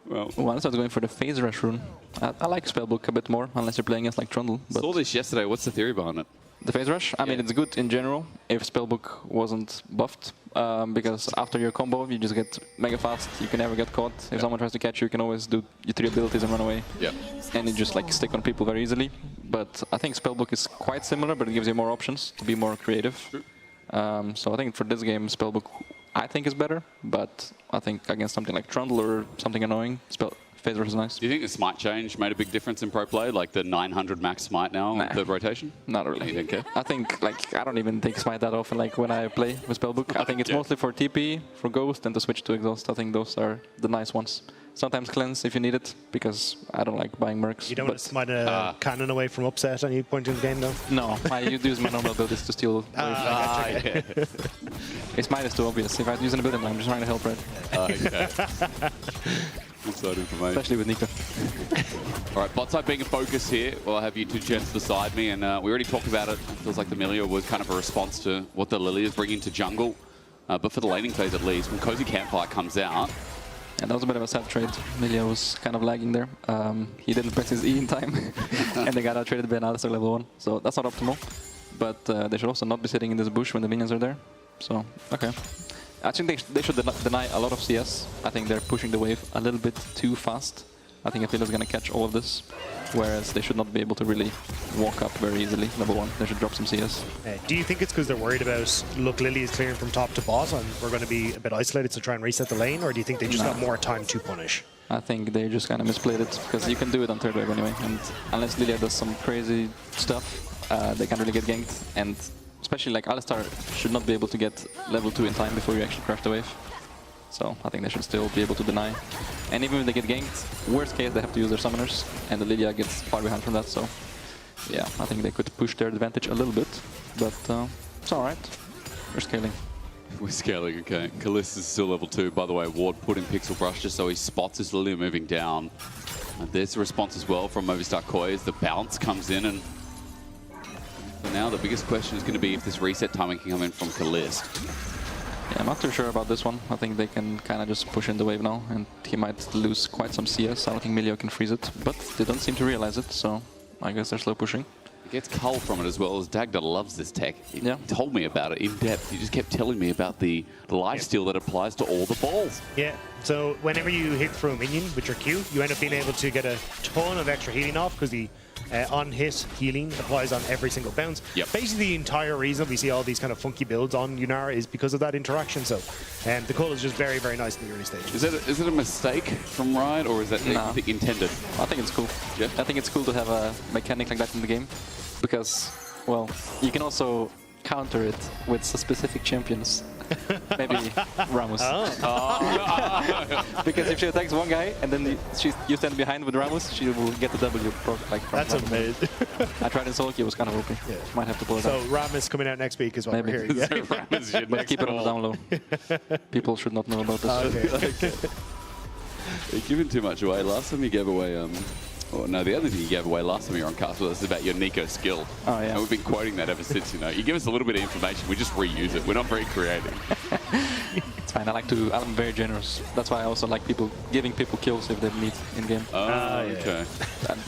Well, I started going for the phase rush rune. I like Spellbook a bit more, unless you're playing against like Trundle. But saw this yesterday. What's the theory behind it? The phase rush? I mean, it's good in general if Spellbook wasn't buffed, because after your combo, you just get mega fast. You can never get caught. If someone tries to catch you, you can always do your 3 abilities and run away. Yeah. And you just like stick on people very easily. But I think Spellbook is quite similar, but it gives you more options to be more creative. So I think for this game, Spellbook I think is better, but I think against something like Trundle or something annoying, phase rush is nice. Do you think the smite change made a big difference in pro play, like the 900 max smite now on third rotation? Not really. You don't care? I think I don't even take smite that often. Like when I play with Spellbook, I think it's mostly for TP, for Ghost, and to switch to Exhaust. I think those are the nice ones. Sometimes cleanse if you need it, because I don't like buying mercs. You don't want to smite a cannon away from upset any point in the game, though? No, I use my normal abilities to steal. It's minus too obvious. If I use an ability, I'm just trying to help, right? Okay. Inside information. Especially with Nico. All right, bot side being a focus here. Well, I have you two gents beside me, and we already talked about it. It feels like the Melia was kind of a response to what the Lily is bringing to jungle. But for the laning phase at least, when Cozy Campfire comes out, and that was a bit of a sad trade. Melia was kind of lagging there. He didn't press his E in time, and they got out traded by an Alistar level 1. So that's not optimal. But they should also not be sitting in this bush when the minions are there. So, okay. I think they should deny a lot of CS. I think they're pushing the wave a little bit too fast. I think Aphelios is going to catch all of this, whereas they should not be able to really walk up very easily, level 1. They should drop some CS. Do you think it's because they're worried about, look, Lily is clearing from top to bot and we're going to be a bit isolated to try and reset the lane, or do you think they just got more time to punish? I think they just kind of misplayed it, because you can do it on third wave anyway, and unless Lilia does some crazy stuff, they can't really get ganked, and especially like Alistar should not be able to get level 2 in time before you actually crash the wave. So I think they should still be able to deny. And even if they get ganked, worst case they have to use their summoners, and the Lilia gets far behind from that, so yeah, I think they could push their advantage a little bit, but it's alright. We're scaling. We're scaling, okay. Kalista is still level 2. By the way, Ward put in Pixel Brush just so he spots his Lilia moving down. And there's the response as well from Movistar Koi as the bounce comes in, and so now the biggest question is going to be if this reset timing can come in from Kalista. Yeah, I'm not too sure about this one. I think they can kind of just push in the wave now, and he might lose quite some CS. I don't think Milio can freeze it, but they don't seem to realize it, so I guess they're slow pushing. He gets cull from it as well, as Dagda loves this tech. He told me about it in depth. He just kept telling me about the lifesteal that applies to all the balls. Yeah, so whenever you hit through a minion with your Q, you end up being able to get a ton of extra healing off, because the on-hit healing applies on every single bounce. Basically, the entire reason we see all these kind of funky builds on Yunara is because of that interaction. So the cull is just very, very nice in the early stages. Is it a mistake from Riot, or is that intended? I think it's cool. Yeah. I think it's cool to have a mechanic like that in the game, because, well, you can also counter it with specific champions. Maybe Ramos. Because if she attacks one guy and then you stand behind with Ramos, she will get the W. That's amazing. I tried in Solki, it was kind of OP. Yeah. Might have to pull it out. So Ramos coming out next week is what we're hearing. Yeah? But keep it on the down low. People should not know about this. Okay. You're giving too much away. Last time you gave away oh, no, the other thing you gave away last time you were on cast with us is about your Nico skill. Oh, yeah. And we've been quoting that ever since, you know. You give us a little bit of information, we just reuse it. We're not very creative. It's fine. I'm very generous. That's why I also like giving people kills if they meet in game. Oh, okay.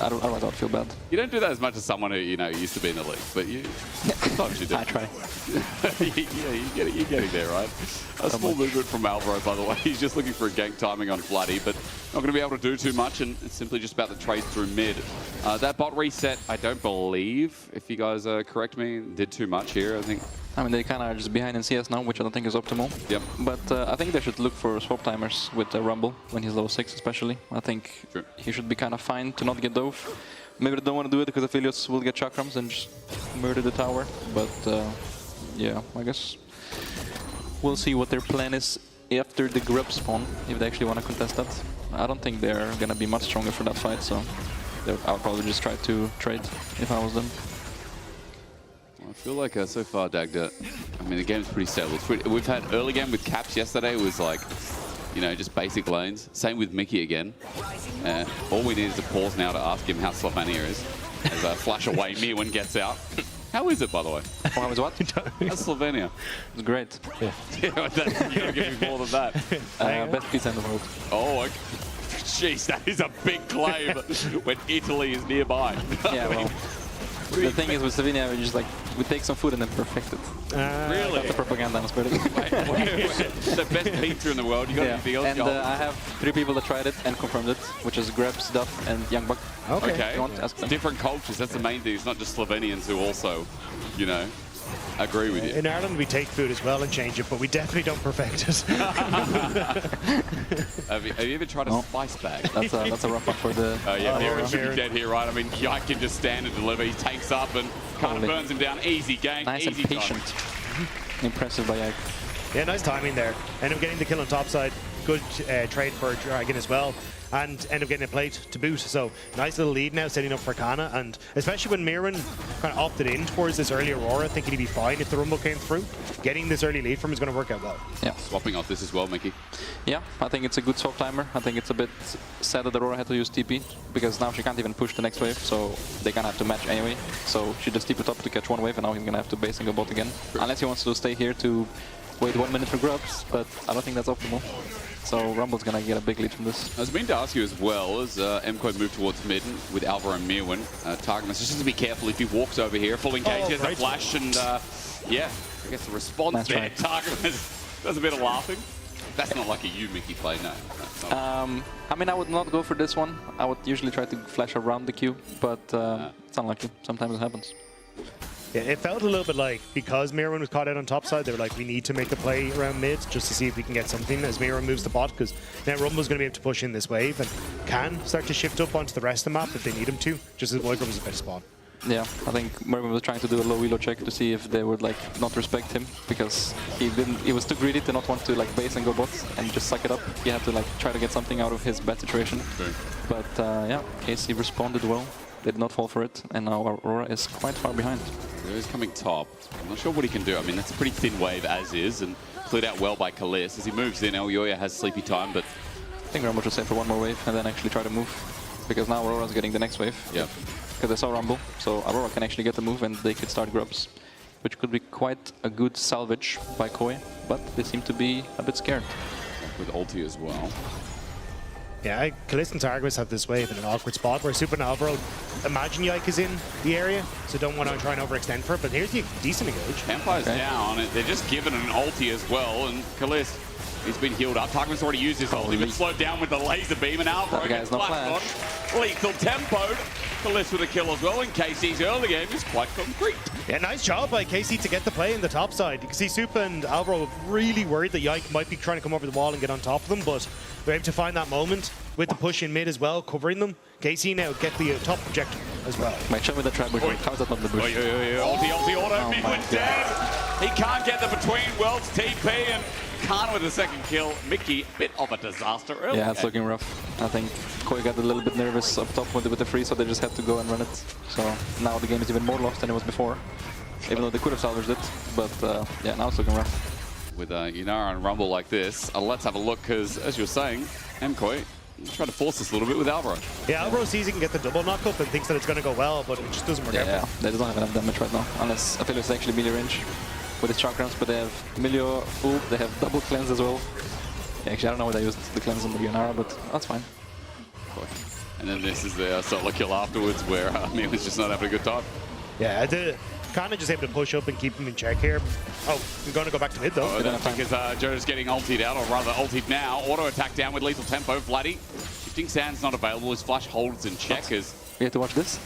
Otherwise I would feel bad. You don't do that as much as someone who, you know, used to be in the league, but sometimes you do. I try. Yeah, you're getting there, right? A small movement from Alvaro, by the way. He's just looking for a gank timing on Floody, but not going to be able to do too much, and it's simply just about the trade through mid. That bot reset, I don't believe, if you guys correct me, did too much here, I think. I mean, they kind of are just behind in CS now, which I don't think is optimal. Yep. But I think they should look for swap timers with Rumble, when he's level 6 especially. I think he should be kind of fine to not get dove. Maybe they don't want to do it because Aphelios will get chakrams and just murder the tower. But yeah, I guess we'll see what their plan is after the grub spawn, if they actually want to contest that. I don't think they're going to be much stronger for that fight, so I'll probably just try to trade if I was them. I feel like so far, Dagda, I mean, the game's pretty stable. We've had early game with Caps yesterday was like, you know, just basic lanes. Same with Mickey again. All we need is a pause now to ask him how Slovenia is. As I flash away Mirwin gets out. How is it, by the way? How is what? How's Slovenia? It's great. Yeah, you gotta give me more than that. Best pizza in the world. Oh, okay. Jeez, that is a big claim when Italy is nearby. Yeah, well, the thing is with Slovenia, we just like, we take some food and then perfect it. Really? That's the propaganda I'm spreading. The best pizza in the world. You got anything else? And I have 3 people that tried it and confirmed it, which is Grebs, Duff, and Young Buck. Okay. You want to ask them? Different cultures. That's the main thing. It's not just Slovenians who also, you know, agree with you. In Ireland, we take food as well and change it, but we definitely don't perfect it. Have you ever tried a spice bag? That's a rough one for the... Yeah, Mirren should be dead here, right? I mean, Yike can just stand and deliver. He takes up and kind of burns him down. Easy game, nice easy and patient. Impressive by Yike. Yeah, nice timing there. End up getting the kill on top side. Good trade for Dragon as well. And end up getting a plate to boot. So nice little lead now setting up for Kana. And especially when Mirren kind of opted in towards this early Aurora, thinking he'd be fine if the Rumble came through. Getting this early lead from him is going to work out well. Yeah. Swapping off this as well, Mickey. Yeah, I think it's a good swap timer. I think it's a bit sad that Aurora had to use TP, because now she can't even push the next wave, so they're gonna have to match anyway. So she just TP'd up to catch one wave, and now he's gonna have to base and go bot again. Unless he wants to stay here to wait 1 minute for grubs, but I don't think that's optimal. So Rumble's gonna get a big lead from this. I was meaning to ask you as well, as MKOI move towards mid with Alvaro and Mirwin, Targamas just to be careful if he walks over here. Full engage, has a flash, and yeah, I guess the response That's there, right. Targamas does a bit of laughing. That's not like a you, Mickey, play, no. I mean, I would not go for this one. I would usually try to flash around the queue, but it's unlucky. Sometimes it happens. Yeah, it felt a little bit like, because Mirren was caught out on top side, they were like, we need to make a play around mid just to see if we can get something as Mirren moves the bot, because now Rumble's going to be able to push in this wave and can start to shift up onto the rest of the map if they need him to, just as Voidrum is a better spawn. Yeah, I think Mervin was trying to do a low elo check to see if they would like not respect him, because he was too greedy to not want to like base and go bot and just suck it up. He had to like try to get something out of his bad situation. But yeah, KC responded well. They did not fall for it, and now Aurora is quite far behind. He's coming top. I'm not sure what he can do. I mean, that's a pretty thin wave as is, and cleared out well by Kalis. As he moves in, Elyoya has sleepy time, but... I think Rumble should stay for one more wave and then actually try to move, because now Aurora's getting the next wave. Yeah. Because they saw Rumble, so Aurora can actually get the move and they could start grubs, which could be quite a good salvage by Koi, but they seem to be a bit scared. With ulti as well. Yeah, Kalis and Targus have this wave in an awkward spot where Super and Alvaro imagine Yike is in the area, so don't want to try and overextend for it, but here's the decent engage. Empire's down, they're just given an ulti as well, and Kalis, he's been healed up. Targum's already used his ulti, but slowed down with the laser beam, and Alvaro gets flashed on. Lethal tempoed. Kalis with a kill as well, and KC's early game is quite concrete. Yeah, nice job by KC to get the play in the top side. You can see Supa and Alvaro really worried that Yike might be trying to come over the wall and get on top of them, but they're able to find that moment with the push in mid as well, covering them. KC now get the top objective as well. Mate, show me the trap bush. How's that not the bush? Ulti, auto, Midwin's dead. He can't get the between worlds TP, and Khan with the second kill. Mickey, bit of a disaster early. Yeah, it's looking rough. I think Koi got a little bit nervous up top with the free, so they just had to go and run it. So now the game is even more lost than it was before, even though they could have salvaged it. But yeah, now it's looking rough. With Inara and Rumble like this, let's have a look, because as you were saying, MKOI trying to force this a little bit with Alvaro. Yeah, Alvaro sees he can get the double knockup and thinks that it's going to go well, but it just doesn't work out. Yeah, they don't have enough damage right now, unless Aphelios is actually melee range with his chakras, but they have Milio full, they have double cleanse as well. Yeah, actually, I don't know why they used the cleanse on the Inara, but that's fine. And then this is the solo kill afterwards, where Mila's just not having a good time. Yeah, kind of just able to push up and keep him in check here. Oh, we're going to go back to mid though. Oh, that's because Joe's getting ultied out, or rather ultied now. Auto attack down with lethal tempo. Vladdy, shifting sand's not available. His flash holds in check as... We have to watch this.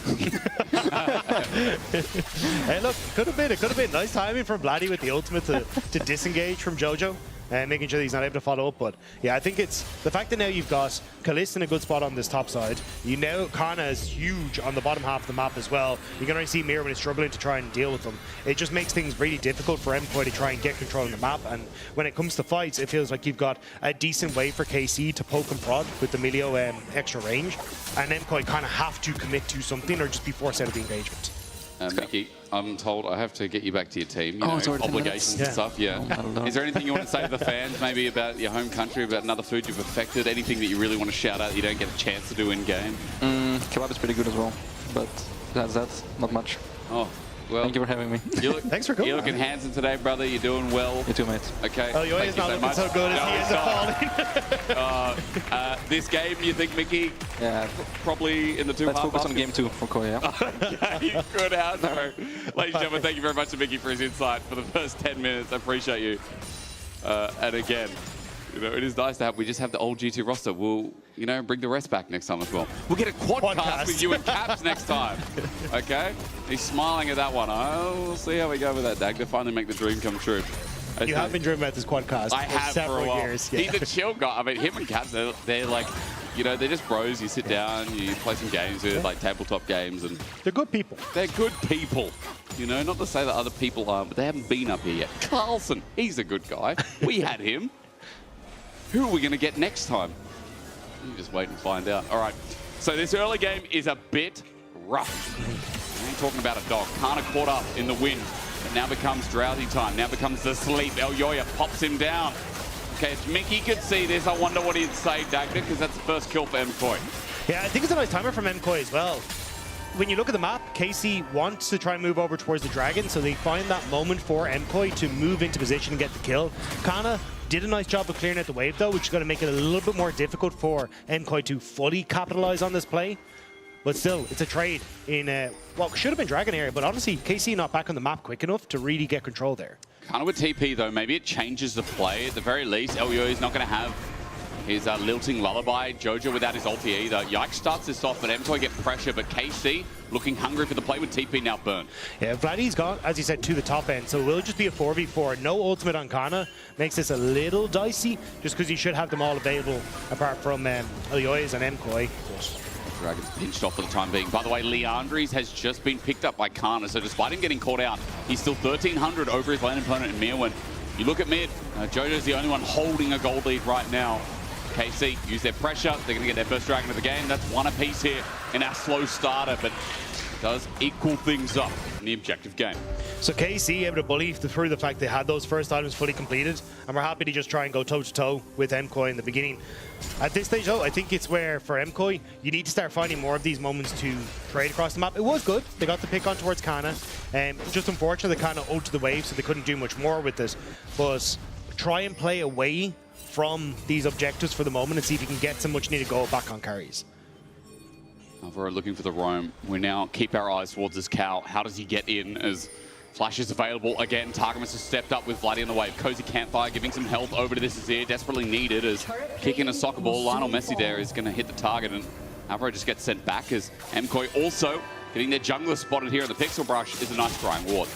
Hey, look, it could have been. Nice timing from Vladdy with the ultimate to disengage from Jojo. And making sure that he's not able to follow up. But yeah, I think it's the fact that now you've got Kalis in a good spot on this top side. You know Kana is huge on the bottom half of the map as well. You can already see Mirren is struggling to try and deal with them. It just makes things really difficult for MKOI to try and get control of the map. And when it comes to fights, it feels like you've got a decent way for KC to poke and prod with the Milio extra range. And MKOI kind of have to commit to something or just be forced out of the engagement. Mickey, I'm told I have to get you back to your team. You know, obligations and stuff. Yeah. Is there anything you want to say to the fans, maybe about your home country, about another food you've affected? Anything that you really want to shout out that you don't get a chance to do in game? Kebab is pretty good as well, but besides that, not much. Oh, Well, thank you for having me. Thanks for coming. You're looking handsome today, brother. You're doing well. You too, mate. Okay. Oh, you're not looking so good as he ends up falling. This game, you think, Mickey? Yeah. Probably in the 2 Let's half focus on game 2 for Koi, yeah? Okay, good answer. Ladies and gentlemen, thank you very much to Mickey for his insight for the first 10 minutes. I appreciate you. And again, you know, it is nice to have, we just have the old G2 roster. We'll, you know, bring the rest back next time as well. We'll get a quadcast with you and Caps next time. Okay? He's smiling at that one. I'll see how we go with that, Dag, to finally make the dream come true. You have been dreaming about this quadcast I have for several a while. years. Yeah. He's a chill guy. I mean, him and Caps, they're like, you know, they're just bros. You sit down, you play some games with, like tabletop games, and they're good people. They're good people. You know, not to say that other people aren't, but they haven't been up here yet. Carlson, he's a good guy. We had him. Who are we going to get next time? You just wait and find out. All right. So this early game is a bit rough. I ain't talking about a dog. Kana caught up in the wind. It now becomes drowsy time. Now becomes the sleep. Elyoya pops him down. Okay, if Mickey could see this, I wonder what he'd say, Dagda, because that's the first kill for MKOI. Yeah, I think it's a nice timer from MKOI as well. When you look at the map, KC wants to try and move over towards the Dragon, so they find that moment for MKOI to move into position and get the kill. Kana did a nice job of clearing out the wave, though, which is going to make it a little bit more difficult for MKOI to fully capitalize on this play. But still, it's a trade in what should have been Dragon area, but honestly, KC not back on the map quick enough to really get control there. Kind of with TP, though, maybe it changes the play. At the very least, Elyoya is not going to have his lilting lullaby. Jojo without his ulti either. Yike starts this off, but MKOI get pressure, but KC looking hungry for the play with TP now burned. Yeah, Vladdy's gone, as you said, to the top end, so it will just be a 4v4. No ultimate on Kana. Makes this a little dicey, just because you should have them all available, apart from Elyoya's and MKOI. Dragon's pinched off for the time being. By the way, Leandres has just been picked up by Kana, so despite him getting caught out, he's still 1,300 over his lane opponent in EMEA. When you look at mid, Jojo's the only one holding a gold lead right now. KC use their pressure. They're going to get their first Dragon of the game. That's one apiece here in our slow starter, but does equal things up in the objective game. So KC able to bully through the fact they had those first items fully completed, and we're happy to just try and go toe-to-toe with MKOI in the beginning. At this stage, though, I think it's where, for MKOI, you need to start finding more of these moments to trade across the map. It was good. They got the pick on towards Kana. Just unfortunate they kind of ulted the wave, so they couldn't do much more with this. But try and play away from these objectives for the moment and see if you can get some much needed gold back on carries. Alvaro looking for the roam. We now keep our eyes towards this cow. How does he get in as Flash is available again? Targamas has stepped up with Vladdy on the wave. Cozy Campfire giving some health over to this Azir. Desperately needed as kicking a soccer ball. Lionel Messi there is going to hit the target, and Alvaro just gets sent back as MKOI also getting their jungler spotted here in the Pixel Brush is a nice drying ward.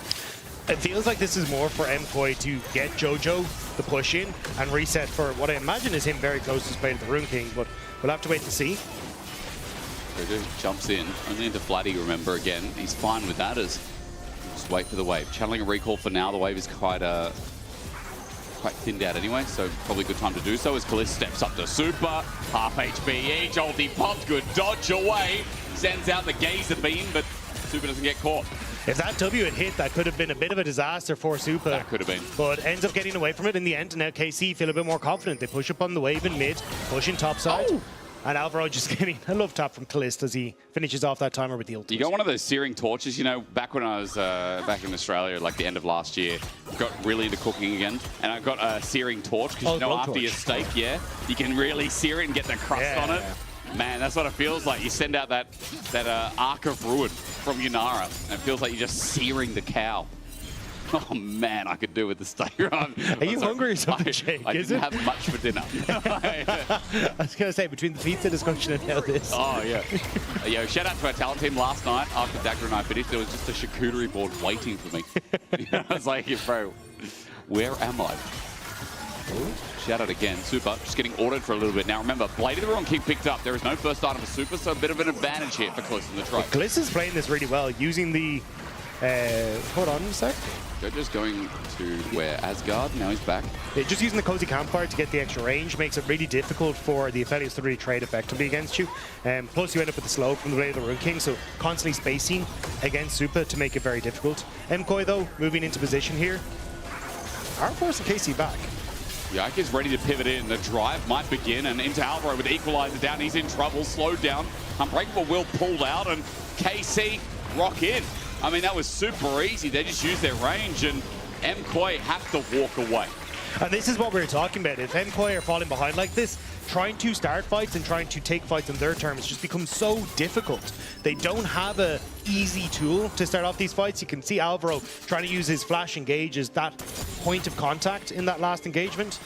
It feels like this is more for MKOI to get Jojo the push in and reset for what I imagine is him very close to playing the Rune King, but we'll have to wait to see. Jojo jumps in, only into Vladdy, remember, again. He's fine with that as just wait for the wave. Channeling a recall for now. The wave is quite thinned out anyway, so probably a good time to do so as Kalista steps up to Super. Half HP each, ulti popped, good dodge away. Sends out the Gazer beam, but Super doesn't get caught. If that W had hit, that could have been a bit of a disaster for Super. That could have been. But ends up getting away from it in the end, and now KC feel a bit more confident. They push up on the wave in mid, pushing topside. Oh. And Alvaro just getting a love tap from Kalista as he finishes off that timer with the ult. You got one of those searing torches, you know, back when I was back in Australia, like the end of last year, got really into cooking again, and I got a searing torch, because you know after your steak, you can really sear it and get the crust on it. Man, that's what it feels like. You send out that arc of ruin from Yunara, and it feels like you're just searing the cow. Oh man, I could do with the steak. Are you hungry or something, Jake? I didn't have much for dinner. I was going to say, between the pizza discussion and now this. Oh, yeah. Yo, shout out to our talent team last night. After Dagda and I finished, there was just a charcuterie board waiting for me. I was like, bro, where am I? Shout out again. Super just getting ordered for a little bit. Now remember, Blade of the Wrong King picked up. There is no first item for Super, so a bit of an advantage here for Kalista in the trade. Kalista's playing this really well, using the... hold on a sec. Jojo's going to where? Asgard? Now he's back. Yeah, just using the Cozy Campfire to get the extra range makes it really difficult for the affiliates to really trade effectively against you. Plus you end up with the slow from the Blade of the Rune King, so constantly spacing against Super to make it very difficult. MKOI though, moving into position here. Are forcing KC back. Yike is ready to pivot in. The drive might begin, and into Alvaro with the equalizer down. He's in trouble, slowed down. Unbreakable will pulled out, and KC rock in. I mean, that was super easy. They just used their range, and MKOI have to walk away. And this is what we were talking about. If MKOI are falling behind like this, trying to start fights and trying to take fights on their terms just becomes so difficult. They don't have a easy tool to start off these fights. You can see Alvaro trying to use his flash engage as that point of contact in that last engagement.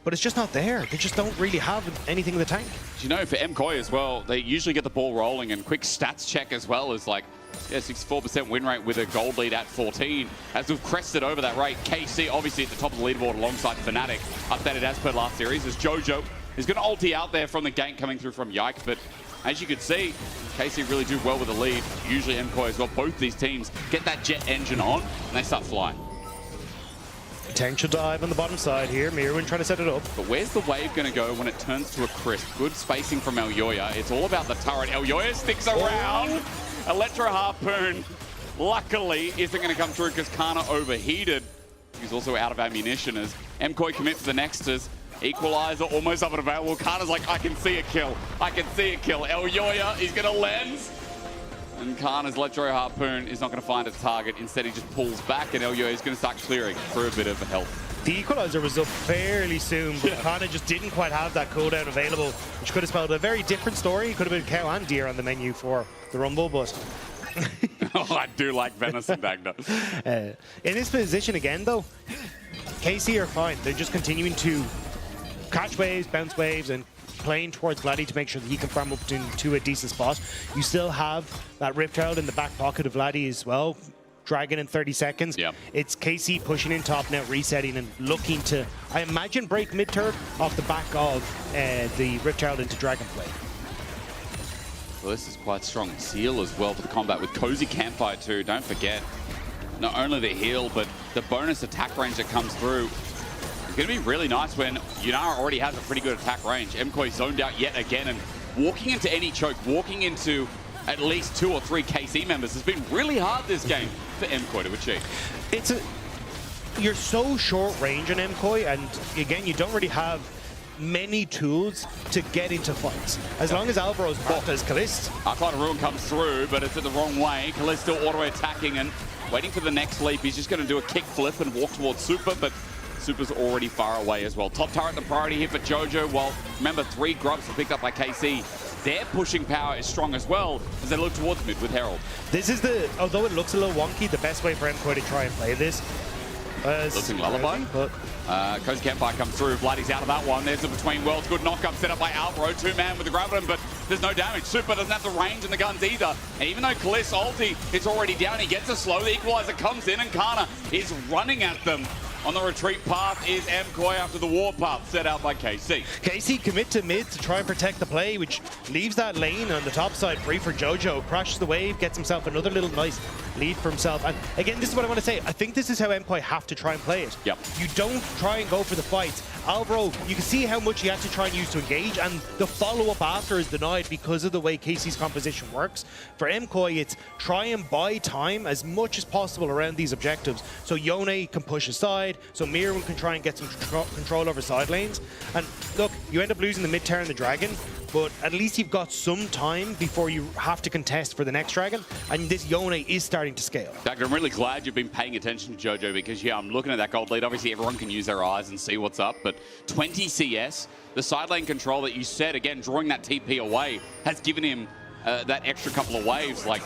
But it's just not there. They just don't really have anything in the tank. You know, for MKOI as well, they usually get the ball rolling, and quick stats check as well is like, yeah, 64% win rate with a gold lead at 14. As we've crested over that rate, KC obviously at the top of the leaderboard alongside Fnatic, updated as per last series, as Jojo is going to ulti out there from the gank coming through from Yike. But as you can see, KC really do well with the lead. Usually MKOI as well. Both these teams get that jet engine on and they start flying. Potential dive on the bottom side here. Mirwin trying to set it up. But where's the wave going to go when it turns to a crisp? Good spacing from Elyoya. It's all about the turret. Elyoya sticks around. Electro Harpoon, luckily, isn't going to come through because Kana overheated. He's also out of ammunition as MKOI commit to the Nexters. Equalizer almost up and available. Kana's like, I can see a kill. I can see a kill. Elyoya, he's going to lens. And Kana's Electro Harpoon is not going to find a target. Instead, he just pulls back, and Elyoya is going to start clearing for a bit of help. The equalizer was up fairly soon, but Kana just didn't quite have that cooldown available, which could have spelled a very different story. Could have been cow and deer on the menu for the Rumble, but... Oh, I do like venison, Dagda. In this position again, though, KC are fine. They're just continuing to catch waves, bounce waves, and playing towards Vladdy to make sure that he can farm up into a decent spot. You still have that Rift Herald in the back pocket of Vladdy as well. Dragon in 30 seconds. Yep. It's KC pushing in top now, resetting and looking to, I imagine, break mid-turret off the back of the Rift Herald into Dragonblade. Well, this is quite strong. Seal as well for the combat with Cozy Campfire too. Don't forget, not only the heal, but the bonus attack range that comes through. It's going to be really nice when Yunara already has a pretty good attack range. MKOI zoned out yet again, and walking into any choke, walking into at least 2 or 3 KC members has been really hard this game for MKOI to achieve. You're so short range on MKOI, and again, you don't really have many tools to get into fights. As long as Alvaro's bot as Kalist. Arcana Ruin comes through, but it's in the wrong way. Kalist still auto-attacking and waiting for the next leap. He's just going to do a kick flip and walk towards Super, but Super's already far away as well. Top turret, the priority here for Jojo. Well, remember, 3 grubs were picked up by KC. Their pushing power is strong as well as they look towards mid with Herald. This is the, although it looks a little wonky, the best way for MKOI to try and play this. Looking Lullaby. But Cozy Campfire comes through. Vladdy's out of that one. There's a Between Worlds. Good knock-up set up by Alvaro. 2-man with the Graviton, but there's no damage. Super doesn't have the range in the guns either. And even though Kalist's ulti is already down, he gets a slow. The Equalizer comes in, and Kana is running at them. On the retreat path is MKOI after the warpath set out by KC. KC commit to mid to try and protect the play, which leaves that lane on the top side free for Jojo. Crashes the wave, gets himself another little nice lead for himself. And again, this is what I want to say. I think this is how MKOI have to try and play it. Yep. You don't try and go for the fights. Alvaro, you can see how much he had to try and use to engage, and the follow-up after is denied because of the way KC's composition works. For MKOI, it's try and buy time as much as possible around these objectives, so Yone can push aside, so Mirwin can try and get some control over side lanes. And look, you end up losing the mid-turn and the dragon, but at least you've got some time before you have to contest for the next dragon, and this Yone is starting to scale. Dagger, I'm really glad you've been paying attention to Jojo because, yeah, I'm looking at that gold lead. Obviously, everyone can use their eyes and see what's up, but 20 CS, the side lane control that you said, again, drawing that TP away, has given him that extra couple of waves. Like,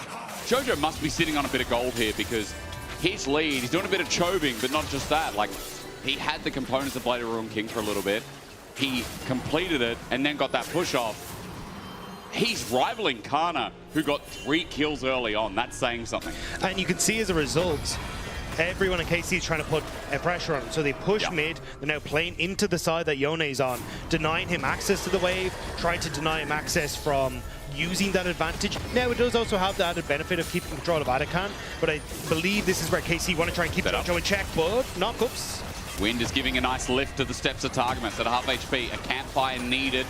Jojo must be sitting on a bit of gold here because his lead, he's doing a bit of choving, but not just that. Like, he had the components of Blade of Ruin King for a little bit. He completed it and then got that push off. He's rivaling Kana, who got 3 kills early on. That's saying something. And you can see as a result, everyone in KC is trying to put pressure on him. So they push mid, they're now playing into the side that Yone's on, denying him access to the wave, trying to deny him access from using that advantage. Now it does also have the added benefit of keeping control of Adakan, but I believe this is where KC want to try and keep Jojo in check, but knockups. Wind is giving a nice lift to the steps of Targamas at half HP. A campfire needed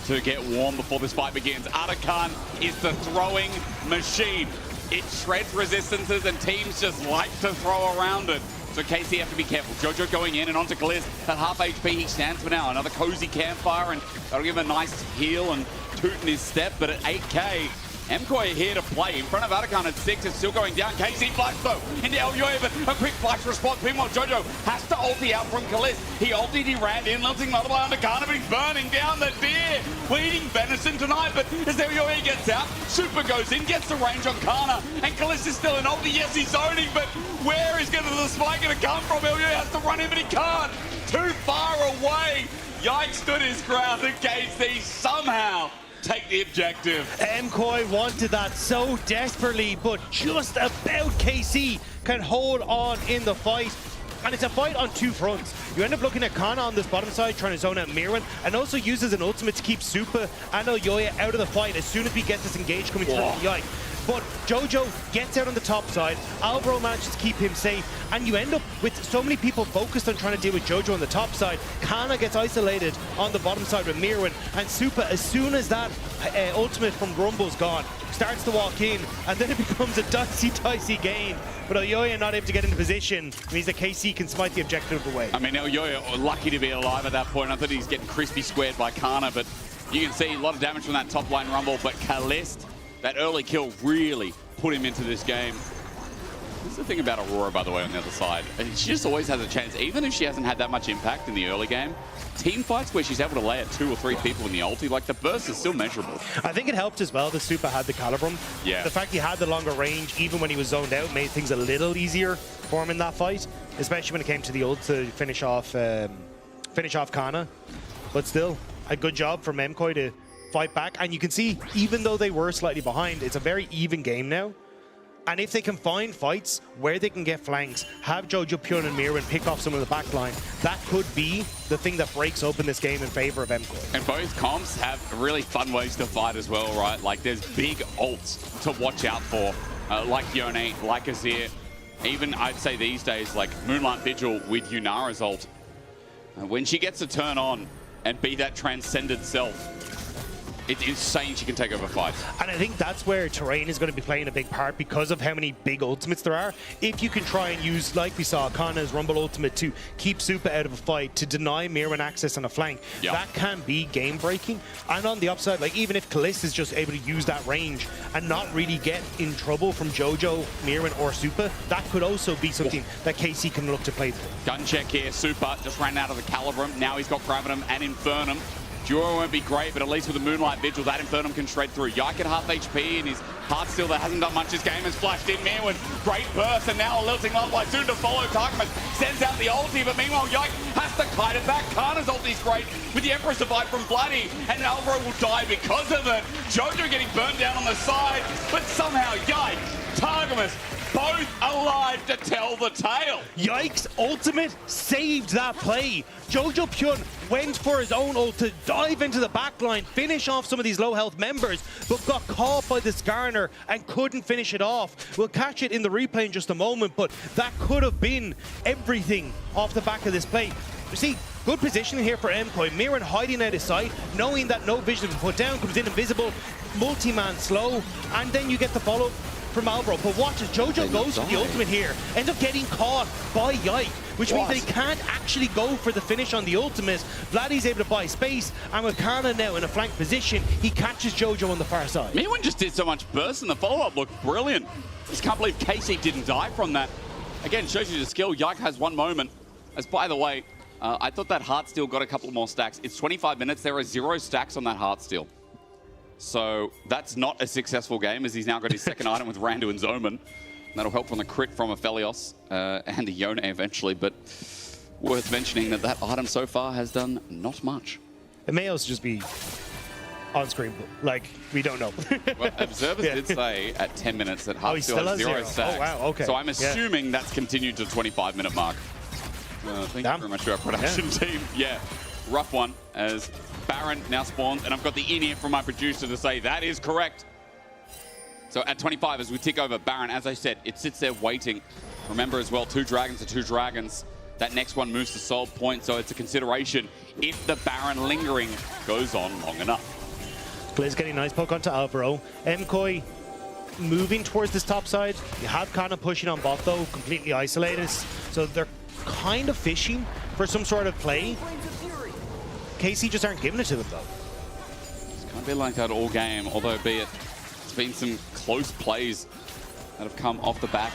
to get warm before this fight begins. Adakan is the throwing machine. It shreds resistances and teams just like to throw around it. So KC have to be careful. Jojo going in and onto Kalist at half HP. He stands for now. Another Cozy Campfire and that'll give him a nice heal and toot in his step. But at 8k, MKOI here to play in front of Atakan at 6. It's still going down. KC flash though into LEC, but a quick flash response. Meanwhile, Jojo has to ulti out from Kalist. He ultied, he ran in, losing multiple under Kana, but he's burning down the deer. We're eating venison tonight, but as LEC gets out, Super goes in, gets the range on Kana, and Kalist is still in ulti. Yes, he's zoning, but where is the spike going to come from? LEC has to run in, but he can't. Too far away. Yikes stood his ground, and KC somehow take the objective. MKOI wanted that so desperately, but just about KC can hold on in the fight. And it's a fight on two fronts. You end up looking at Kana on this bottom side, trying to zone out Mirwin, and also uses an ultimate to keep Super and Elyoya out of the fight as soon as we get this engage coming through the Yike. But Jojo gets out on the top side, Alvaro manages to keep him safe, and you end up with so many people focused on trying to deal with Jojo on the top side. Kana gets isolated on the bottom side with Mirwin, and Super, as soon as that ultimate from Rumble's gone, starts to walk in, and then it becomes a dicey game. But Elyoya not able to get into position means that KC can smite the objective away. I mean, Elyoya lucky to be alive at that point. I thought he's getting crispy squared by Kana, but you can see a lot of damage from that top line Rumble, but Kalist, that early kill really put him into this game. This is the thing about Aurora, by the way, on the other side. She just always has a chance, even if she hasn't had that much impact in the early game. Team fights where she's able to lay at 2 or 3 people in the ulti, like the burst is still measurable. I think it helped as well that Super had the Calibrum. Yeah. The fact he had the longer range, even when he was zoned out, made things a little easier for him in that fight, especially when it came to the ult to finish off Kana. But still, a good job from MKOI to fight back. And you can see, even though they were slightly behind, it's a very even game now. And if they can find fights where they can get flanks, have Jojo, Pyun, and Mirwin pick off some of the back line, that could be the thing that breaks open this game in favor of MKOI. And both comps have really fun ways to fight as well, right? Like, there's big ults to watch out for, like Yone, like Azir. Even, I'd say these days, like Moonlight Vigil with Yunara's ult. When she gets to turn on and be that transcended self, it's insane she can take over fights. And I think that's where terrain is going to be playing a big part because of how many big ultimates there are. If you can try and use, like we saw, Kana's Rumble ultimate to keep Super out of a fight, to deny Mirwin access on a flank, that can be game breaking. And on the upside, like even if Kalist is just able to use that range and not really get in trouble from Jojo, Mirwin, or Super, that could also be something that KC can look to play through. Gun check here, Super just ran out of the Calibrum. Now he's got Gravitum and Infernum. Duo won't be great, but at least with the Moonlight Vigil, that Infernum can shred through. Yike at half HP, and his Heartsteel that hasn't done much this game has flashed in. Mirwin, great burst, and now a lilting multiply soon to follow. Tarkman sends out the ulti, but meanwhile, Yike has to kite it back. Kana's ulti's great with the Empress Divide from Bloody, and Alvaro will die because of it. Jojo getting burned down on the side, but somehow Yike, Targamas, both alive to tell the tale. Yike's ultimate saved that play. Jojo Pyun went for his own ult to dive into the backline, finish off some of these low health members, but got caught by the Skarner and couldn't finish it off. We'll catch it in the replay in just a moment, but that could have been everything off the back of this play. You see, good positioning here for MKOI. Mirwin hiding out of sight, knowing that no vision can put down, comes in invisible, multi-man slow, and then you get the follow from Alvaro. But watch as Jojo goes for the ultimate here, ends up getting caught by Yike, which means that he can't actually go for the finish on the ultimate. Vladdy's able to buy space, and with Kana now in a flank position, he catches Jojo on the far side. Mirwin just did so much burst, and the follow-up looked brilliant. Just can't believe KC didn't die from that. Again, shows you the skill. Yike has one moment. As by the way, I thought that Heartsteel got a couple more stacks. It's 25 minutes. There are 0 stacks on that Heartsteel. So that's not a successful game, as he's now got his second item with Randu and Zoman. That'll help from the crit from Aphelios and a Yone eventually, but worth mentioning that that item so far has done not much. It may also just be on screen, like, we don't know. Well, observers did say at 10 minutes that Heartsteel has 0 stacks. Oh, wow, okay. So I'm assuming that's continued to the 25-minute mark. Thank you very much to our production team. Yeah, rough one, as Baron now spawns, and I've got the in here from my producer to say that is correct. So at 25, as we tick over Baron, as I said, it sits there waiting. Remember as well, 2 dragons are 2 dragons. That next one moves to solve point, so it's a consideration if the Baron lingering goes on long enough. Gliz getting a nice poke onto Alvaro. MKOI moving towards this top side. You have Kana pushing on bot though, completely isolated. So they're kind of fishing for some sort of play. KC just aren't giving it to them though. It's kind of been like that all game, although be it It's been some close plays that have come off the back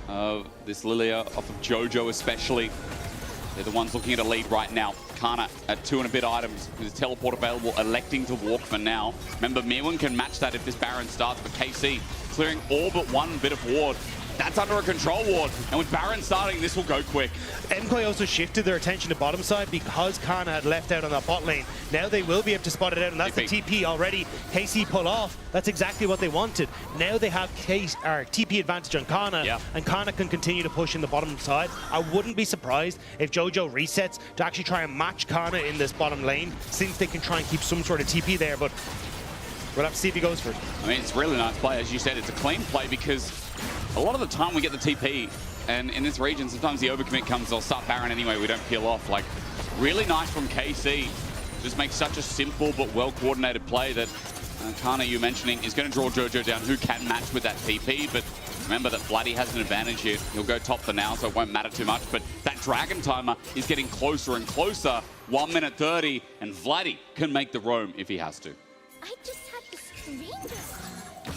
of this Lilia, off of Jojo especially. They're the ones looking at a lead right now. Kana at 2 and a bit items with his teleport available, electing to walk for now. Remember, Mirwin can match that if this Baron starts, but KC clearing all but 1 bit of ward. That's under a control ward, and with Baron starting, this will go quick. MKOI also shifted their attention to bottom side because Kana had left out on that bot lane. Now they will be able to spot it out, and that's the TP already. KC pull off. That's exactly what they wanted. Now they have TP advantage on Kana, and Kana can continue to push in the bottom side. I wouldn't be surprised if Jojo resets to actually try and match Kana in this bottom lane, since they can try and keep some sort of TP there, but we'll have to see if he goes for it. I mean, it's a really nice play. As you said, it's a clean play because a lot of the time we get the TP, and in this region, sometimes the overcommit comes, they'll start Baron anyway, we don't peel off. Like, really nice from KC. Just makes such a simple but well-coordinated play that Kana, you mentioning, is going to draw Jojo down, who can match with that TP, but remember that Vladdy has an advantage here. He'll go top for now, so it won't matter too much, but that Dragon timer is getting closer and closer. 1 minute 30, and Vladdy can make the roam if he has to. I just had the strangest.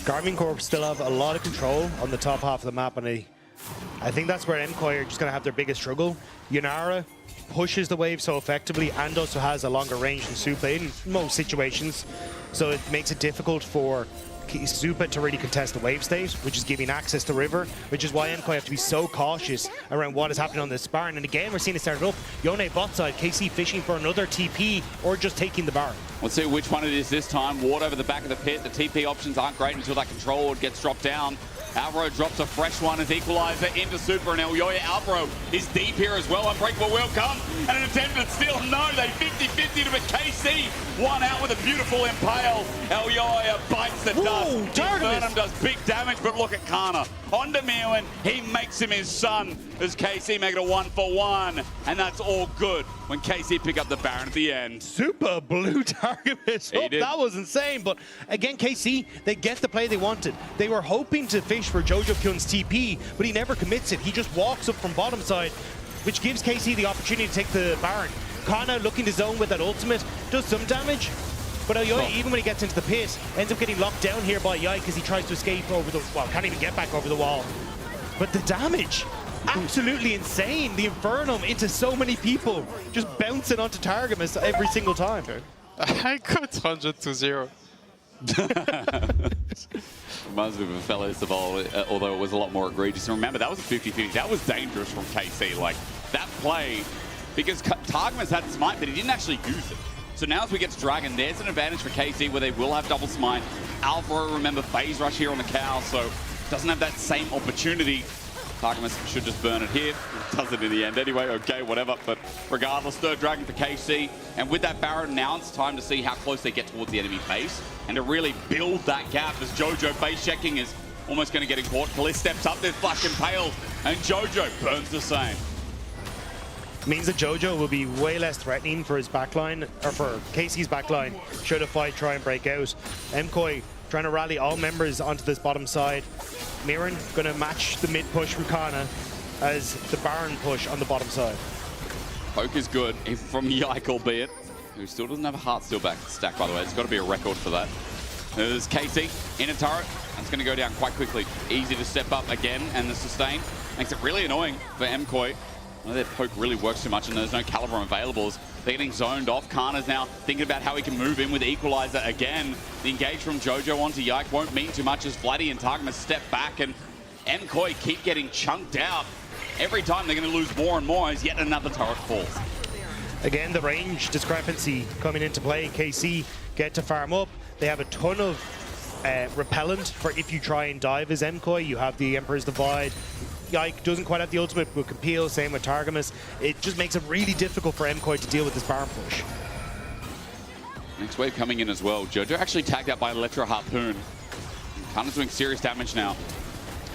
Garmin Corp still have a lot of control on the top half of the map, and I think that's where MKOI are just going to have their biggest struggle. Yunara pushes the wave so effectively and also has a longer range than Supa in most situations, so it makes it difficult for Supa to really contest the wave state, which is giving access to river, which is why MKOI have to be so cautious around what is happening on this Baron. And again, we're seeing it started up. Yone bot side, KC fishing for another TP or just taking the Baron. Let's see which one it is this time. Ward over the back of the pit. The TP options aren't great until that control ward gets dropped down. Alvaro drops a fresh one as equalizer into Super, and Elyoya Alvaro is deep here as well. Unbreakable will come, and an attempt at steal. No, they 50-50 to KC. One out with a beautiful impale. Elyoya bites the dust. Burnham does big damage, but look at Kana. On to Mirwin, he makes him his son as KC make it a 1-for-1, and that's all good when KC pick up the Baron at the end. Super blue target miss up. That was insane, but again, KC, they get the play they wanted. They were hoping to fish for Jojo Kyun's TP, but he never commits it. He just walks up from bottom side, which gives KC the opportunity to take the Baron. Kana looking to zone with that ultimate, does some damage, but Elyoya, even when he gets into the pit, ends up getting locked down here by Yike as he tries to escape over the, well, can't even get back over the wall. But the damage, absolutely insane. The Infernum into so many people, just bouncing onto Targamas every single time. I got 100-0. Reminds me of a fellow Saval, although it was a lot more egregious. And remember, that was a 50-50. That was dangerous from KC. Like, that play, because Targamas had smite, but he didn't actually use it. So now as we get to Dragon, there's an advantage for KC where they will have double smite. Alvaro, remember, phase rush here on the cow, so doesn't have that same opportunity. Targamas should just burn it here. Does it in the end anyway, okay, whatever. But regardless, third Dragon for KC. And with that Baron now, it's time to see how close they get towards the enemy base and to really build that gap as Jojo base checking is almost going to get in caught. Kaliss steps up, there's Flash Impaled, and Jojo burns the same. Means that Jojo will be way less threatening for his backline, or for KC's backline, should a fight try and break out. MKOI trying to rally all members onto this bottom side. Mirren going to match the mid push from Kana as the Baron push on the bottom side. Poke is good, from Yike albeit, who still doesn't have a Heartsteel back stack, by the way. There's got to be a record for that. There's KC in a turret, and it's going to go down quite quickly. Easy to step up again, and the sustain makes it really annoying for MKOI. Their poke really works too much, and there's no caliber available. They're getting zoned off. Kana's now thinking about how he can move in with Equalizer again. The engage from Jojo onto Yike won't mean too much as Vladdy and Targamas step back, and MKOI keep getting chunked out. Every time they're going to lose more and more as yet another turret falls. Again, the range discrepancy coming into play. KC get to farm up. They have a ton of repellent for if you try and dive as MKOI. You have the Emperor's Divide. Yike doesn't quite have the ultimate, but can peel, same with Targamas. It just makes it really difficult for MKOI to deal with this Baron push. Next wave coming in as well. Jojo actually tagged out by Electro Harpoon. Kana's doing serious damage now.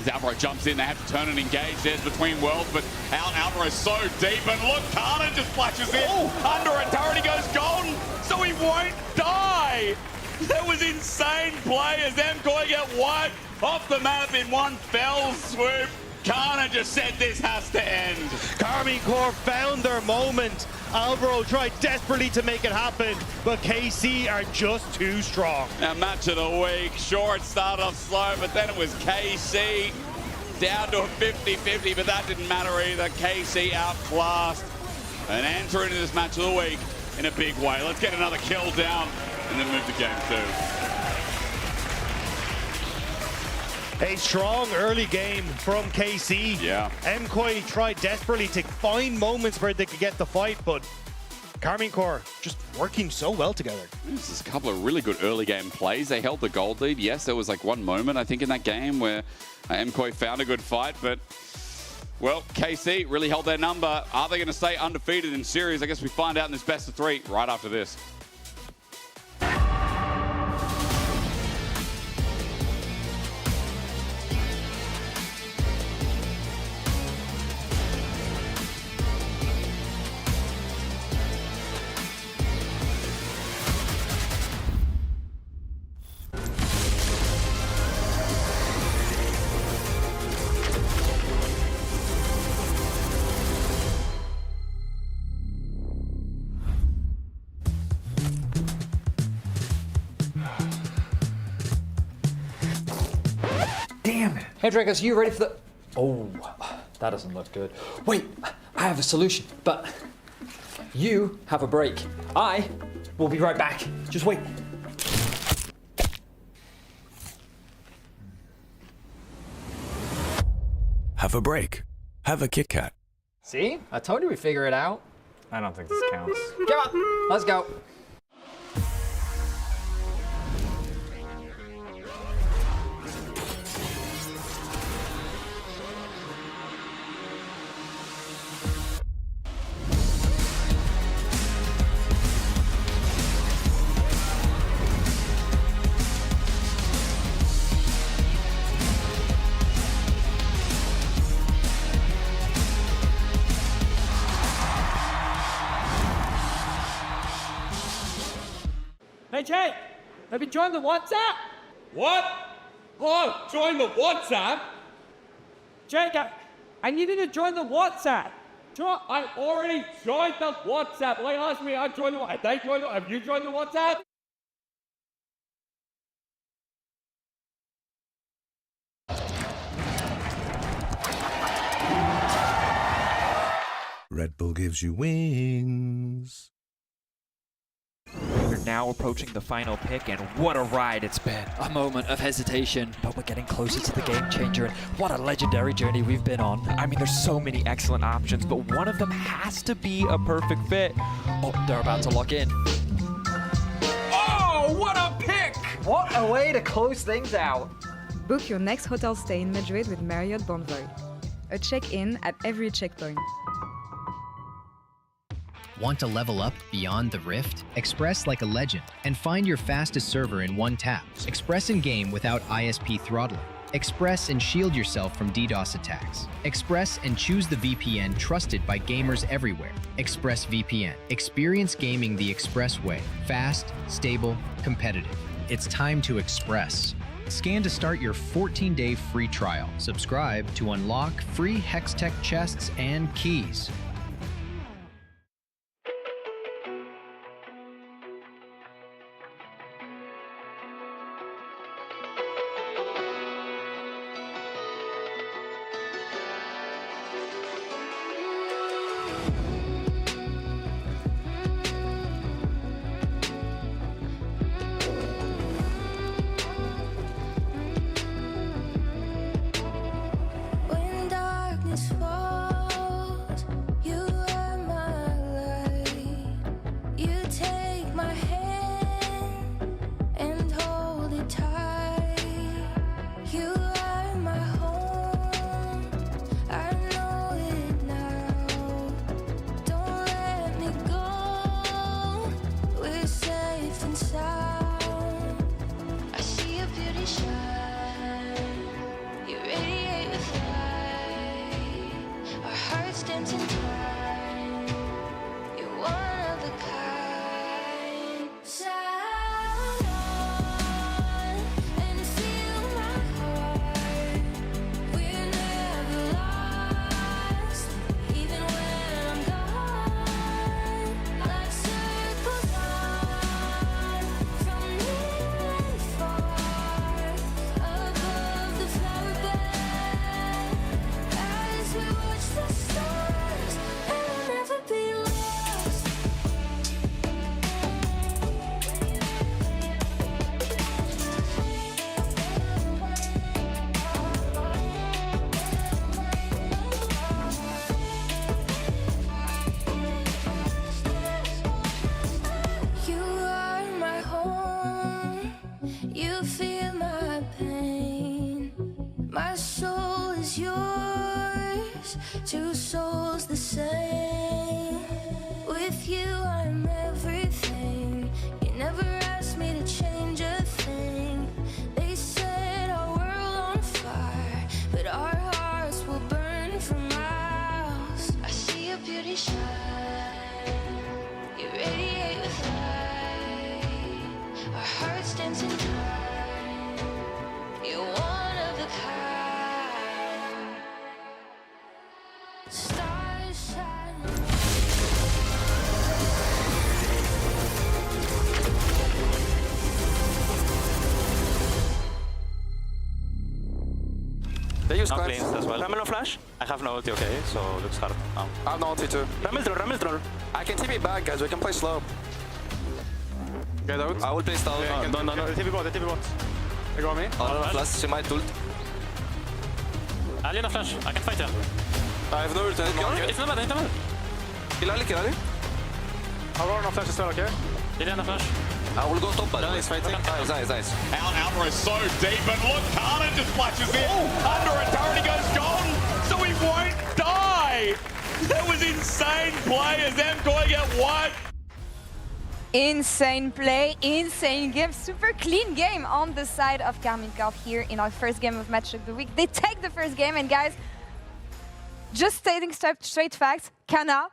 As Alvaro jumps in, they have to turn and engage. There's Between Worlds, but Alvaro's so deep, and look, Kana just flashes in. Under a turret, he goes golden, so he won't die. That was insane play as MKOI get wiped off the map in one fell swoop. Kana just said this has to end. Karmine Corp found their moment Alvaro tried desperately to make it happen, but KC are just too strong. Now, match of the week. Sure, it started off slow, but then it was KC down to a 50-50, but that didn't matter either. KC outclassed and enter into this match of the week in a big way. Let's get another kill down and then move to game 2. A strong early game from KC. Yeah. MKOI tried desperately to find moments where they could get the fight, but Karmine Corps just working so well together. This is a couple of really good early game plays. They held the gold lead. Yes, there was like one moment, I think, in that game where MKOI found a good fight, but, well, KC really held their number. Are they going to stay undefeated in series? I guess we find out in this best of 3 right after this. Damn it. Hey, Dragos, you ready for the... Oh, that doesn't look good. Wait, I have a solution, but you have a break. I will be right back. Just wait. Have a break. Have a Kit Kat. See? I told you we'd figure it out. I don't think this counts. Come on, let's go. Hey, Jake, have you joined the WhatsApp? What? Oh, join the WhatsApp? Jake, I need you to join the WhatsApp. I already joined the WhatsApp. They asked me, I joined the WhatsApp. They joined the WhatsApp. Have you joined the WhatsApp? Red Bull gives you wings. We're now approaching the final pick, and what a ride it's been. A moment of hesitation, but we're getting closer to the game changer, and what a legendary journey we've been on. I mean, there's so many excellent options, but one of them has to be a perfect fit. Oh, they're about to lock in. Oh, what a pick! What a way to close things out. Book your next hotel stay in Madrid with Marriott Bonvoy. A check-in at every checkpoint. Want to level up beyond the Rift? Express like a legend and find your fastest server in one tap. Express in game without ISP throttling. Express and shield yourself from DDoS attacks. Express and choose the VPN trusted by gamers everywhere. Express VPN. Experience gaming the Express way. Fast, stable, competitive. It's time to Express. Scan to start your 14-day free trial. Subscribe to unlock free Hextech chests and keys. When darkness falls, you are my light. You take my hand and hold it tight. You are my home. I know it now. Don't let me go. We're safe and sound. I see your beauty shine. You radiate with light. soul is yours, two souls the same. With you I'm everything. You never asked me to change a thing. They set our world on fire, but our hearts will burn for miles. I see your beauty shine, you radiate with light. Our hearts dancing time, you're one of a kind. Stars shining. They use cleans as well. Ramel no flash? I have no ulti, okay, so looks hard now. I have no ulti too. Ramel troll. I can TP back, guys. We can play slow. Get out. I will play stall. No. TP bot. They go on me. I'll have flash. She might ult. Ali no flash. I can fight you. I have no ult anymore. It's not bad. Kill Ali. I'll roll no flash as well, okay? Get no flash. I will go top, but he's fighting. Nice. Alvaro is so deep, and look, Carter just flashes in. Under a turret, he goes gone, so he won't die. That was insane play as MKOI get wiped. Insane play, insane game, super clean game on the side of Karmine Corp here in our first game of Match of the Week. They take the first game, and guys, just stating straight facts, Kana,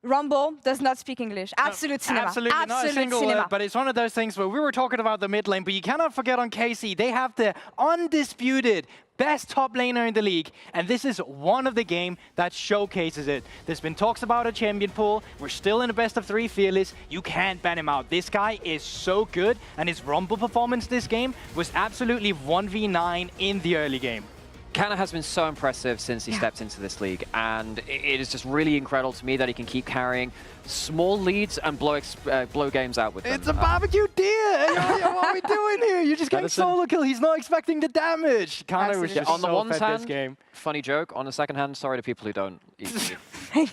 Rumble does not speak English. Absolute cinema. Absolutely not a single word, but it's one of those things where we were talking about the mid lane, but you cannot forget on KC, they have the undisputed best top laner in the league, and this is one of the game that showcases it. There's been talks about a champion pool. We're still in a best of 3 fearless. You can't ban him out. This guy is so good, and his Rumble performance this game was absolutely 1v9 in the early game. Kana has been so impressive since he stepped into this league, and it is just really incredible to me that he can keep carrying small leads and blow games out with them. It's a barbecue deer! What are we doing here? You're just getting solo kill. He's not expecting the damage. Kana was just on the so one fed hand, this game. funny joke. On the second hand, sorry to people who don't eat meat.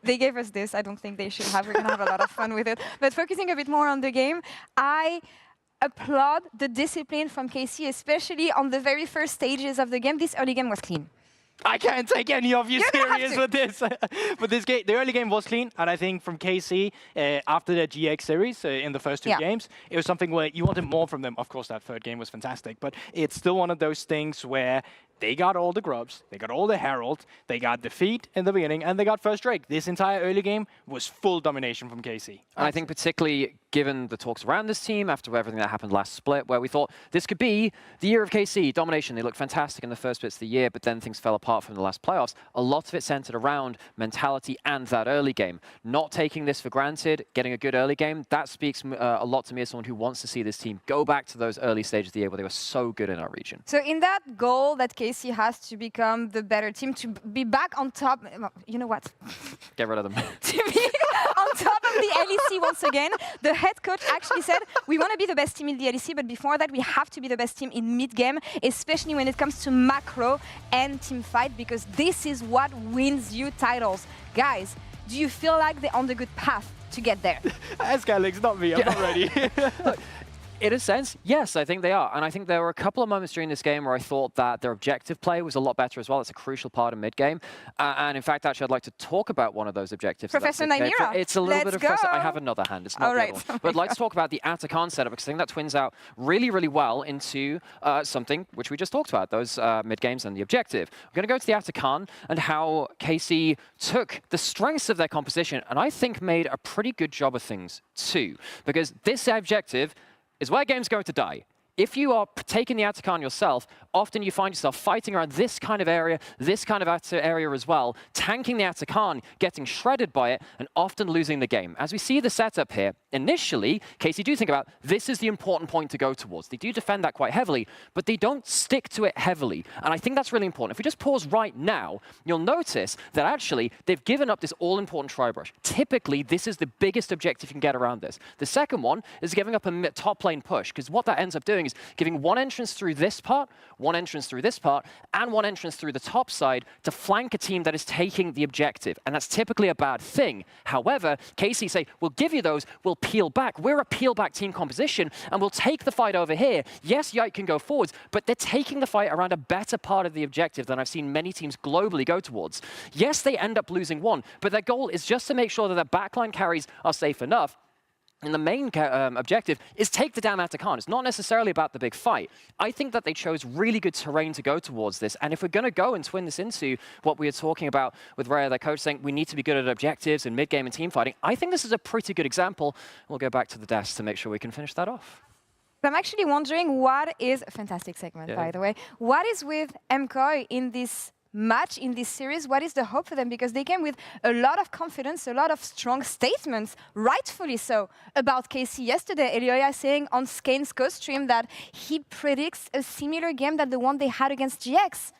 They gave us this. I don't think they should have. We're going to have a lot of fun with it. But focusing a bit more on the game, I applaud the discipline from KC, especially on the very first stages of the game. This early game was clean. I can't take any of you serious with this. But this game, the early game was clean, and I think from KC, after the GX series in the first 2 games, it was something where you wanted more from them. Of course, that third game was fantastic, but it's still one of those things where they got all the grubs, they got all the herald, they got defeat in the beginning, and they got first Drake. This entire early game was full domination from KC. And I think particularly given the talks around this team after everything that happened last split, where we thought this could be the year of KC, domination. They looked fantastic in the first bits of the year, but then things fell apart from the last playoffs. A lot of it centered around mentality and that early game. Not taking this for granted, getting a good early game, that speaks a lot to me as someone who wants to see this team go back to those early stages of the year where they were so good in our region. So in that goal that KC has to become the better team, to be back on top, you know what? Get rid of them. To be on top of the LEC once again, the head coach actually said, we want to be the best team in the LEC, but before that, we have to be the best team in mid-game, especially when it comes to macro and team fight, because this is what wins you titles. Guys, do you feel like they're on the good path to get there? Ask Alex, not me. I'm not ready. Look, in a sense, yes, I think they are. And I think there were a couple of moments during this game where I thought that their objective play was a lot better as well. It's a crucial part of mid-game. And in fact, actually, I'd like to talk about one of those objectives. Professor Nymira. It's a little bit of Professor. I have another hand. It's not the other one. But I'd like to talk about the Atakan setup, because I think that twins out really, really well into something which we just talked about, those mid-games and the objective. We're going to go to the Atakan and how KC took the strengths of their composition and I think made a pretty good job of things too. Because this objective is where games go to die. If you are taking the Atakan yourself, often you find yourself fighting around this kind of area as well, tanking the Atakan, getting shredded by it, and often losing the game. As we see the setup here, initially, KC do think about this is the important point to go towards. They do defend that quite heavily, but they don't stick to it heavily. And I think that's really important. If we just pause right now, you'll notice that actually they've given up this all-important tri-brush. Typically, this is the biggest objective you can get around this. The second one is giving up a top lane push, because what that ends up doing is giving one entrance through this part, one entrance through this part, and one entrance through the top side to flank a team that is taking the objective. And that's typically a bad thing. However, KC say, we'll give you those, we'll peel back. We're a peel back team composition, and we'll take the fight over here. Yes, Yike can go forwards, but they're taking the fight around a better part of the objective than I've seen many teams globally go towards. Yes, they end up losing one, but their goal is just to make sure that their backline carries are safe enough. And the main objective is take the damn out of Khan. It's not necessarily about the big fight. I think that they chose really good terrain to go towards this. And if we're going to go and twin this into what we were talking about with Raya, their coach, saying we need to be good at objectives and mid-game and team fighting, I think this is a pretty good example. We'll go back to the desk to make sure we can finish that off. I'm actually wondering what is, a fantastic segment, by the way, what is with MKOI in this match, in this series? What is the hope for them? Because they came with a lot of confidence, a lot of strong statements, rightfully so, about KC yesterday. Elioya saying on Skane's co-stream that he predicts a similar game than the one they had against GX.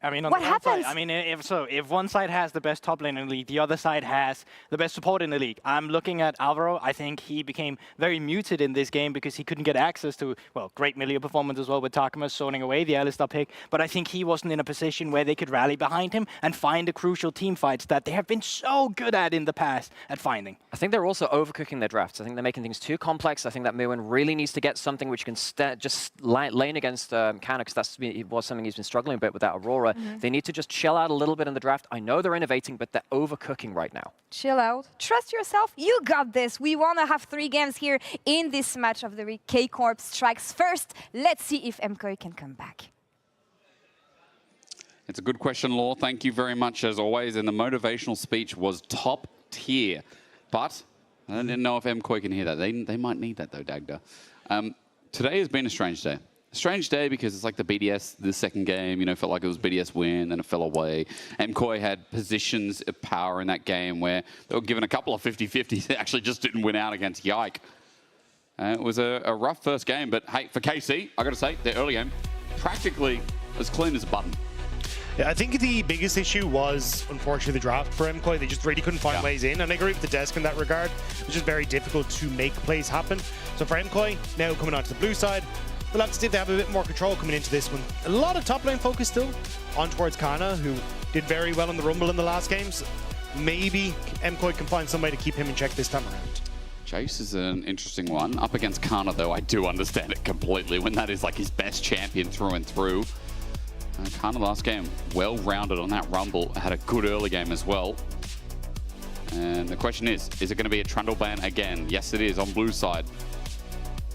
I mean, on what the one happens? side, I mean, if one side has the best top lane in the league, the other side has the best support in the league. I'm looking at Alvaro. I think he became very muted in this game because he couldn't get access to, well, great melee performance as well with Takuma zoning away the Alistar pick. But I think he wasn't in a position where they could rally behind him and find the crucial team fights that they have been so good at in the past at finding. I think they're also overcooking their drafts. I think they're making things too complex. I think that Muin really needs to get something which can just lane against Kana, because that's was something he's been struggling a bit with that Aurora. They need to just chill out a little bit in the draft. I know they're innovating, but they're overcooking right now. Chill out. Trust yourself. You got this. We want to have 3 games here in this match of the week. K-Corp strikes first. Let's see if MKOI can come back. It's a good question, Law. Thank you very much, as always. And the motivational speech was top tier. But I didn't know if MKOI can hear that. They might need that, though, Dagda. Today has been a strange day. A strange day because it's like the BDS, the second game, you know, felt like it was BDS win, then it fell away. MKOI had positions of power in that game where they were given a couple of 50-50s. They actually just didn't win out against Yike. It was a rough first game, but hey, for KC, I got to say, their early game, practically as clean as a button. Yeah, I think the biggest issue was, unfortunately, the draft for MKOI. They just really couldn't find ways in, and I agree with the desk in that regard. It was just very difficult to make plays happen. So for MKOI, now coming onto the blue side, we'll have to see if they have a bit more control coming into this one. A lot of top lane focus still on towards Kana, who did very well in the Rumble in the last games. Maybe MKOI can find some way to keep him in check this time around. Jace is an interesting one. Up against Kana, though, I do understand it completely when that is like his best champion through and through. Kana last game, well-rounded on that Rumble, had a good early game as well. And the question is it going to be a Trundle ban again? Yes, it is on blue side.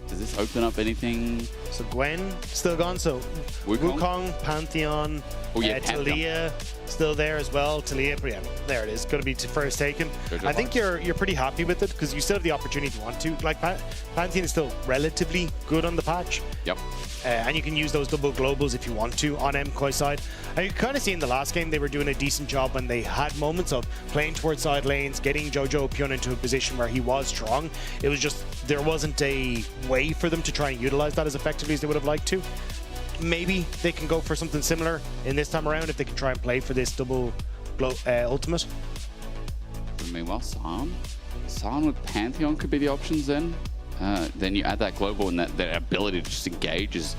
Does this open up anything? So Gwen still gone. So Wukong, Pantheon, Talia still there as well. Talia, yeah, there it is. Going to be first taken. I think you're pretty happy with it because you still have the opportunity if you want to. Like Pantheon is still relatively good on the patch. Yep. And you can use those double globals if you want to on MKOI side. And you kind of see in the last game they were doing a decent job when they had moments of playing towards side lanes, getting Jojo Pion into a position where he was strong. It was just there wasn't a way for them to try and utilize that as effectively as they would have liked to. Maybe they can go for something similar in this time around if they can try and play for this double ultimate. Meanwhile, San with Pantheon could be the options then. Then you add that global and that ability to just engage is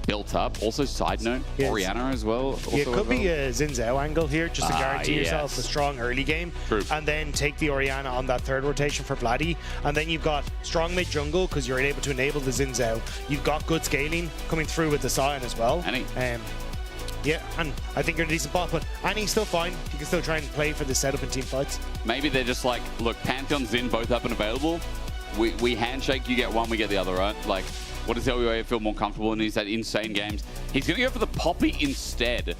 built up. Also, side note, Orianna as well. Yeah, it could be a Xin Zhao angle here just to guarantee yourself a strong early game. True. And then take the Orianna on that third rotation for Vladdy. And then you've got strong mid jungle because you're able to enable the Xin Zhao. You've got good scaling coming through with the Sion as well. Yeah, and I think you're in a decent bot, but Annie's still fine. You can still try and play for the setup in team fights. Maybe they're just like, look, Pantheon's in, both up and available. We handshake, you get one, we get the other, right? Like, what does LEC feel more comfortable in? He's had insane games. He's going to go for the Poppy instead.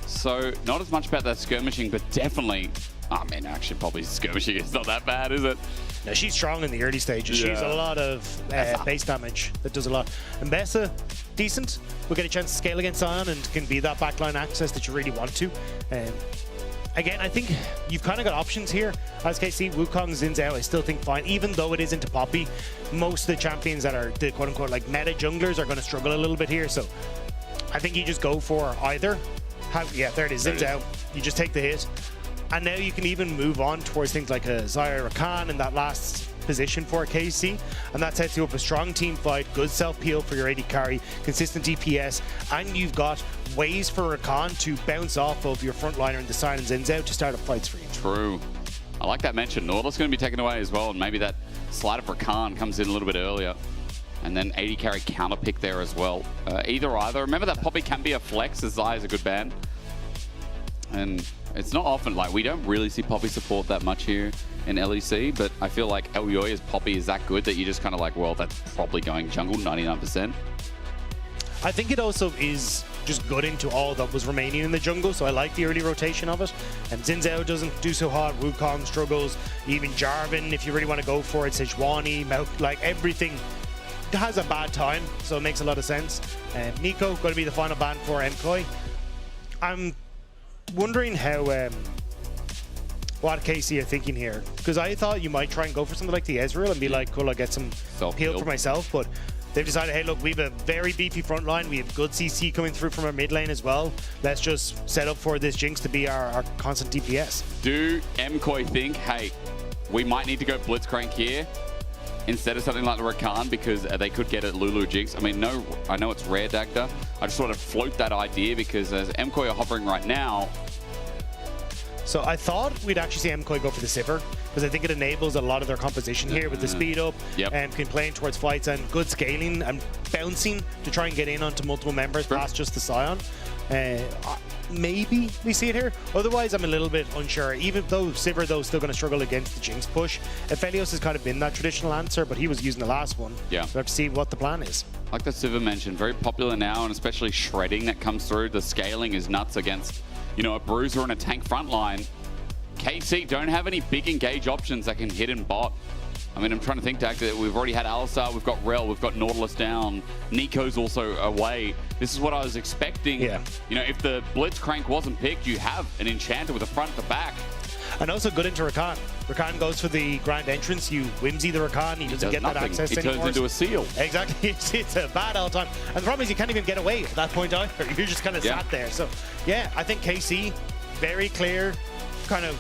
So, not as much about that skirmishing, but definitely... Oh, man, actually, Poppy's skirmishing is not that bad, is it? No, she's strong in the early stages. Yeah. She's a lot of base damage. That does a lot. And Bessa, decent. We'll get a chance to scale against Sion and can be that backline access that you really want to. Again, I think you've kind of got options here. As KC, Wukong, Xin Zhao, I still think fine. Even though it is into Poppy, most of the champions that are the quote-unquote like meta junglers are going to struggle a little bit here. So I think you just go for either. Yeah, there it is, Xin Zhao. You just take the hit. And now you can even move on towards things like a Zyra Rakan in that last position for KC, and that sets you up a strong team fight, good self-peel for your AD carry, consistent DPS, and you've got ways for Rakan to bounce off of your frontliner in the Silence Ends out to start up fights for you. True. I like that mention. Nautilus going to be taken away as well, and maybe that Slide of Rakan comes in a little bit earlier. And then 80 carry counter pick there as well. Either. Remember that Poby can be a flex, as Zai is a good ban. And it's not often, like, we don't really see Poby support that much here in LEC, but I feel like Elyoya's Poby is that good that you just kind of like, well, that's probably going jungle 99%. I think it also is just good into all that was remaining in the jungle, so I like the early rotation of it. And Zinzao doesn't do so hot, Wukong struggles, even Jarvan, if you really want to go for it, Sejuani, like everything has a bad time, so it makes a lot of sense. Nico going to be the final ban for MKOI. I'm wondering how what KC are thinking here, because I thought you might try and go for something like the Ezreal and be like, cool, I'll get some heal for myself, but they've decided, hey, look, we have a very beefy front line, we have good CC coming through from our mid lane as well. Let's just set up for this Jinx to be our constant DPS. Do MKOI think, hey, we might need to go Blitzcrank here instead of something like the Rakan, because they could get at Lulu Jinx? I mean, no, I know it's rare, Dagda. I just want to float that idea, because as MKOI are hovering right now. So I thought we'd actually see MKOI go for the Sivir, because I think it enables a lot of their composition here with the speed up and playing towards fights and good scaling and bouncing to try and get in onto multiple members past just the Scion. Maybe we see it here. Otherwise, I'm a little bit unsure. Even though Sivir, though, is still going to struggle against the Jinx push. Aphelios has kind of been that traditional answer, but he was using the last one. Yeah. So we have to see what the plan is. Like the Sivir mentioned, very popular now, and especially shredding that comes through. The scaling is nuts against, you know, a bruiser and a tank front line. KC don't have any big engage options that can hit in bot. I mean, I'm trying to think, Dak, that we've already had Alistar, we've got Rel, we've got Nautilus down, Nico's also away. This is what I was expecting. Yeah. You know, if the Blitzcrank wasn't picked, you have an Enchanter with a front to back. And also good into Rakan. Rakan goes for the grand entrance. You whimsy the Rakan. He doesn't get that access anymore. He turns into a seal. Exactly. It's a bad all time. And the problem is you can't even get away at that point either. You're just kind of sat there. So, yeah, I think KC, very clear, kind of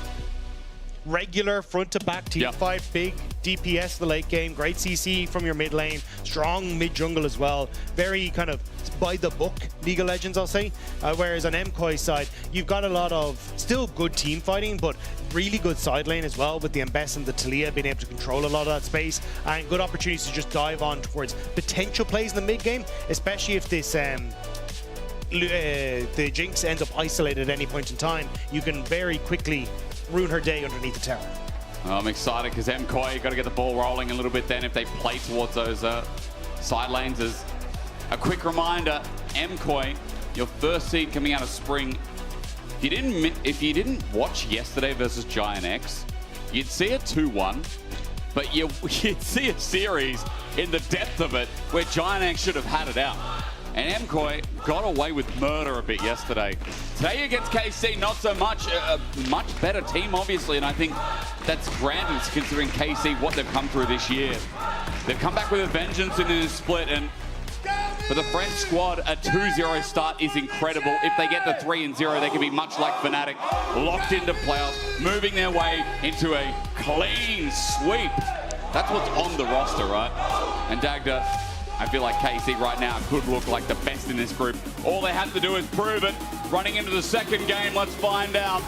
regular front to back team fight, big DPS the late game, great CC from your mid lane, strong mid jungle as well, very kind of by the book League of Legends, I'll say. Whereas on MKOI's side, you've got a lot of still good team fighting, but really good side lane as well, with the Embess and the Talia being able to control a lot of that space, and good opportunities to just dive on towards potential plays in the mid game, especially if this the Jinx ends up isolated at any point in time. You can very quickly ruin her day underneath the tower. I'm excited because MKOI got to get the ball rolling a little bit then if they play towards those side lanes. As a quick reminder, MKOI, your first seed coming out of spring. If you didn't watch yesterday versus Giant X, you'd see a 2-1, but you'd see a series in the depth of it where Giant X should have had it out. And MKOI got away with murder a bit yesterday. Today against KC, not so much. A much better team, obviously, and I think that's granted considering KC, what they've come through this year. They've come back with a vengeance in this split, and for the French squad, a 2-0 start is incredible. If they get the 3-0, they can be much like Fnatic, locked into playoffs, moving their way into a clean sweep. That's what's on the roster, right? And Dagda, I feel like KC right now could look like the best in this group. All they have to do is prove it. Running into the second game, let's find out.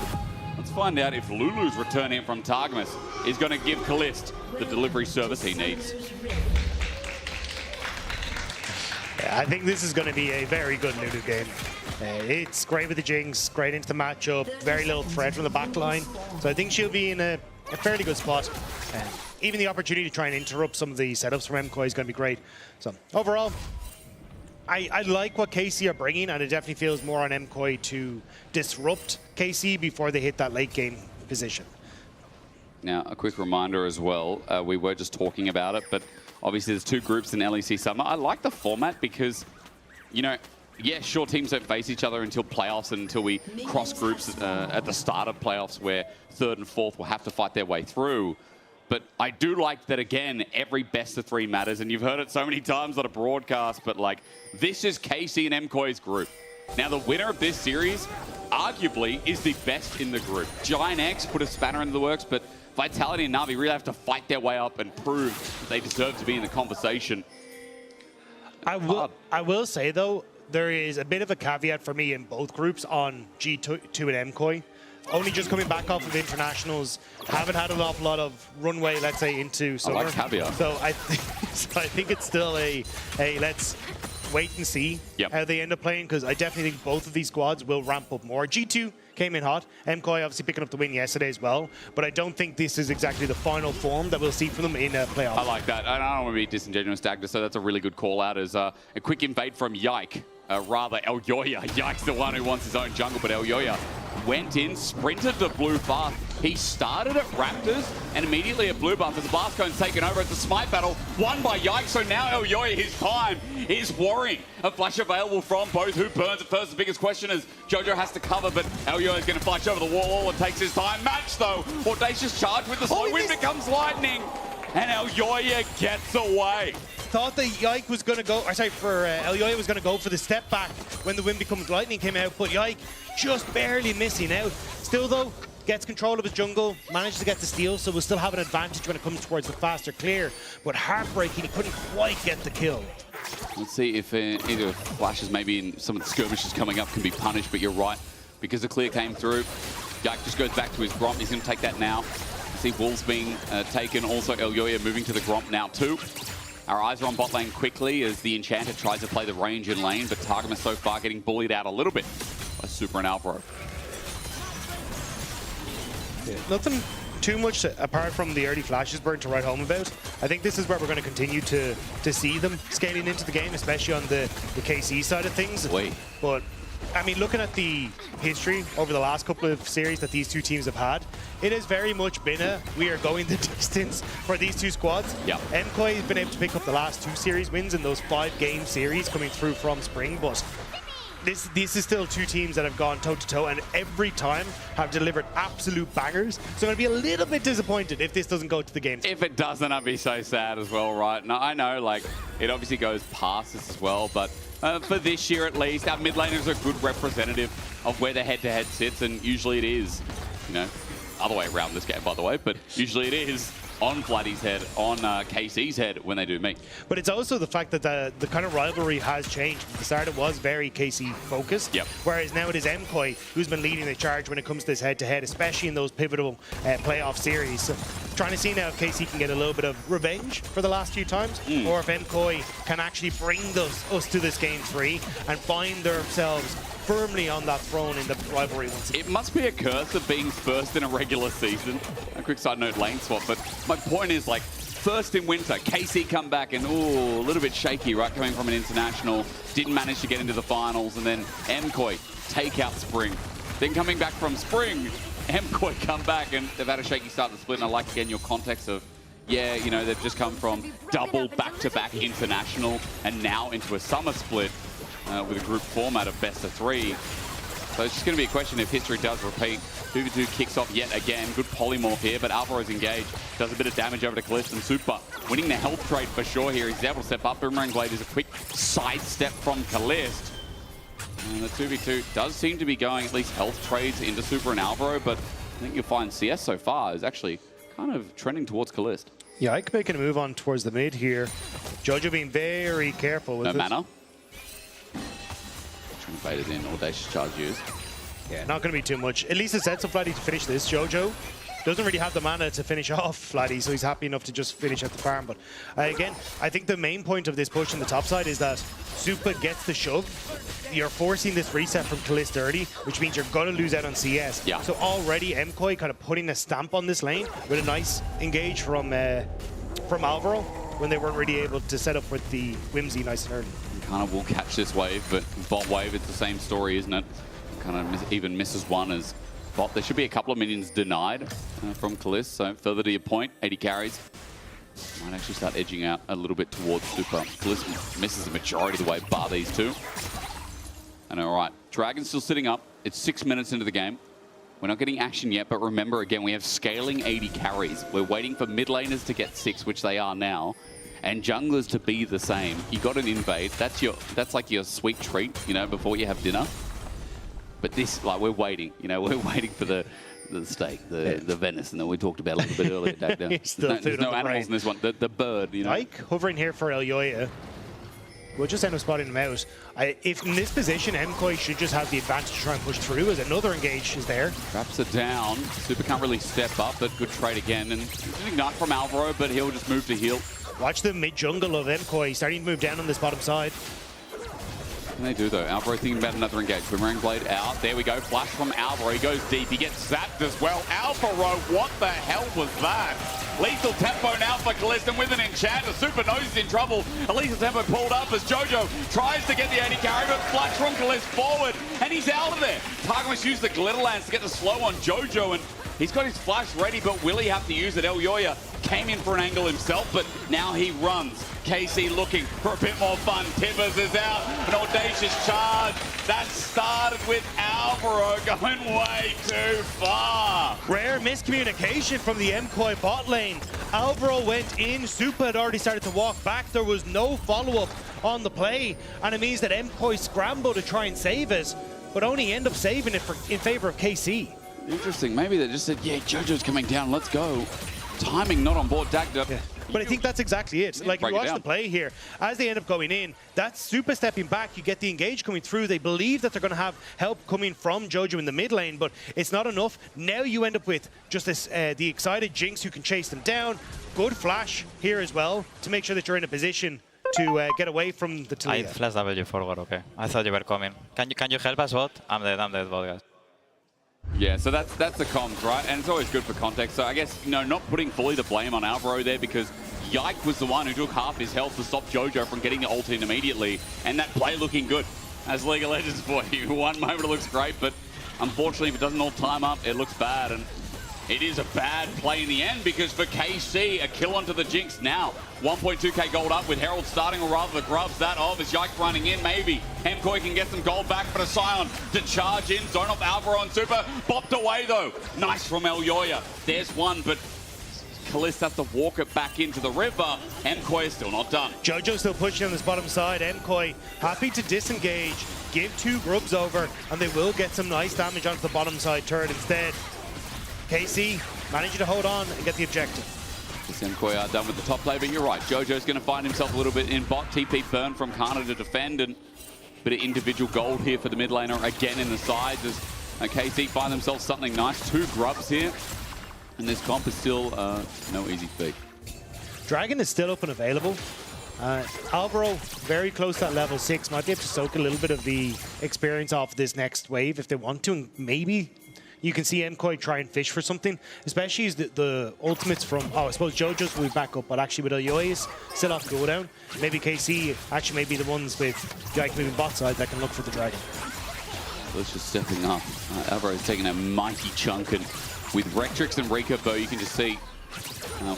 Let's find out if Lulu's return here from Targamas is going to give Kalist the delivery service he needs. Yeah, I think this is going to be a very good Lulu game. It's great with the Jinx, great into the matchup, very little threat from the back line. So I think she'll be in a fairly good spot. Even the opportunity to try and interrupt some of the setups from MKOI is going to be great. So overall, I like what KC are bringing, and it definitely feels more on MKOI to disrupt KC before they hit that late game position. Now, a quick reminder as well, we were just talking about it, but obviously there's two groups in LEC Summer. I like the format because, you know, yeah, sure, teams don't face each other until playoffs and until we cross groups at the start of playoffs where third and fourth will have to fight their way through. But I do like that, again, every best of three matters, and you've heard it so many times on a broadcast, but like, this is KC and MKOI's group. Now, the winner of this series, arguably, is the best in the group. Giant X put a spanner into the works, but Vitality and Na'Vi really have to fight their way up and prove that they deserve to be in the conversation. I will say, though, there is a bit of a caveat for me in both groups on G2 and MKOI. only just coming back off of internationals, haven't had an awful lot of runway, let's say, into summer. I like caviar. So I think it's still a let's wait and see how they end up playing, because I definitely think both of these squads will ramp up more. G2 came in hot. MKOI obviously picking up the win yesterday as well, but I don't think this is exactly the final form that we'll see from them in a playoff. I like that. I don't want to be disingenuous, Dagda, so that's a really good call out. As a quick invade from Yike, rather Elyoya. Yike's the one who wants his own jungle, but Elyoya went in, sprinted to blue buff. He started at Raptors and immediately at blue buff as the blast cone's taken over. It's a smite battle won by Yike. So now Elyoya, his time is warring. A flash available from both. Who burns at first? The biggest question is Jojo has to cover, but Elyoya is going to flash over the wall and takes his time. Match though. Audacious charge with the slow wind becomes lightning. And Elyoya gets away. Thought that Yike was going to go, or sorry, for Elyoya was going to go for the step back when the wind becomes lightning came out, but Yike just barely missing out. Still though, gets control of his jungle, manages to get the steal, so we'll still have an advantage when it comes towards the faster clear. But heartbreaking, he couldn't quite get the kill. Let's see if either flashes maybe in some of the skirmishes coming up can be punished, but you're right, because the clear came through. Yike just goes back to his Gromp. He's going to take that now. See Wolves being taken, also Elyoya moving to the Gromp now too. Our eyes are on bot lane quickly as the Enchanter tries to play the range in lane, but Targamas so far getting bullied out a little bit by Super and Alvaro. Yeah. Nothing too much apart from the early flashes burn to write home about. I think this is where we're going to continue to see them scaling into the game, especially on the KC side of things. But I mean, looking at the history over the last couple of series that these two teams have had, it has very much been a we are going the distance for these two squads. MKOI has been able to pick up the last 2 series wins in those 5-game series coming through from spring, but this is still 2 teams that have gone toe-to-toe and every time have delivered absolute bangers. So I'm going to be a little bit disappointed if this doesn't go to the game. If it doesn't, I'd be so sad as well, right? No, I know, like, it obviously goes past this as well, but for this year at least, our mid laners are a good representative of where the head-to-head sits, and usually it is, you know, other way around this game, by the way, but usually it is on Vladdy's head, on KC's head when they do meet. But it's also the fact that the kind of rivalry has changed. At the start it was very KC focused, whereas now it is MKOI who's been leading the charge when it comes to this head-to-head, especially in those pivotal playoff series. So trying to see now if KC can get a little bit of revenge for the last few times, or if MKOI can actually bring us to this game 3 and find themselves firmly on that throne in the rivalry once again. It must be a curse of being first in a regular season. A quick side note, lane swap, but my point is, like, first in winter, KC come back and, ooh, a little bit shaky, right, coming from an international, didn't manage to get into the finals, and then MKOI take out spring. Then coming back from spring, MKOI come back and they've had a shaky start to the split, and I like, again, your context of, yeah, you know, they've just come from double back-to-back international and now into a summer split. With a group format of best of 3. So it's just going to be a question if history does repeat. 2v2 kicks off yet again. Good polymorph here, but Alvaro's engaged. Does a bit of damage over to Kalist, and Super winning the health trade for sure here. He's able to step up. Boomerang Blade is a quick sidestep from Kalist. And the 2v2 does seem to be going at least health trades into Super and Alvaro, but I think you'll find CS so far is actually kind of trending towards Kalist. Yeah, Ike making a move on towards the mid here. Jojo being very careful with no mana. Faded in, audacious charge used. Yeah, not going to be too much. At least it sets up Vladdy to finish this. Jojo doesn't really have the mana to finish off Vladdy, so he's happy enough to just finish at the farm. But again, I think the main point of this push in the top side is that Supa gets the shove. You're forcing this reset from Kalist early, which means you're going to lose out on CS. Yeah. So already MKOI kind of putting a stamp on this lane with a nice engage from Alvaro when they weren't really able to set up with the Whimsy nice and early. Kind of will catch this wave, but bot wave, it's the same story, isn't it? Kind of even misses one as bot. There should be a couple of minions denied from Kalist, so further to your point, 80 carries. Might actually start edging out a little bit towards Super. Kalist misses the majority of the way, bar these two. And all right, Dragon's still sitting up. It's 6 minutes into the game. We're not getting action yet, but remember, again, we have scaling 80 carries. We're waiting for mid laners to get 6, which they are now, and junglers to be the same. You got an invade. That's like your sweet treat, you know, before you have dinner. But this, like, we're waiting. You know, we're waiting for the steak, the venison that we talked about a little bit earlier. There's no animals in this one. The bird, you know. Ike hovering here for Elyoya. We'll just end up spotting them out. If in this position, MKOI should just have the advantage to try and push through as another engage is there. Traps it down. Super can't really step up, but good trade again. And ignite from Alvaro, but he'll just move to heal. Watch the mid-jungle of MKOI starting to move down on this bottom side. And they do though. Alvaro thinking about another engage. Boomerang Blade out. There we go. Flash from Alvaro. He goes deep. He gets zapped as well. Alvaro, what the hell was that? Lethal tempo now for Kalist, and with an enchanter. Super knows he's in trouble. A lethal tempo pulled up as Jojo tries to get the AD carry, but flash from Kalist forward, and he's out of there. Targa must use the glitter lance to get the slow on Jojo, and he's got his flash ready, but will he have to use it? Elyoya came in for an angle himself, but now he runs. KC looking for a bit more fun. Tibbers is out. An audacious charge. That started with Alvaro going way too far. Rare miscommunication from the MKOI bot lane. Alvaro went in. Supa had already started to walk back. There was no follow-up on the play, and it means that MKOI scrambled to try and save it, but only end up saving it in favor of KC. Interesting. Maybe they just said, yeah, Jojo's coming down. Let's go. Timing not on board. Dagda. Yeah. But I think that's exactly it. Like, you watch the play here, as they end up going in, that's Supa stepping back. You get the engage coming through. They believe that they're going to have help coming from Jojo in the mid lane, but it's not enough. Now you end up with just this the excited Jinx who can chase them down. Good flash here as well to make sure that you're in a position to get away from the Talia. I flash W forward, okay. I thought you were coming. Can you help us, bot? I'm dead, bot, guys. Yeah, so that's the comms, right? And it's always good for context. So I guess, you know, not putting fully the blame on Alvaro there, because Yike was the one who took half his health to stop Jojo from getting the ult in immediately. And that play looking good as League of Legends for you. One moment it looks great, but unfortunately if it doesn't all time up, it looks bad. And it is a bad play in the end, because for KC, a kill onto the Jinx now. 1.2k gold up with Herald starting, or rather the grubs that of as Yike running in. Maybe MKOI can get some gold back, but a Scion to charge in. Zone off Alvaro on Supa. Bopped away though. Nice from Elyoya. There's one, but Kalist has to walk it back into the river. MKOI is still not done. Jojo still pushing on this bottom side. MKOI happy to disengage, give two grubs over, and they will get some nice damage onto the bottom side turret instead. KC managing to hold on and get the objective. This MKOI are done with the top play, but you're right. Jojo's going to find himself a little bit in bot. TP burn from Kana to defend, and a bit of individual gold here for the mid laner again in the sides as KC find themselves something nice. Two grubs here, and this comp is still no easy feat. Dragon is still up and available. Alvaro very close to that level 6. Might be able to soak a little bit of the experience off this next wave if they want to, and maybe you can see MKOI try and fish for something, especially as the ultimates from, I suppose Jojo's will be back up, but actually with Elyoya's still off cooldown. Maybe KC actually may be the ones with Yike moving bot side that can look for the Dragon. Let's just stepping up. Alvaro's taking a mighty chunk, and with Rectrix and Rika, though, you can just see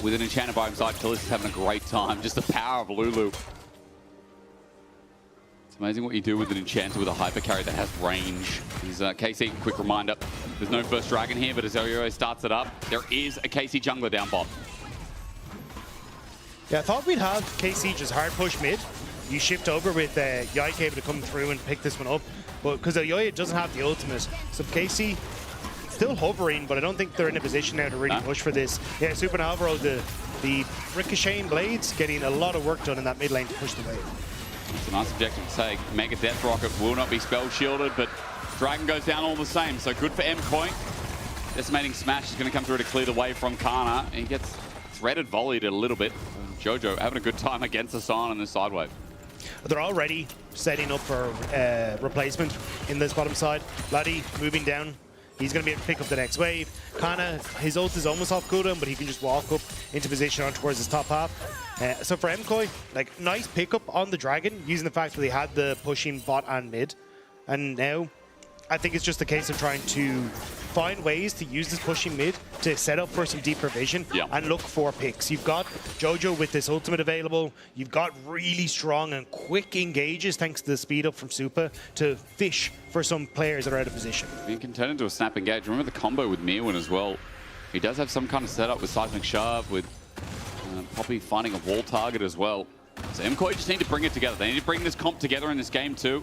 with an enchanter by his side, Kalist is having a great time. Just the power of Lulu. It's amazing what you do with an enchanter with a hyper carry that has range. He's KC, quick reminder, there's no first dragon here, but as Elyoya starts it up, there is a KC jungler down bot. Yeah, I thought we'd have KC just hard push mid. You shift over with Yike able to come through and pick this one up, but because Elyoya doesn't have the ultimate, so KC still hovering, but I don't think they're in a position now to really push for this. Yeah, Supa and Alvaro, the ricocheting blades, getting a lot of work done in that mid lane to push the wave. It's a nice objective to take. Mega Death Rocket will not be spell shielded, but Dragon goes down all the same. So good for MKOI. Decimating Smash is going to come through to clear the way from Kana. He gets threaded, volleyed a little bit. Jojo having a good time against the Scion in this side wave. They're already setting up for replacement in this bottom side. Laddie moving down. He's going to be able to pick up the next wave. Kana, his ult is almost off cooldown, but he can just walk up into position on towards his top half. So for MKOI, like, nice pickup on the Dragon, using the fact that they had the pushing bot and mid. And now, I think it's just a case of trying to find ways to use this pushing mid to set up for some deeper vision and look for picks. You've got Jojo with this ultimate available. You've got really strong and quick engages thanks to the speed up from Supa to fish for some players that are out of position. He can turn into a snap engage. Remember the combo with Mirwin as well. He does have some kind of setup with Seismic Shove, with Poby finding a wall target as well. So MKOI just need to bring it together. They need to bring this comp together in this game too.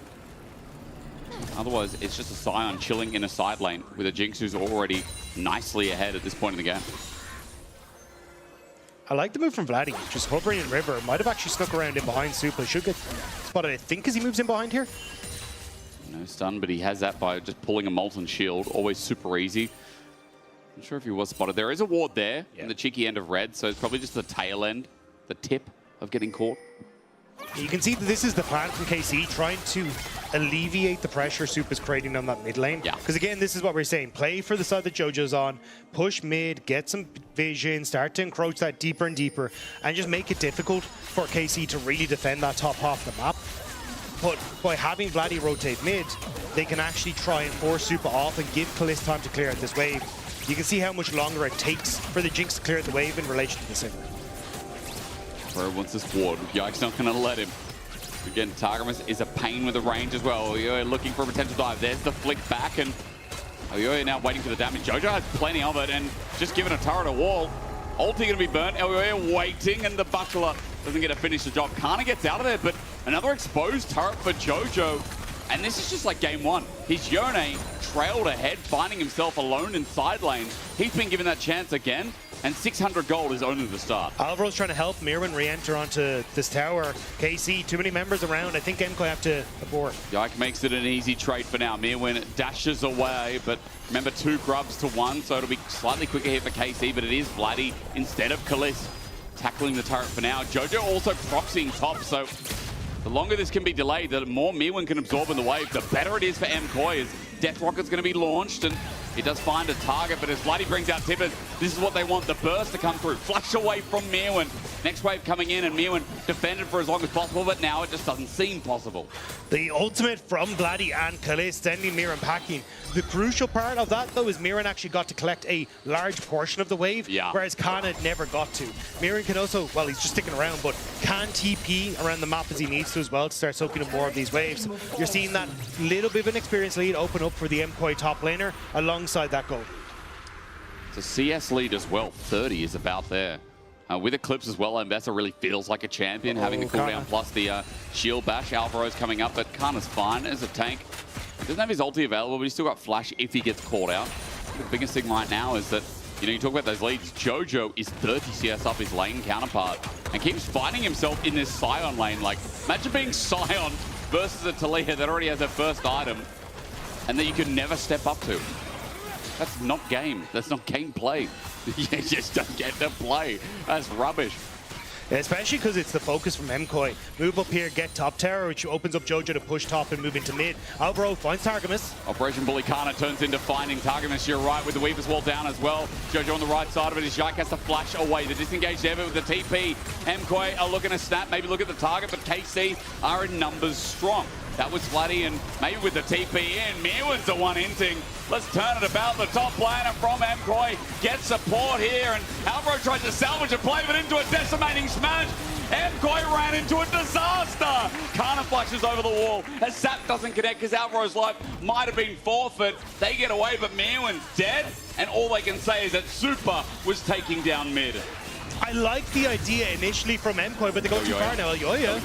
Otherwise, it's just a Scion chilling in a side lane with a Jinx who's already nicely ahead at this point in the game. I like the move from Vladdy, just hovering in river. Might have actually snuck around in behind Supa. Should get spot, I think, as he moves in behind here. No stun, but he has that by just pulling a Molten Shield. Always super easy. Not sure if he was spotted. There is a ward there in the cheeky end of red, so it's probably just the tail end, the tip of getting caught. You can see that this is the plan from KC, trying to alleviate the pressure Supa's creating on that mid lane. Yeah. Because again, this is what we're saying. Play for the side that JoJo's on, push mid, get some vision, start to encroach that deeper and deeper, and just make it difficult for KC to really defend that top half of the map. But by having Vladdy rotate mid, they can actually try and force Supa off and give Kalist time to clear out this wave. You can see how much longer it takes for the Jinx to clear out the wave in relation to the Sigma. Bro wants this ward. Yike's not going to let him. Again, Targamas is a pain with the range as well. Oyoya looking for a potential dive. There's the flick back, and Oyoya now waiting for the damage. JoJo has plenty of it, and just giving a turret a wall. Ulti going to be burnt. Oyoya waiting, and the Butler doesn't get to finish the job. Kana gets out of there, but another exposed turret for JoJo. And this is just like game one. His Yone trailed ahead, finding himself alone in side lane. He's been given that chance again, and 600 gold is only the start. Alvaro's trying to help Mirwin re-enter onto this tower. KC, too many members around. I think MKOI have to abort. Yike makes it an easy trade for now. Mirwin dashes away, but remember, 2 grubs to 1, so it'll be slightly quicker here for KC, but it is Vladdy instead of Kalist tackling the turret for now. JoJo also proxying top, so the longer this can be delayed, the more Mirwin can absorb in the wave, the better it is for MKOI, as Death Rocket's going to be launched, and he does find a target, but as Vladdy brings out Tippers, this is what they want, the burst to come through. Flush away from Mirwin. Next wave coming in, and Mirwin defended for as long as possible, but now it just doesn't seem possible. The ultimate from Vladdy and Kalist, sending Mirwin packing. The crucial part of that, though, is Mirwin actually got to collect a large portion of the wave, whereas Kana never got to. Mirwin can also, well, he's just sticking around, but can TP around the map as he needs to as well to start soaking up more of these waves. You're seeing that little bit of an experience lead open up for the MKOI top laner alongside that goal. It's a CS lead as well. 30 is about there. With Eclipse as well, Ambessa really feels like a champion, having the cooldown plus the shield bash. Alvaro's coming up, but Kana's fine as a tank. He doesn't have his ulti available, but he's still got flash if he gets caught out. The biggest thing right now is that, you know, you talk about those leads. JoJo is 30 CS up his lane counterpart and keeps finding himself in this Sion lane. Like, imagine being Sion versus a Talia that already has their first item and that you could never step up to. That's not game. That's not gameplay. You just don't get to play. That's rubbish. Especially because it's the focus from MKOI. Move up here, get top tower, which opens up JoJo to push top and move into mid. Alvaro finds Targamas. Operation Bully Kana turns into finding Targamas. You're right, with the Weaver's Wall down as well. JoJo on the right side of it. His Yike has to flash away. The disengaged Ever with the TP. MKOI are looking to snap, maybe look at the target, but KC are in numbers strong. That was Vladdy, and maybe with the TP in, Mirwin's the one inting. Let's turn it about. The top laner from MKOI gets support here, and Alvaro tries to salvage a play, but into a decimating smash. MKOI ran into a disaster. Kana flashes over the wall as Zap doesn't connect because Alvaro's life might have been forfeit. They get away, but Mirwin's dead, and all they can say is that Supa was taking down mid. I like the idea initially from MKOI, but they go too far now. Elyoya,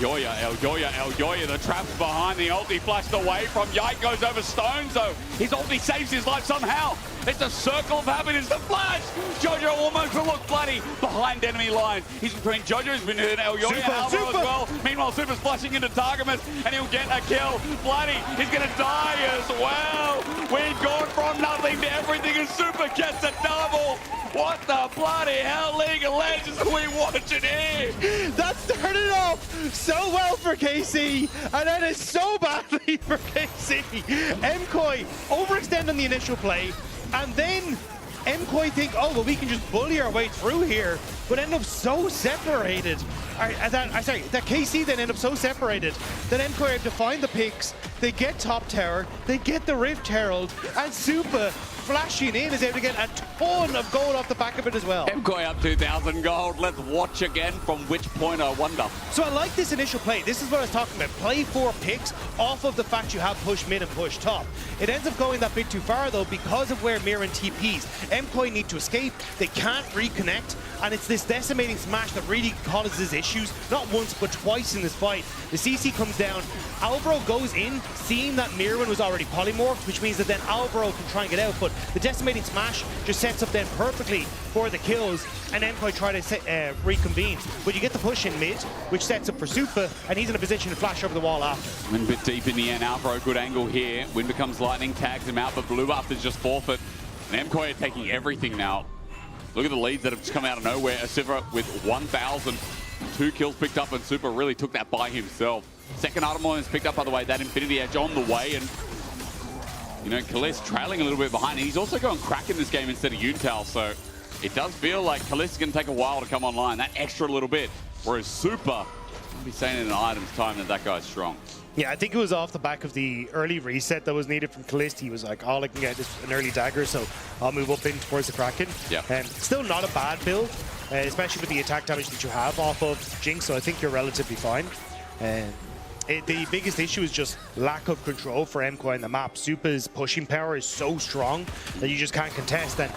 the trap's behind, the ulti flashed away from. Yike goes over stone, so his ulti saves his life somehow. It's a circle of happiness, the flash! JoJo almost will look bloody behind enemy lines. He's between JoJo's been hurt, Elyoya and Alvaro as well. Meanwhile, Supa's flashing into Targamas, and he'll get a kill. Bloody, he's gonna die as well. We've gone from nothing to everything, and Supa gets a double. What the bloody hell, League of Legends, are we watching here? That started off so well for KC, and then it's so badly for KC. MKOI overextend on the initial play, and then MKOI think, oh, well, we can just bully our way through here, but end up so separated. That KC then end up so separated that MKOI have to find the picks, they get top tower, they get the Rift Herald, and Supa flashing in is able to get a ton of gold off the back of it as well. MKOI up 2,000 gold. Let's watch again from which point, I wonder. So I like this initial play. This is what I was talking about. Play 4 picks off of the fact you have push mid and push top. It ends up going that bit too far though because of where Mirren TPs. MKOI need to escape. They can't reconnect, and it's this decimating smash that really causes this issue. issues, not once, but twice in this fight. The CC comes down, Alvaro goes in, seeing that Mirwin was already polymorphed, which means that then Alvaro can try and get out, but the decimating smash just sets up then perfectly for the kills, and MKOI try to reconvene. But you get the push in mid, which sets up for Supa, and he's in a position to flash over the wall after. Win a bit deep in the end. Alvaro, good angle here. Win becomes lightning, tags him out, but blue buff is just forfeit. And MKOI are taking everything now. Look at the leads that have just come out of nowhere. Asivra with 1,000. 2 kills picked up, and Supa really took that by himself. Second item is picked up, by the way, that Infinity Edge on the way, and you know, Kalist trailing a little bit behind. He's also going crack in this game instead of Yuntal, so it does feel like Kalist is going to take a while to come online, that extra little bit, whereas Supa, I'll be saying in an item's time that guy's strong. Yeah, I think it was off the back of the early reset that was needed from Kalist. He was like, all I can get is an early dagger, so I'll move up in towards the Kraken. Yeah. Still not a bad build, especially with the attack damage that you have off of Jinx, so I think you're relatively fine. The biggest issue is just lack of control for MKOI in the map. Supa's pushing power is so strong that you just can't contest. And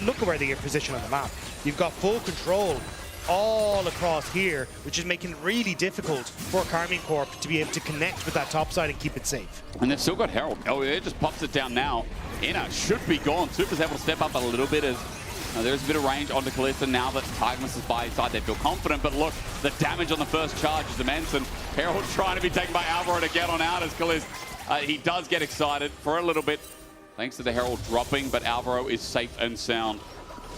look at where they are positioned on the map. You've got full control all across here, which is making it really difficult for Karmine Corp to be able to connect with that top side and keep it safe. And they've still got Herald. Oh, it just pops it down now. Inna should be gone. Supa's able to step up a little bit as there's a bit of range onto Kalista. Now that Tigermus is by his side, they feel confident, but look, the damage on the first charge is immense, and Herald trying to be taken by Alvaro to get on out as Kalista. He does get excited for a little bit, thanks to the Herald dropping, but Alvaro is safe and sound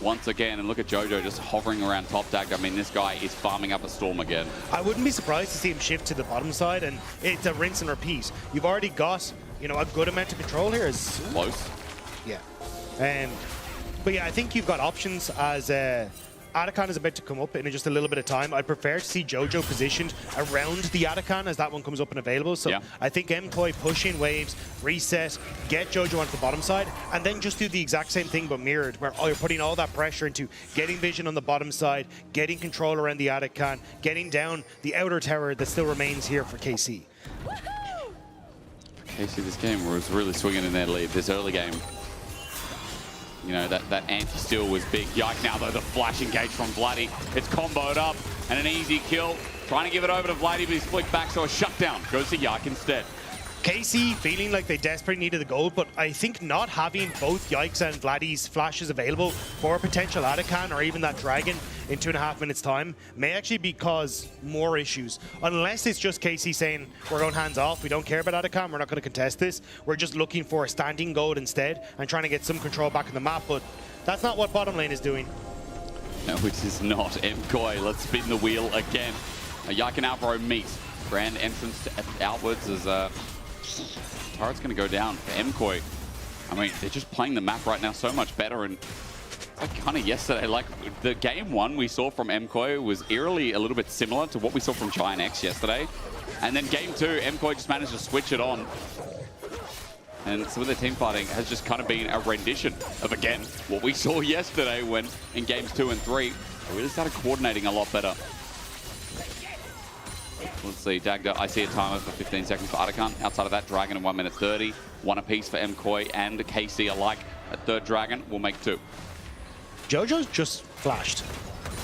once again. And look at Jojo just hovering around top deck. I mean, this guy is farming up a storm again. I wouldn't be surprised to see him shift to the bottom side, and it's a rinse and repeat. You've already got, you know, a good amount of control here. Close. Yeah. But yeah, I think you've got options as Atakan is about to come up in just a little bit of time. I'd prefer to see Jojo positioned around the Atakan as that one comes up and available. So yeah. I think MKOI push in waves, reset, get Jojo onto the bottom side, and then just do the exact same thing but mirrored, where you're putting all that pressure into getting vision on the bottom side, getting control around the Atakan, getting down the outer tower that still remains here for KC. KC, this game was really swinging in their lead this early game. You know, that anti-steal was big. Yike now, though, the flash engage from Vladdy. It's comboed up, and an easy kill. Trying to give it over to Vladdy, but he's flicked back, so a shutdown goes to Yike instead. KC feeling like they desperately needed the gold, but I think not having both Yikes and Vladdy's flashes available for a potential Atakan or even that Dragon in 2.5 minutes time may actually cause more issues. Unless it's just KC saying, we're going hands off, we don't care about Atakan, we're not going to contest this. We're just looking for a standing gold instead and trying to get some control back in the map, but that's not what bottom lane is doing. No, it is not. MKOI, let's spin the wheel again. Yike and Alvaro meet. Grand entrance outwards as turret's going to go down for MKOI. I mean, they're just playing the map right now so much better, and like kind of yesterday, like the game one we saw from MKOI was eerily a little bit similar to what we saw from Giant X yesterday. And then game two, MKOI just managed to switch it on. And some of their team fighting has just kind of been a rendition of, again, what we saw yesterday when in games 2 and 3, they really started coordinating a lot better. Let's see, Dagda, I see a timer for 15 seconds for Atakan. Outside of that, Dragon in 1 minute 30. 1 apiece for MKOI and KC alike. A third Dragon will make 2. Jojo's just flashed.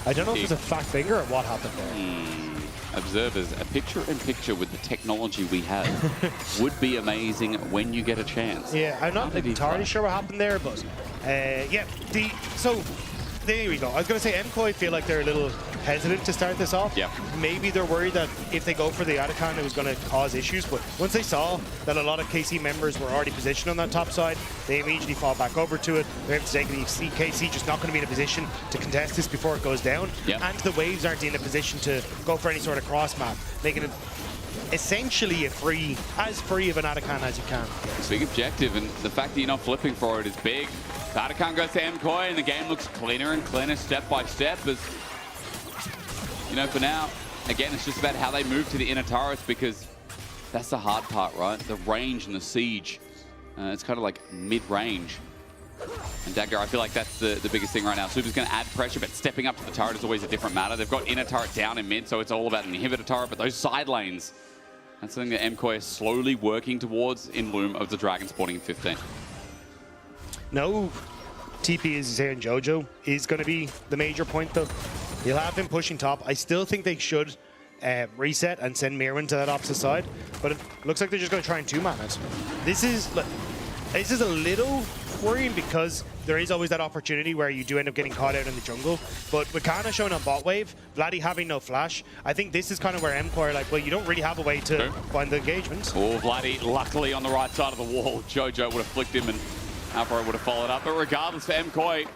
I don't know if it's a fat finger or what happened there. Observers, a picture-in-picture with the technology we have would be amazing when you get a chance. Yeah, I'm not entirely sure what happened there, but yeah, so there we go. I was going to say MKOI feel like they're a little hesitant to start this off. Yeah. Maybe they're worried that if they go for the Atakan, it was going to cause issues. But once they saw that a lot of KC members were already positioned on that top side, they immediately fall back over to it. They're able to take it. See KC just not going to be in a position to contest this before it goes down. Yep. And the waves aren't in a position to go for any sort of cross map, making it essentially as free of an Atakan as you can. It's a big objective, and the fact that you're not flipping for it is big. Atakan goes to MKOI, and the game looks cleaner and cleaner step by step. As you know, for now, again, it's just about how they move to the inner turrets, because that's the hard part, right? The range and the siege. It's kind of like mid-range. And Dagger, I feel like that's the biggest thing right now. Supa's going to add pressure, but stepping up to the turret is always a different matter. They've got inner turret down in mid, so it's all about an inhibitor turret, but those side lanes, that's something that MKOI is slowly working towards in Loom of the Dragon spawning in 15. No TP is here in Jojo is going to be the major point, though. You'll have him pushing top. I still think they should reset and send Mirren to that opposite side, but it looks like they're just going to try and two-man it. This is a little worrying because there is always that opportunity where you do end up getting caught out in the jungle. But with Kana showing on bot wave, Vladdy having no flash, I think this is kind of where MKOI are like, well, you don't really have a way to find the engagement. Oh, Vladdy luckily on the right side of the wall. Jojo would have flicked him and Alvaro would have followed up. But regardless for MKOI,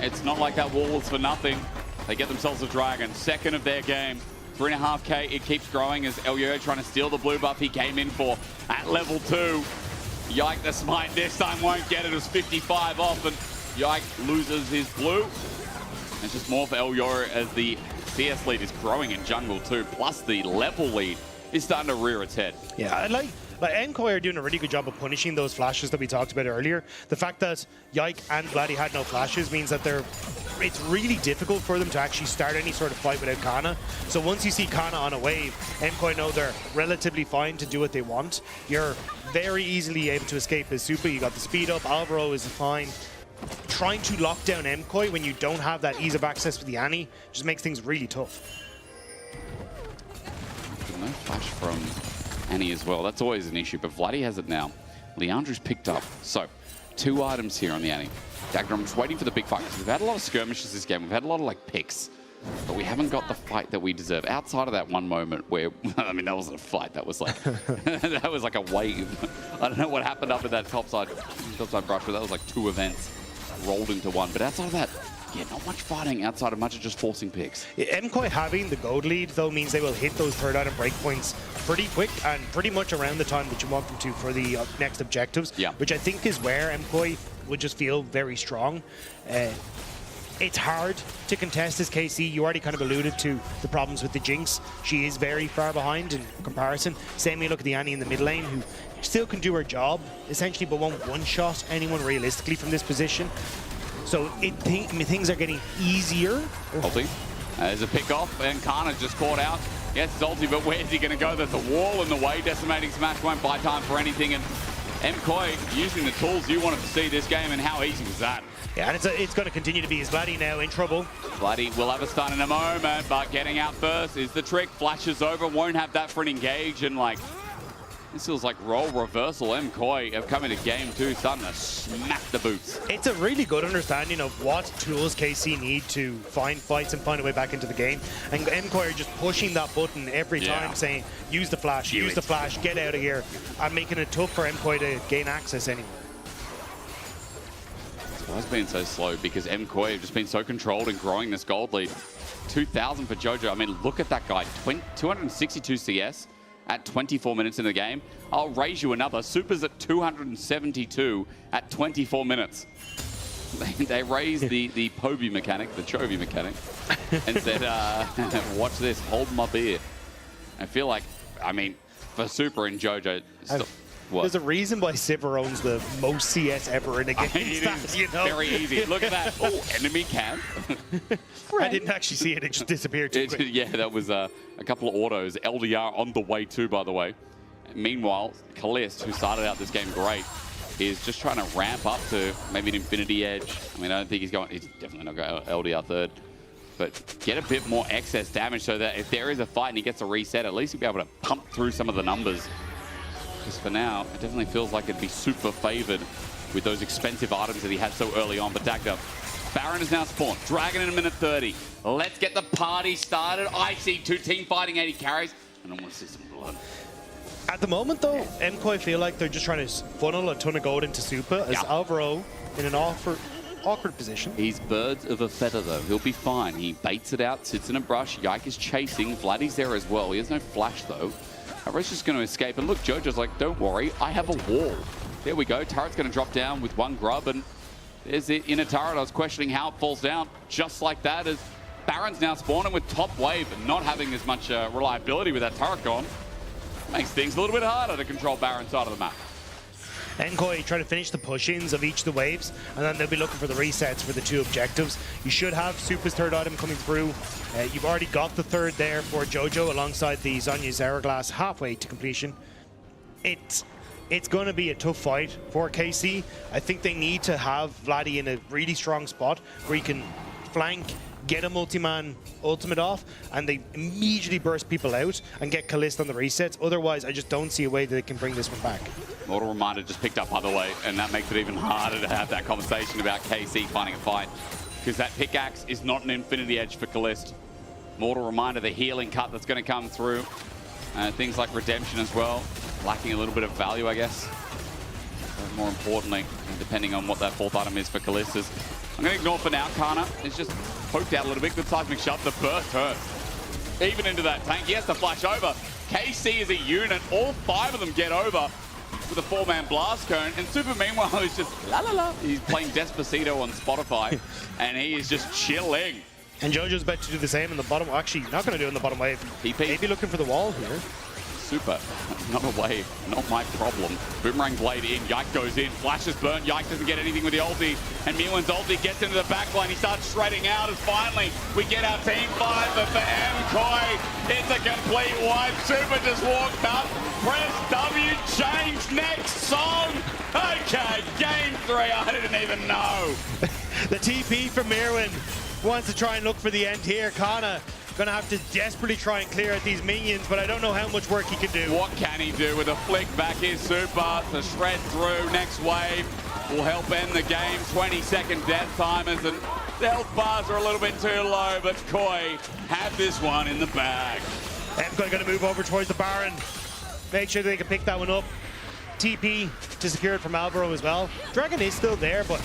it's not like that wall was for nothing. They get themselves a dragon, second of their game. 3.5k, it keeps growing as Elio trying to steal the blue buff he came in for at level 2. Yike the smite this time won't get it. It was 55 off and Yike loses his blue. It's just more for Elio as the CS lead is growing in jungle too, plus the level lead is starting to rear its head. Yeah, like MKOI are doing a really good job of punishing those flashes that we talked about earlier. The fact that Yike and Vladdy had no flashes means that it's really difficult for them to actually start any sort of fight without Kana. So once you see Kana on a wave, MKOI know they're relatively fine to do what they want. You're very easily able to escape his super. You got the speed up, Alvaro is fine. Trying to lock down MKOI when you don't have that ease of access with the Annie just makes things really tough. No flash from Annie as well. That's always an issue, but Vladdy has it now. Leandro's picked up. So, 2 items here on the Annie. Dagger, I'm just waiting for the big fight. We've had a lot of skirmishes this game. We've had a lot of like picks, but we haven't got the fight that we deserve. Outside of that one moment where, I mean, that wasn't a fight. That was like, that was like a wave. I don't know what happened up at that topside brush, but that was like 2 events rolled into one. But outside of that, yeah, not much fighting outside of much of just forcing picks. Yeah, MKOI having the gold lead, though, means they will hit those third item breakpoints pretty quick and pretty much around the time that you want them to for the next objectives, which I think is where MKOI would just feel very strong. It's hard to contest as KC. You already kind of alluded to the problems with the Jinx. She is very far behind in comparison. Same when you look at the Annie in the mid lane, who still can do her job, essentially, but won't one-shot anyone realistically from this position. So things are getting easier. Ulti. There's a pick off, and Kana just caught out. Yes, it's ulti, but where's he going to go? There's a wall in the way. Decimating Smash won't buy time for anything. And MKOI using the tools you wanted to see this game, and how easy was that? Yeah, and it's going to continue to be his Vladdy now in trouble. Vladdy will have a stun in a moment, but getting out first is the trick. Flashes over, won't have that for an engage, and like, this feels like role reversal. MKOI have come into game 2, starting to smack the boots. It's a really good understanding of what tools KC need to find fights and find a way back into the game. And MKOI are just pushing that button every time, saying, use the flash, use the flash, get out of here. And making it tough for MKOI to gain access anyway. Why it's been so slow? Because MKOI have just been so controlled in growing this gold lead. 2,000 for Jojo. I mean, look at that guy. 262 CS. At 24 minutes in the game. I'll raise you another. Super's at 272 at 24 minutes. They raised the Poby mechanic, the Chovy mechanic, and said, watch this, hold my beer. I feel like, I mean, for Super and Jojo, there's a reason why Sivir owns the most CS ever in a game. You know? Very easy. Look at that. Oh, enemy camp. I didn't actually see it. It just disappeared too quick. Yeah, that was a couple of autos. LDR on the way too, by the way. Meanwhile, Kalist, who started out this game great, is just trying to ramp up to maybe an Infinity Edge. I mean, I don't think he's definitely not going LDR third. But get a bit more excess damage so that if there is a fight and he gets a reset, at least he'll be able to pump through some of the numbers. Because for now, it definitely feels like it'd be super favored with those expensive items that he had so early on. But Dagda, Baron is now spawned. Dragon in a minute 30. Let's get the party started. I see 2 team fighting 80 carries. And I want to see some blood. At the moment, though, MKOI feel like they're just trying to funnel a ton of gold into Super as Alvaro in an awkward position. He's birds of a feather, though. He'll be fine. He baits it out, sits in a brush. Yike is chasing. Vladdy's there as well. He has no flash, though. Arro's just going to escape. And look, Jojo's like, don't worry, I have a wall. There we go. Turret's going to drop down with 1 grub. And there's the inner turret. I was questioning how it falls down. Just like that, as Baron's now spawning with top wave and not having as much reliability with that turret gone. Makes things a little bit harder to control Baron's side of the map. MKOI try to finish the push-ins of each of the waves, and then they'll be looking for the resets for the 2 objectives. You should have Super's third item coming through. You've already got the third there for Jojo alongside the Zhonya's Hourglass halfway to completion. It's going to be a tough fight for KC. I think they need to have Vladdy in a really strong spot where he can flank, get a multi-man ultimate off, and they immediately burst people out and get Kalist on the resets. Otherwise, I just don't see a way that they can bring this one back. Mortal Reminder just picked up other way, and that makes it even harder to have that conversation about KC finding a fight, because that pickaxe is not an infinity edge for Kalist. Mortal Reminder, the healing cut that's going to come through. Things like Redemption as well, lacking a little bit of value, I guess. But more importantly, depending on what that fourth item is for Kalist, I'm going to ignore for now. Kana is just poked out a little bit. Good seismic shot. The burst hurts. Even into that tank. He has to flash over. KC is a unit. All 5 of them get over with a 4-man blast cone. And Super, meanwhile, is just la la la. He's playing Despacito on Spotify, and he is just chilling. And Jojo's about to do the same in the bottom. Well, actually, not going to do it in the bottom wave. PP. Maybe looking for the wall here. Super. Not a wave. Not my problem. Boomerang blade in. Yike goes in. Flash is burnt. Yike doesn't get anything with the ulti. And Miwan's ulti gets into the backline. He starts shredding out as finally we get our team fight. But for MKOI, it's a complete wipe. Super just walked up. Press W. Change next song. Okay, game 3. I didn't even know. The TP from Mirwin wants to try and look for the end here. Kana gonna have to desperately try and clear out these minions, but I don't know how much work he can do. What can he do with a flick back his Super to shred through? Next wave will help end the game. 20-second death timers, and the health bars are a little bit too low, but Koi have this one in the bag. MKOI gonna move over towards the Baron. Make sure they can pick that one up. TP to secure it from Alvaro as well. Dragon is still there, but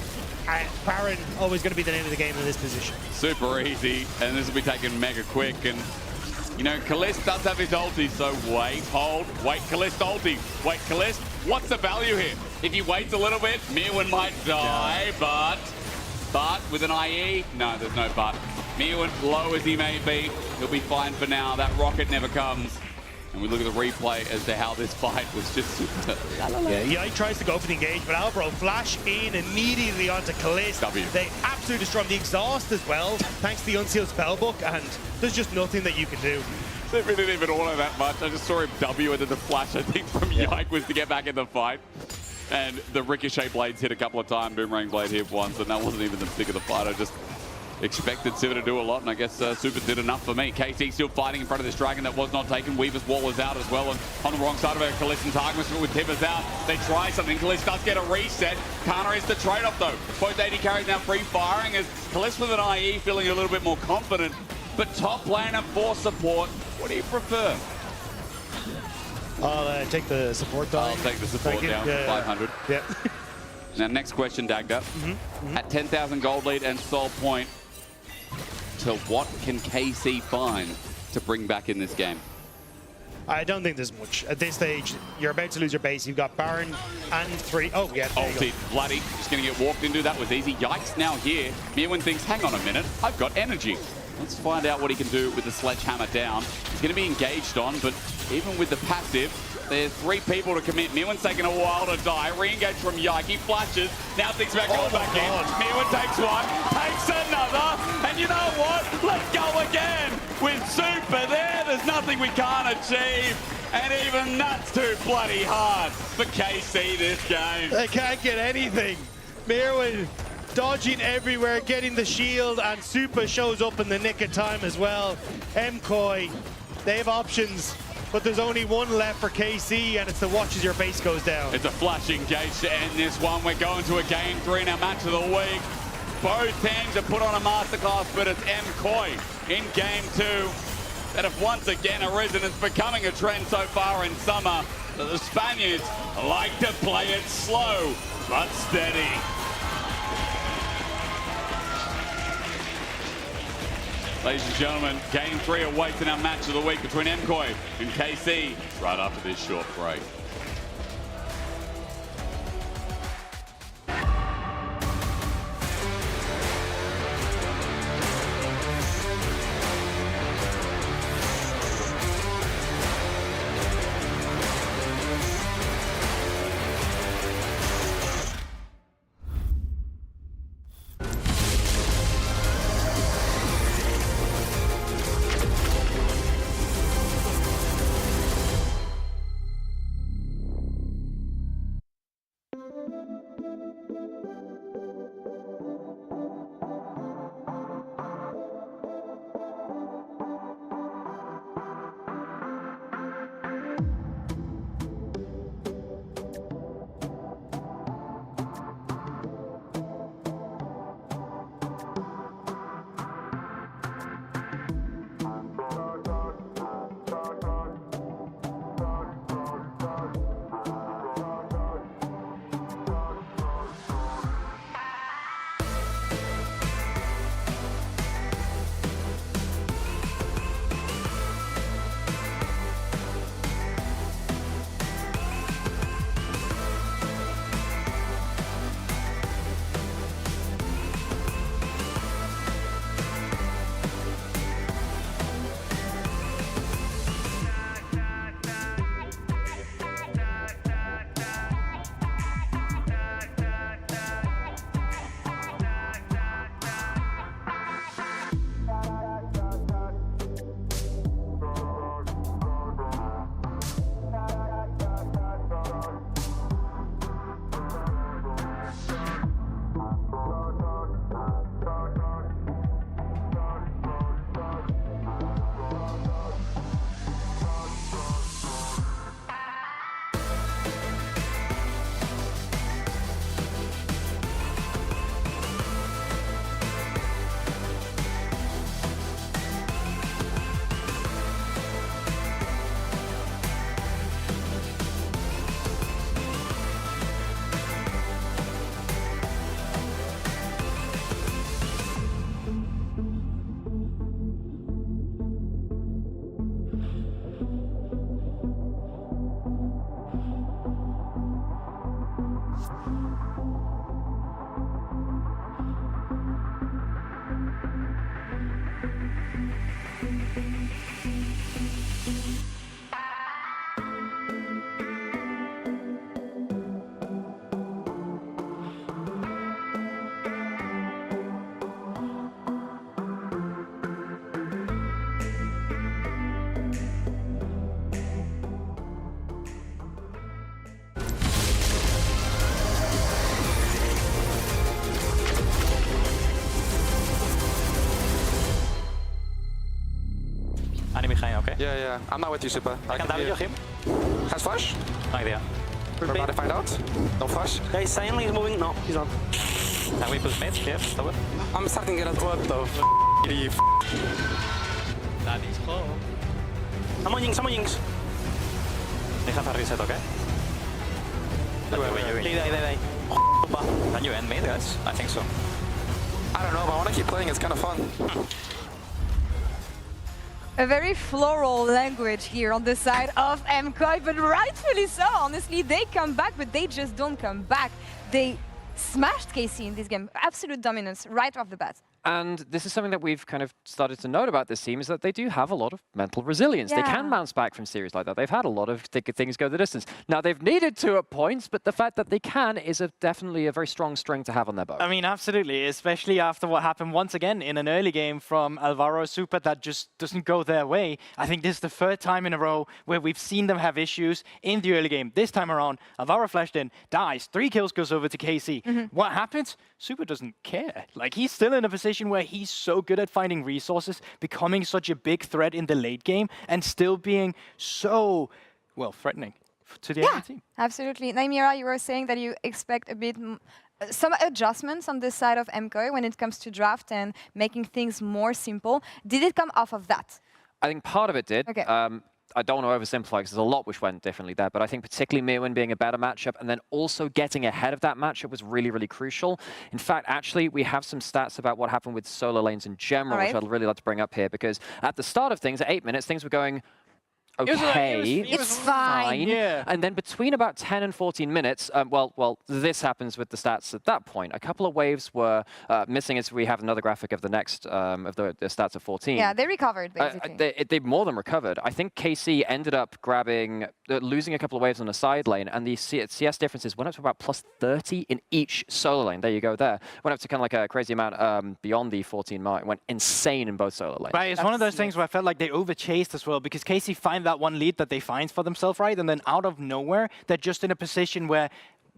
Baron always going to be the name of the game in this position. Super easy, and this will be taken mega quick. And, you know, Kalist does have his ulti, so wait, hold, wait, Kalist ulti. Wait, Kalist, what's the value here? If he waits a little bit, Mirwin might die, but with an IE, no, there's no but. Mirwin, low as he may be, he'll be fine for now. That rocket never comes. And we look at the replay as to how this fight was just super. Yeah, he tries to go for the engage, but Alvaro flash in immediately onto Kalist. They absolutely destroy him. The exhaust as well, thanks to the unsealed spellbook, and there's just nothing that you can do. They didn't even order that much. I just saw him W and then the flash, I think, from Yike was to get back in the fight. And the ricochet blades hit a couple of times, boomerang blade hit once, and that wasn't even the pick of the fight. I just expected Siva to do a lot, and I guess Super did enough for me. KC still fighting in front of this dragon that was not taken. Weaver's wall is out as well, and on the wrong side of it, Kalist and Targmas with Tippers out. They try something. Kalist does get a reset. Kana is the trade-off, though. Both AD carries now free-firing as Kalist with an IE feeling a little bit more confident. But top laner for support, what do you prefer? I'll take the support down. I'll take the support down for 500. Yeah. Now, next question, Dagda. At 10,000 gold lead and Soul Point, to what can KC find to bring back in this game? I don't think there's much. At this stage, you're about to lose your base. You've got Baron and 3. Oh, yeah. Ulti, bloody. Just going to get walked into. That was easy. Yikes now here. Mirwin thinks, hang on a minute. I've got energy. Let's find out what he can do with the sledgehammer down. He's going to be engaged on, but even with the passive, there's 3 people to commit. Mirwin's taking a while to die. Re-engage from Yike. He flashes. Now thinks about going back in. Mirwin takes one, takes another, and you know what? Let's go again. With Super there, there's nothing we can't achieve. And even that's too bloody hard for KC this game. They can't get anything. Mirwin dodging everywhere, getting the shield, and Super shows up in the nick of time as well. MKOI, they have options, but there's only one left for KC, and it's to watch as your base goes down. It's a flash engage to end this one. We're going to a game 3 in our match of the week. Both teams have put on a masterclass, but it's MKOI in game 2 that have once again arisen. It's becoming a trend so far in summer that the Spaniards like to play it slow but steady. Ladies and gentlemen, game 3 awaits in our match of the week between MKOI and KC right after this short break. Okay. Yeah. I'm not with you, Super. I can W him. Has flash? No idea. We're about to find out. No flash. Okay, Silently is moving. No, he's not. Can we push mid? Yeah, stop it. I'm starting to get at what the f***. That is close. Someone Yings. They have a reset, okay? Wait. Can you end mid, guys? I think so. I don't know, but I want to keep playing. It's kind of fun. A very floral language here on the side of MKOI, but rightfully so. Honestly, they come back, but they just don't come back. They smashed KC in this game. Absolute dominance right off the bat. And this is something that we've kind of started to note about this team, is that they do have a lot of mental resilience. They can bounce back from series like that. They've had a lot of things go the distance. Now, they've needed to at points, but the fact that they can is definitely a very strong string to have on their bow. I mean, absolutely, especially after what happened once again in an early game from Alvaro Super that just doesn't go their way. I think this is the third time in a row where we've seen them have issues in the early game. This time around, Alvaro flashed in, dies, 3 kills, goes over to KC. What happens? Super doesn't care. Like, he's still in a position where he's so good at finding resources, becoming such a big threat in the late game, and still being so, well, threatening to the enemy team. Absolutely. Naimira, you were saying that you expect a bit, some adjustments on this side of MKOI when it comes to draft and making things more simple. Did it come off of that? I think part of it did. Okay. I don't want to oversimplify because there's a lot which went differently there, but I think particularly Mirwin being a better matchup and then also getting ahead of that matchup was really, really crucial. In fact, actually, we have some stats about what happened with solo lanes in general, which I'd really like to bring up here, because at the start of things, at 8 minutes, things were going okay. It's fine. Yeah. And then between about 10 and 14 minutes, well, this happens with the stats at that point. A couple of waves were missing, as we have another graphic of the next, of the stats at 14. Yeah, they recovered, basically. They more than recovered. I think KC ended up losing a couple of waves on the side lane, and the CS differences went up to about +30 in each solo lane. There you go there. Went up to kind of like a crazy amount beyond the 14 mark. It went insane in both solo lanes. Right, it's one of those things where I felt like they overchased as well, because KC find that one lead that they find for themselves, right? And then out of nowhere, they're just in a position where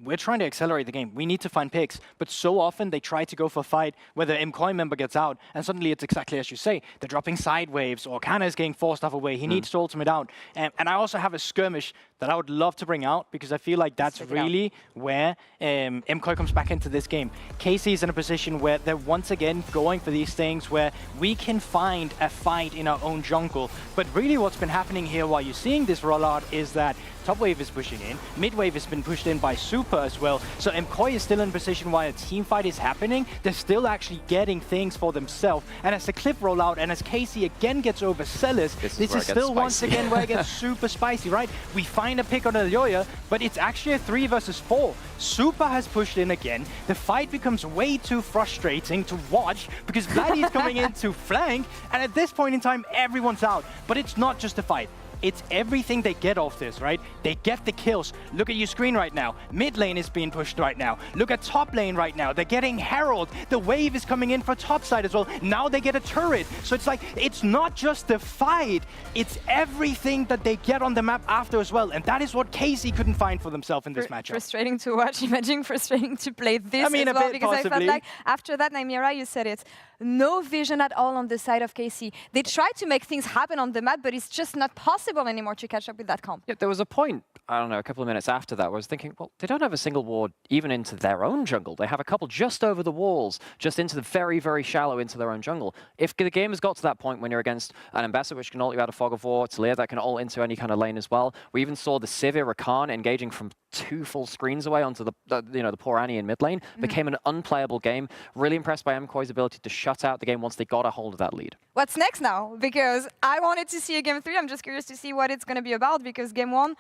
we're trying to accelerate the game. We need to find picks. But so often they try to go for a fight where the MKOI member gets out, and suddenly it's exactly as you say. They're dropping side waves, or Kana is getting forced off away. He needs to ultimate out. And I also have a skirmish that I would love to bring out, because I feel like that's really where MKOI comes back into this game. KC is in a position where they're once again going for these things where we can find a fight in our own jungle. But really what's been happening here while you're seeing this rollout is that top wave is pushing in, mid wave has been pushed in by Super as well. So MKOI is still in a position while a team fight is happening, they're still actually getting things for themselves. And as the clip roll out and as KC again gets over Celis, this is still once again where it gets super spicy, right? We find a pick on Elyoya, but it's actually a 3 versus 4. Super has pushed in again. The fight becomes way too frustrating to watch because Vladdy is coming in to flank, and at this point in time, everyone's out. But it's not just a fight. It's everything they get off this, right? They get the kills. Look at your screen right now. Mid lane is being pushed right now. Look at top lane right now. They're getting Herald. The wave is coming in for top side as well. Now they get a turret. So it's like, it's not just the fight. It's everything that they get on the map after as well. And that is what KC couldn't find for themselves in this matchup. Frustrating to watch. Imagine frustrating to play this I mean, as well. a bit Because possibly. I felt like after that, Naimira, you said it. No vision at all on the side of KC. They try to make things happen on the map, but it's just not possible anymore to catch up with that comp. Yeah, there was a point, I don't know, a couple of minutes after that, where I was thinking, well, they don't have a single ward even into their own jungle. They have a couple just over the walls, just into the very, very shallow into their own jungle. If the game has got to that point when you're against an Ambassador which can ult you out of Fog of War, Talia that can ult into any kind of lane as well. We even saw the Sivir Rakan engaging from 2 full screens away onto the poor Annie in mid lane. Became an unplayable game. Really impressed by MKOI's ability to shut out the game once they got a hold of that lead. What's next now? Because I wanted to see a game 3. I'm just curious to see what it's going to be about, because game 1,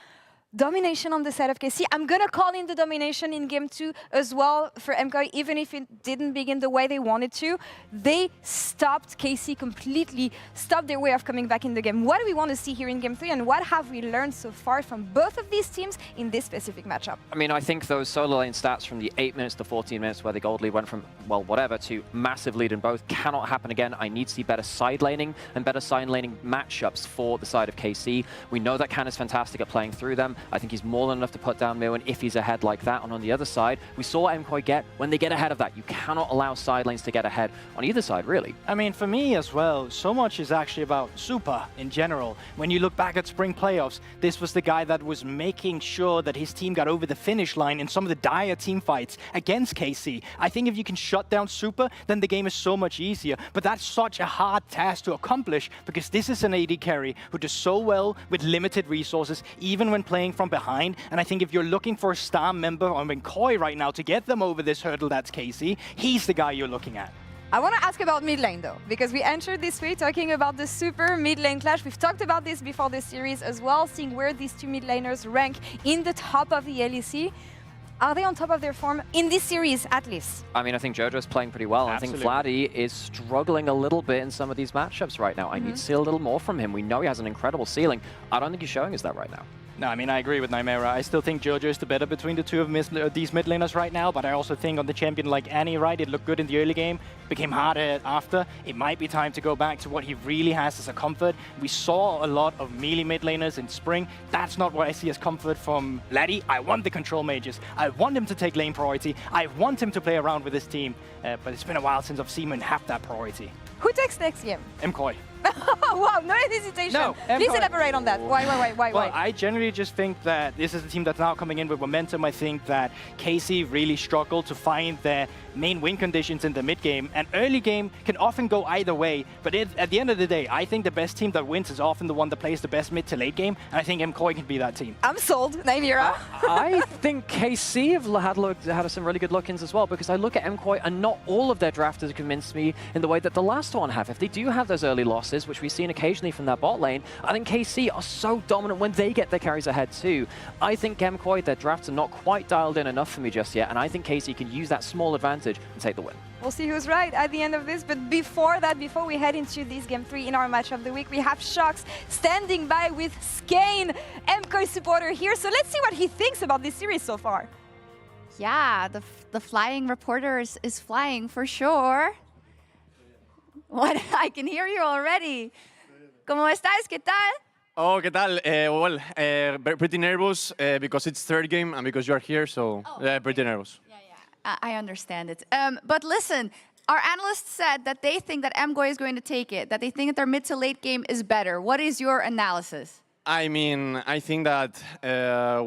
domination on the side of KC. I'm going to call in the domination in game 2 as well for MKOI, even if it didn't begin the way they wanted to. They stopped KC completely, stopped their way of coming back in the game. What do we want to see here in game 3, and what have we learned so far from both of these teams in this specific matchup? I mean, I think those solo lane stats from the 8 minutes to 14 minutes where the gold lead went from, well, whatever, to massive lead in both cannot happen again. I need to see better side laning and better side laning matchups for the side of KC. We know that Kana's fantastic at playing through them. I think he's more than enough to put down Mirwin if he's ahead like that. And on the other side, we saw what MKOI get when they get ahead of that. You cannot allow side lanes to get ahead on either side, really. I mean, for me as well, so much is actually about Super in general. When you look back at spring playoffs, this was the guy that was making sure that his team got over the finish line in some of the dire team fights against KC. I think if you can shut down Super, then the game is so much easier. But that's such a hard task to accomplish because this is an AD carry who does so well with limited resources, even when playing from behind. And I think if you're looking for a star member on MKOI right now to get them over this hurdle that's KC, he's the guy you're looking at. I want to ask about mid lane though, because we entered this week talking about the super mid lane clash. We've talked about this before this series as well, seeing where these two mid laners rank in the top of the LEC. Are they on top of their form in this series, at least? I mean, I think Jojo's playing pretty well. Absolutely. I think Vladdy is struggling a little bit in some of these matchups right now. I need to see a little more from him. We know he has an incredible ceiling. I don't think he's showing us that right now. No, I mean, I agree with Nymera. I still think Jojo is the better between the two of these mid laners right now, but I also think on the champion like Annie, right, it looked good in the early game, became harder after. It might be time to go back to what he really has as a comfort. We saw a lot of melee mid laners in spring. That's not what I see as comfort from Vladdy. I want the control mages. I want him to take lane priority. I want him to play around with his team, but it's been a while since I've seen him have that priority. Who takes next game? MKOI. Wow, no hesitation. No, Please MKOI. elaborate on that. Why? Well, I generally just think that this is a team that's now coming in with momentum. I think that KC really struggled to find their main win conditions in the mid game, and early game can often go either way. But at the end of the day, I think the best team that wins is often the one that plays the best mid to late game, and I think MKOI can be that team. I'm sold, Nymera. I think KC have had some really good look-ins as well, because I look at MKOI and not all of their drafters convinced me in the way that the last one have. If they do have those early losses, which we've seen occasionally from that bot lane, I think KC are so dominant when they get their carries ahead too. I think MKOI, their drafts are not quite dialed in enough for me just yet, and I think KC can use that small advantage and take the win. We'll see who's right at the end of this, but before that, before we head into this game 3 in our match of the week, we have Shox standing by with Skane, MKOI supporter here. So let's see what he thinks about this series so far. Yeah, the flying reporter is flying for sure. What? I can hear you already. ¿Cómo estás? ¿Qué tal? Oh, ¿qué tal? Pretty nervous because it's third game and because you're here, so pretty nervous. I understand it. But listen, our analysts said that they think that MKOI is going to take it, that they think that their mid to late game is better. What is your analysis? I mean, I think that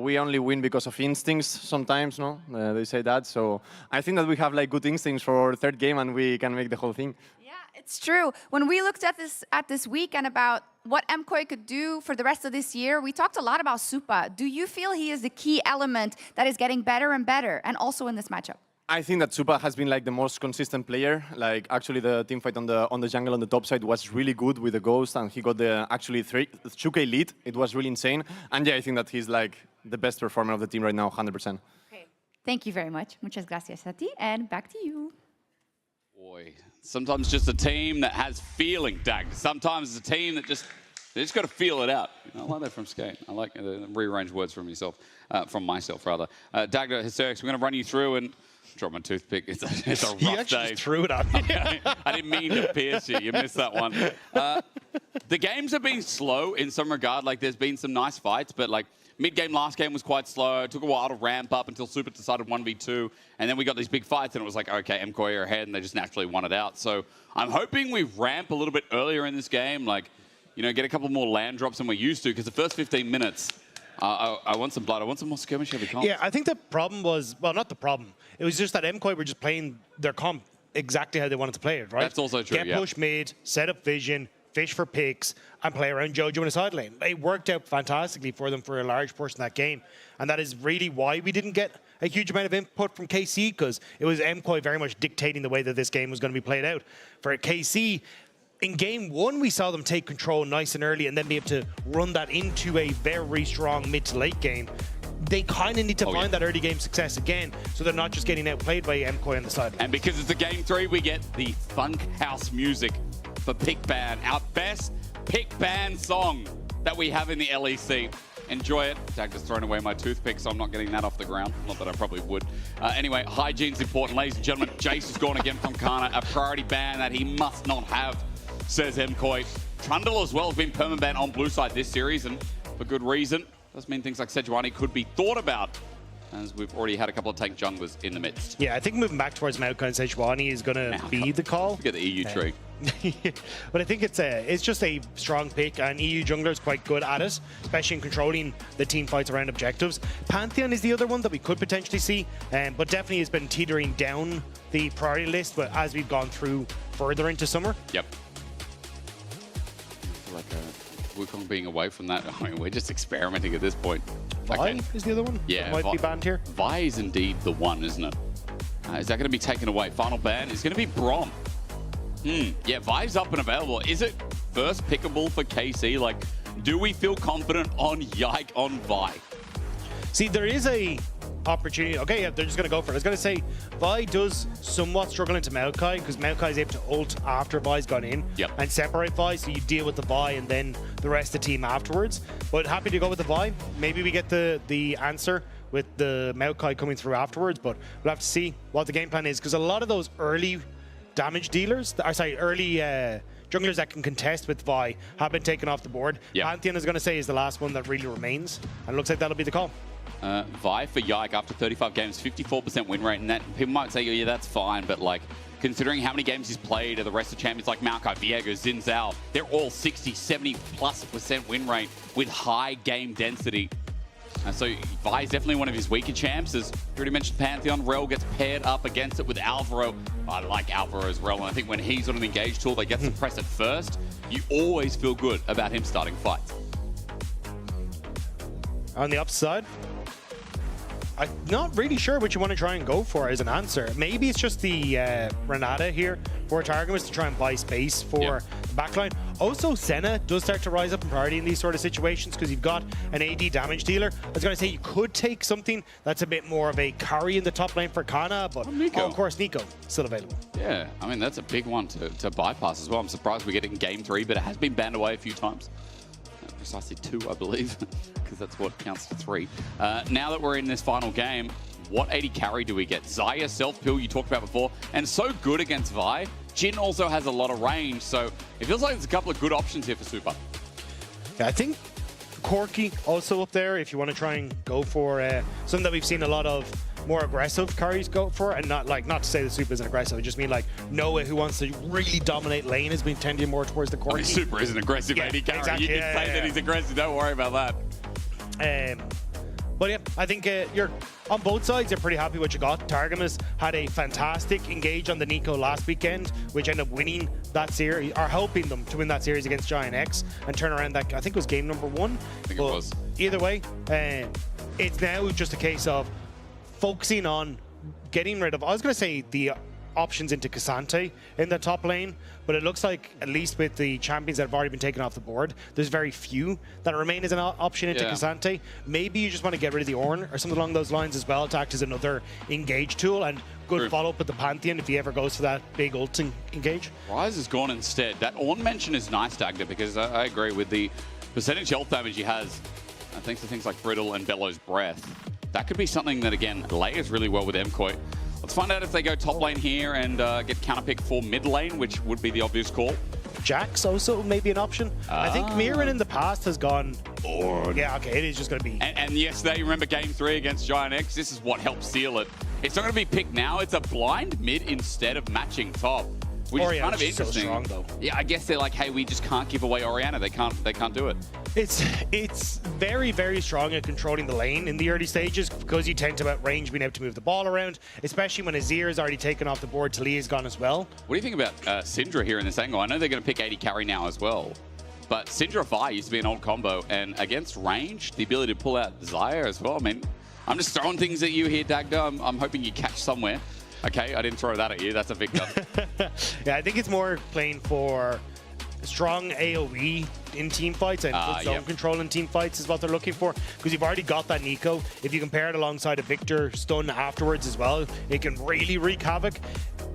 we only win because of instincts sometimes, no? They say that, so I think that we have like good instincts for third game and we can make the whole thing. It's true. When we looked at this week and about what MKOI could do for the rest of this year, we talked a lot about Supa. Do you feel he is the key element that is getting better and better, and also in this matchup? I think that Supa has been like the most consistent player. Like actually the team fight on the jungle on the top side was really good with the Ghost, and he got the actually 2K lead. It was really insane. And yeah, I think that he's like the best performer of the team right now, 100%. Okay. Thank you very much. Muchas gracias a ti, and back to you. Boy, sometimes just a team that has feeling, Dag. Sometimes it's a team that they just got to feel it out. You know, I like that from Skate. I like the rearranged words from myself rather. Dagda, Hysterics, we're going to run you through and drop my toothpick. It's a rough day. You actually just threw it at me. I didn't mean to pierce you. You missed that one. The games have been slow in some regard. Like there's been some nice fights, but like mid-game last game was quite slow. It took a while to ramp up until Super decided 1v2. And then we got these big fights and it was like, okay, MKOI are ahead and they just naturally won it out. So I'm hoping we ramp a little bit earlier in this game. Like, you know, get a couple more land drops than we're used to, because the first 15 minutes, I want some blood. I want some more skirmish heavy comp. Yeah, I think the problem was, well, not the problem. It was just that MKOI were just playing their comp exactly how they wanted to play it, right? That's also true, Get push mid, set up vision, fish for picks, and play around Jojo in a side lane. It worked out fantastically for them for a large portion of that game. And that is really why we didn't get a huge amount of input from KC, because it was MKOI very much dictating the way that this game was going to be played out. For KC, in game 1, we saw them take control nice and early and then be able to run that into a very strong mid to late game. They kind of need to find that early game success again, so they're not just getting outplayed by MKOI on the side. And because it's a game 3, we get the funk house music for Pick Ban, our best Pick Ban song that we have in the LEC. Enjoy it. Dag just thrown away my toothpick, so I'm not getting that off the ground. Not that I probably would. Anyway, hygiene's important, ladies and gentlemen. Jace has gone again from Kana, a priority ban that he must not have, says MKOI. Trundle as well has been permanent ban on blue side this series, and for good reason. does mean things like Sejuani could be thought about, as we've already had a couple of tank junglers in the midst. Yeah, I think moving back towards Maokai and Sejuani is going to be the call. Look at the EU tree. But I think it's just a strong pick, and EU jungler is quite good at it, especially in controlling the team fights around objectives. Pantheon is the other one that we could potentially see, but definitely has been teetering down the priority list, but as we've gone through further into summer. Yep. I feel like Wukong being away from that, I mean, we're just experimenting at this point. Vi is the other one? Yeah. That might be banned here. Vi is indeed the one, isn't it? Is that going to be taken away? Final ban is going to be Brom. Yeah, Vi's up and available. Is it first pickable for KC? Like, do we feel confident on Yike on Vi? See, there is a opportunity. Okay, yeah, they're just going to go for it. I was going to say, Vi does somewhat struggle into Maokai because Maokai is able to ult after Vi's gone in and separate Vi, so you deal with the Vi and then the rest of the team afterwards. But happy to go with the Vi. Maybe we get the answer with the Maokai coming through afterwards, but we'll have to see what the game plan is, because a lot of those early damage dealers, early junglers that can contest with Vi have been taken off the board. Pantheon is going to say is the last one that really remains, and it looks like that'll be the call. Vi for Yike after 35 games, 54% win rate, and that people might say, oh, yeah, that's fine, but like considering how many games he's played and the rest of the champions like Maokai, Viego, Xin Zhao, they're all 60, 70+% win rate with high game density. So Vi is definitely one of his weaker champs. As you already mentioned, Pantheon, Rel gets paired up against it with Alvaro. I like Alvaro's Rel, and I think when he's on an engage tool, they get suppressed at first. You always feel good about him starting fights. On the upside, I'm not really sure what you want to try and go for as an answer. Maybe it's just the Renata here for Targamas to try and buy space for the backline. Also, Senna does start to rise up in priority in these sort of situations because you've got an AD damage dealer. I was going to say you could take something that's a bit more of a carry in the top lane for Kana, but of course Nico still available. Yeah, I mean, that's a big one to bypass as well. I'm surprised we get it in game 3, but it has been banned away a few times. Precisely 2, I believe, because that's what counts to 3. Now that we're in this final game, what AD carry do we get? Xayah, self-pill you talked about before, and so good against Vi. Jhin also has a lot of range, so it feels like there's a couple of good options here for Super. Yeah, I think Corki also up there if you want to try and go for something that we've seen a lot of more aggressive carries go for, and not to say the Super isn't aggressive, I just mean like Noah, who wants to really dominate lane, has been tending more towards the Corki. I mean, Super is an aggressive AD carry. Exactly, you can say that he's aggressive, don't worry about that. But yeah, I think you're on both sides. You're pretty happy what you got. Targamas had a fantastic engage on the Nico last weekend, which ended up winning that series, or helping them to win that series against Giant X and turn around that. I think it was game number 1. I think it was. Either way, it's now just a case of focusing on getting rid of, I was going to say, the options into Cassante in the top lane, but it looks like, at least with the champions that have already been taken off the board, there's very few that remain as an option into Cassante. Maybe you just want to get rid of the Ornn or something along those lines as well to act as another engage tool, and good follow-up with the Pantheon if he ever goes for that big ult engage. Ryze has gone instead. That Ornn mention is nice, Dagda, because I agree with the percentage health damage he has, thanks to things like Brittle and Bellows Breath. That could be something that, again, layers really well with MKOI. Let's find out if they go top lane here and get counterpick for mid lane, which would be the obvious call. Jax also may be an option. I think Mirren in the past has gone, yeah, okay, it is just going to be. And yesterday, remember game 3 against Giant X? This is what helped seal it. It's not going to be picked now. It's a blind mid instead of matching top. Which is kind of interesting. So strong, though. Yeah, I guess they're like, hey, we just can't give away Orianna. They can't do it. It's very, very strong at controlling the lane in the early stages because you tend to outrange being able to move the ball around, especially when Azir is already taken off the board. Talia's gone as well. What do you think about Syndra here in this angle? I know they're going to pick 80 carry now as well, but Syndra Vi used to be an old combo, and against range, the ability to pull out Xayah as well. I mean, I'm just throwing things at you here, Dagda. I'm hoping you catch somewhere. Okay, I didn't throw that at you. That's a victor. Yeah, I think it's more playing for strong AoE in team fights and good zone control in team fights is what they're looking for, because you've already got that Nico. If you can pair it alongside a Victor stun afterwards as well, it can really wreak havoc.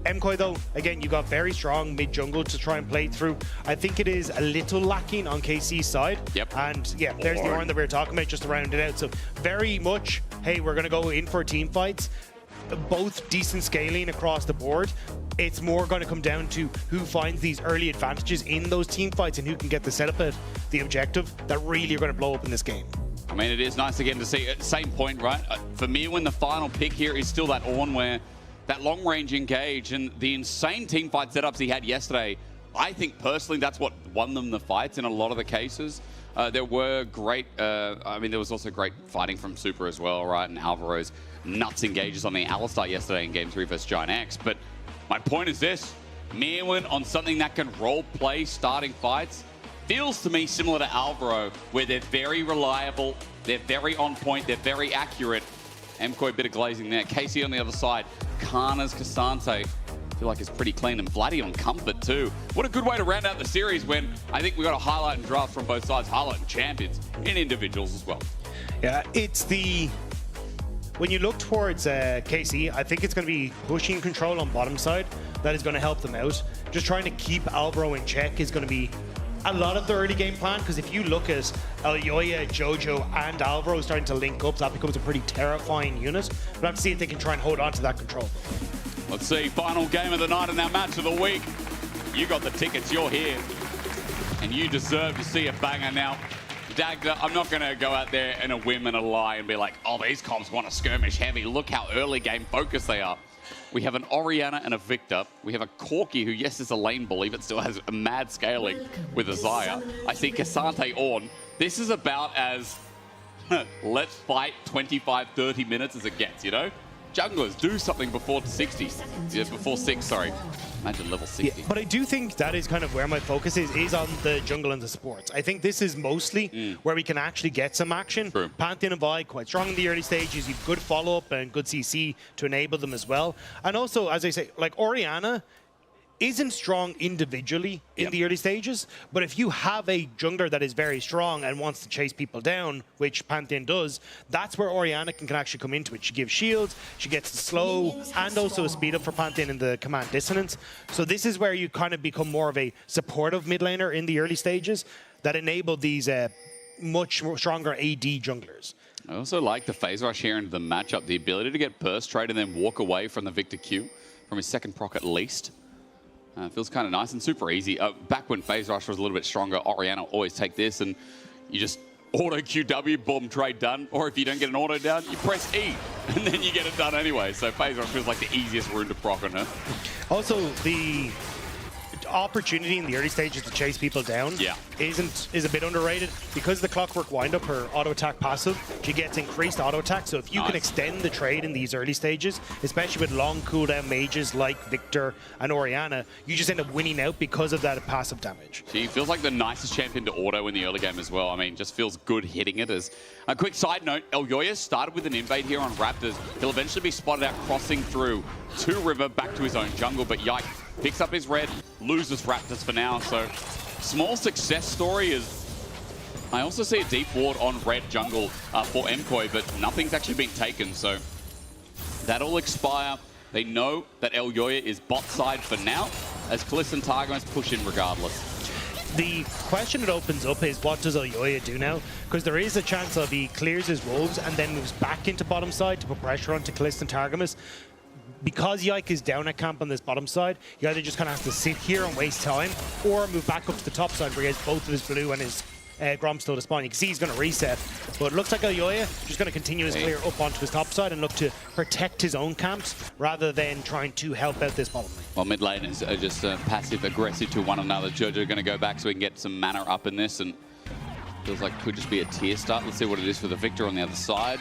MKOI though, again, you got very strong mid jungle to try and play through. I think it is a little lacking on KC's side. Yep. And yeah, there's the Ornn that we were talking about just to round it out. So very much, hey, we're going to go in for team fights. Both decent scaling across the board. It's more going to come down to who finds these early advantages in those team fights and who can get the setup at the objective that really are going to blow up in this game. I mean, it is nice again to see at the same point, right? For me, when the final pick here is still that Ornn where that long-range engage and the insane team fight setups he had yesterday, I think personally that's what won them the fights in a lot of the cases. There were great, I mean, there was also great fighting from Super as well, right? And Alvaro's nuts engages on the Alistar yesterday in Game 3 versus Giant X. But my point is this, Meerwin on something that can role-play starting fights feels to me similar to Alvaro, where they're very reliable, they're very on point, they're very accurate. MKOI a bit of glazing there. KC on the other side, Kana's Cassante. I feel like it's pretty clean, and Vladdy on comfort too. What a good way to round out the series when I think we got a highlight and drafts from both sides, highlight and champions in individuals as well. Yeah, it's the... When you look towards KC, I think it's going to be pushing control on bottom side that is going to help them out. Just trying to keep Alvaro in check is going to be a lot of the early game plan, because if you look at Elyoya, Jojo, and Alvaro starting to link up, that becomes a pretty terrifying unit. We'll have to see if they can try and hold on to that control. Let's see, final game of the night and our match of the week. You got the tickets, you're here. And you deserve to see a banger now. Dagda, I'm not going to go out there in a whim and a lie and be like, oh, these comps want to skirmish heavy. Look how early game focused they are. We have an Orianna and a Victor. We have a Corki, who, yes, is a lane bully, but still has a mad scaling with a Xayah. I see Cassante Ornn. This is about as let's fight 25, 30 minutes as it gets, you know? Junglers, do something before 60. Yeah, before 6, sorry. Imagine level 60. Yeah, but I do think that is kind of where my focus is on the jungle and the supports. I think this is mostly where we can actually get some action. True. Pantheon and Vi quite strong in the early stages. You've good follow-up and good CC to enable them as well. And also, as I say, like Orianna isn't strong individually in the early stages, but if you have a jungler that is very strong and wants to chase people down, which Pantheon does, that's where Orianna can actually come into it. She gives shields, she gets the slow, and also a speed up for Pantheon in the command dissonance. So this is where you kind of become more of a supportive mid laner in the early stages that enable these much more stronger AD junglers. I also like the phase rush here into the matchup, the ability to get burst trade and then walk away from the Victor Q, from his second proc at least. Feels kind of nice and super easy. Back when phase rush was a little bit stronger, Orianna always take this and you just auto QW, boom, trade done. Or if you don't get an auto down, you press E and then you get it done anyway. So phase rush feels like the easiest rune to proc on her. Also, the opportunity in the early stages to chase people down is a bit underrated. Because the Clockwork Windup, her auto attack passive, she gets increased auto attack. So if you can extend the trade in these early stages, especially with long cooldown mages like Victor and Orianna, you just end up winning out because of that passive damage. She feels like the nicest champion to auto in the early game as well. I mean, just feels good hitting it. As a quick side note, Elyoya started with an invade here on Raptors. He'll eventually be spotted out crossing through to River back to his own jungle, but yike, picks up his red, loses Raptors for now. So small success story is I also see a deep ward on red jungle for MKOI, but nothing's actually been taken. So that'll expire. They know that Elyoya is bot side for now, as Kalista and Targamas push in regardless. The question it opens up is, what does Elyoya do now? Because there is a chance of he clears his wolves and then moves back into bottom side to put pressure onto Kalista and Targamas. Because Yike is down at camp on this bottom side, he either just kind of has to sit here and waste time, or move back up to the top side where he has both of his blue and his Grom still to spawn. You can see he's going to reset, but it looks like Elyoya just going to continue his clear up onto his top side and look to protect his own camps rather than trying to help out this bottom lane. Well, mid lane is just passive-aggressive to one another. Jojo going to go back so he can get some mana up in this, and feels like it could just be a tier start. Let's see what it is for the Victor on the other side.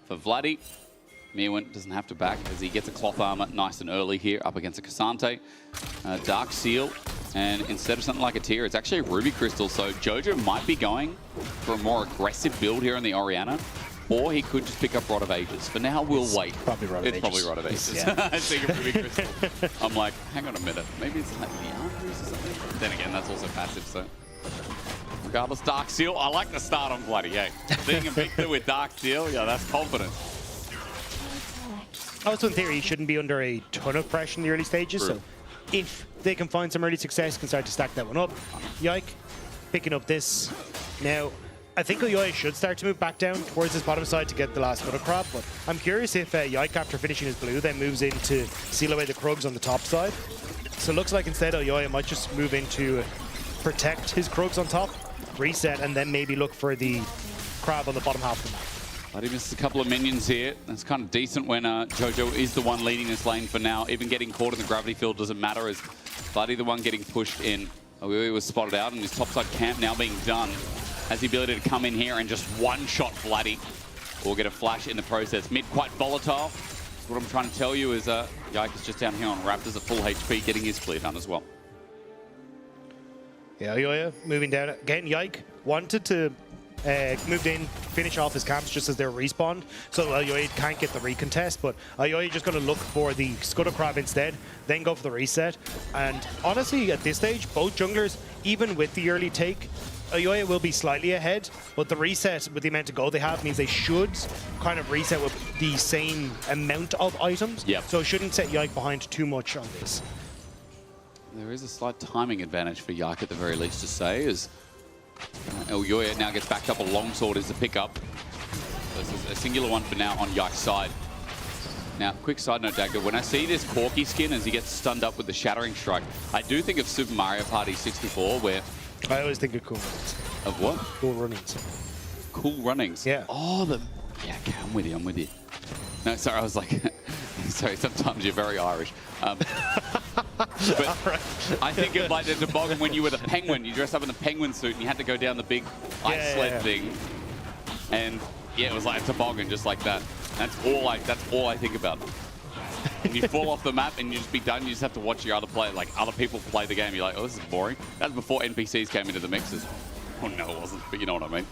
For Vladdy, Meerwin doesn't have to back as he gets a cloth armor nice and early here up against a Cassante. Dark Seal, and instead of something like a tier, it's actually a Ruby Crystal, so Jojo might be going for a more aggressive build here in the Orianna, or he could just pick up Rod of Ages. For now, we'll wait. Probably Rod of Ages. It's probably Rod of Ages. Yeah. I think a Ruby Crystal. I'm like, hang on a minute, maybe it's like Leandros or something? Then again, that's also passive, so... Regardless, Dark Seal, I like the start on Vladdy, hey. Being a Victor with Dark Seal, yeah, that's confidence. Also, in theory, he shouldn't be under a ton of pressure in the early stages, so if they can find some early success, can start to stack that one up. Yike, picking up this. Now, I think Elyoya should start to move back down towards his bottom side to get the last Gutter Crop, but I'm curious if Yike, after finishing his blue, then moves in to seal away the Krugs on the top side. So it looks like instead Elyoya might just move in to protect his Krugs on top, reset, and then maybe look for the crab on the bottom half of the map. But he misses a couple of minions here. That's kind of decent when Jojo is the one leading this lane for now. Even getting caught in the gravity field doesn't matter as Buddy the one getting pushed in. He was spotted out and his topside camp now being done. Has the ability to come in here and just one-shot Vladdy or get a flash in the process. Mid quite volatile. So what I'm trying to tell you is Yike is just down here on Raptors at full HP getting his clear done as well. Yeah, Yoya moving down again. Yike wanted to moved in, finish off his camps just as they're respawned, so Yoya can't get the recontest, but Yoya just going to look for the Scuttle Crab instead, then go for the reset. And honestly, at this stage, both junglers, even with the early take, Yoya will be slightly ahead, but the reset with the amount of gold they have means they should kind of reset with the same amount of items. Yep. So it shouldn't set Yike behind too much on this. There is a slight timing advantage for Yike at the very least to say, as Yoya now gets backed up. A longsword is the pickup. This is a singular one for now on Yike's side. Now, quick side note, Dagda, when I see this Corky skin as he gets stunned up with the Shattering Strike, I do think of Super Mario Party 64, where... I always think of Cool Runnings. Of what? Cool Runnings. Cool Runnings? Yeah. Oh, yeah, okay, I'm with you. No, sorry, I was like... sorry, sometimes you're very Irish. But I think of like the toboggan when you were the penguin. You dressed up in the penguin suit and you had to go down the big ice sled thing. And yeah, it was like a toboggan just like that. That's all I think about. And you fall off the map and you just be done. You just have to watch your other people play the game. You're like, oh, this is boring. That was before NPCs came into the mixes. Oh no, it wasn't, but you know what I mean.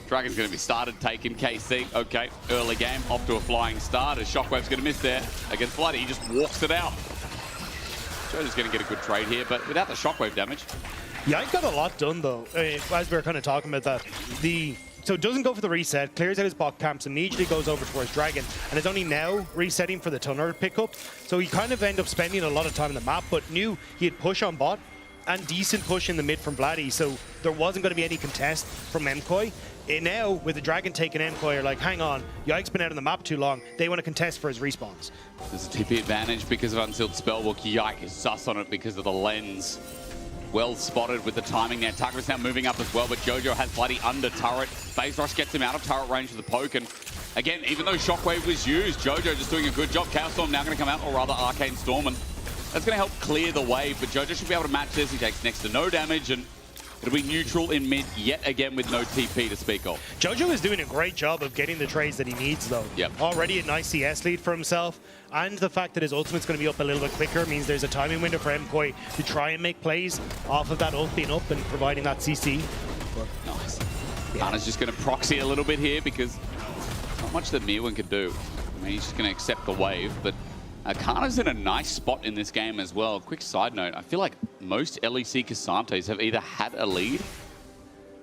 Dragon's going to be started, taken KC. Okay, early game, off to a flying start. As Shockwave's going to miss there against Bloody. He just walks it out. Jojo's going to get a good trade here, but without the Shockwave damage. Yike got a lot done, though, as we were kind of talking about that. So it doesn't go for the reset, clears out his bot camps, immediately goes over towards Dragon, and is only now resetting for the tunnel pickup. So he kind of ended up spending a lot of time on the map, but knew he had push on bot and decent push in the mid from Vladdy, so there wasn't going to be any contest from MKOI. Now, with the Dragon taking MKOI, are like, hang on, Yike's been out on the map too long. They want to contest for his respawns. There's a TP advantage because of Unsealed Spellbook. Yike is sus on it because of the lens. Well spotted with the timing there. Tucker's now moving up as well, but Jojo has Bloody under turret. Phase Rush gets him out of turret range with the poke, and again, even though Shockwave was used, Jojo just doing a good job. Chaos Storm now going to come out, or rather Arcane Storm, and that's going to help clear the wave, but Jojo should be able to match this. He takes next to no damage, and it'll be neutral in mid yet again with no TP to speak of. Jojo is doing a great job of getting the trades that he needs, though. Yep. Already a nice CS lead for himself, and the fact that his ultimate's going to be up a little bit quicker means there's a timing window for MKOI to try and make plays off of that ult being up and providing that CC. But nice. Kana's just going to proxy a little bit here because not much that Mirwin could do. I mean, he's just going to accept the wave, but Kana's in a nice spot in this game as well. Quick side note, I feel like most LEC Cassantes have either had a lead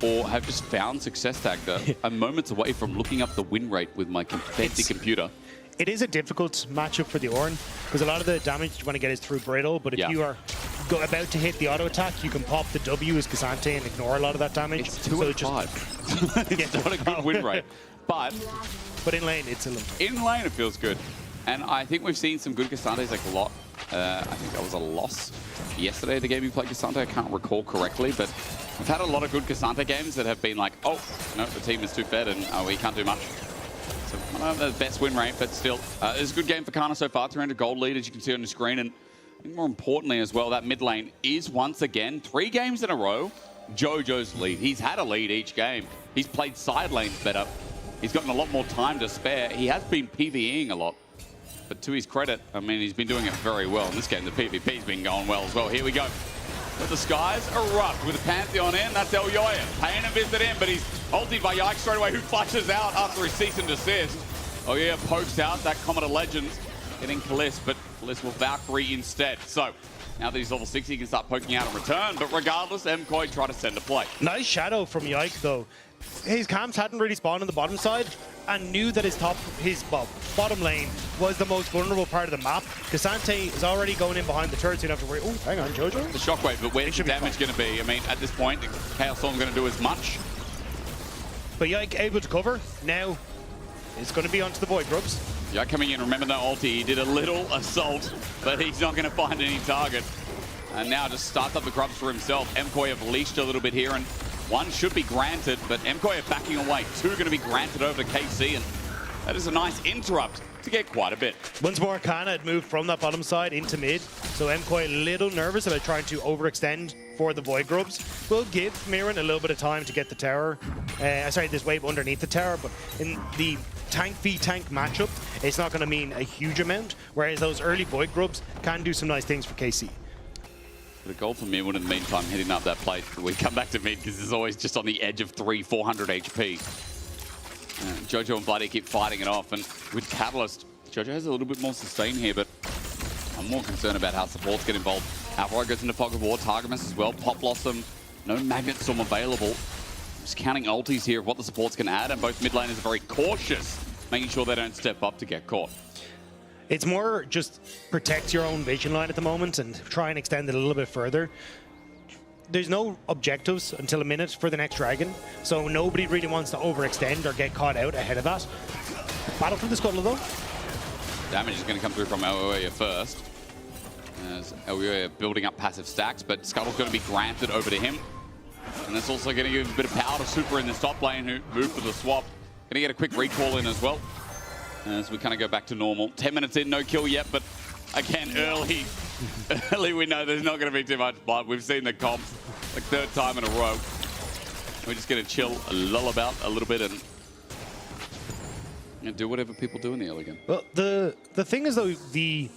or have just found success Dagda. I'm moments away from looking up the win rate with my fancy computer. It is a difficult matchup for the Ornn because a lot of the damage you want to get is through Brittle, but if you are about to hit the auto attack, you can pop the W as Cassante and ignore a lot of that damage. It's 2 out of 5. It's not a good win rate. But in lane, it's a little... In lane, it feels good. And I think we've seen some good Cassantes, like a lot. I think that was a loss yesterday, the game you played Cassante. I can't recall correctly, but we've had a lot of good Cassante games that have been like, oh, no, the team is too fed and we can't do much. So I don't know the best win rate, but still, it's a good game for Kana so far. 300 gold lead, as you can see on the screen. And I think more importantly as well, that mid lane is once again, 3 games in a row, Jojo's lead. He's had a lead each game. He's played side lanes better. He's gotten a lot more time to spare. He has been PvEing a lot. But to his credit, I mean, he's been doing it very well. In this game, the PvP's been going well as well. Here we go. Let the skies erupt with the Pantheon in. That's Yoya. Paying a visit in, but he's ulted by Yike straight away, who flashes out after his cease and desist. Yoya pokes out that Comet of Legends, getting Kaliss, but Kaliss will Valkyrie instead. So, now that he's level 60, he can start poking out in return. But regardless, MKOI try to send a play. Nice shadow from Yike, though. His camps hadn't really spawned on the bottom side and knew that his bottom lane was the most vulnerable part of the map. Cassante is already going in behind the turret, so you don't have to worry. Oh, hang on, Jojo. The Shockwave, but where's the damage going to be? I mean, at this point, Chaos Storm's going to do as much. But Yike able to cover. Now it's going to be onto the Void Grubs. Yike coming in, remember that ulti, he did a little assault, but he's not going to find any target. And now just starts up the grubs for himself. MKOI have leashed a little bit here, and One should be granted, but MKOI are backing away. Two going to be granted over to KC, and that is a nice interrupt to get quite a bit. Once more, Kana had moved from that bottom side into mid, so MKOI a little nervous about trying to overextend for the Void Grubs. Will give Miran a little bit of time to get the tower, this wave underneath the tower, but in the tank v tank matchup, it's not going to mean a huge amount, whereas those early Void Grubs can do some nice things for KC. The goal for Mirwin in the meantime, hitting up that plate. We come back to mid because it's always just on the edge of 400 HP. Jojo and Bloody keep fighting it off, and with Catalyst, Jojo has a little bit more sustain here, but I'm more concerned about how supports get involved. Alvarez goes into Fog of War, Targamas as well, Pop Blossom, no Magnet Storm available. Just counting ultis here of what the supports can add, and both mid laners are very cautious, making sure they don't step up to get caught. It's more just protect your own vision line at the moment and try and extend it a little bit further. There's no objectives until a minute for the next dragon, so nobody really wants to overextend or get caught out ahead of that. Battle for the Scuttle though. Damage is going to come through from Elioya first. As Elioya building up passive stacks, but Scuttle's going to be granted over to him. And that's also going to give a bit of power to Super in this top lane who moved for the swap. Going to get a quick recall in as well. As we kind of go back to normal. 10 minutes in, no kill yet, but again, early we know there's not going to be too much blood. We've seen the comp like third time in a row. We're just going to chill, lull about a little bit and do whatever people do in the early game. Well, the thing is though, the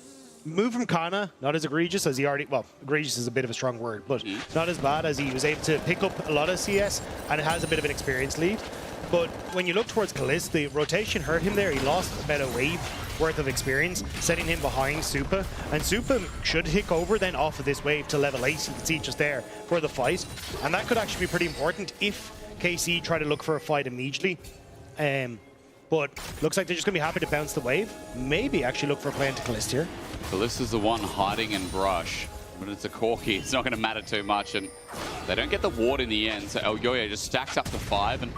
move from Kana, not as egregious as he already, well, egregious is a bit of a strong word, but not as bad as he was able to pick up a lot of CS, and it has a bit of an experience lead. But when you look towards Kalist, the rotation hurt him there. He lost about a wave worth of experience, setting him behind Supa. And Supa should hick over then off of this wave to level 8. You can see just there for the fight. And that could actually be pretty important if KC try to look for a fight immediately. But looks like they're just going to be happy to bounce the wave. Maybe actually look for a play into Kalist here. Kalist is the one hiding in brush. But it's a Corki, it's not going to matter too much. And they don't get the ward in the end. So Elioya just stacks up to 5. And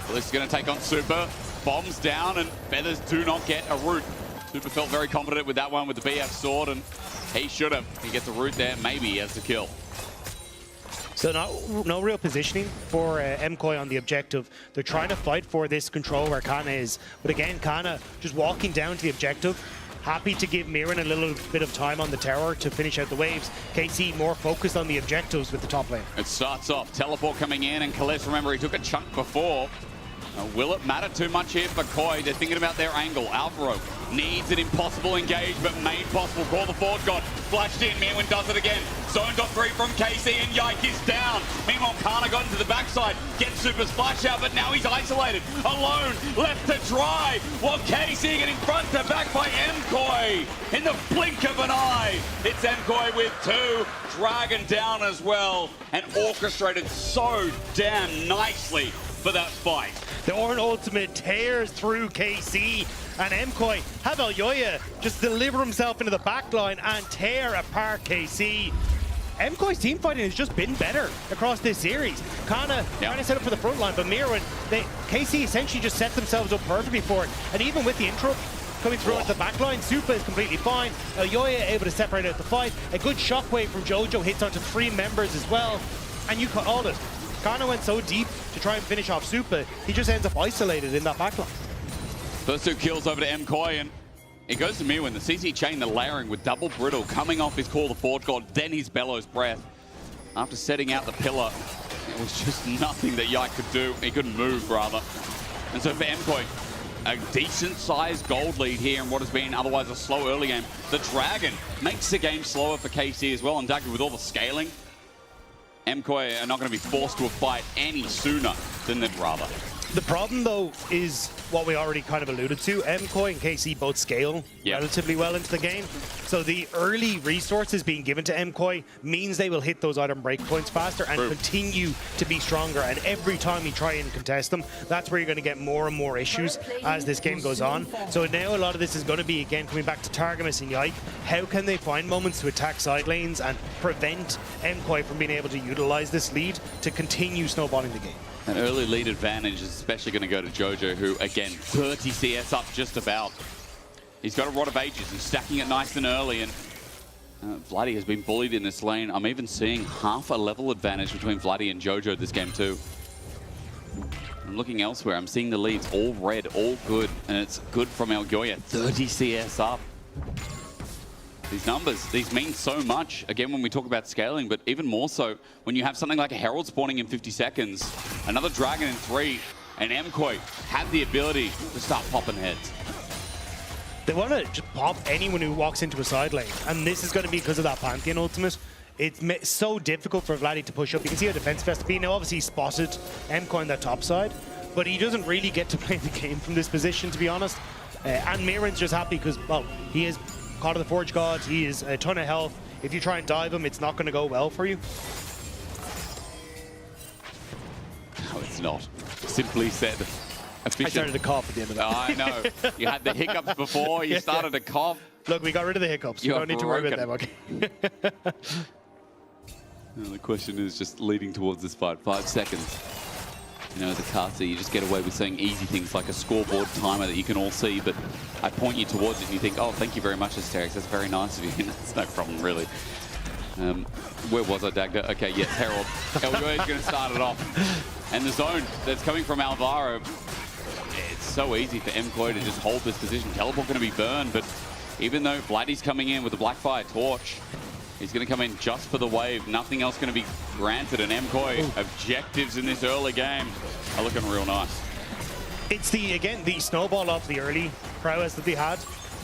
Kalist is going to take on Super. Bombs down, and Feathers do not get a root. Super felt very confident with that one with the BF sword, and he should have. He gets a root there, maybe he has the kill. So no real positioning for MKOI on the objective. They're trying to fight for this control where Kana is. But again, Kana just walking down to the objective. Happy to give Miran a little bit of time on the tower to finish out the waves. KC more focused on the objectives with the top lane. It starts off, teleport coming in, and Kalist, remember, he took a chunk before. Will it matter too much here for Koi? They're thinking about their angle. Alvaro needs an impossible engage, but made possible. Call the forward god. Flashed in. Mirwin does it again. Zoned off 3 from KC, and Yike is down. Meanwhile, Kana got into the backside. Gets Super's flash out, but now he's isolated. Alone. Left to dry. While KC getting front to back by MKOI. In the blink of an eye. It's MKOI with 2. Dragon down as well. And orchestrated so damn nicely for that fight. The Ornn ultimate tears through KC, and MKOI have Elioya just deliver himself into the backline and tear apart KC. MKOI's team fighting has just been better across this series. Kana trying to set up for the front line, but Mirwin, KC essentially just set themselves up perfectly for it. And even with the interrupt coming through into the backline, Supa is completely fine. Elioya able to separate out the fight. A good shockwave from Jojo hits onto 3 members as well. And you called it. Kana went so deep to try and finish off Supa, he just ends up isolated in that backline. First 2 kills over to MKOI, and it goes to Mirwin. The CC chain, the layering with double brittle coming off his Call the Forge God, then his Bellows Breath. After setting out the pillar, it was just nothing that Yike could do. He couldn't move, rather. And so for MKOI, a decent-sized gold lead here in what has been otherwise a slow early game. The Dragon makes the game slower for KC as well, and Dagger with all the scaling. MKOI are not going to be forced to a fight any sooner than they'd rather. The problem, though, is what we already kind of alluded to. MKOI and KC both scale relatively well into the game. So the early resources being given to MKOI means they will hit those item breakpoints faster and continue to be stronger. And every time you try and contest them, that's where you're going to get more and more issues as this game goes on. So now a lot of this is going to be, again, coming back to Targamas and Yike. How can they find moments to attack side lanes and prevent MKOI from being able to utilize this lead to continue snowballing the game? An early lead advantage is especially going to go to Jojo, who, again, 30 CS up just about. He's got a Rod of Ages. He's stacking it nice and early, and Vladdy has been bullied in this lane. I'm even seeing half a level advantage between Vladdy and Jojo this game, too. I'm looking elsewhere. I'm seeing the leads all red, all good, and it's good from Elgoya. 30 CS up. These numbers, these mean so much, again, when we talk about scaling, but even more so when you have something like a Herald spawning in 50 seconds, another Dragon in 3, and MKOI have the ability to start popping heads. They want to just pop anyone who walks into a side lane, and this is going to be because of that Pantheon ultimate. It's so difficult for Vladdy to push up. You can see how defensive has to be. Now, obviously, he spotted MKOI on that top side, but he doesn't really get to play the game from this position, to be honest. And Miran's just happy because, well, he is God of the Forge God. He is a ton of health. If you try and dive him, it's not going to go well for you. No, it's not. Simply said. Efficient. I started to cough at the end of that. I know. You had the hiccups before. You started to cough. Look, we got rid of the hiccups. You don't need to worry about them, okay? The question is just leading towards this fight. 5 seconds. You know, as a caster, you just get away with saying easy things like a scoreboard timer that you can all see, but I point you towards it and you think, oh, thank you very much, Asterix. That's very nice of you. That's no problem, really. Where was I, Dagda? Okay, yes, Herald. Elgoya is going to start it off. And the zone that's coming from Alvaro, it's so easy for MKOI to just hold this position. Teleport going to be burned, but even though Vladdy's coming in with the Blackfire Torch, he's going to come in just for the wave. Nothing else going to be granted. And MKOI objectives in this early game are looking real nice. It's again, the snowball off the early prowess that they had.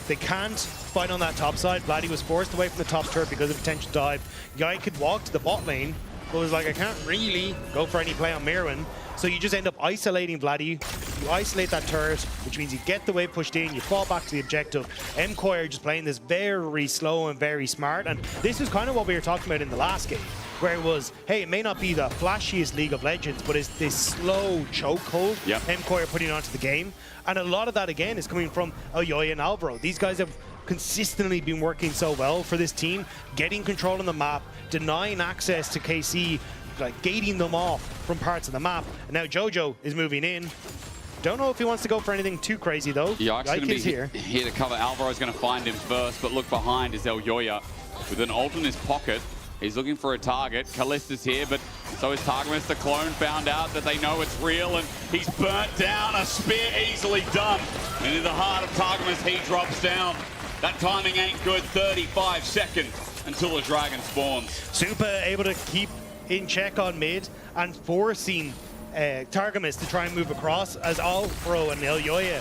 They can't fight on that top side. Vladdy was forced away from the top turret because of potential dive. Guy could walk to the bot lane, but was like, I can't really go for any play on Miran. So you just end up isolating Vladdy. You isolate that turret, which means you get the wave pushed in, you fall back to the objective. MKOI are just playing this very slow and very smart. And this is kind of what we were talking about in the last game, where it was, hey, it may not be the flashiest League of Legends, but it's this slow chokehold MKOI are putting onto the game. And a lot of that, again, is coming from Elgoya and Alvaro. These guys have consistently been working so well for this team, getting control on the map, denying access to KC, like gating them off from parts of the map. And now Jojo is moving in. Don't know if he wants to go for anything too crazy, though. Yike's going to be here to cover. Alvaro's going to find him first, but look behind is Elgoya with an ult in his pocket. He's looking for a target. Callista's here, but so is Targamas. The clone found out that they know it's real, and he's burnt down. A spear easily done. And in the heart of Targamas, he drops down. That timing ain't good. 35 seconds until the dragon spawns. Super able to keep in check on mid and forcing Targamas to try and move across, as Alvaro and Elgoya,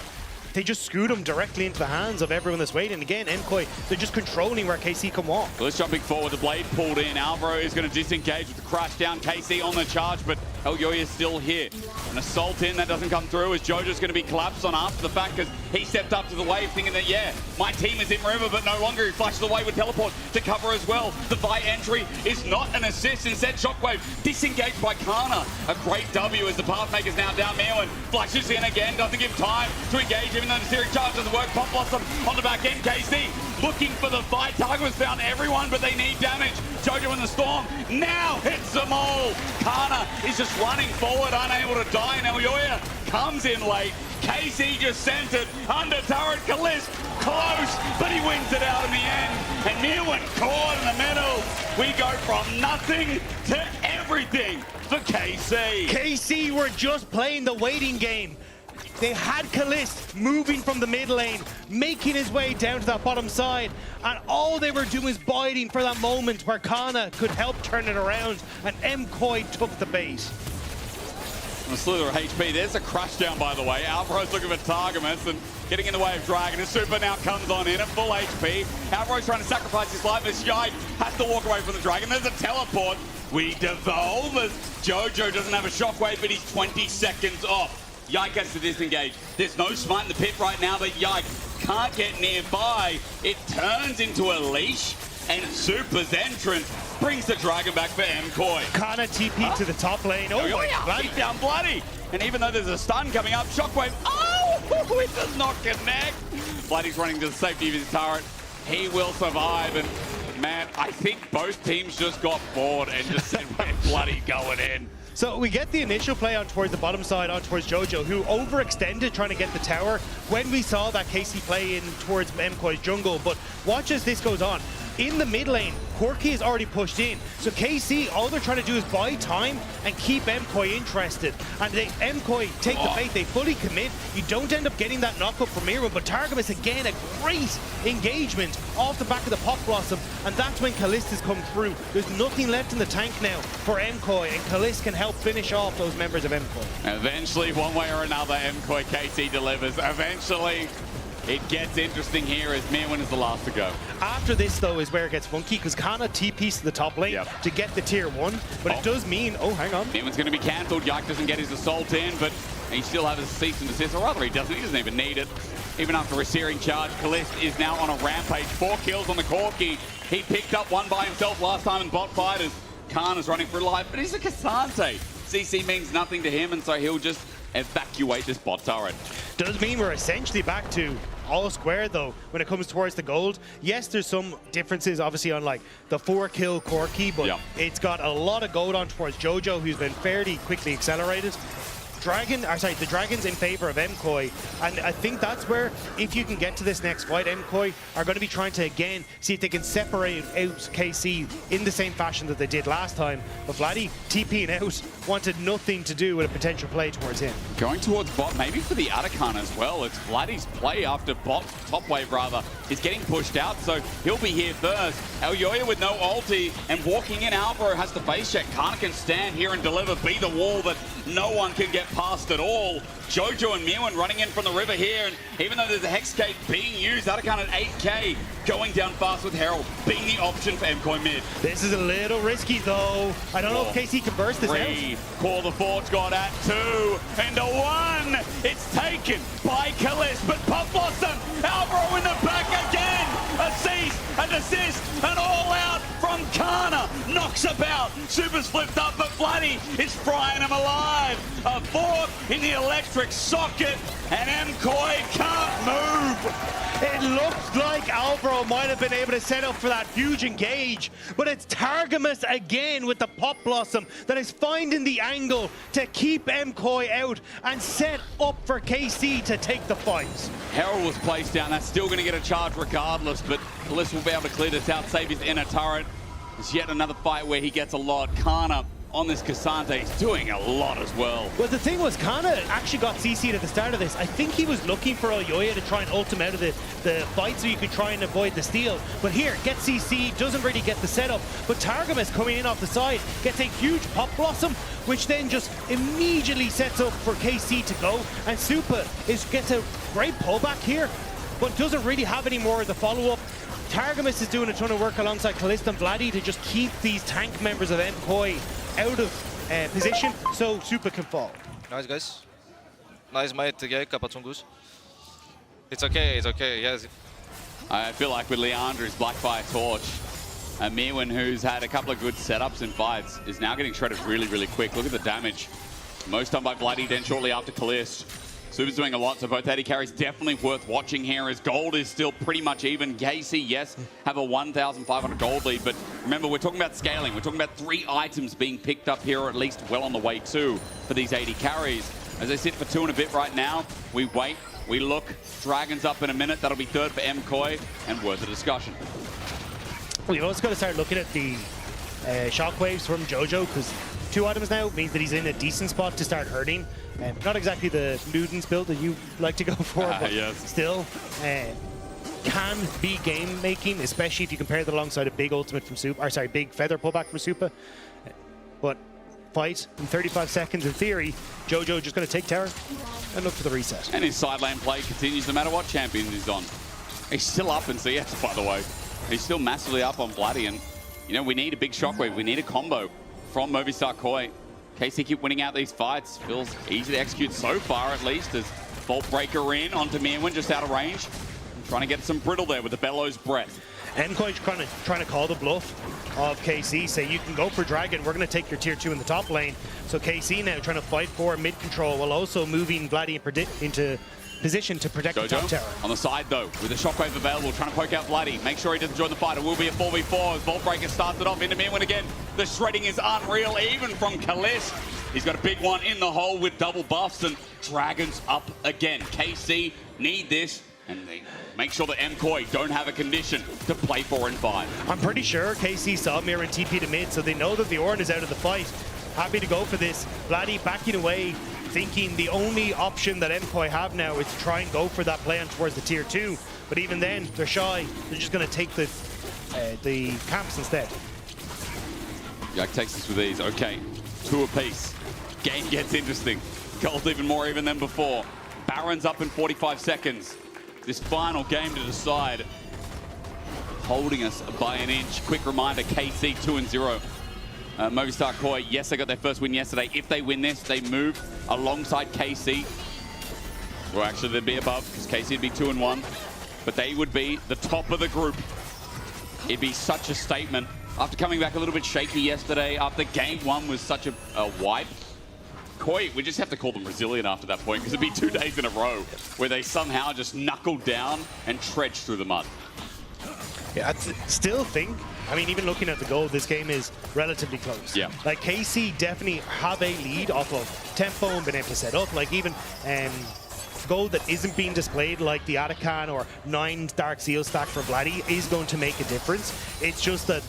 they just scoot him directly into the hands of everyone that's waiting. Again, MKOI, they're just controlling where KC can walk. Well, it's jumping forward, the blade pulled in. Alvaro is going to disengage with the crash down. KC on the charge, but Elgoya is still here. An assault in, that doesn't come through, as Jojo's going to be collapsed on after the fact, because he stepped up to the wave thinking that, yeah, my team is in river, but no longer. He flashes away with teleport to cover as well. The Vi entry is not an assist. Instead, Shockwave disengaged by Kana. A great W as the Pathmaker's now down. Meowin flashes in again, doesn't give time to engage, even though the Searing Charge doesn't work. Pop Blossom on the back end. KC looking for the fight. Targamas found everyone, but they need damage. Jojo in the storm now hits them all. Kana is just running forward, unable to die, and Elgoya comes in late. KC just sent it under turret. Callist close, but he wins it out in the end. And Meowin caught in the middle. We go from nothing to everything for KC. KC were just playing the waiting game. They had Callist moving from the mid lane, making his way down to that bottom side, and all they were doing was biding for that moment where Kana could help turn it around, and MKOI took the bait. A slither of HP. There's a crush down, by the way. Alvaro's looking for Targamas and getting in the way of Dragon. His super now comes on in at full HP. Alvaro's trying to sacrifice his life as Yike has to walk away from the Dragon. There's a teleport. We devolve as Jojo doesn't have a shockwave, but he's 20 seconds off. Yike has to disengage. There's no smite in the pit right now, but Yike can't get nearby. It turns into a leash, and Super's entrance brings the Dragon back for MKOI. Kana TP to the top lane. Oh my God. Keep down Bloody. And even though there's a stun coming up, Shockwave, oh, it does not connect. Bloody's running to the safety of his turret. He will survive, and man, I think both teams just got bored and just said, where's Bloody going in? So we get the initial play on towards the bottom side, on towards Jojo, who overextended trying to get the tower when we saw that KC play in towards MKOI's jungle. But watch as this goes on. In the mid lane, Corki is already pushed in. So KC, all they're trying to do is buy time and keep MKOI interested. And MKOI take the bait, they fully commit. You don't end up getting that knock-up from Mirwin, but Targamas, again, a great engagement off the back of the Pop Blossom, and that's when Callista's come through. There's nothing left in the tank now for MKOI, and Callista can help finish off those members of MKOI. Eventually, one way or another, MKOI KC delivers. Eventually, it gets interesting here as Mirwin is the last to go. After this, though, is where it gets funky, because Kana TP's to the top lane to get the tier 1, but it does mean, oh, hang on. Mirwin's going to be cancelled. Yike doesn't get his assault in, but he still has his cease and desist, or rather he doesn't even need it. Even after a searing charge, Callista is now on a rampage. 4 kills on the Corki. He picked up one by himself last time in bot fight as Khan is running for life, but he's a Cassante. CC means nothing to him, and so he'll just evacuate this bot turret. Does mean we're essentially back to all square, though, when it comes towards the gold. Yes, there's some differences, obviously, on like the 4-kill Corki, but it's got a lot of gold on towards Jojo, who's been fairly quickly accelerated. The Dragon's in favor of MKOI, and I think that's where, if you can get to this next fight, MKOI are going to be trying to, again, see if they can separate out KC in the same fashion that they did last time. But Vladdy, TPing out, wanted nothing to do with a potential play towards him. Going towards bot, maybe for the Atakan as well. It's Vladdy's play after bot, top wave rather, is getting pushed out, so he'll be here first. Elyoya with no ulti, and walking in, Alvaro has to face check. Kana can stand here and deliver, be the wall that no one can get past at all. Jojo and Mirwin running in from the river here, and even though there's a Hexgate being used, Atakan at 8k, going down fast with Herald, being the option for MKOI mid. This is a little risky, though. I don't know if KC can burst this out. Call the Forge God at 2, and a 1. It's taken by Callista, but Pop Blossom, Alvaro in the back again. A cease, a desist, an all out from Kana. Knocks about. Super's flipped up, but Vladdy is frying him alive. A 4th in the electric socket, and MKOI can't move. It looked like Alvaro might have been able to set up for that huge engage, but it's Targamas again with the Pop Blossom that is finding the angle to keep MKOI out and set up for KC to take the fight. Herald was placed down. That's still going to get a charge regardless, but Callista will be able to clear this out, save his inner turret. It's yet another fight where he gets a lot. Kana on this Cassante is doing a lot as well. Well, the thing was, Kana actually got CC'd at the start of this. I think he was looking for Elyoya to try and ult him out of the fight so you could try and avoid the steal. But here, gets CC, doesn't really get the setup. But Targamas coming in off the side, gets a huge Pop Blossom, which then just immediately sets up for KC to go. And Supa gets a great pullback here, but doesn't really have any more of the follow-up. Targamas is doing a ton of work alongside Callista and Vladdy to just keep these tank members of MKOI out of position so Supa can fall. Nice, guys. Nice mate, Kapatsungus. It's okay, yes. I feel like with Leandra's Blackfire Torch, Mirwin, who's had a couple of good setups in fights, is now getting shredded really, really quick. Look at the damage. Most done by Vladdy, then shortly after Callista. Supa's doing a lot, so both AD carries definitely worth watching here as gold is still pretty much even. KC, yes, have a 1,500 gold lead, but remember, we're talking about scaling. We're talking about 3 items being picked up here, or at least well on the way to, for these AD carries. As they sit for 2 and a bit right now, we wait, we look. Dragon's up in a minute. That'll be 3rd for MKOI, and worth a discussion. We've also got to start looking at the shockwaves from Jojo, because 2 items now means that he's in a decent spot to start hurting. Not exactly the Ludens build that you like to go for, but still can be game making, especially if you compare that alongside a big ultimate from Supa, or sorry, big feather pullback from Supa. But fight in 35 seconds in theory, Jojo just going to take tower and look for the reset. And his side lane play continues no matter what champion he's on. He's still up in CS, by the way. He's still massively up on Vladdy, and you know, we need a big shockwave. We need a combo from Movistar Koi. KC keep winning out these fights. Feels easy to execute so far, at least, as Vault Breaker in onto Mirwin, just out of range. Trying to get some brittle there with the Bellows Breath. MKOI trying to call the bluff of KC, say you can go for Dragon, we're going to take your tier 2 in the top lane. So KC now trying to fight for mid control while also moving Vladdy into position to protect the top tower. On the side though, with the shockwave available, trying to poke out Vladdy. Make sure he doesn't join the fight. It will be a 4v4 as Vault Breaker starts it off into Mirwin again. The shredding is unreal, even from Callista. He's got a big one in the hole with double buffs, and Dragon's up again. KC need this And they make sure that MKOI don't have a condition to play 4 and 5. I'm pretty sure KC saw Mir and TP to mid, so they know that the Ornn is out of the fight. Happy to go for this. Vladdy backing away, thinking the only option that MKOI have now is to try and go for that play on towards the tier 2. But even then, they're shy. They're just going to take the camps instead. Yak takes this with ease. Okay, 2 apiece. Game gets interesting. Gold even more even than before. Baron's up in 45 seconds. This final game to decide. Holding us by an inch. Quick reminder, KC 2-0. Movistar Koi, yes, they got their first win yesterday. If they win this, they move alongside KC. Well, actually, they'd be above because KC would be 2-1. But they would be the top of the group. It'd be such a statement. After coming back a little bit shaky yesterday, after game 1 was such a wipe, Koi, we just have to call them resilient after that point because it'd be 2 days in a row where they somehow just knuckled down and trudged through the mud. Yeah, I still think, I mean, even looking at the goal, this game is relatively close. Yeah. Like, KC definitely have a lead off of tempo and being able to set up. Like, even gold that isn't being displayed, like the Atakan or 9 Dark Seal stack for Vladdy, is going to make a difference. It's just that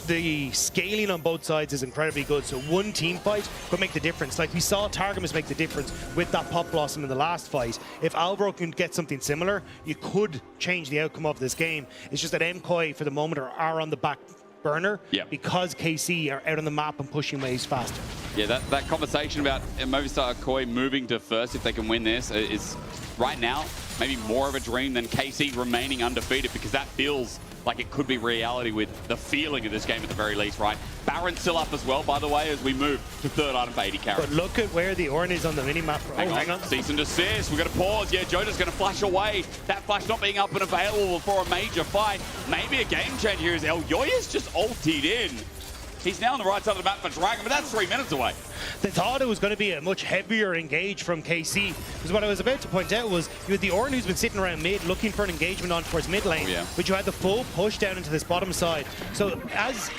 the scaling on both sides is incredibly good, so one team fight could make the difference. Like we saw Targamas make the difference with that Pop Blossom in the last fight. If Albro can get something similar, you could change the outcome of this game. It's just that MKOI for the moment are on the back burner because KC are out on the map and pushing waves faster. Yeah, that conversation about Movistar Koi moving to first if they can win this is right now maybe more of a dream than KC remaining undefeated, because that feels like it could be reality with the feeling of this game at the very least, right? Baron's still up as well, by the way, as we move to 3rd item for 80 carats. But look at where the Ornn is on the minimap. Hang on. Cease and desist. We're going to pause. Yeah, Jojo's going to flash away. That flash not being up and available for a major fight. Maybe a game changer here as Elyoya's just ultied in. He's now on the right side of the map for Dragon, but that's 3 minutes away. They thought it was going to be a much heavier engage from KC, because what I was about to point out was you had the Ornn who's been sitting around mid looking for an engagement on towards mid lane, but you had the full push down into this bottom side. So as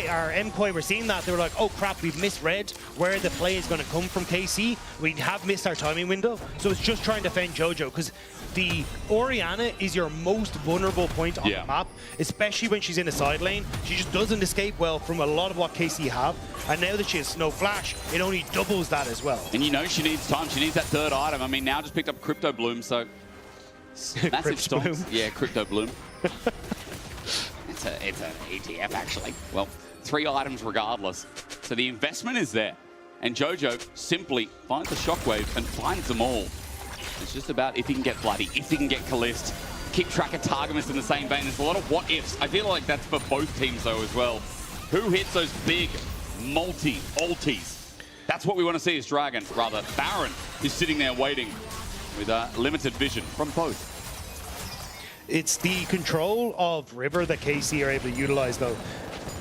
our MKOI were seeing that, they were like, oh crap, we've misread where the play is going to come from KC. We have missed our timing window. So it's just trying to defend Jojo, because the Orianna is your most vulnerable point on the map, especially when she's in the side lane. She just doesn't escape well from a lot of what KC have. And now that she has Snow Flash, it only doubles that as well. And you know she needs time. She needs that 3rd item. I mean, now just picked up Crypto Bloom, so massive stomps. Yeah, Crypto Bloom. It's an ETF, actually. Well, 3 items regardless. So the investment is there. And Jojo simply finds the Shockwave and finds them all. It's just about if he can get Bloody, if he can get Callist, keep track of Targamas in the same vein. There's a lot of what-ifs. I feel like that's for both teams, though, as well. Who hits those big multi-ultis? That's what we want to see as Dragon. Rather, Baron is sitting there waiting with limited vision from both. It's the control of River that KC are able to utilize, though.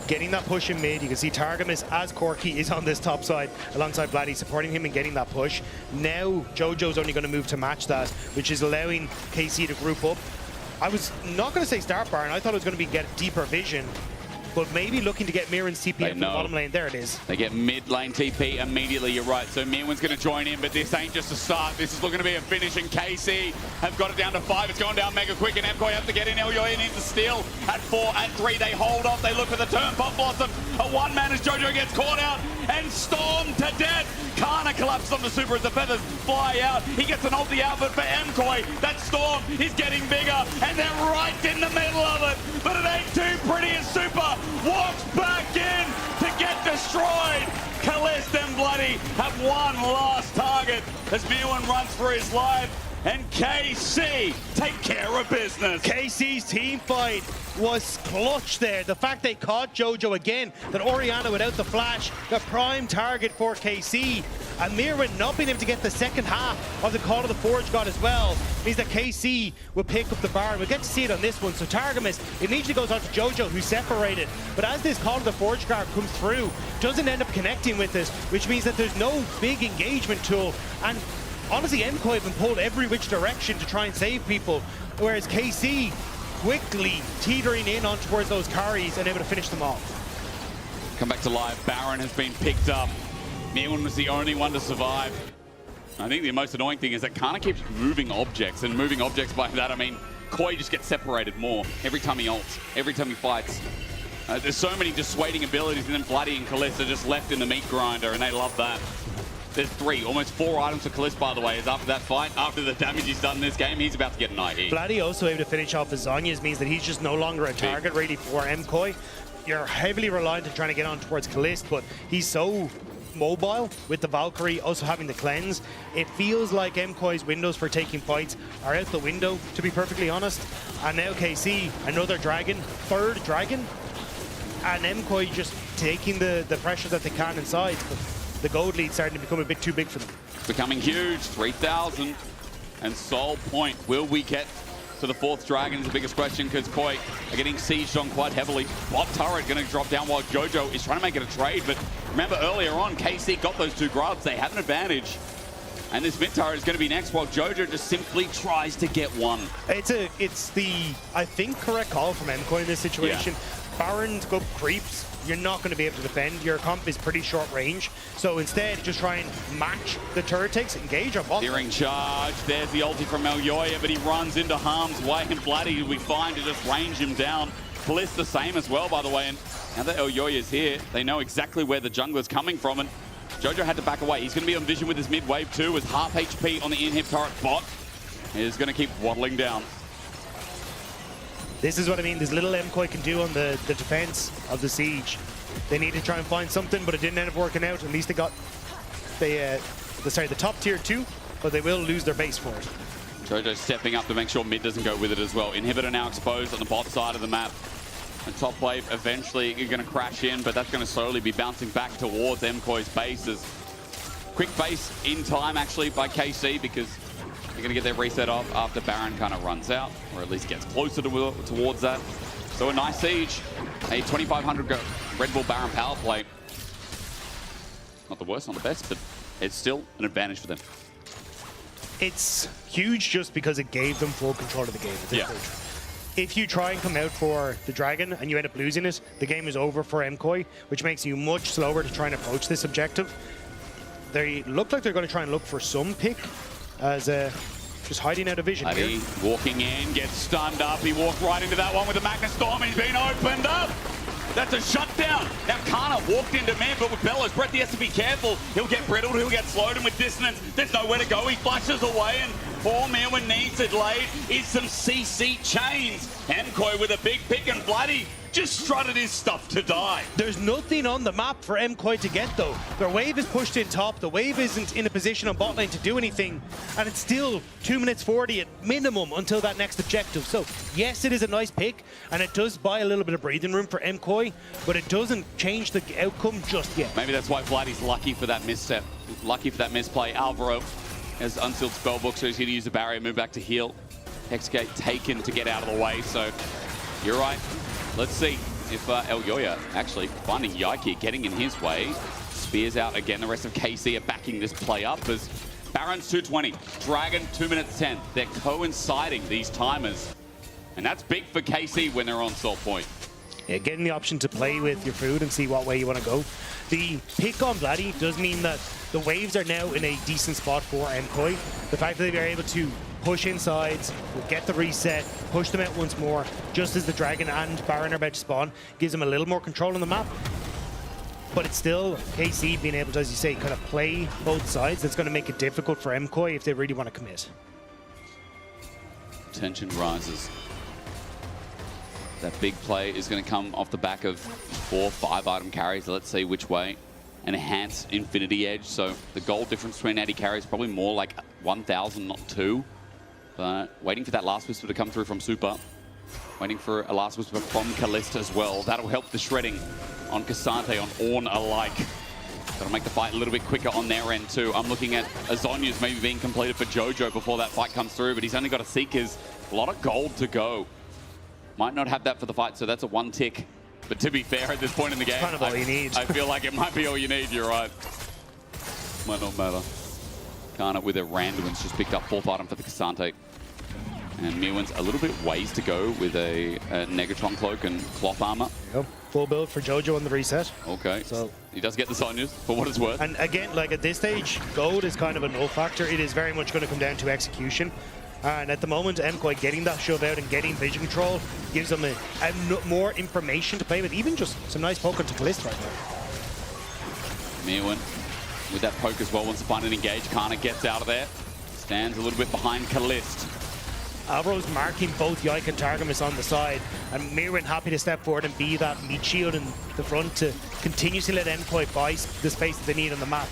Getting that push in mid, you can see Targamas as Corki is on this top side alongside Vladdy, supporting him and getting that push. Now Jojo's only going to move to match that, which is allowing KC to group up. I was not going to say start Baron, I thought it was going to be get deeper vision, but maybe looking to get Mirren's TP up in the bottom lane. There it is. They get mid lane TP immediately, you're right. So Mirren's going to join in, but this ain't just a start. This is looking to be a finish, and KC have got it down to 5. It's gone down mega quick, and MKOI have to get in. Elyoya needs to steal at 4 and 3. They hold off. They look for the turn. Pop Blossom, a one-man as Jojo gets caught out and stormed to death. Kana collapses on the super as the feathers fly out. He gets an ulti out, but for MKOI, that storm is getting bigger, and they're right in the middle of it. But it ain't too pretty as Super walks back in to get destroyed. Callist and Bloody have one last target as Mirren runs for his life, and KC take care of business. KC's team fight was clutch there. The fact they caught Jojo again, that Orianna without the flash, the prime target for KC. And Mirren not being able to get the second half of the Call of the Forge God as well means that KC will pick up the bar. We'll get to see it on this one. So Targamas immediately goes on to Jojo, who's separated. But as this Call of the Forge guard comes through, doesn't end up connecting with this, which means that there's no big engagement tool. And honestly, MKOI have been pulled every which direction to try and save people, whereas KC quickly teetering in on towards those carries and able to finish them off. Come back to live. Baron has been picked up. Mirren was the only one to survive. I think the most annoying thing is that Kana keeps moving objects, and moving objects by that I mean Koi just gets separated more every time he ults, every time he fights. There's so many dissuading abilities, and then Bloody and Kalista just left in the meat grinder, and they love that. There's 3, almost 4 items for Kalista, by the way, is after that fight, after the damage he's done in this game, he's about to get an IE. Bloody also able to finish off his Zhonya's means that he's just no longer a target really for MKOI. You're heavily reliant on trying to get on towards Kalista, but he's so mobile with the Valkyrie, also having the cleanse. It feels like MKOI's windows for taking fights are out the window, to be perfectly honest. And now KC, another dragon, 3rd dragon, and MKOI just taking the pressure that they can inside. But the gold lead starting to become a bit too big for them. Becoming huge, 3,000. And Soul Point, will we get to the 4th dragon is the biggest question, because Koi are getting sieged on quite heavily. Bot turret going to drop down while Jojo is trying to make it a trade, but remember earlier on, KC got those 2 grubs. They have an advantage. And this mid turret is going to be next while Jojo just simply tries to get one. It's the, I think, correct call from MKOI in this situation. Yeah. Baron's go creeps. You're not going to be able to defend. Your comp is pretty short range. So instead, just try and match the turret takes, engage on bot. Steering charge. There's the ulti from Elyoya, but he runs into harm's way, and Bloody will be fine to just range him down. Bliss the same as well, by the way. And now that Elyoya is here, they know exactly where the jungler's coming from, and Jojo had to back away. He's going to be on vision with his mid wave too, with half HP on the inhib turret. Bot is going to keep waddling down. This is what I mean, this little MKOI can do on the defense of the siege. They need to try and find something, but it didn't end up working out. At least they got the top tier 2, but they will lose their base for it. Jojo stepping up to make sure mid doesn't go with it as well. Inhibitor now exposed on the bot side of the map. And top wave eventually going to crash in, but that's going to slowly be bouncing back towards MKOI's bases. Quick base in time actually by KC, because they're going to get their reset off after Baron kind of runs out, or at least gets closer towards that. So a nice siege. A 2,500 Red Bull Baron power play. Not the worst, not the best, but it's still an advantage for them. It's huge just because it gave them full control of the game at this stage. If you try and come out for the dragon and you end up losing it, the game is over for MKOI, which makes you much slower to try and approach this objective. They look like they're going to try and look for some pick as just hiding out of vision here. Walking in, gets stunned up. He walked right into that one with the Magnus Storm. He's been opened up. That's a shutdown. Now Kana walked into man, but with Bellows Breath, he has to be careful. He'll get brittled, he'll get slowed, and with dissonance, there's nowhere to go. He flashes away, and all Mirwin needs it laid is some CC chains. MKOI with a big pick, and Bloody just strutted his stuff to die. There's nothing on the map for MKOI to get though. Their wave is pushed in top. The wave isn't in a position on bot lane to do anything, and it's still 2 minutes 40 at minimum until that next objective. So yes, it is a nice pick, and it does buy a little bit of breathing room for MKOI, but it doesn't change the outcome just yet. Maybe that's why Bloody's lucky for that misstep, lucky for that misplay. Alvaro has unsealed spellbook, so he's going to use the barrier, move back to heal. Hexgate taken to get out of the way, so you're right. Let's see if Elyoya actually finding Yike, getting in his way. Spears out again. The rest of KC are backing this play up as Baron's 220, Dragon 2 minutes 10. They're coinciding, these timers. And that's big for KC when they're on Soul Point. Yeah, getting the option to play with your food and see what way you want to go. The pick on Bloody does mean that the waves are now in a decent spot for MKOI. The fact that they are able to push insides, get the reset, push them out once more, just as the Dragon and Baron are about to spawn, gives them a little more control on the map. But it's still KC being able to, as you say, kind of play both sides. That's going to make it difficult for MKOI if they really want to commit. Tension rises. That big play is going to come off the back of 4 or 5 item carries. Let's see which way. Enhance Infinity Edge, so the gold difference between AD carries probably more like 1,000, not 2. But waiting for that last whisper to come through from Super. Waiting for a last whisper from Kalista as well. That'll help the shredding on Cassante, on Ornn alike. That'll make the fight a little bit quicker on their end too. I'm looking at Azonya's maybe being completed for Jojo before that fight comes through, but he's only got a Seekers. A lot of gold to go. Might not have that for the fight, so that's a 1 tick. But to be fair, at this point in the game, kind of all you need. I feel like it might be all you need, you're right. Might not matter. Kana with a Randuin's just picked up 4th item for the Cassante. And Mirwin's a little bit ways to go with a Negatron cloak and cloth armor. Yep. Full build for Jojo on the reset. Okay, so he does get the Zhonyas for what it's worth. And again, like at this stage, gold is kind of a null factor. It is very much going to come down to execution. And at the moment, MKOI getting that shove out and getting vision control gives them more information to play with. Even just some nice poke onto Kalist right now. Mirwin with that poke as well wants to find an engage. Kana gets out of there. Stands a little bit behind Kalist. Alvaro's marking both Yike and Targamas on the side, and Mirwin happy to step forward and be that meat shield in the front to continuously let MKOI buy the space that they need on the map.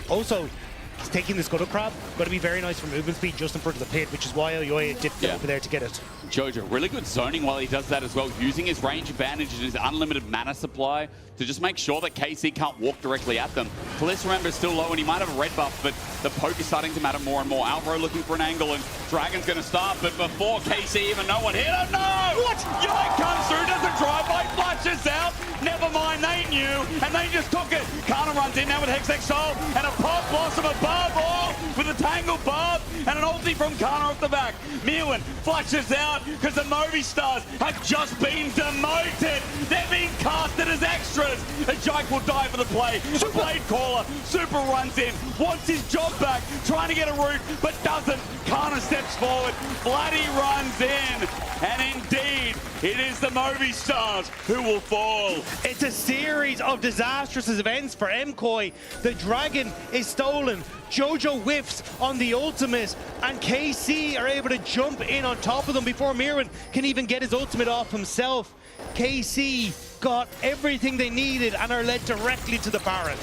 Also, he's taking the Scuttle Crab, got to be very nice for movement speed just in front of the pit, which is why Oyoya dipped over there to get it. Jojo, really good zoning while he does that as well, using his range advantage and his unlimited mana supply to just make sure that KC can't walk directly at them. Kalist, remember, is still low, and he might have a red buff, but the poke is starting to matter more and more. Alvaro looking for an angle, and Dragon's going to start, but before KC even know what hit him, no! What? Yike comes through, doesn't drive-by, flashes out. Never mind, they knew, and they just took it. Kana runs in now with Hextech Soul, and a pop blossom above all, with a tangled barb, and an ulti from Kana off the back. Mirwin flashes out, because the Moby Stars have just been demoted. They're being casted as extras. A Jike will die for the play. The Blade Caller, Super runs in, wants his job back, trying to get a root, but doesn't. Kana steps forward, Bloody runs in, and indeed, it is the Moby Stars who will fall. It's a series of disastrous events for MKOI. The Dragon is stolen. Jojo whiffs on the ultimate, and KC are able to jump in on top of them before Mirwin can even get his ultimate off himself. KC got everything they needed and are led directly to the Baron.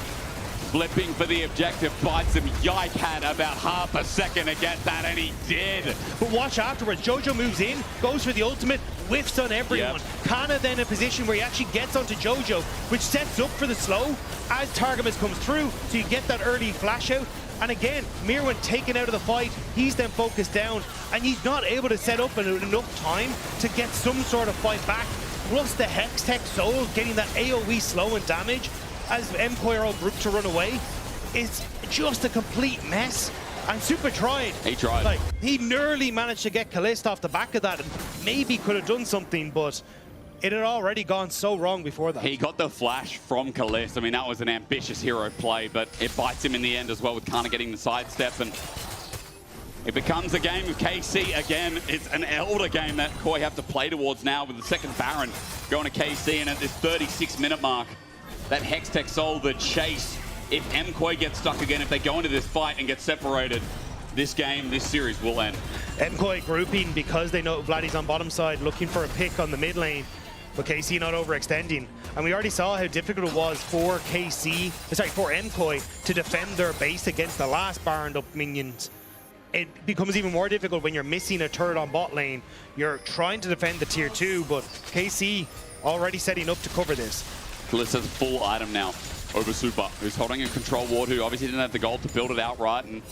Flipping for the objective, bites him. Yike had about half a second to get that, and he did. But watch afterwards. Jojo moves in, goes for the ultimate, whiffs on everyone. Kana then in a position where he actually gets onto Jojo, which sets up for the slow as Targamas comes through, so you get that early flash out. And again, Mirwin taken out of the fight, he's then focused down, and he's not able to set up in enough time to get some sort of fight back. Plus the Hextech Soul getting that AoE slow and damage as MKOI are all grouped to run away. It's just a complete mess. And Super tried. He tried. Like, he nearly managed to get Kalist off the back of that and maybe could have done something, but it had already gone so wrong before that. He got the flash from Kalist. I mean, that was an ambitious hero play, but it bites him in the end as well with Kana getting the sidestep, and it becomes a game of KC again. It's an elder game that KOI have to play towards now with the second Baron going to KC, and at this 36-minute mark, that Hextech Soul, the chase. If MKOI gets stuck again, if they go into this fight and get separated, this game, this series will end. MKOI grouping because they know Vladdy's on bottom side, looking for a pick on the mid lane, but KC not overextending. And we already saw how difficult it was for MKOI to defend their base against the last Baroned up minions. It becomes even more difficult when you're missing a turret on bot lane. You're trying to defend the tier 2, but KC already setting up to cover this. Kalist has a full item now over Super, who's holding a control ward, who obviously didn't have the gold to build it outright, and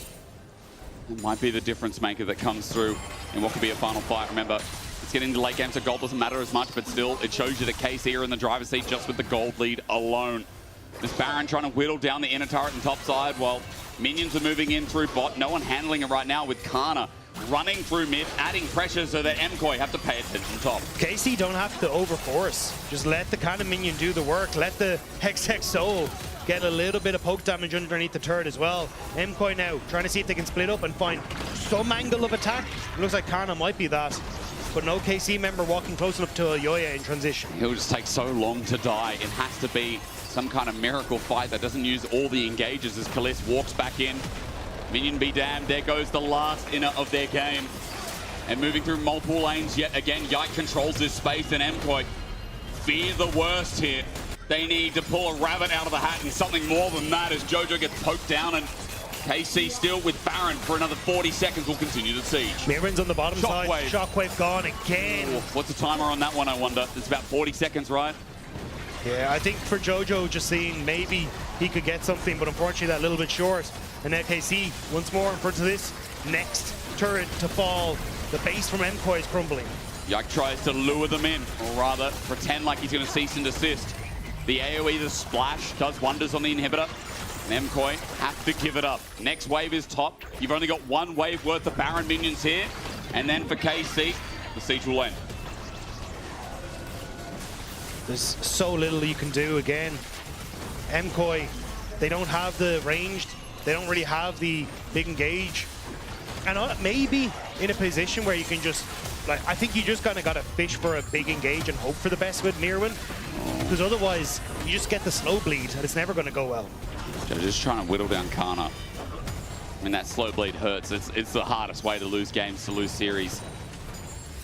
it might be the difference maker that comes through in what could be a final fight. Remember, it's getting to late game, so gold doesn't matter as much, but still, it shows you that KC are in the driver's seat just with the gold lead alone. This Baron trying to whittle down the inner turret and top side while minions are moving in through bot. No one handling it right now with Kana running through mid, adding pressure so that MKOI have to pay attention top. KC don't have to overforce. Just let the Kana minion do the work. Let the Hextech Soul get a little bit of poke damage underneath the turret as well. MKOI now trying to see if they can split up and find some angle of attack. It looks like Kana might be that. But no KC member walking close enough to Oyoya in transition. He'll just take so long to die. It has to be some kind of miracle fight that doesn't use all the engages as Kalist walks back in. Minion be damned, there goes the last inner of their game. And moving through multiple lanes yet again, Yike controls this space, and MKOI fear the worst here. They need to pull a rabbit out of the hat and something more than that as Jojo gets poked down, and KC still with Baron for another 40 seconds will continue the siege. Mirwin's on the bottom side, Shockwave gone again. Ooh, what's the timer on that one, I wonder? It's about 40 seconds, right? Yeah, I think for Jojo, just seeing maybe he could get something, but unfortunately that little bit short. And now KC, once more in front of this next turret to fall. The base from MKOI is crumbling. Yike tries to lure them in, or rather pretend like he's going to cease and desist. The AoE, the splash, does wonders on the inhibitor. And MKOI have to give it up. Next wave is top. You've only got one wave worth of Baron minions here. And then for KC, the siege will end. There's so little you can do again. MKOI, they don't have the ranged, they don't really have the big engage. And maybe in a position where you can just, like, I think you just kind of got to fish for a big engage and hope for the best with Mirwin, because otherwise you just get the slow bleed and it's never going to go well. They're just trying to whittle down Kana. I mean, that slow bleed hurts. It's the hardest way to lose games, to lose series.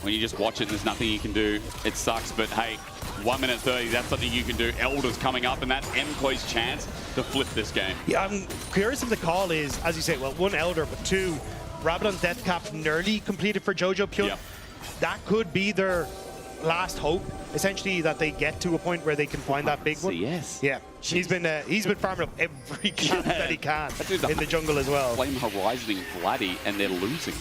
When you just watch it and there's nothing you can do, it sucks, but hey, 1 minute 30, that's something you can do. Elder's coming up, and that's MKOI's chance to flip this game. Yeah, I'm curious if the call is, as you say, well, 1 Elder, but 2, Rabadon Death Cap nearly completed for Jojo Pyun. Yep. That could be their last hope, essentially, that they get to a point where they can find that big one. Yes. Yeah, he's been farming up every camp that he can in the jungle as well. Flame Horizoning Vladdy, and they're losing.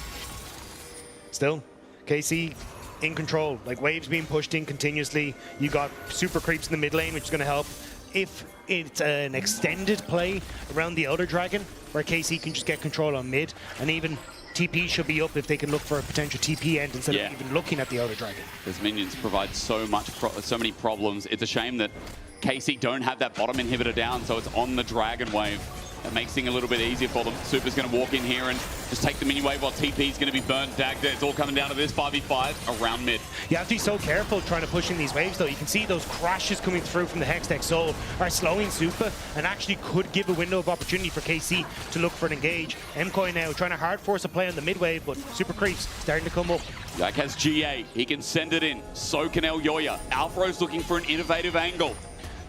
Still, KC in control, like waves being pushed in continuously. You got super creeps in the mid lane, which is going to help. If it's an extended play around the Elder Dragon, where KC can just get control on mid, and even TP should be up if they can look for a potential TP end instead of even looking at the Elder Dragon. Those minions provide so many problems. It's a shame that KC don't have that bottom inhibitor down, so it's on the Dragon Wave. That makes things a little bit easier for them. Super's going to walk in here and just take the mini wave while TP's going to be burnt. Dagda, it's all coming down to this 5v5 around mid. You have to be so careful trying to push in these waves, though. You can see those crashes coming through from the Hextech Soul are slowing Super and actually could give a window of opportunity for KC to look for an engage. MKOI now trying to hard force a play on the mid wave, but Super creeps starting to come up. Yak has GA. He can send it in. So can Elyoya. Alvaro's looking for an innovative angle.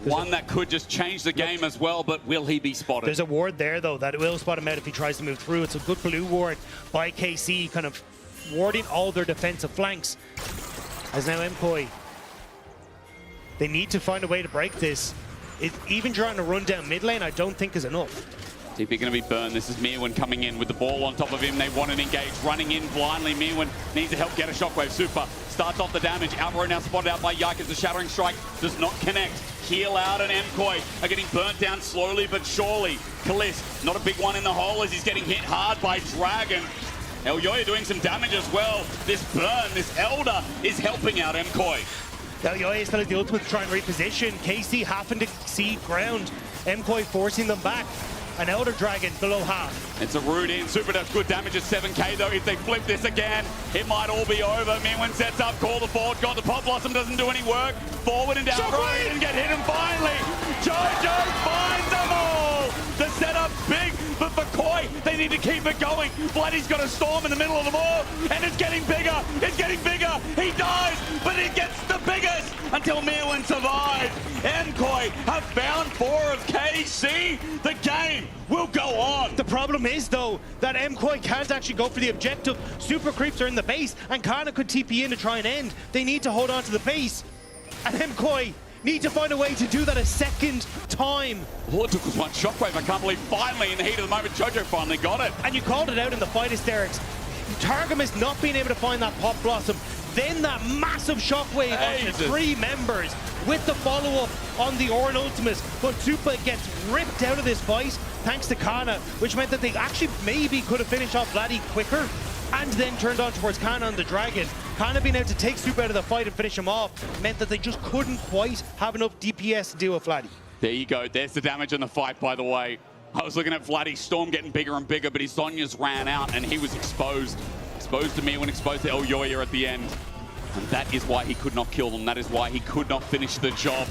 One that could just change the game as well, but will he be spotted? There's a ward there, though, that will spot him out if he tries to move through. It's a good blue ward by KC, kind of warding all their defensive flanks. As now MKOI, they need to find a way to break this. Even trying to run down mid lane, I don't think is enough. TP going to be burned. This is Mirwin coming in with the ball on top of him. They want an engage, running in blindly. Mirwin needs to help get a shockwave. Super starts off the damage. Alvaro now spotted out by Yak as the Shattering Strike does not connect. Heal out and MKOI are getting burnt down slowly but surely. Kalist, not a big one in the hole as he's getting hit hard by Dragon. Elyoya doing some damage as well. This burn, this Elder is helping out MKOI. Elyoya still has the ultimate to try and reposition. KC having to cede ground. MKOI forcing them back. An Elder Dragon below half. It's a root in. Super does good damage at 7k though. If they flip this again, it might all be over. Mirwin sets up, call the forward, got the Pop Blossom, doesn't do any work. Forward and down right and get hit him finally. Jojo finds them all. The setup's big, but for Koi, they need to keep it going. Vladdy's got a storm in the middle of the ball, and it's getting bigger. It's getting bigger. He dies, but it gets the biggest until Mirwin survives. MKOI have found 4 of KC. The game will go on. The problem is, though, that MKOI can't actually go for the objective. Super creeps are in the base, and Kana could TP in to try and end. They need to hold on to the base, and MKOI need to find a way to do that a second time. All it took was one shockwave. I can't believe finally, in the heat of the moment, Jojo finally got it. And you called it out in the fight hysterics. Targamas not being able to find that Pop Blossom, then that massive shockwave on the 3 members with the follow-up on the Ornn Ultimate. But Super gets ripped out of this fight thanks to Kana, which meant that they actually maybe could have finished off Vladdy quicker and then turned on towards Kana on the Dragon. Kana being able to take Super out of the fight and finish him off meant that they just couldn't quite have enough DPS to deal with Vladdy. There you go. There's the damage in the fight, by the way. I was looking at Vladdy's Storm getting bigger and bigger, but his Zhonya's ran out and he was exposed. Exposed to Mirwin, exposed to Elyoya at the end. And that is why he could not kill them. That is why he could not finish the job.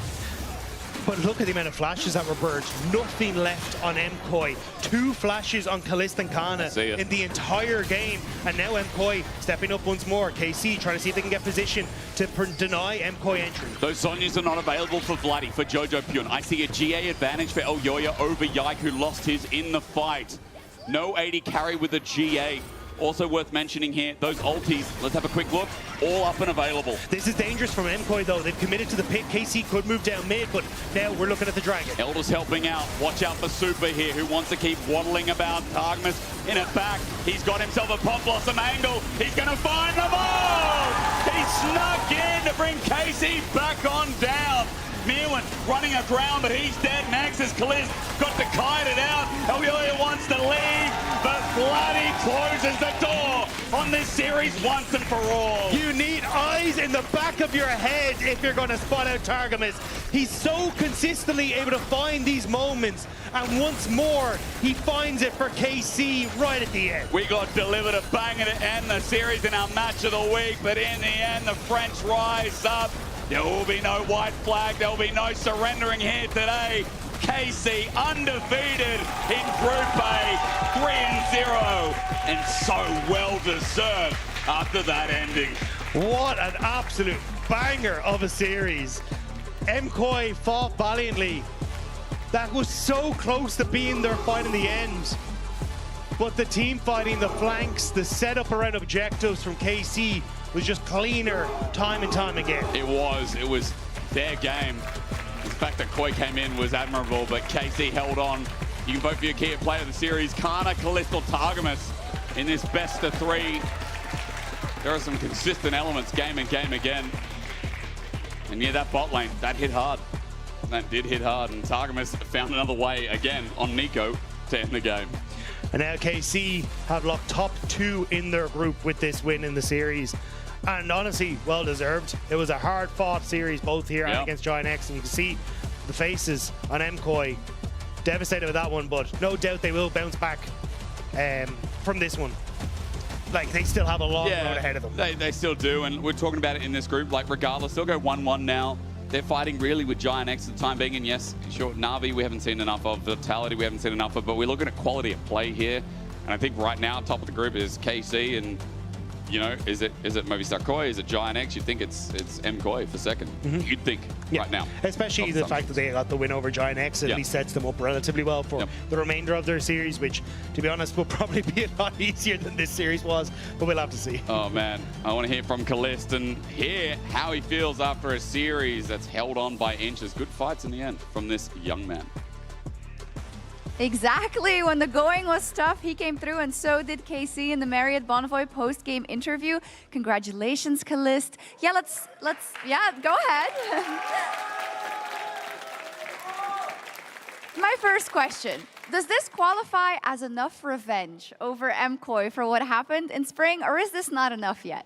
But look at the amount of flashes that were burned. Nothing left on MKOI. 2 flashes on Kalist and Kana in the entire game. And now MKOI stepping up once more. KC trying to see if they can get position to deny MKOI entry. Those Zhonyas are not available for Vladdy, for Jojo Pyun. I see a GA advantage for Elyoya over Yike, who lost his in the fight. No 80 carry with a GA. Also worth mentioning here, those ultis, let's have a quick look, all up and available. This is dangerous from MKOI though. They've committed to the pit. KC could move down mid, but now we're looking at the Dragon. Elder's helping out. Watch out for Super here, who wants to keep waddling about. Targamas in it back. He's got himself a Pop Blossom angle. He's going to find them all! He snuck in to bring KC back on down. Mirwin running aground, but he's dead next as Kalist got to kite it out. Elyoya wants to leave, but Vladdy closes closes the door on this series once and for all. You need eyes in the back of your head if you're going to spot out Targamas. He's so consistently able to find these moments, and once more, he finds it for KC right at the end. We got delivered a banger to end the series in our match of the week, but in the end, the French rise up. There will be no white flag. There will be no surrendering here today. KC undefeated in Group A, 3-0, and so well deserved after that ending. What an absolute banger of a series. MKOI fought valiantly. That was so close to being their fight in the end. But the team fighting, the flanks, the setup around objectives from KC was just cleaner time and time again. It was their game. The fact that Koi came in was admirable, but KC held on. You can vote for your key player of the series, Kana, Callisto, Targamas in this best of 3. There are some consistent elements game and game again. And yeah, that bot lane, that hit hard. That did hit hard, and Targamas found another way again on Nico to end the game. And now KC have locked top 2 in their group with this win in the series. And honestly, well deserved. It was a hard fought series both here and against Giant X, and you can see the faces on MKOI. Devastated with that one, but no doubt they will bounce back from this one. Like, they still have a long road ahead of them. They still do, and we're talking about it in this group. Like, regardless, they'll go 1-1 now. They're fighting really with Giant X at the time being, and yes, sure, Na'Vi we haven't seen enough of, Vitality we haven't seen enough of, but we're looking at quality of play here. And I think right now, top of the group is KC, and you know, is it Movistar Koi? Is it Giant X? You'd think it's MKOI for second. You'd think right now. Especially the fact that they got the win over Giant X at least sets them up relatively well for the remainder of their series, which, to be honest, will probably be a lot easier than this series was, but we'll have to see. Oh man, I want to hear from Callisto and hear how he feels after a series that's held on by inches. Good fights in the end from this young man. Exactly. When the going was tough, he came through, and so did KC in the Marriott Bonnefoy post-game interview. Congratulations, Callisto. Yeah, let's go ahead. My first question. Does this qualify as enough revenge over MKOI for what happened in spring, or is this not enough yet?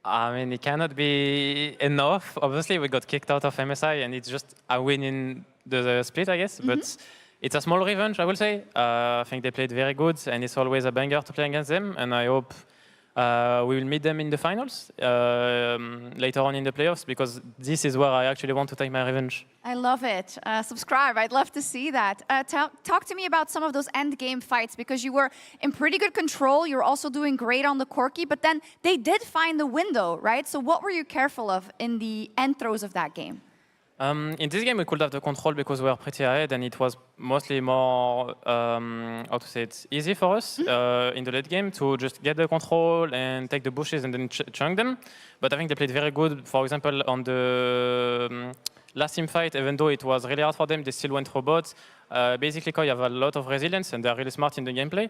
I mean, it cannot be enough. Obviously, we got kicked out of MSI, and it's just a win in the split, I guess. But it's a small revenge, I will say. I think they played very good, and it's always a banger to play against them. And I hope we will meet them in the finals later on in the playoffs, because this is where I actually want to take my revenge. I love it. Subscribe. I'd love to see that. Talk to me about some of those end game fights, because you were in pretty good control. You were also doing great on the Corki, but then they did find the window, right? So what were you careful of in the end throws of that game? In this game, we could have the control because we were pretty ahead, and it was mostly more, how to say it, easy for us in the late game to just get the control and take the bushes and then chunk them. But I think they played very good. For example, on the last team fight, even though it was really hard for them, they still went for bots. Basically, Koi have a lot of resilience, and they're really smart in the gameplay.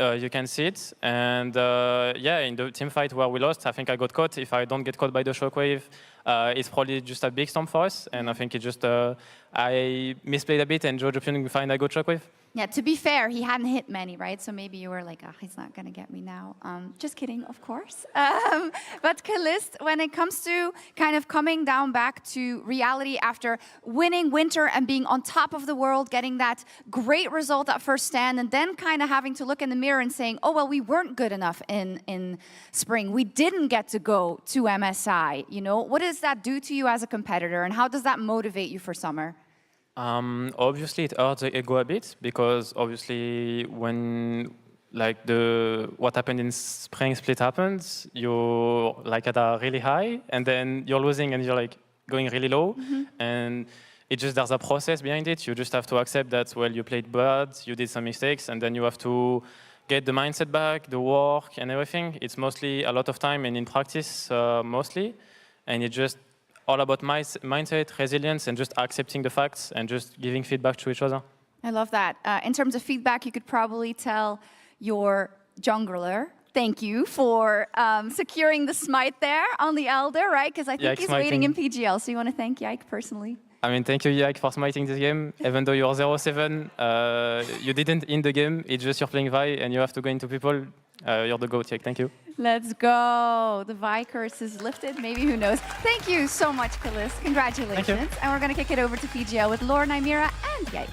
You can see it. And yeah, in the team fight where we lost, I think I got caught. If I don't get caught by the shockwave, it's probably just a big storm for us. And I think it just, I misplayed a bit, and Jojo Pune find a good shockwave. Yeah, to be fair, he hadn't hit many, right? So maybe you were like, oh, he's not going to get me now. Just kidding, of course. But Callisto, when it comes to kind of coming down back to reality after winning Winter and being on top of the world, getting that great result at first stand, and then kind of having to look in the mirror and saying, oh, well, we weren't good enough in spring. We didn't get to go to MSI. You know, what does that do to you as a competitor, and how does that motivate you for summer? Obviously, it hurts the ego a bit, because obviously when like what happened in spring split happens, you're like at a really high, and then you're losing and you're like going really low, and it just, there's a process behind it. You just have to accept that, well, you played bad, you did some mistakes, and then you have to get the mindset back, the work and everything. It's mostly a lot of time and in practice mostly, and it just all about mindset, resilience, and just accepting the facts and just giving feedback to each other. I love that. In terms of feedback, you could probably tell your jungler, thank you for securing the smite there on the Elder, right? Because I think he's waiting in PGL, so you want to thank Yike personally? I mean, thank you, Yak, for smiting this game. Even though you're 0-7, you didn't end the game. It's just you're playing Vi and you have to go into people. You're the GOAT, Yak. Thank you. Let's go. The Vi curse is lifted. Maybe, who knows. Thank you so much, Kalis. Congratulations. And we're going to kick it over to PGL with Lore, Nymira, and Yak.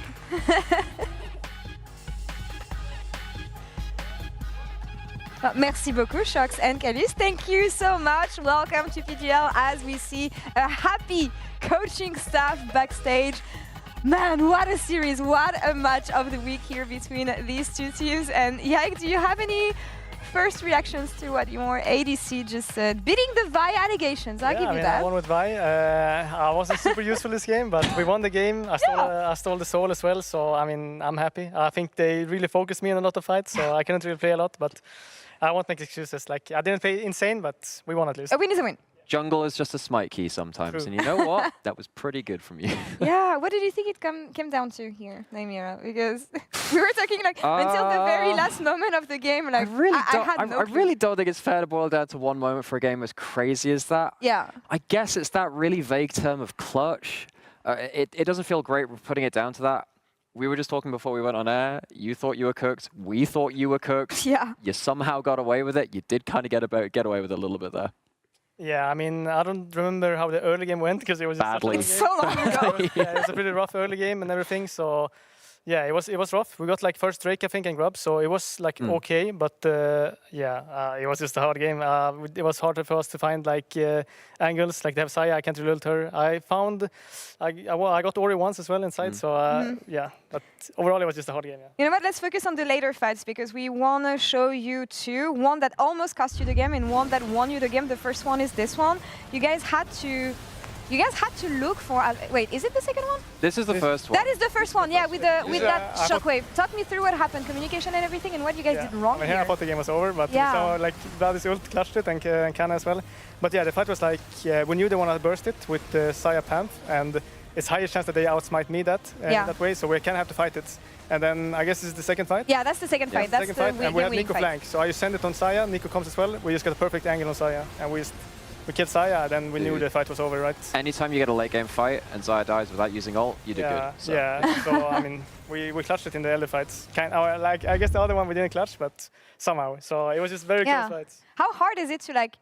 Merci beaucoup, Shox and Kalis. Thank you so much. Welcome to PGL as we see a happy coaching staff backstage. Man, what a series. What a match of the week here between these two teams. And Yak, do you have any first reactions to what your ADC just said? Beating the Vi allegations, I'll give you that. I won with Vi. I wasn't super useful this game, but we won the game. I stole the soul as well, so I mean, I'm happy. I think they really focused me in a lot of fights, so I couldn't really play a lot, but I won't make excuses. Like, I didn't play insane, but we won at least. A win is a win. Jungle is just a smite key sometimes, True. and you know what? That was pretty good from you. Yeah, what did you think it came down to here, Nymira? Because we were talking like until the very last moment of the game, like I really don't think it's fair to boil down to one moment for a game as crazy as that. Yeah. I guess it's that really vague term of clutch. It doesn't feel great putting it down to that. We were just talking before we went on air. You thought you were cooked. We thought you were cooked. Yeah. You somehow got away with it. You did kind of get away with it a little bit there. Yeah, I mean, I don't remember how the early game went because it was badly. So long ago. It was a pretty rough early game and everything. So, yeah, it was rough. We got like first Drake, I think, and Grub, so it was like okay. But it was just a hard game. It was harder for us to find like angles. Like they have Saya, I can't really ult her. I got Ori once as well inside. So yeah, but overall it was just a hard game. Yeah. You know what? Let's focus on the later fights because we want to show you two. One that almost cost you the game and one that won you the game. The first one is this one. You guys had to look for. Wait, is it the second one? This is the first one. That is the first one. Yeah, with that shockwave. Talk me through what happened, communication and everything, and what you guys did wrong I thought the game was over, but so, like Vladis ult clutched it and Kana as well. But yeah, the fight was like we knew they wanted to burst it with Saya Panth, and it's higher chance that they outsmite me that way. So we kind of have to fight it. And then I guess this is the second fight. Yeah, that's the second fight. That's the fight. And we had Nico flank. So I just send it on Saya. Nico comes as well. We just got a perfect angle on Saya, and we killed Saya, then we knew the fight was over, right? Anytime you get a late game fight and Saya dies without using ult, you did good. So. Yeah, so I mean, we clutched it in the early fights. I guess the other one we didn't clutch, but somehow. So it was just very close fights. How hard is it to like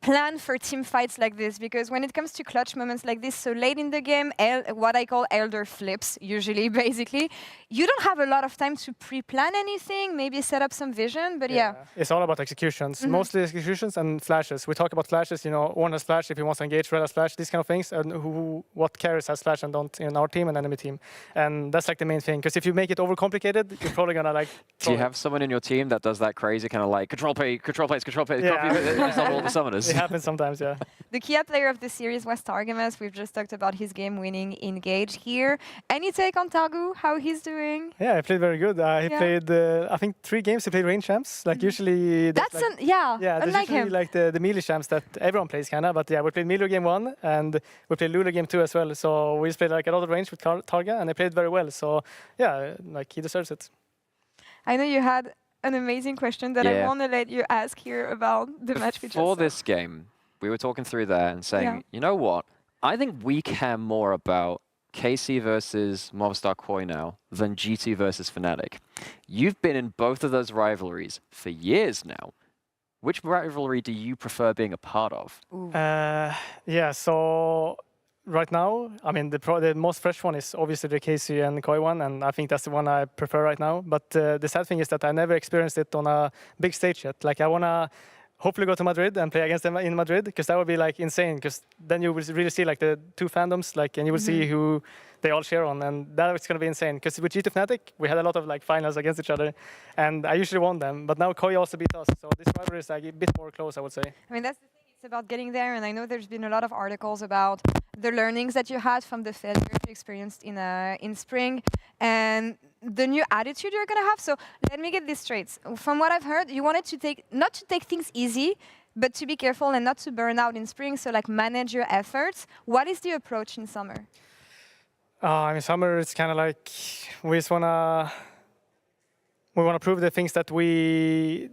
plan for team fights like this? Because when it comes to clutch moments like this, so late in the game, what I call elder flips, usually, basically, you don't have a lot of time to pre-plan anything, maybe set up some vision, but yeah. It's all about executions, mostly executions and flashes. We talk about flashes, you know, one has flash if he wants to engage, red has flash, these kind of things, and what carries has flash and don't in our team and enemy team. And that's like the main thing, because if you make it overcomplicated, you're probably gonna like... Do you have someone in your team that does that crazy kind of like, control play, it's not all the summoners? It happens sometimes, yeah. The key player of the series was Targamas. We've just talked about his game-winning engage here. Any take on Targu, how he's doing? Yeah, he played very good. He played, I think, 3 games he played range champs. Like usually... That's like, there's unlike usually him. like the melee champs that everyone plays, kind of. But yeah, we played melee game 1 and we played Lula game 2 as well. So we just played like a lot of range with Targa and they played very well. So yeah, like he deserves it. I know you had an amazing question that I want to let you ask here about the match we just saw. For this game, we were talking through there and saying, you know what? I think we care more about KC versus Movistar KOI now than G2 versus Fnatic. You've been in both of those rivalries for years now. Which rivalry do you prefer being a part of? Yeah, so right now, I mean, the most fresh one is obviously the KC and KOI one, and I think that's the one I prefer right now. But the sad thing is that I never experienced it on a big stage yet. Like I want to hopefully go to Madrid and play against them in Madrid, because that would be like insane, because then you will really see like the 2 fandoms, like, and you will see who they all share on, and that's going to be insane. Because with G2 Fnatic, we had a lot of like finals against each other, and I usually won them, but now KOI also beat us, so this rivalry is like a bit more close, I would say. I mean, that's the thing. It's about getting there, and I know there's been a lot of articles about the learnings that you had from the failure you experienced in spring, and the new attitude you're gonna have. So let me get this straight. From what I've heard, you wanted to not to take things easy, but to be careful and not to burn out in spring. So like manage your efforts. What is the approach in summer? I mean, summer it's kind of like we just wanna we want to prove the things that we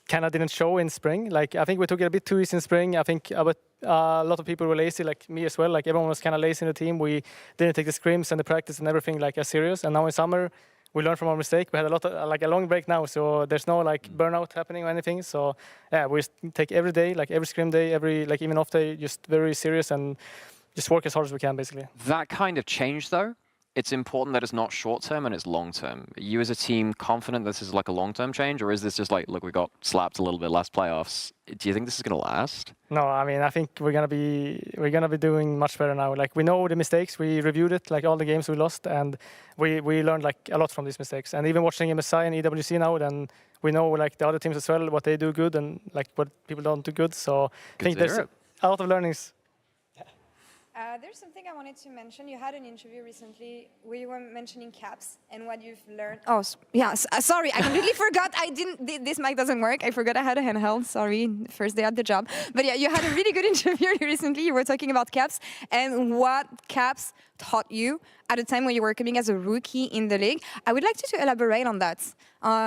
kind of didn't show in spring. Like I think we took it a bit too easy in spring. I think a lot of people were lazy, like me as well. Like everyone was kind of lazy in the team. We didn't take the scrims and the practice and everything like as serious. And now in summer, we learned from our mistake. We had a lot of like a long break now, so there's no like burnout happening or anything. So yeah, we take every day, like every scrim day, every like even off day, just very serious and just work as hard as we can, basically. That kind of change, though, it's important that it's not short-term and it's long-term. Are you as a team confident this is like a long-term change, or is this just like, look, we got slapped a little bit last playoffs? Do you think this is going to last? No, I mean, I think we're gonna be doing much better now. Like we know the mistakes, we reviewed it, like all the games we lost, and we learned like a lot from these mistakes. And even watching MSI and EWC now, then we know like the other teams as well, what they do good and like what people don't do good. So I think there's a lot of learnings. There's something I wanted to mention. You had an interview recently where you were mentioning caps and what you've learned. Oh, yes. Sorry, I completely forgot. This mic doesn't work. I forgot I had a handheld. Sorry, first day at the job. But yeah, you had a really good interview recently. You were talking about caps and what caps taught you at a time when you were coming as a rookie in the league. I would like you to elaborate on that.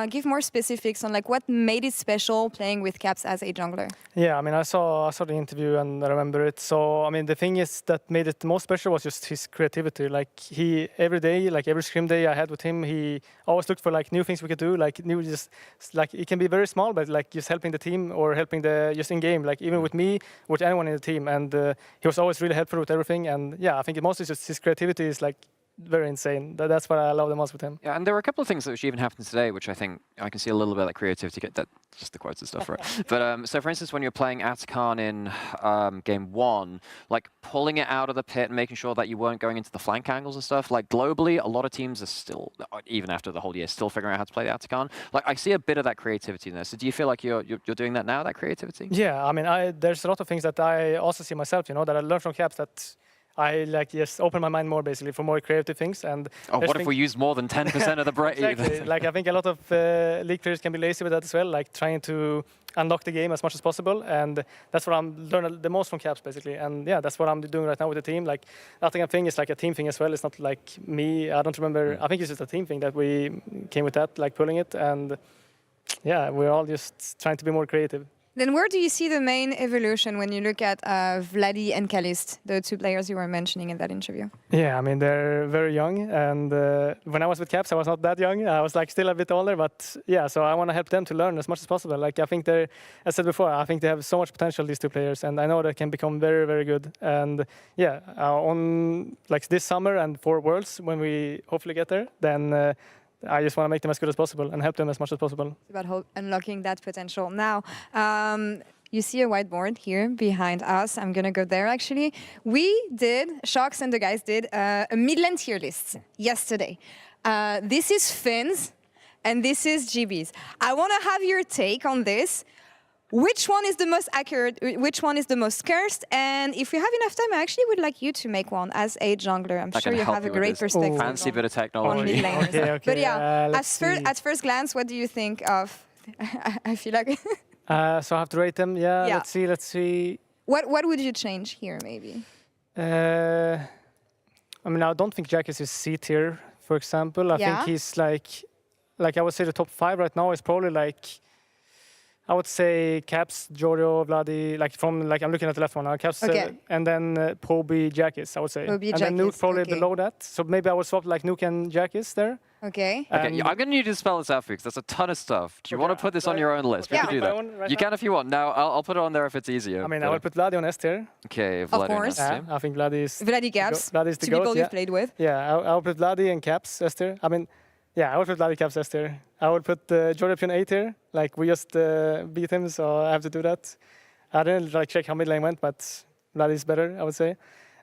Give more specifics on like what made it special playing with caps as a jungler. Yeah, I mean, I saw the interview and I remember it. So I mean, the thing is that made it the most special was just his creativity. Like he every day, like every scrim day I had with him, he always looked for like new things we could do. Like new, just like it can be very small, but like just helping the team or helping the just in game. Like even with me, with anyone in the team, and he was always really helpful with everything. And yeah, I think mostly just his creativity is like very insane. That's what I love the most with him. Yeah, and there were a couple of things that even happened today, which I think I can see a little bit of that creativity. That just the quotes and stuff, right? But so, for instance, when you're playing Atakan in game 1, like pulling it out of the pit and making sure that you weren't going into the flank angles and stuff. Like globally, a lot of teams are still, even after the whole year, still figuring out how to play the Atakan. Like I see a bit of that creativity in there. So, do you feel like you're doing that now? That creativity? Yeah, I mean, there's a lot of things that I also see myself. You know, that I learned from caps that I like just open my mind more basically for more creative things. And what if we used more than 10% of the brain? Exactly. Like I think a lot of league players can be lazy with that as well, like trying to unlock the game as much as possible. And that's what I'm learning the most from caps basically. And yeah, that's what I'm doing right now with the team. Like I think thing is like a team thing as well. It's not like me. I don't remember. I think it's just a team thing that we came with that, like pulling it. And yeah, we're all just trying to be more creative. Then where do you see the main evolution when you look at Vladi and Kalist, the two players you were mentioning in that interview? Yeah, I mean, they're very young. And when I was with Caps, I was not that young. I was like still a bit older. But yeah, so I want to help them to learn as much as possible. Like I think they're, as I said before, I think they have so much potential, these two players. And I know they can become very, very good. And yeah, on like this summer and for Worlds, when we hopefully get there, then I just want to make them as good as possible and help them as much as possible. It's about unlocking that potential. Now, you see a whiteboard here behind us. I'm going to go there, actually. Shocks and the guys did a mid-lane tier list yesterday. This is Finn's and this is GB's. I want to have your take on this. Which one is the most accurate? Which one is the most cursed? And if we have enough time, I actually would like you to make one as a jungler. I'm sure you have a great perspective. Fancy bit of technology. Okay. But yeah, at first glance, what do you think of? I feel like. So I have to rate them. Yeah. Let's see. What would you change here, maybe? I mean, I don't think Jackis is C tier, for example. I think he's like I would say the top 5 right now is probably like. I would say Caps, Jorio, Vladi, I'm looking at the left one now. Caps, and then Poby, Jackis, I would say. Poby, and then Nuke probably below that. So maybe I would swap like Nuke and Jackis there. Okay. I'm going to need you to spell this out for you because there's a ton of stuff. Do you want to put this on your own list? We can do that. You can if you want. Now, I'll put it on there if it's easier. I mean, I would put Vladi on S tier. Okay, Vladi on S tier. I think Vladi is... Vladi Caps. Vladi is the two goat, people you've played with. Yeah, I'll put Vladi and Caps S tier. I mean... Yeah, I would put Vladi Caps S tier. I would put Jordan A tier. Like we just beat him, so I have to do that. I didn't check how mid lane went, but Vladi is better, I would say.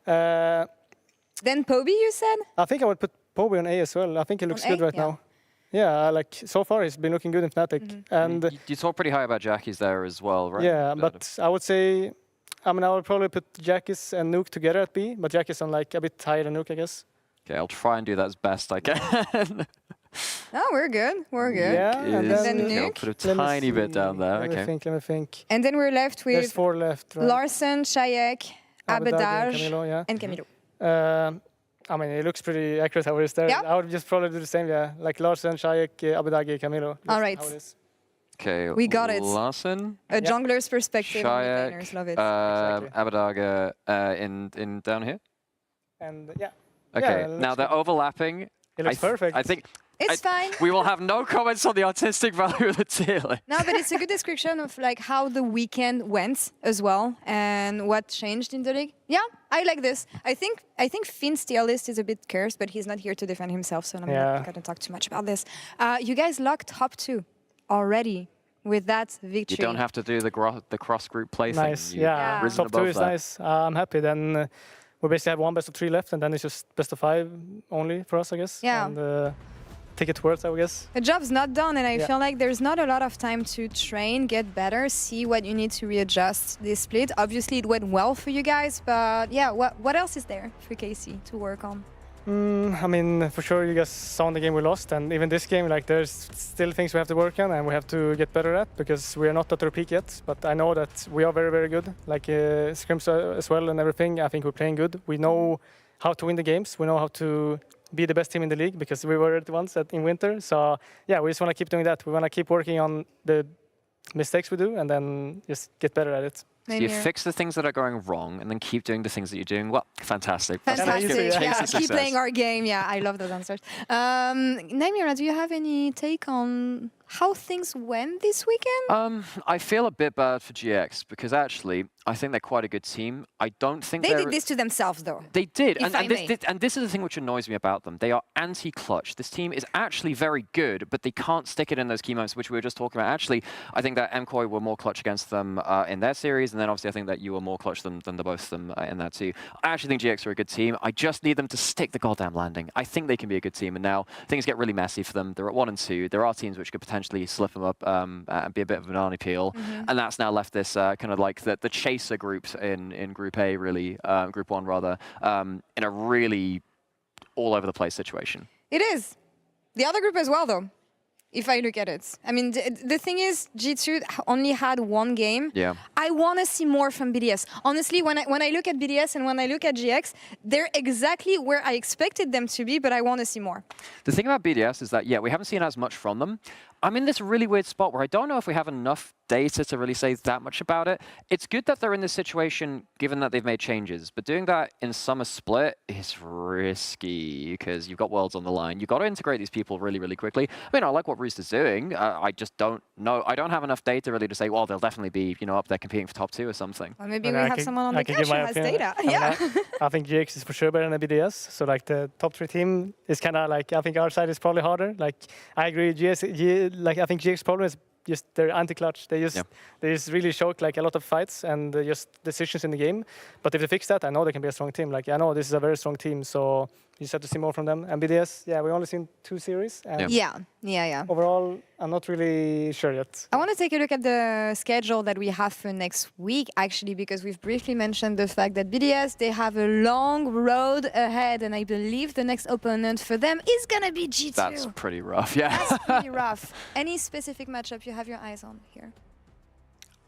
Then Poby, you said? I think I would put Poby on A as well. I think he looks good right now. Yeah, so far he's been looking good in Fnatic. And you talk pretty high about Jackie's there as well, right? Yeah, but I would say, I would probably put Jackie's and Nuke together at B, but Jackie's on a bit higher than Nuke, I guess. Okay, I'll try and do that as best I can. No, we're good. We're good. Yeah, and then Nuke. I'll put a tiny bit down there. Let me think. And then we're left with There's 4 left, right? Larsen, Shayek, Abedaj, and Camilo. I mean, it looks pretty accurate how it is there. Yeah? I would just probably do the same, yeah. Like Larsen, Shayak, Abadagi, Camilo. All right. How it is. Okay, We got it. Larsen, A jungler's perspective on the Shayak, laners, love it. Abadaga in down here. And yeah. Okay, Yeah, it now looks they're overlapping. It looks perfect. I think It's fine. we will have no comments on the artistic value of the tier list. No, but it's a good description of like how the weekend went as well and what changed in the league. Yeah, I like this. I think Finn's tier list is a bit cursed, but he's not here to defend himself, so I'm not going to talk too much about this. You guys locked top 2 already with that victory. You don't have to do the cross group play Nice, thing. yeah. Risen Top 2 above is that. nice. I'm happy. Then we basically have one best of 3 left, and then it's just best of 5 only for us, I guess. Yeah. And take it worth, I guess. The job's not done, and I feel like there's not a lot of time to train, get better, see what you need to readjust this split. Obviously, it went well for you guys, but yeah, what else is there for KC to work on? I mean, for sure, you guys saw in the game we lost, and even this game, like, there's still things we have to work on and we have to get better at because we are not at our peak yet. But I know that we are very, very good. Like scrims as well and everything. I think we're playing good. We know how to win the games. We know how to be the best team in the league because we were it once in winter. So yeah, we just want to keep doing that. We want to keep working on the mistakes we do and then just get better at it. So you fix the things that are going wrong and then keep doing the things that you're doing well. Fantastic. Fantastic. That's Yeah, success. keep playing our game. Yeah, I love those answers. Naimira, do you have any take on how things went this weekend? I feel a bit bad for GX because actually I think they're quite a good team. I don't think They did this to themselves, though. They did, if I may. and this is the thing which annoys me about them. They are anti-clutch. This team is actually very good, but they can't stick it in those key moments, which we were just talking about. Actually, I think that MKOI were more clutch against them in their series, and then obviously I think that you were more clutch than the both of them in that too. I actually think GX are a good team. I just need them to stick the goddamn landing. I think they can be a good team, and now things get really messy for them. They're at 1 and 2. There are teams which could potentially slip them up and be a bit of a banana peel, and that's now left this kind of like the chaser groups in Group A, really, Group 1 rather, in a really all over the place situation. It is. The other group as well, though, if I look at it. I mean, the thing is, G2 only had 1 game. Yeah. I want to see more from BDS. Honestly, when I look at BDS and when I look at GX, they're exactly where I expected them to be, but I want to see more. The thing about BDS is that, yeah, we haven't seen as much from them. I'm in this really weird spot where I don't know if we have enough data to really say that much about it. It's good that they're in this situation, given that they've made changes, but doing that in summer split is risky because you've got worlds on the line. You've got to integrate these people really, really quickly. I mean, I like what Rooster's doing. I just don't know. I don't have enough data really to say, well, they'll definitely be, up there competing for top 2 or something. Well, maybe we have someone on the couch who has data. Yeah. I think GX is for sure better than BDS. So like the top 3 team is kind of like, I think our side is probably harder. Like I agree, I think GX problem is just they're anti-clutch. They just really choke like a lot of fights and just decisions in the game. But if they fix that, I know they can be a strong team. Like I know this is a very strong team, so you just have to see more from them. And BDS, yeah, we only seen 2 series. And yeah. Overall, I'm not really sure yet. I want to take a look at the schedule that we have for next week, actually, because we've briefly mentioned the fact that BDS, they have a long road ahead, and I believe the next opponent for them is going to be G2. That's pretty rough, yeah. That's pretty rough. Any specific matchup you have your eyes on here?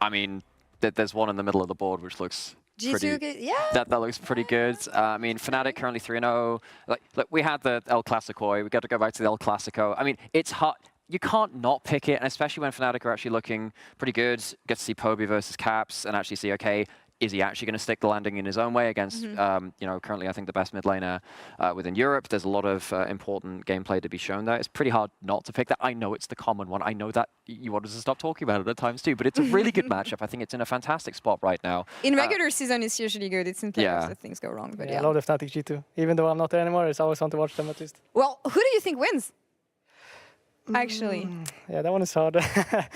I mean, there's one in the middle of the board which looks G2, yeah. That looks pretty good. I mean, Fnatic currently 3-0. Like, we had the El Clasico. We got to go back to the El Clasico. I mean, it's hard. You can't not pick it, and especially when Fnatic are actually looking pretty good. Get to see Poby versus Caps and actually see, okay, is he actually going to stick the landing in his own way against, currently I think the best mid laner within Europe. There's a lot of important gameplay to be shown there. It's pretty hard not to pick that. I know it's the common one. I know that you want us to stop talking about it at times too, but it's a really good matchup. I think it's in a fantastic spot right now. In regular season, it's usually good. It's in playoffs that things go wrong. But I love the Fnatic G2. Even though I'm not there anymore, it's always fun to watch them at least. Well, who do you think wins? Actually. Yeah, that one is hard.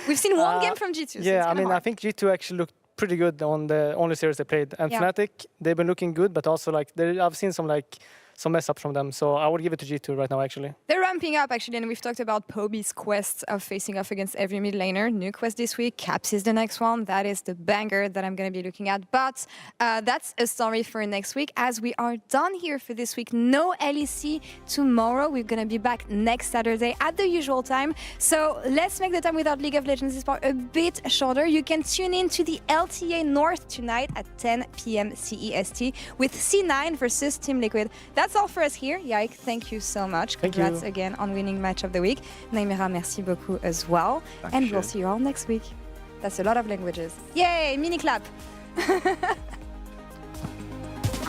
We've seen 1 game from G2. Yeah, so I mean, I think G2 actually looked pretty good on the only series they played. And Fnatic, they've been looking good, but also like I've seen some mess ups from them. So I would give it to G2 right now, actually. They're ramping up, actually, and we've talked about Poby's quest of facing off against every mid laner. New quest this week. Caps is the next one. That is the banger that I'm going to be looking at. But that's a story for next week. As we are done here for this week, no LEC tomorrow. We're going to be back next Saturday at the usual time. So let's make the time without League of Legends Esport a bit shorter. You can tune in to the LTA North tonight at 10 p.m. CEST with C9 versus Team Liquid. That's that's all for us here. Yike, thank you so much. Congrats again on winning Match of the Week. Naimira, merci beaucoup as well. And we'll see you all next week. That's a lot of languages. Yay, mini clap. I'm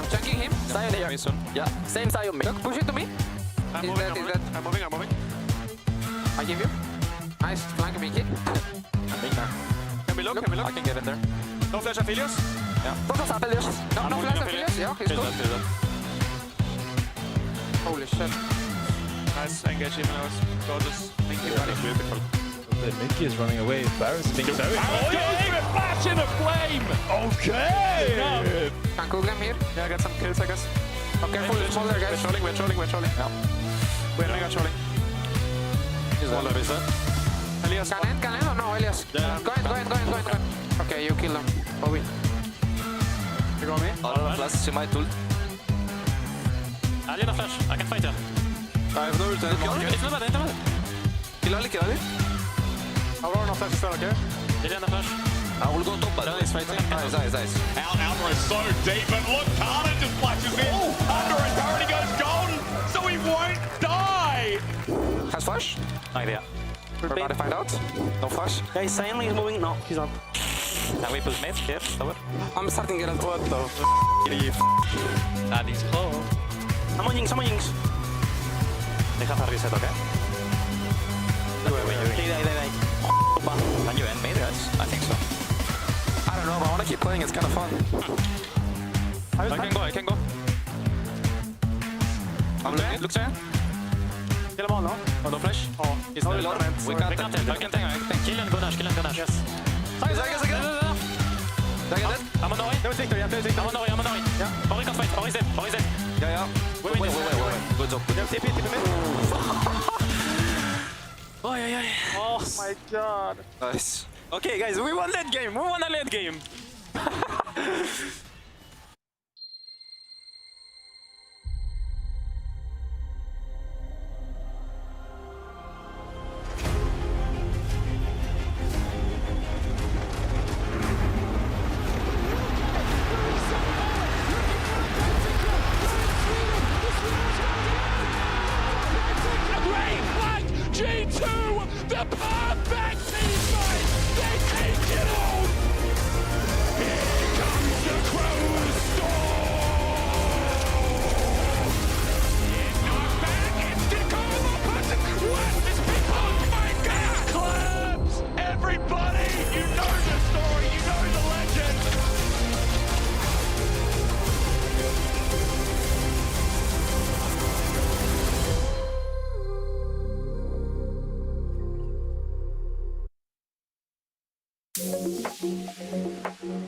checking him. Stay on here. Yeah, same side of me. Look, push it to me. I'm moving. I give you. Nice, flank me kick. Can we look? I can get in there. No flash Aphelios? Yeah. Don't flash Aphelios. No flash Aphelios. Yeah, he's good. Holy shit. Nice, engage him now. Gorgeous. Mickey running. Beautiful. Mickey is running away. Embarrassing. Flash in a flame! Okay! Can cook them here. Yeah, get some kills, I guess. Okay, full smaller guys. We're trolling. Yeah. We're mega trolling. Smaller is it? Elias. Can end or no, Elias? Yeah. Go ahead. Okay, you kill them. Poby. You got me? Flash, she might ult. Alien flash. I can fight her. I have no ult anymore. It's not bad. Kill Ali. Aurora no flash is still okay. Alien flash. I will go top, but He's fighting. Nice. Alma is so deep, and look, Carter just flashes in. Under it, already goes golden, so he won't die. Has flash? No idea. We're about to find out. No flash. Yeah, he's silently moving. No, he's not. Can we push mid? Here, tower. I'm starting to get what the That is close. I'm on Yings. They have a reset, okay? Can you end mid, guys? I think so. I don't know, but I want to keep playing. It's kind of fun. I can go. I'm looking. Looks there. Kill them all, no? Oh, no flash? Oh, He's no reload. We can't tell. I can tank. Kill and Gunnage. Yes. Is that it? I'm on the way. I'm on the way. Yeah. Ori can't fight. Ori's dead. Yeah. Wait. Good job. Oh my god. Nice. Okay, guys, we won that game. We won a late game. G2, the perfect teammate! They take it all! Here comes the Crows storm! Knockback, instant combo, person, what is people? My God! Claps! Everybody, you know the story, you know the legend! Thank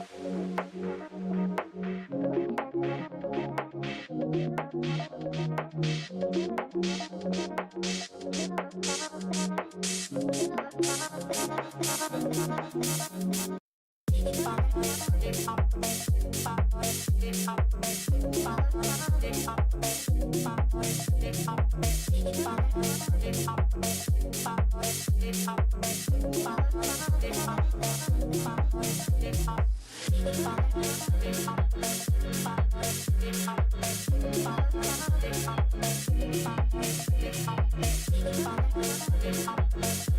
you.